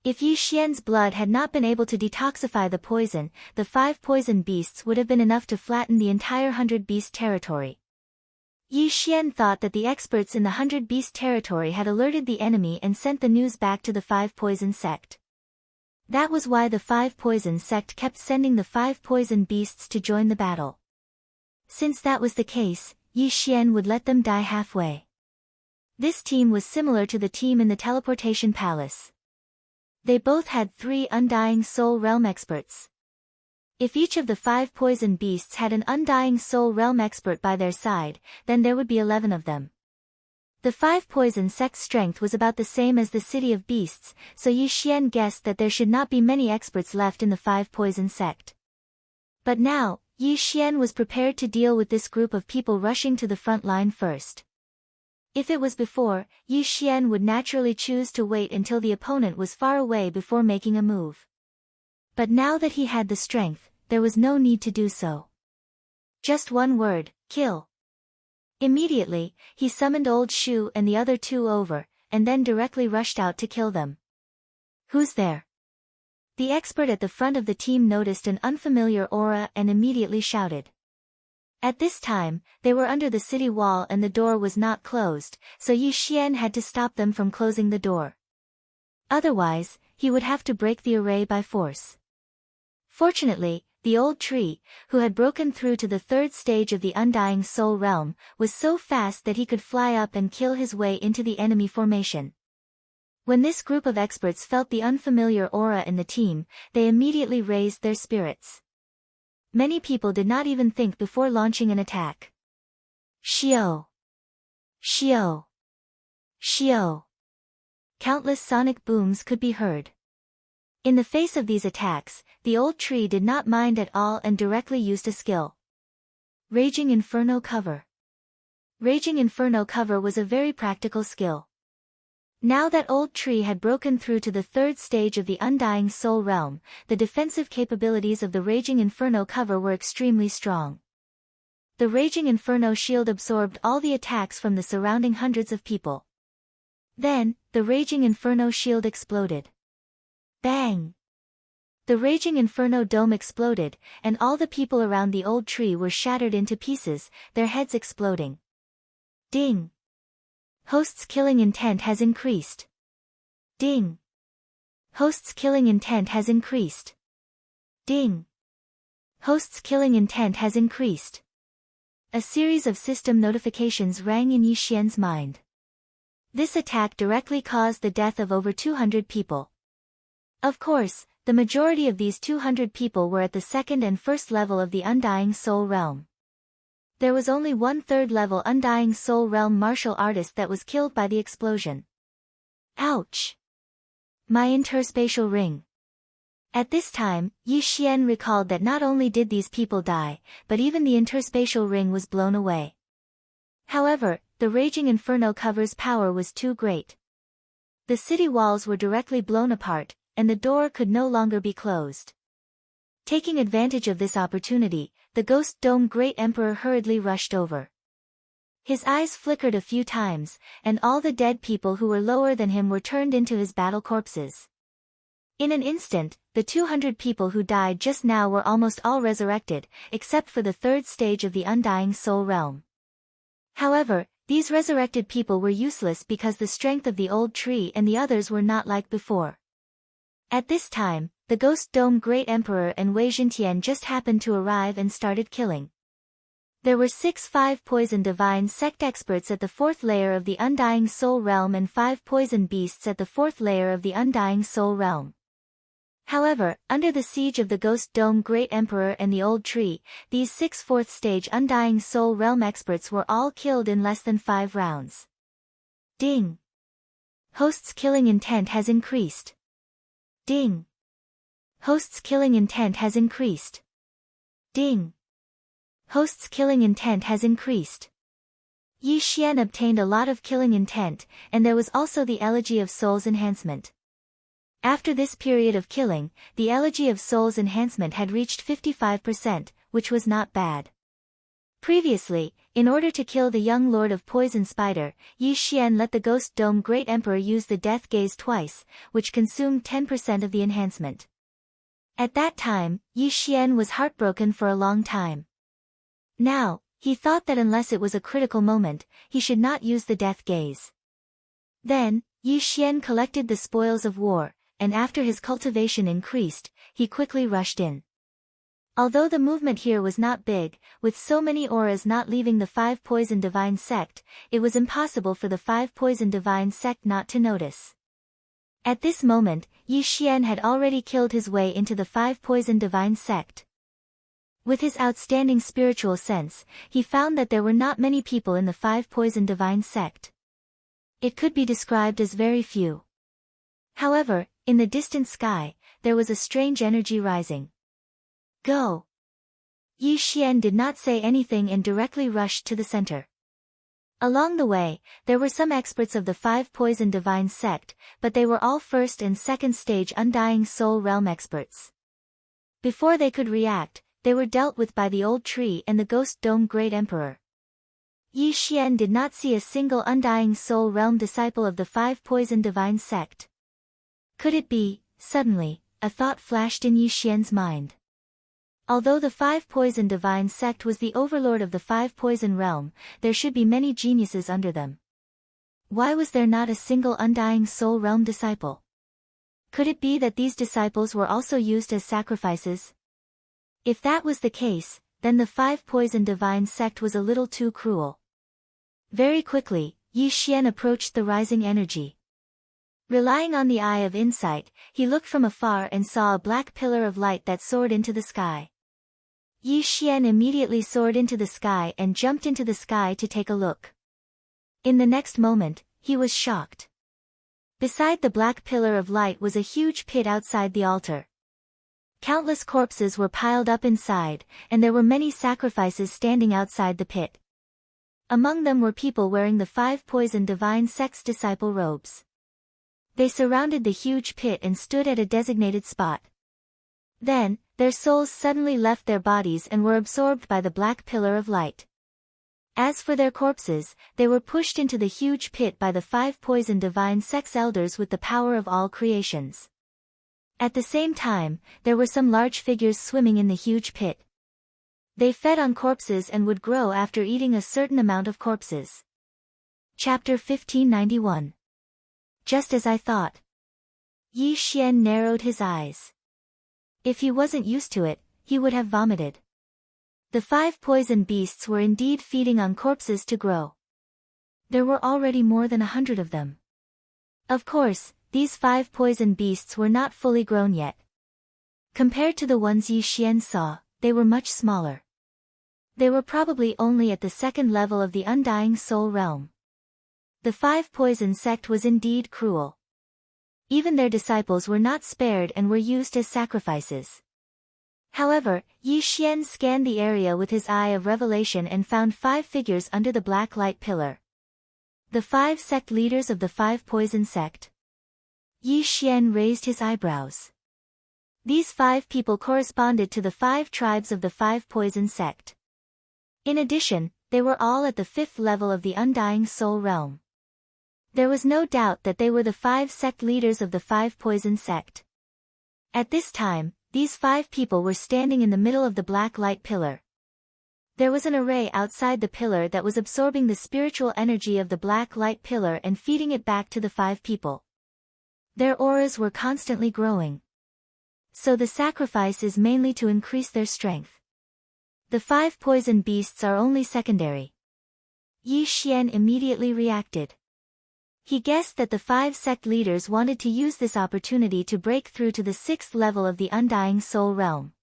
If Yi Xian's blood had not been able to detoxify the poison, the 5 Poison beasts would have been enough to flatten the entire 100 Beast territory. Yi Xian thought that the experts in the 100 Beast territory had alerted the enemy and sent the news back to the 5 Poison sect. That was why the 5 Poison sect kept sending the 5 Poison beasts to join the battle. Since that was the case, Yi Xian would let them die halfway. This team was similar to the team in the teleportation palace. They both had 3 Undying Soul Realm experts. If each of the 5 Poison beasts had an Undying Soul Realm expert by their side, then there would be 11 of them. The 5 Poison sect's strength was about the same as the City of Beasts, so Yi Xian guessed that there should not be many experts left in the 5 Poison sect. But now, Yi Xian was prepared to deal with this group of people rushing to the front line first. If it was before, Yi Xian would naturally choose to wait until the opponent was far away before making a move. But now that he had the strength, there was no need to do so. Just one word, kill. Immediately, he summoned Old Shu and the other two over, and then directly rushed out to kill them. Who's there? The expert at the front of the team noticed an unfamiliar aura and immediately shouted. At this time, they were under the city wall and the door was not closed, so Yi Xian had to stop them from closing the door. Otherwise, he would have to break the array by force. Fortunately, the old tree, who had broken through to the third stage of the Undying Soul Realm, was so fast that he could fly up and kill his way into the enemy formation. When this group of experts felt the unfamiliar aura in the team, they immediately raised their spirits. Many people did not even think before launching an attack. Shio! Shio! Shio! Countless sonic booms could be heard. In the face of these attacks, the old tree did not mind at all and directly used a skill. Raging Inferno Cover. Raging Inferno Cover was a very practical skill. Now that old tree had broken through to the third stage of the Undying Soul Realm, the defensive capabilities of the Raging Inferno Cover were extremely strong. The Raging Inferno Shield absorbed all the attacks from the surrounding hundreds of people. Then, the Raging Inferno Shield exploded. Bang! The Raging Inferno Dome exploded, and all the people around the old tree were shattered into pieces, their heads exploding. Ding! Host's killing intent has increased. Ding! Host's killing intent has increased. Ding! Host's killing intent has increased. A series of system notifications rang in Yi Xian's mind. This attack directly caused the death of over 200 people. Of course, the majority of these 200 people were at the second and first level of the Undying Soul Realm. There was only one third-level Undying Soul Realm martial artist that was killed by the explosion. Ouch! My interspatial ring. At this time, Yi Xian recalled that not only did these people die, but even the interspatial ring was blown away. However, the Raging Inferno Cover's power was too great. The city walls were directly blown apart, and the door could no longer be closed. Taking advantage of this opportunity, the Ghost Dome Great Emperor hurriedly rushed over. His eyes flickered a few times, and all the dead people who were lower than him were turned into his battle corpses. In an instant, the 200 people who died just now were almost all resurrected, except for the third stage of the Undying Soul Realm. However, these resurrected people were useless because the strength of the old tree and the others were not like before. At this time, the Ghost Dome Great Emperor and Wei Zhentian just happened to arrive and started killing. There were 5 poison divine sect experts at the fourth layer of the Undying Soul Realm and 5 poison beasts at the fourth layer of the Undying Soul Realm. However, under the siege of the Ghost Dome Great Emperor and the Old Tree, these 6 fourth stage Undying Soul Realm experts were all killed in less than 5 rounds. Ding! Host's killing intent has increased. Ding! Host's killing intent has increased. Ding! Host's killing intent has increased. Yi Xian obtained a lot of killing intent, and there was also the Elegy of Souls Enhancement. After this period of killing, the Elegy of Souls Enhancement had reached 55%, which was not bad. Previously, in order to kill the young Lord of Poison Spider, Yi Xian let the Ghost Dome Great Emperor use the Death Gaze twice, which consumed 10% of the enhancement. At that time, Yi Xian was heartbroken for a long time. Now, he thought that unless it was a critical moment, he should not use the Death Gaze. Then, Yi Xian collected the spoils of war, and after his cultivation increased, he quickly rushed in. Although the movement here was not big, with so many auras not leaving the 5 poison divine sect, it was impossible for the 5 poison divine sect not to notice. At this moment, Yi Xian had already killed his way into the 5 poison divine sect. With his outstanding spiritual sense, he found that there were not many people in the 5 poison divine sect. It could be described as very few. However, in the distant sky, there was a strange energy rising. Go! Yi Xian did not say anything and directly rushed to the center. Along the way, there were some experts of the 5 poison divine sect, but they were all first and second stage Undying Soul Realm experts. Before they could react, they were dealt with by the old tree and the Ghost Dome Great Emperor. Yi Xian did not see a single Undying Soul Realm disciple of the Five Poison Divine Sect. Could it be? Suddenly, a thought flashed in Yi Xian's mind. Although the Five Poison Divine Sect was the overlord of the Five Poison Realm, there should be many geniuses under them. Why was there not a single Undying Soul Realm disciple? Could it be that these disciples were also used as sacrifices? If that was the case, then the Five Poison Divine Sect was a little too cruel. Very quickly, Yi Xian approached the rising energy. Relying on the eye of insight, he looked from afar and saw a black pillar of light that soared into the sky. Yi Xian immediately soared into the sky and jumped into the sky to take a look. In the next moment, he was shocked. Beside the black pillar of light was a huge pit outside the altar. Countless corpses were piled up inside, and there were many sacrifices standing outside the pit. Among them were people wearing the Five Poison Divine Sect's disciple robes. They surrounded the huge pit and stood at a designated spot. Then, their souls suddenly left their bodies and were absorbed by the black pillar of light. As for their corpses, they were pushed into the huge pit by the Five Poison Divine Sect's elders with the power of all creations. At the same time, there were some large figures swimming in the huge pit. They fed on corpses and would grow after eating a certain amount of corpses. Chapter 1591. Just as I thought. Yi Xian narrowed his eyes. If he wasn't used to it, he would have vomited. The five poison beasts were indeed feeding on corpses to grow. There were already more than 100 of them. Of course, these five poison beasts were not fully grown yet. Compared to the ones Yi Xian saw, they were much smaller. They were probably only at the second level of the Undying Soul Realm. The Five Poison Sect was indeed cruel. Even their disciples were not spared and were used as sacrifices. However, Yi Xian scanned the area with his eye of revelation and found 5 figures under the black light pillar. The 5 sect leaders of the Five Poison Sect. Yi Xian raised his eyebrows. These 5 people corresponded to the 5 tribes of the Five Poison Sect. In addition, they were all at the 5th level of the Undying Soul Realm. There was no doubt that they were the 5 sect leaders of the Five Poison Sect. At this time, these 5 people were standing in the middle of the black light pillar. There was an array outside the pillar that was absorbing the spiritual energy of the black light pillar and feeding it back to the 5 people. Their auras were constantly growing. So the sacrifice is mainly to increase their strength. The 5 poison beasts are only secondary. Yi Xian immediately reacted. He guessed that the 5 sect leaders wanted to use this opportunity to break through to the 6th level of the Undying Soul Realm.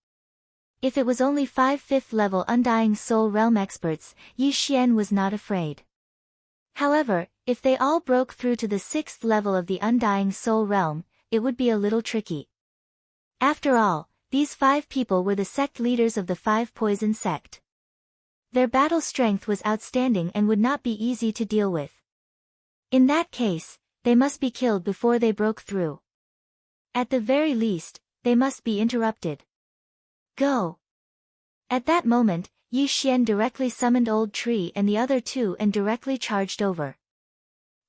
If it was only 5 5th level Undying Soul Realm experts, Yi Xian was not afraid. However, if they all broke through to the 6th level of the Undying Soul Realm, it would be a little tricky. After all, these 5 people were the sect leaders of the Five Poison Sect. Their battle strength was outstanding and would not be easy to deal with. In that case, they must be killed before they broke through. At the very least, they must be interrupted. Go! At that moment, Yi Xian directly summoned Old Tree and the other 2 and directly charged over.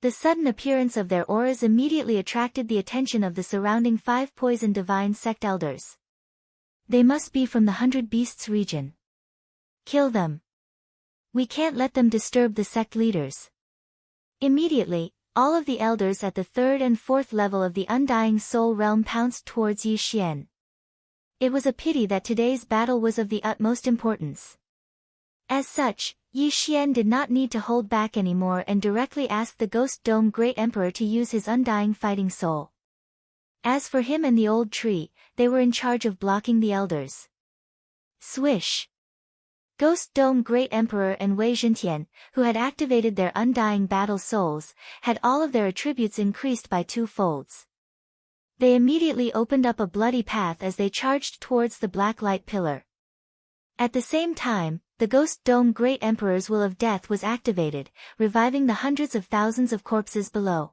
The sudden appearance of their auras immediately attracted the attention of the surrounding 5 Poison Divine Sect elders. They must be from the 100 Beasts region. Kill them. We can't let them disturb the sect leaders. Immediately, all of the elders at the 3rd and 4th level of the Undying Soul Realm pounced towards Yi Xian. It was a pity that today's battle was of the utmost importance. As such, Yi Xian did not need to hold back anymore and directly asked the Ghost Dome Great Emperor to use his undying fighting soul. As for him and the Old Tree, they were in charge of blocking the elders. Swish! Ghost Dome Great Emperor and Wei Zhentian, who had activated their undying battle souls, had all of their attributes increased by 2 folds. They immediately opened up a bloody path as they charged towards the black light pillar. At the same time, the Ghost Dome Great Emperor's Will of Death was activated, reviving the hundreds of thousands of corpses below.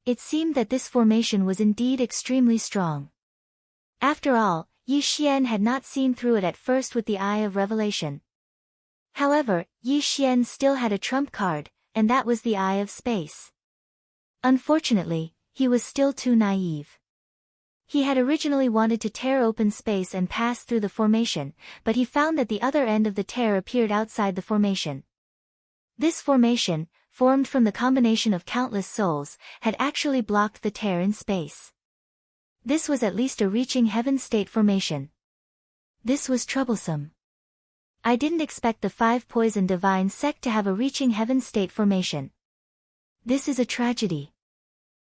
It seemed that this formation was indeed extremely strong. After all, Yi Xian had not seen through it at first with the eye of revelation. However, Yi Xian still had a trump card, and that was the eye of space. Unfortunately, he was still too naive. He had originally wanted to tear open space and pass through the formation, but he found that the other end of the tear appeared outside the formation. This formation, formed from the combination of countless souls, had actually blocked the tear in space. This was at least a reaching heaven state formation. This was troublesome. I didn't expect the 5 poison divine sect to have a reaching heaven state formation. This is a tragedy.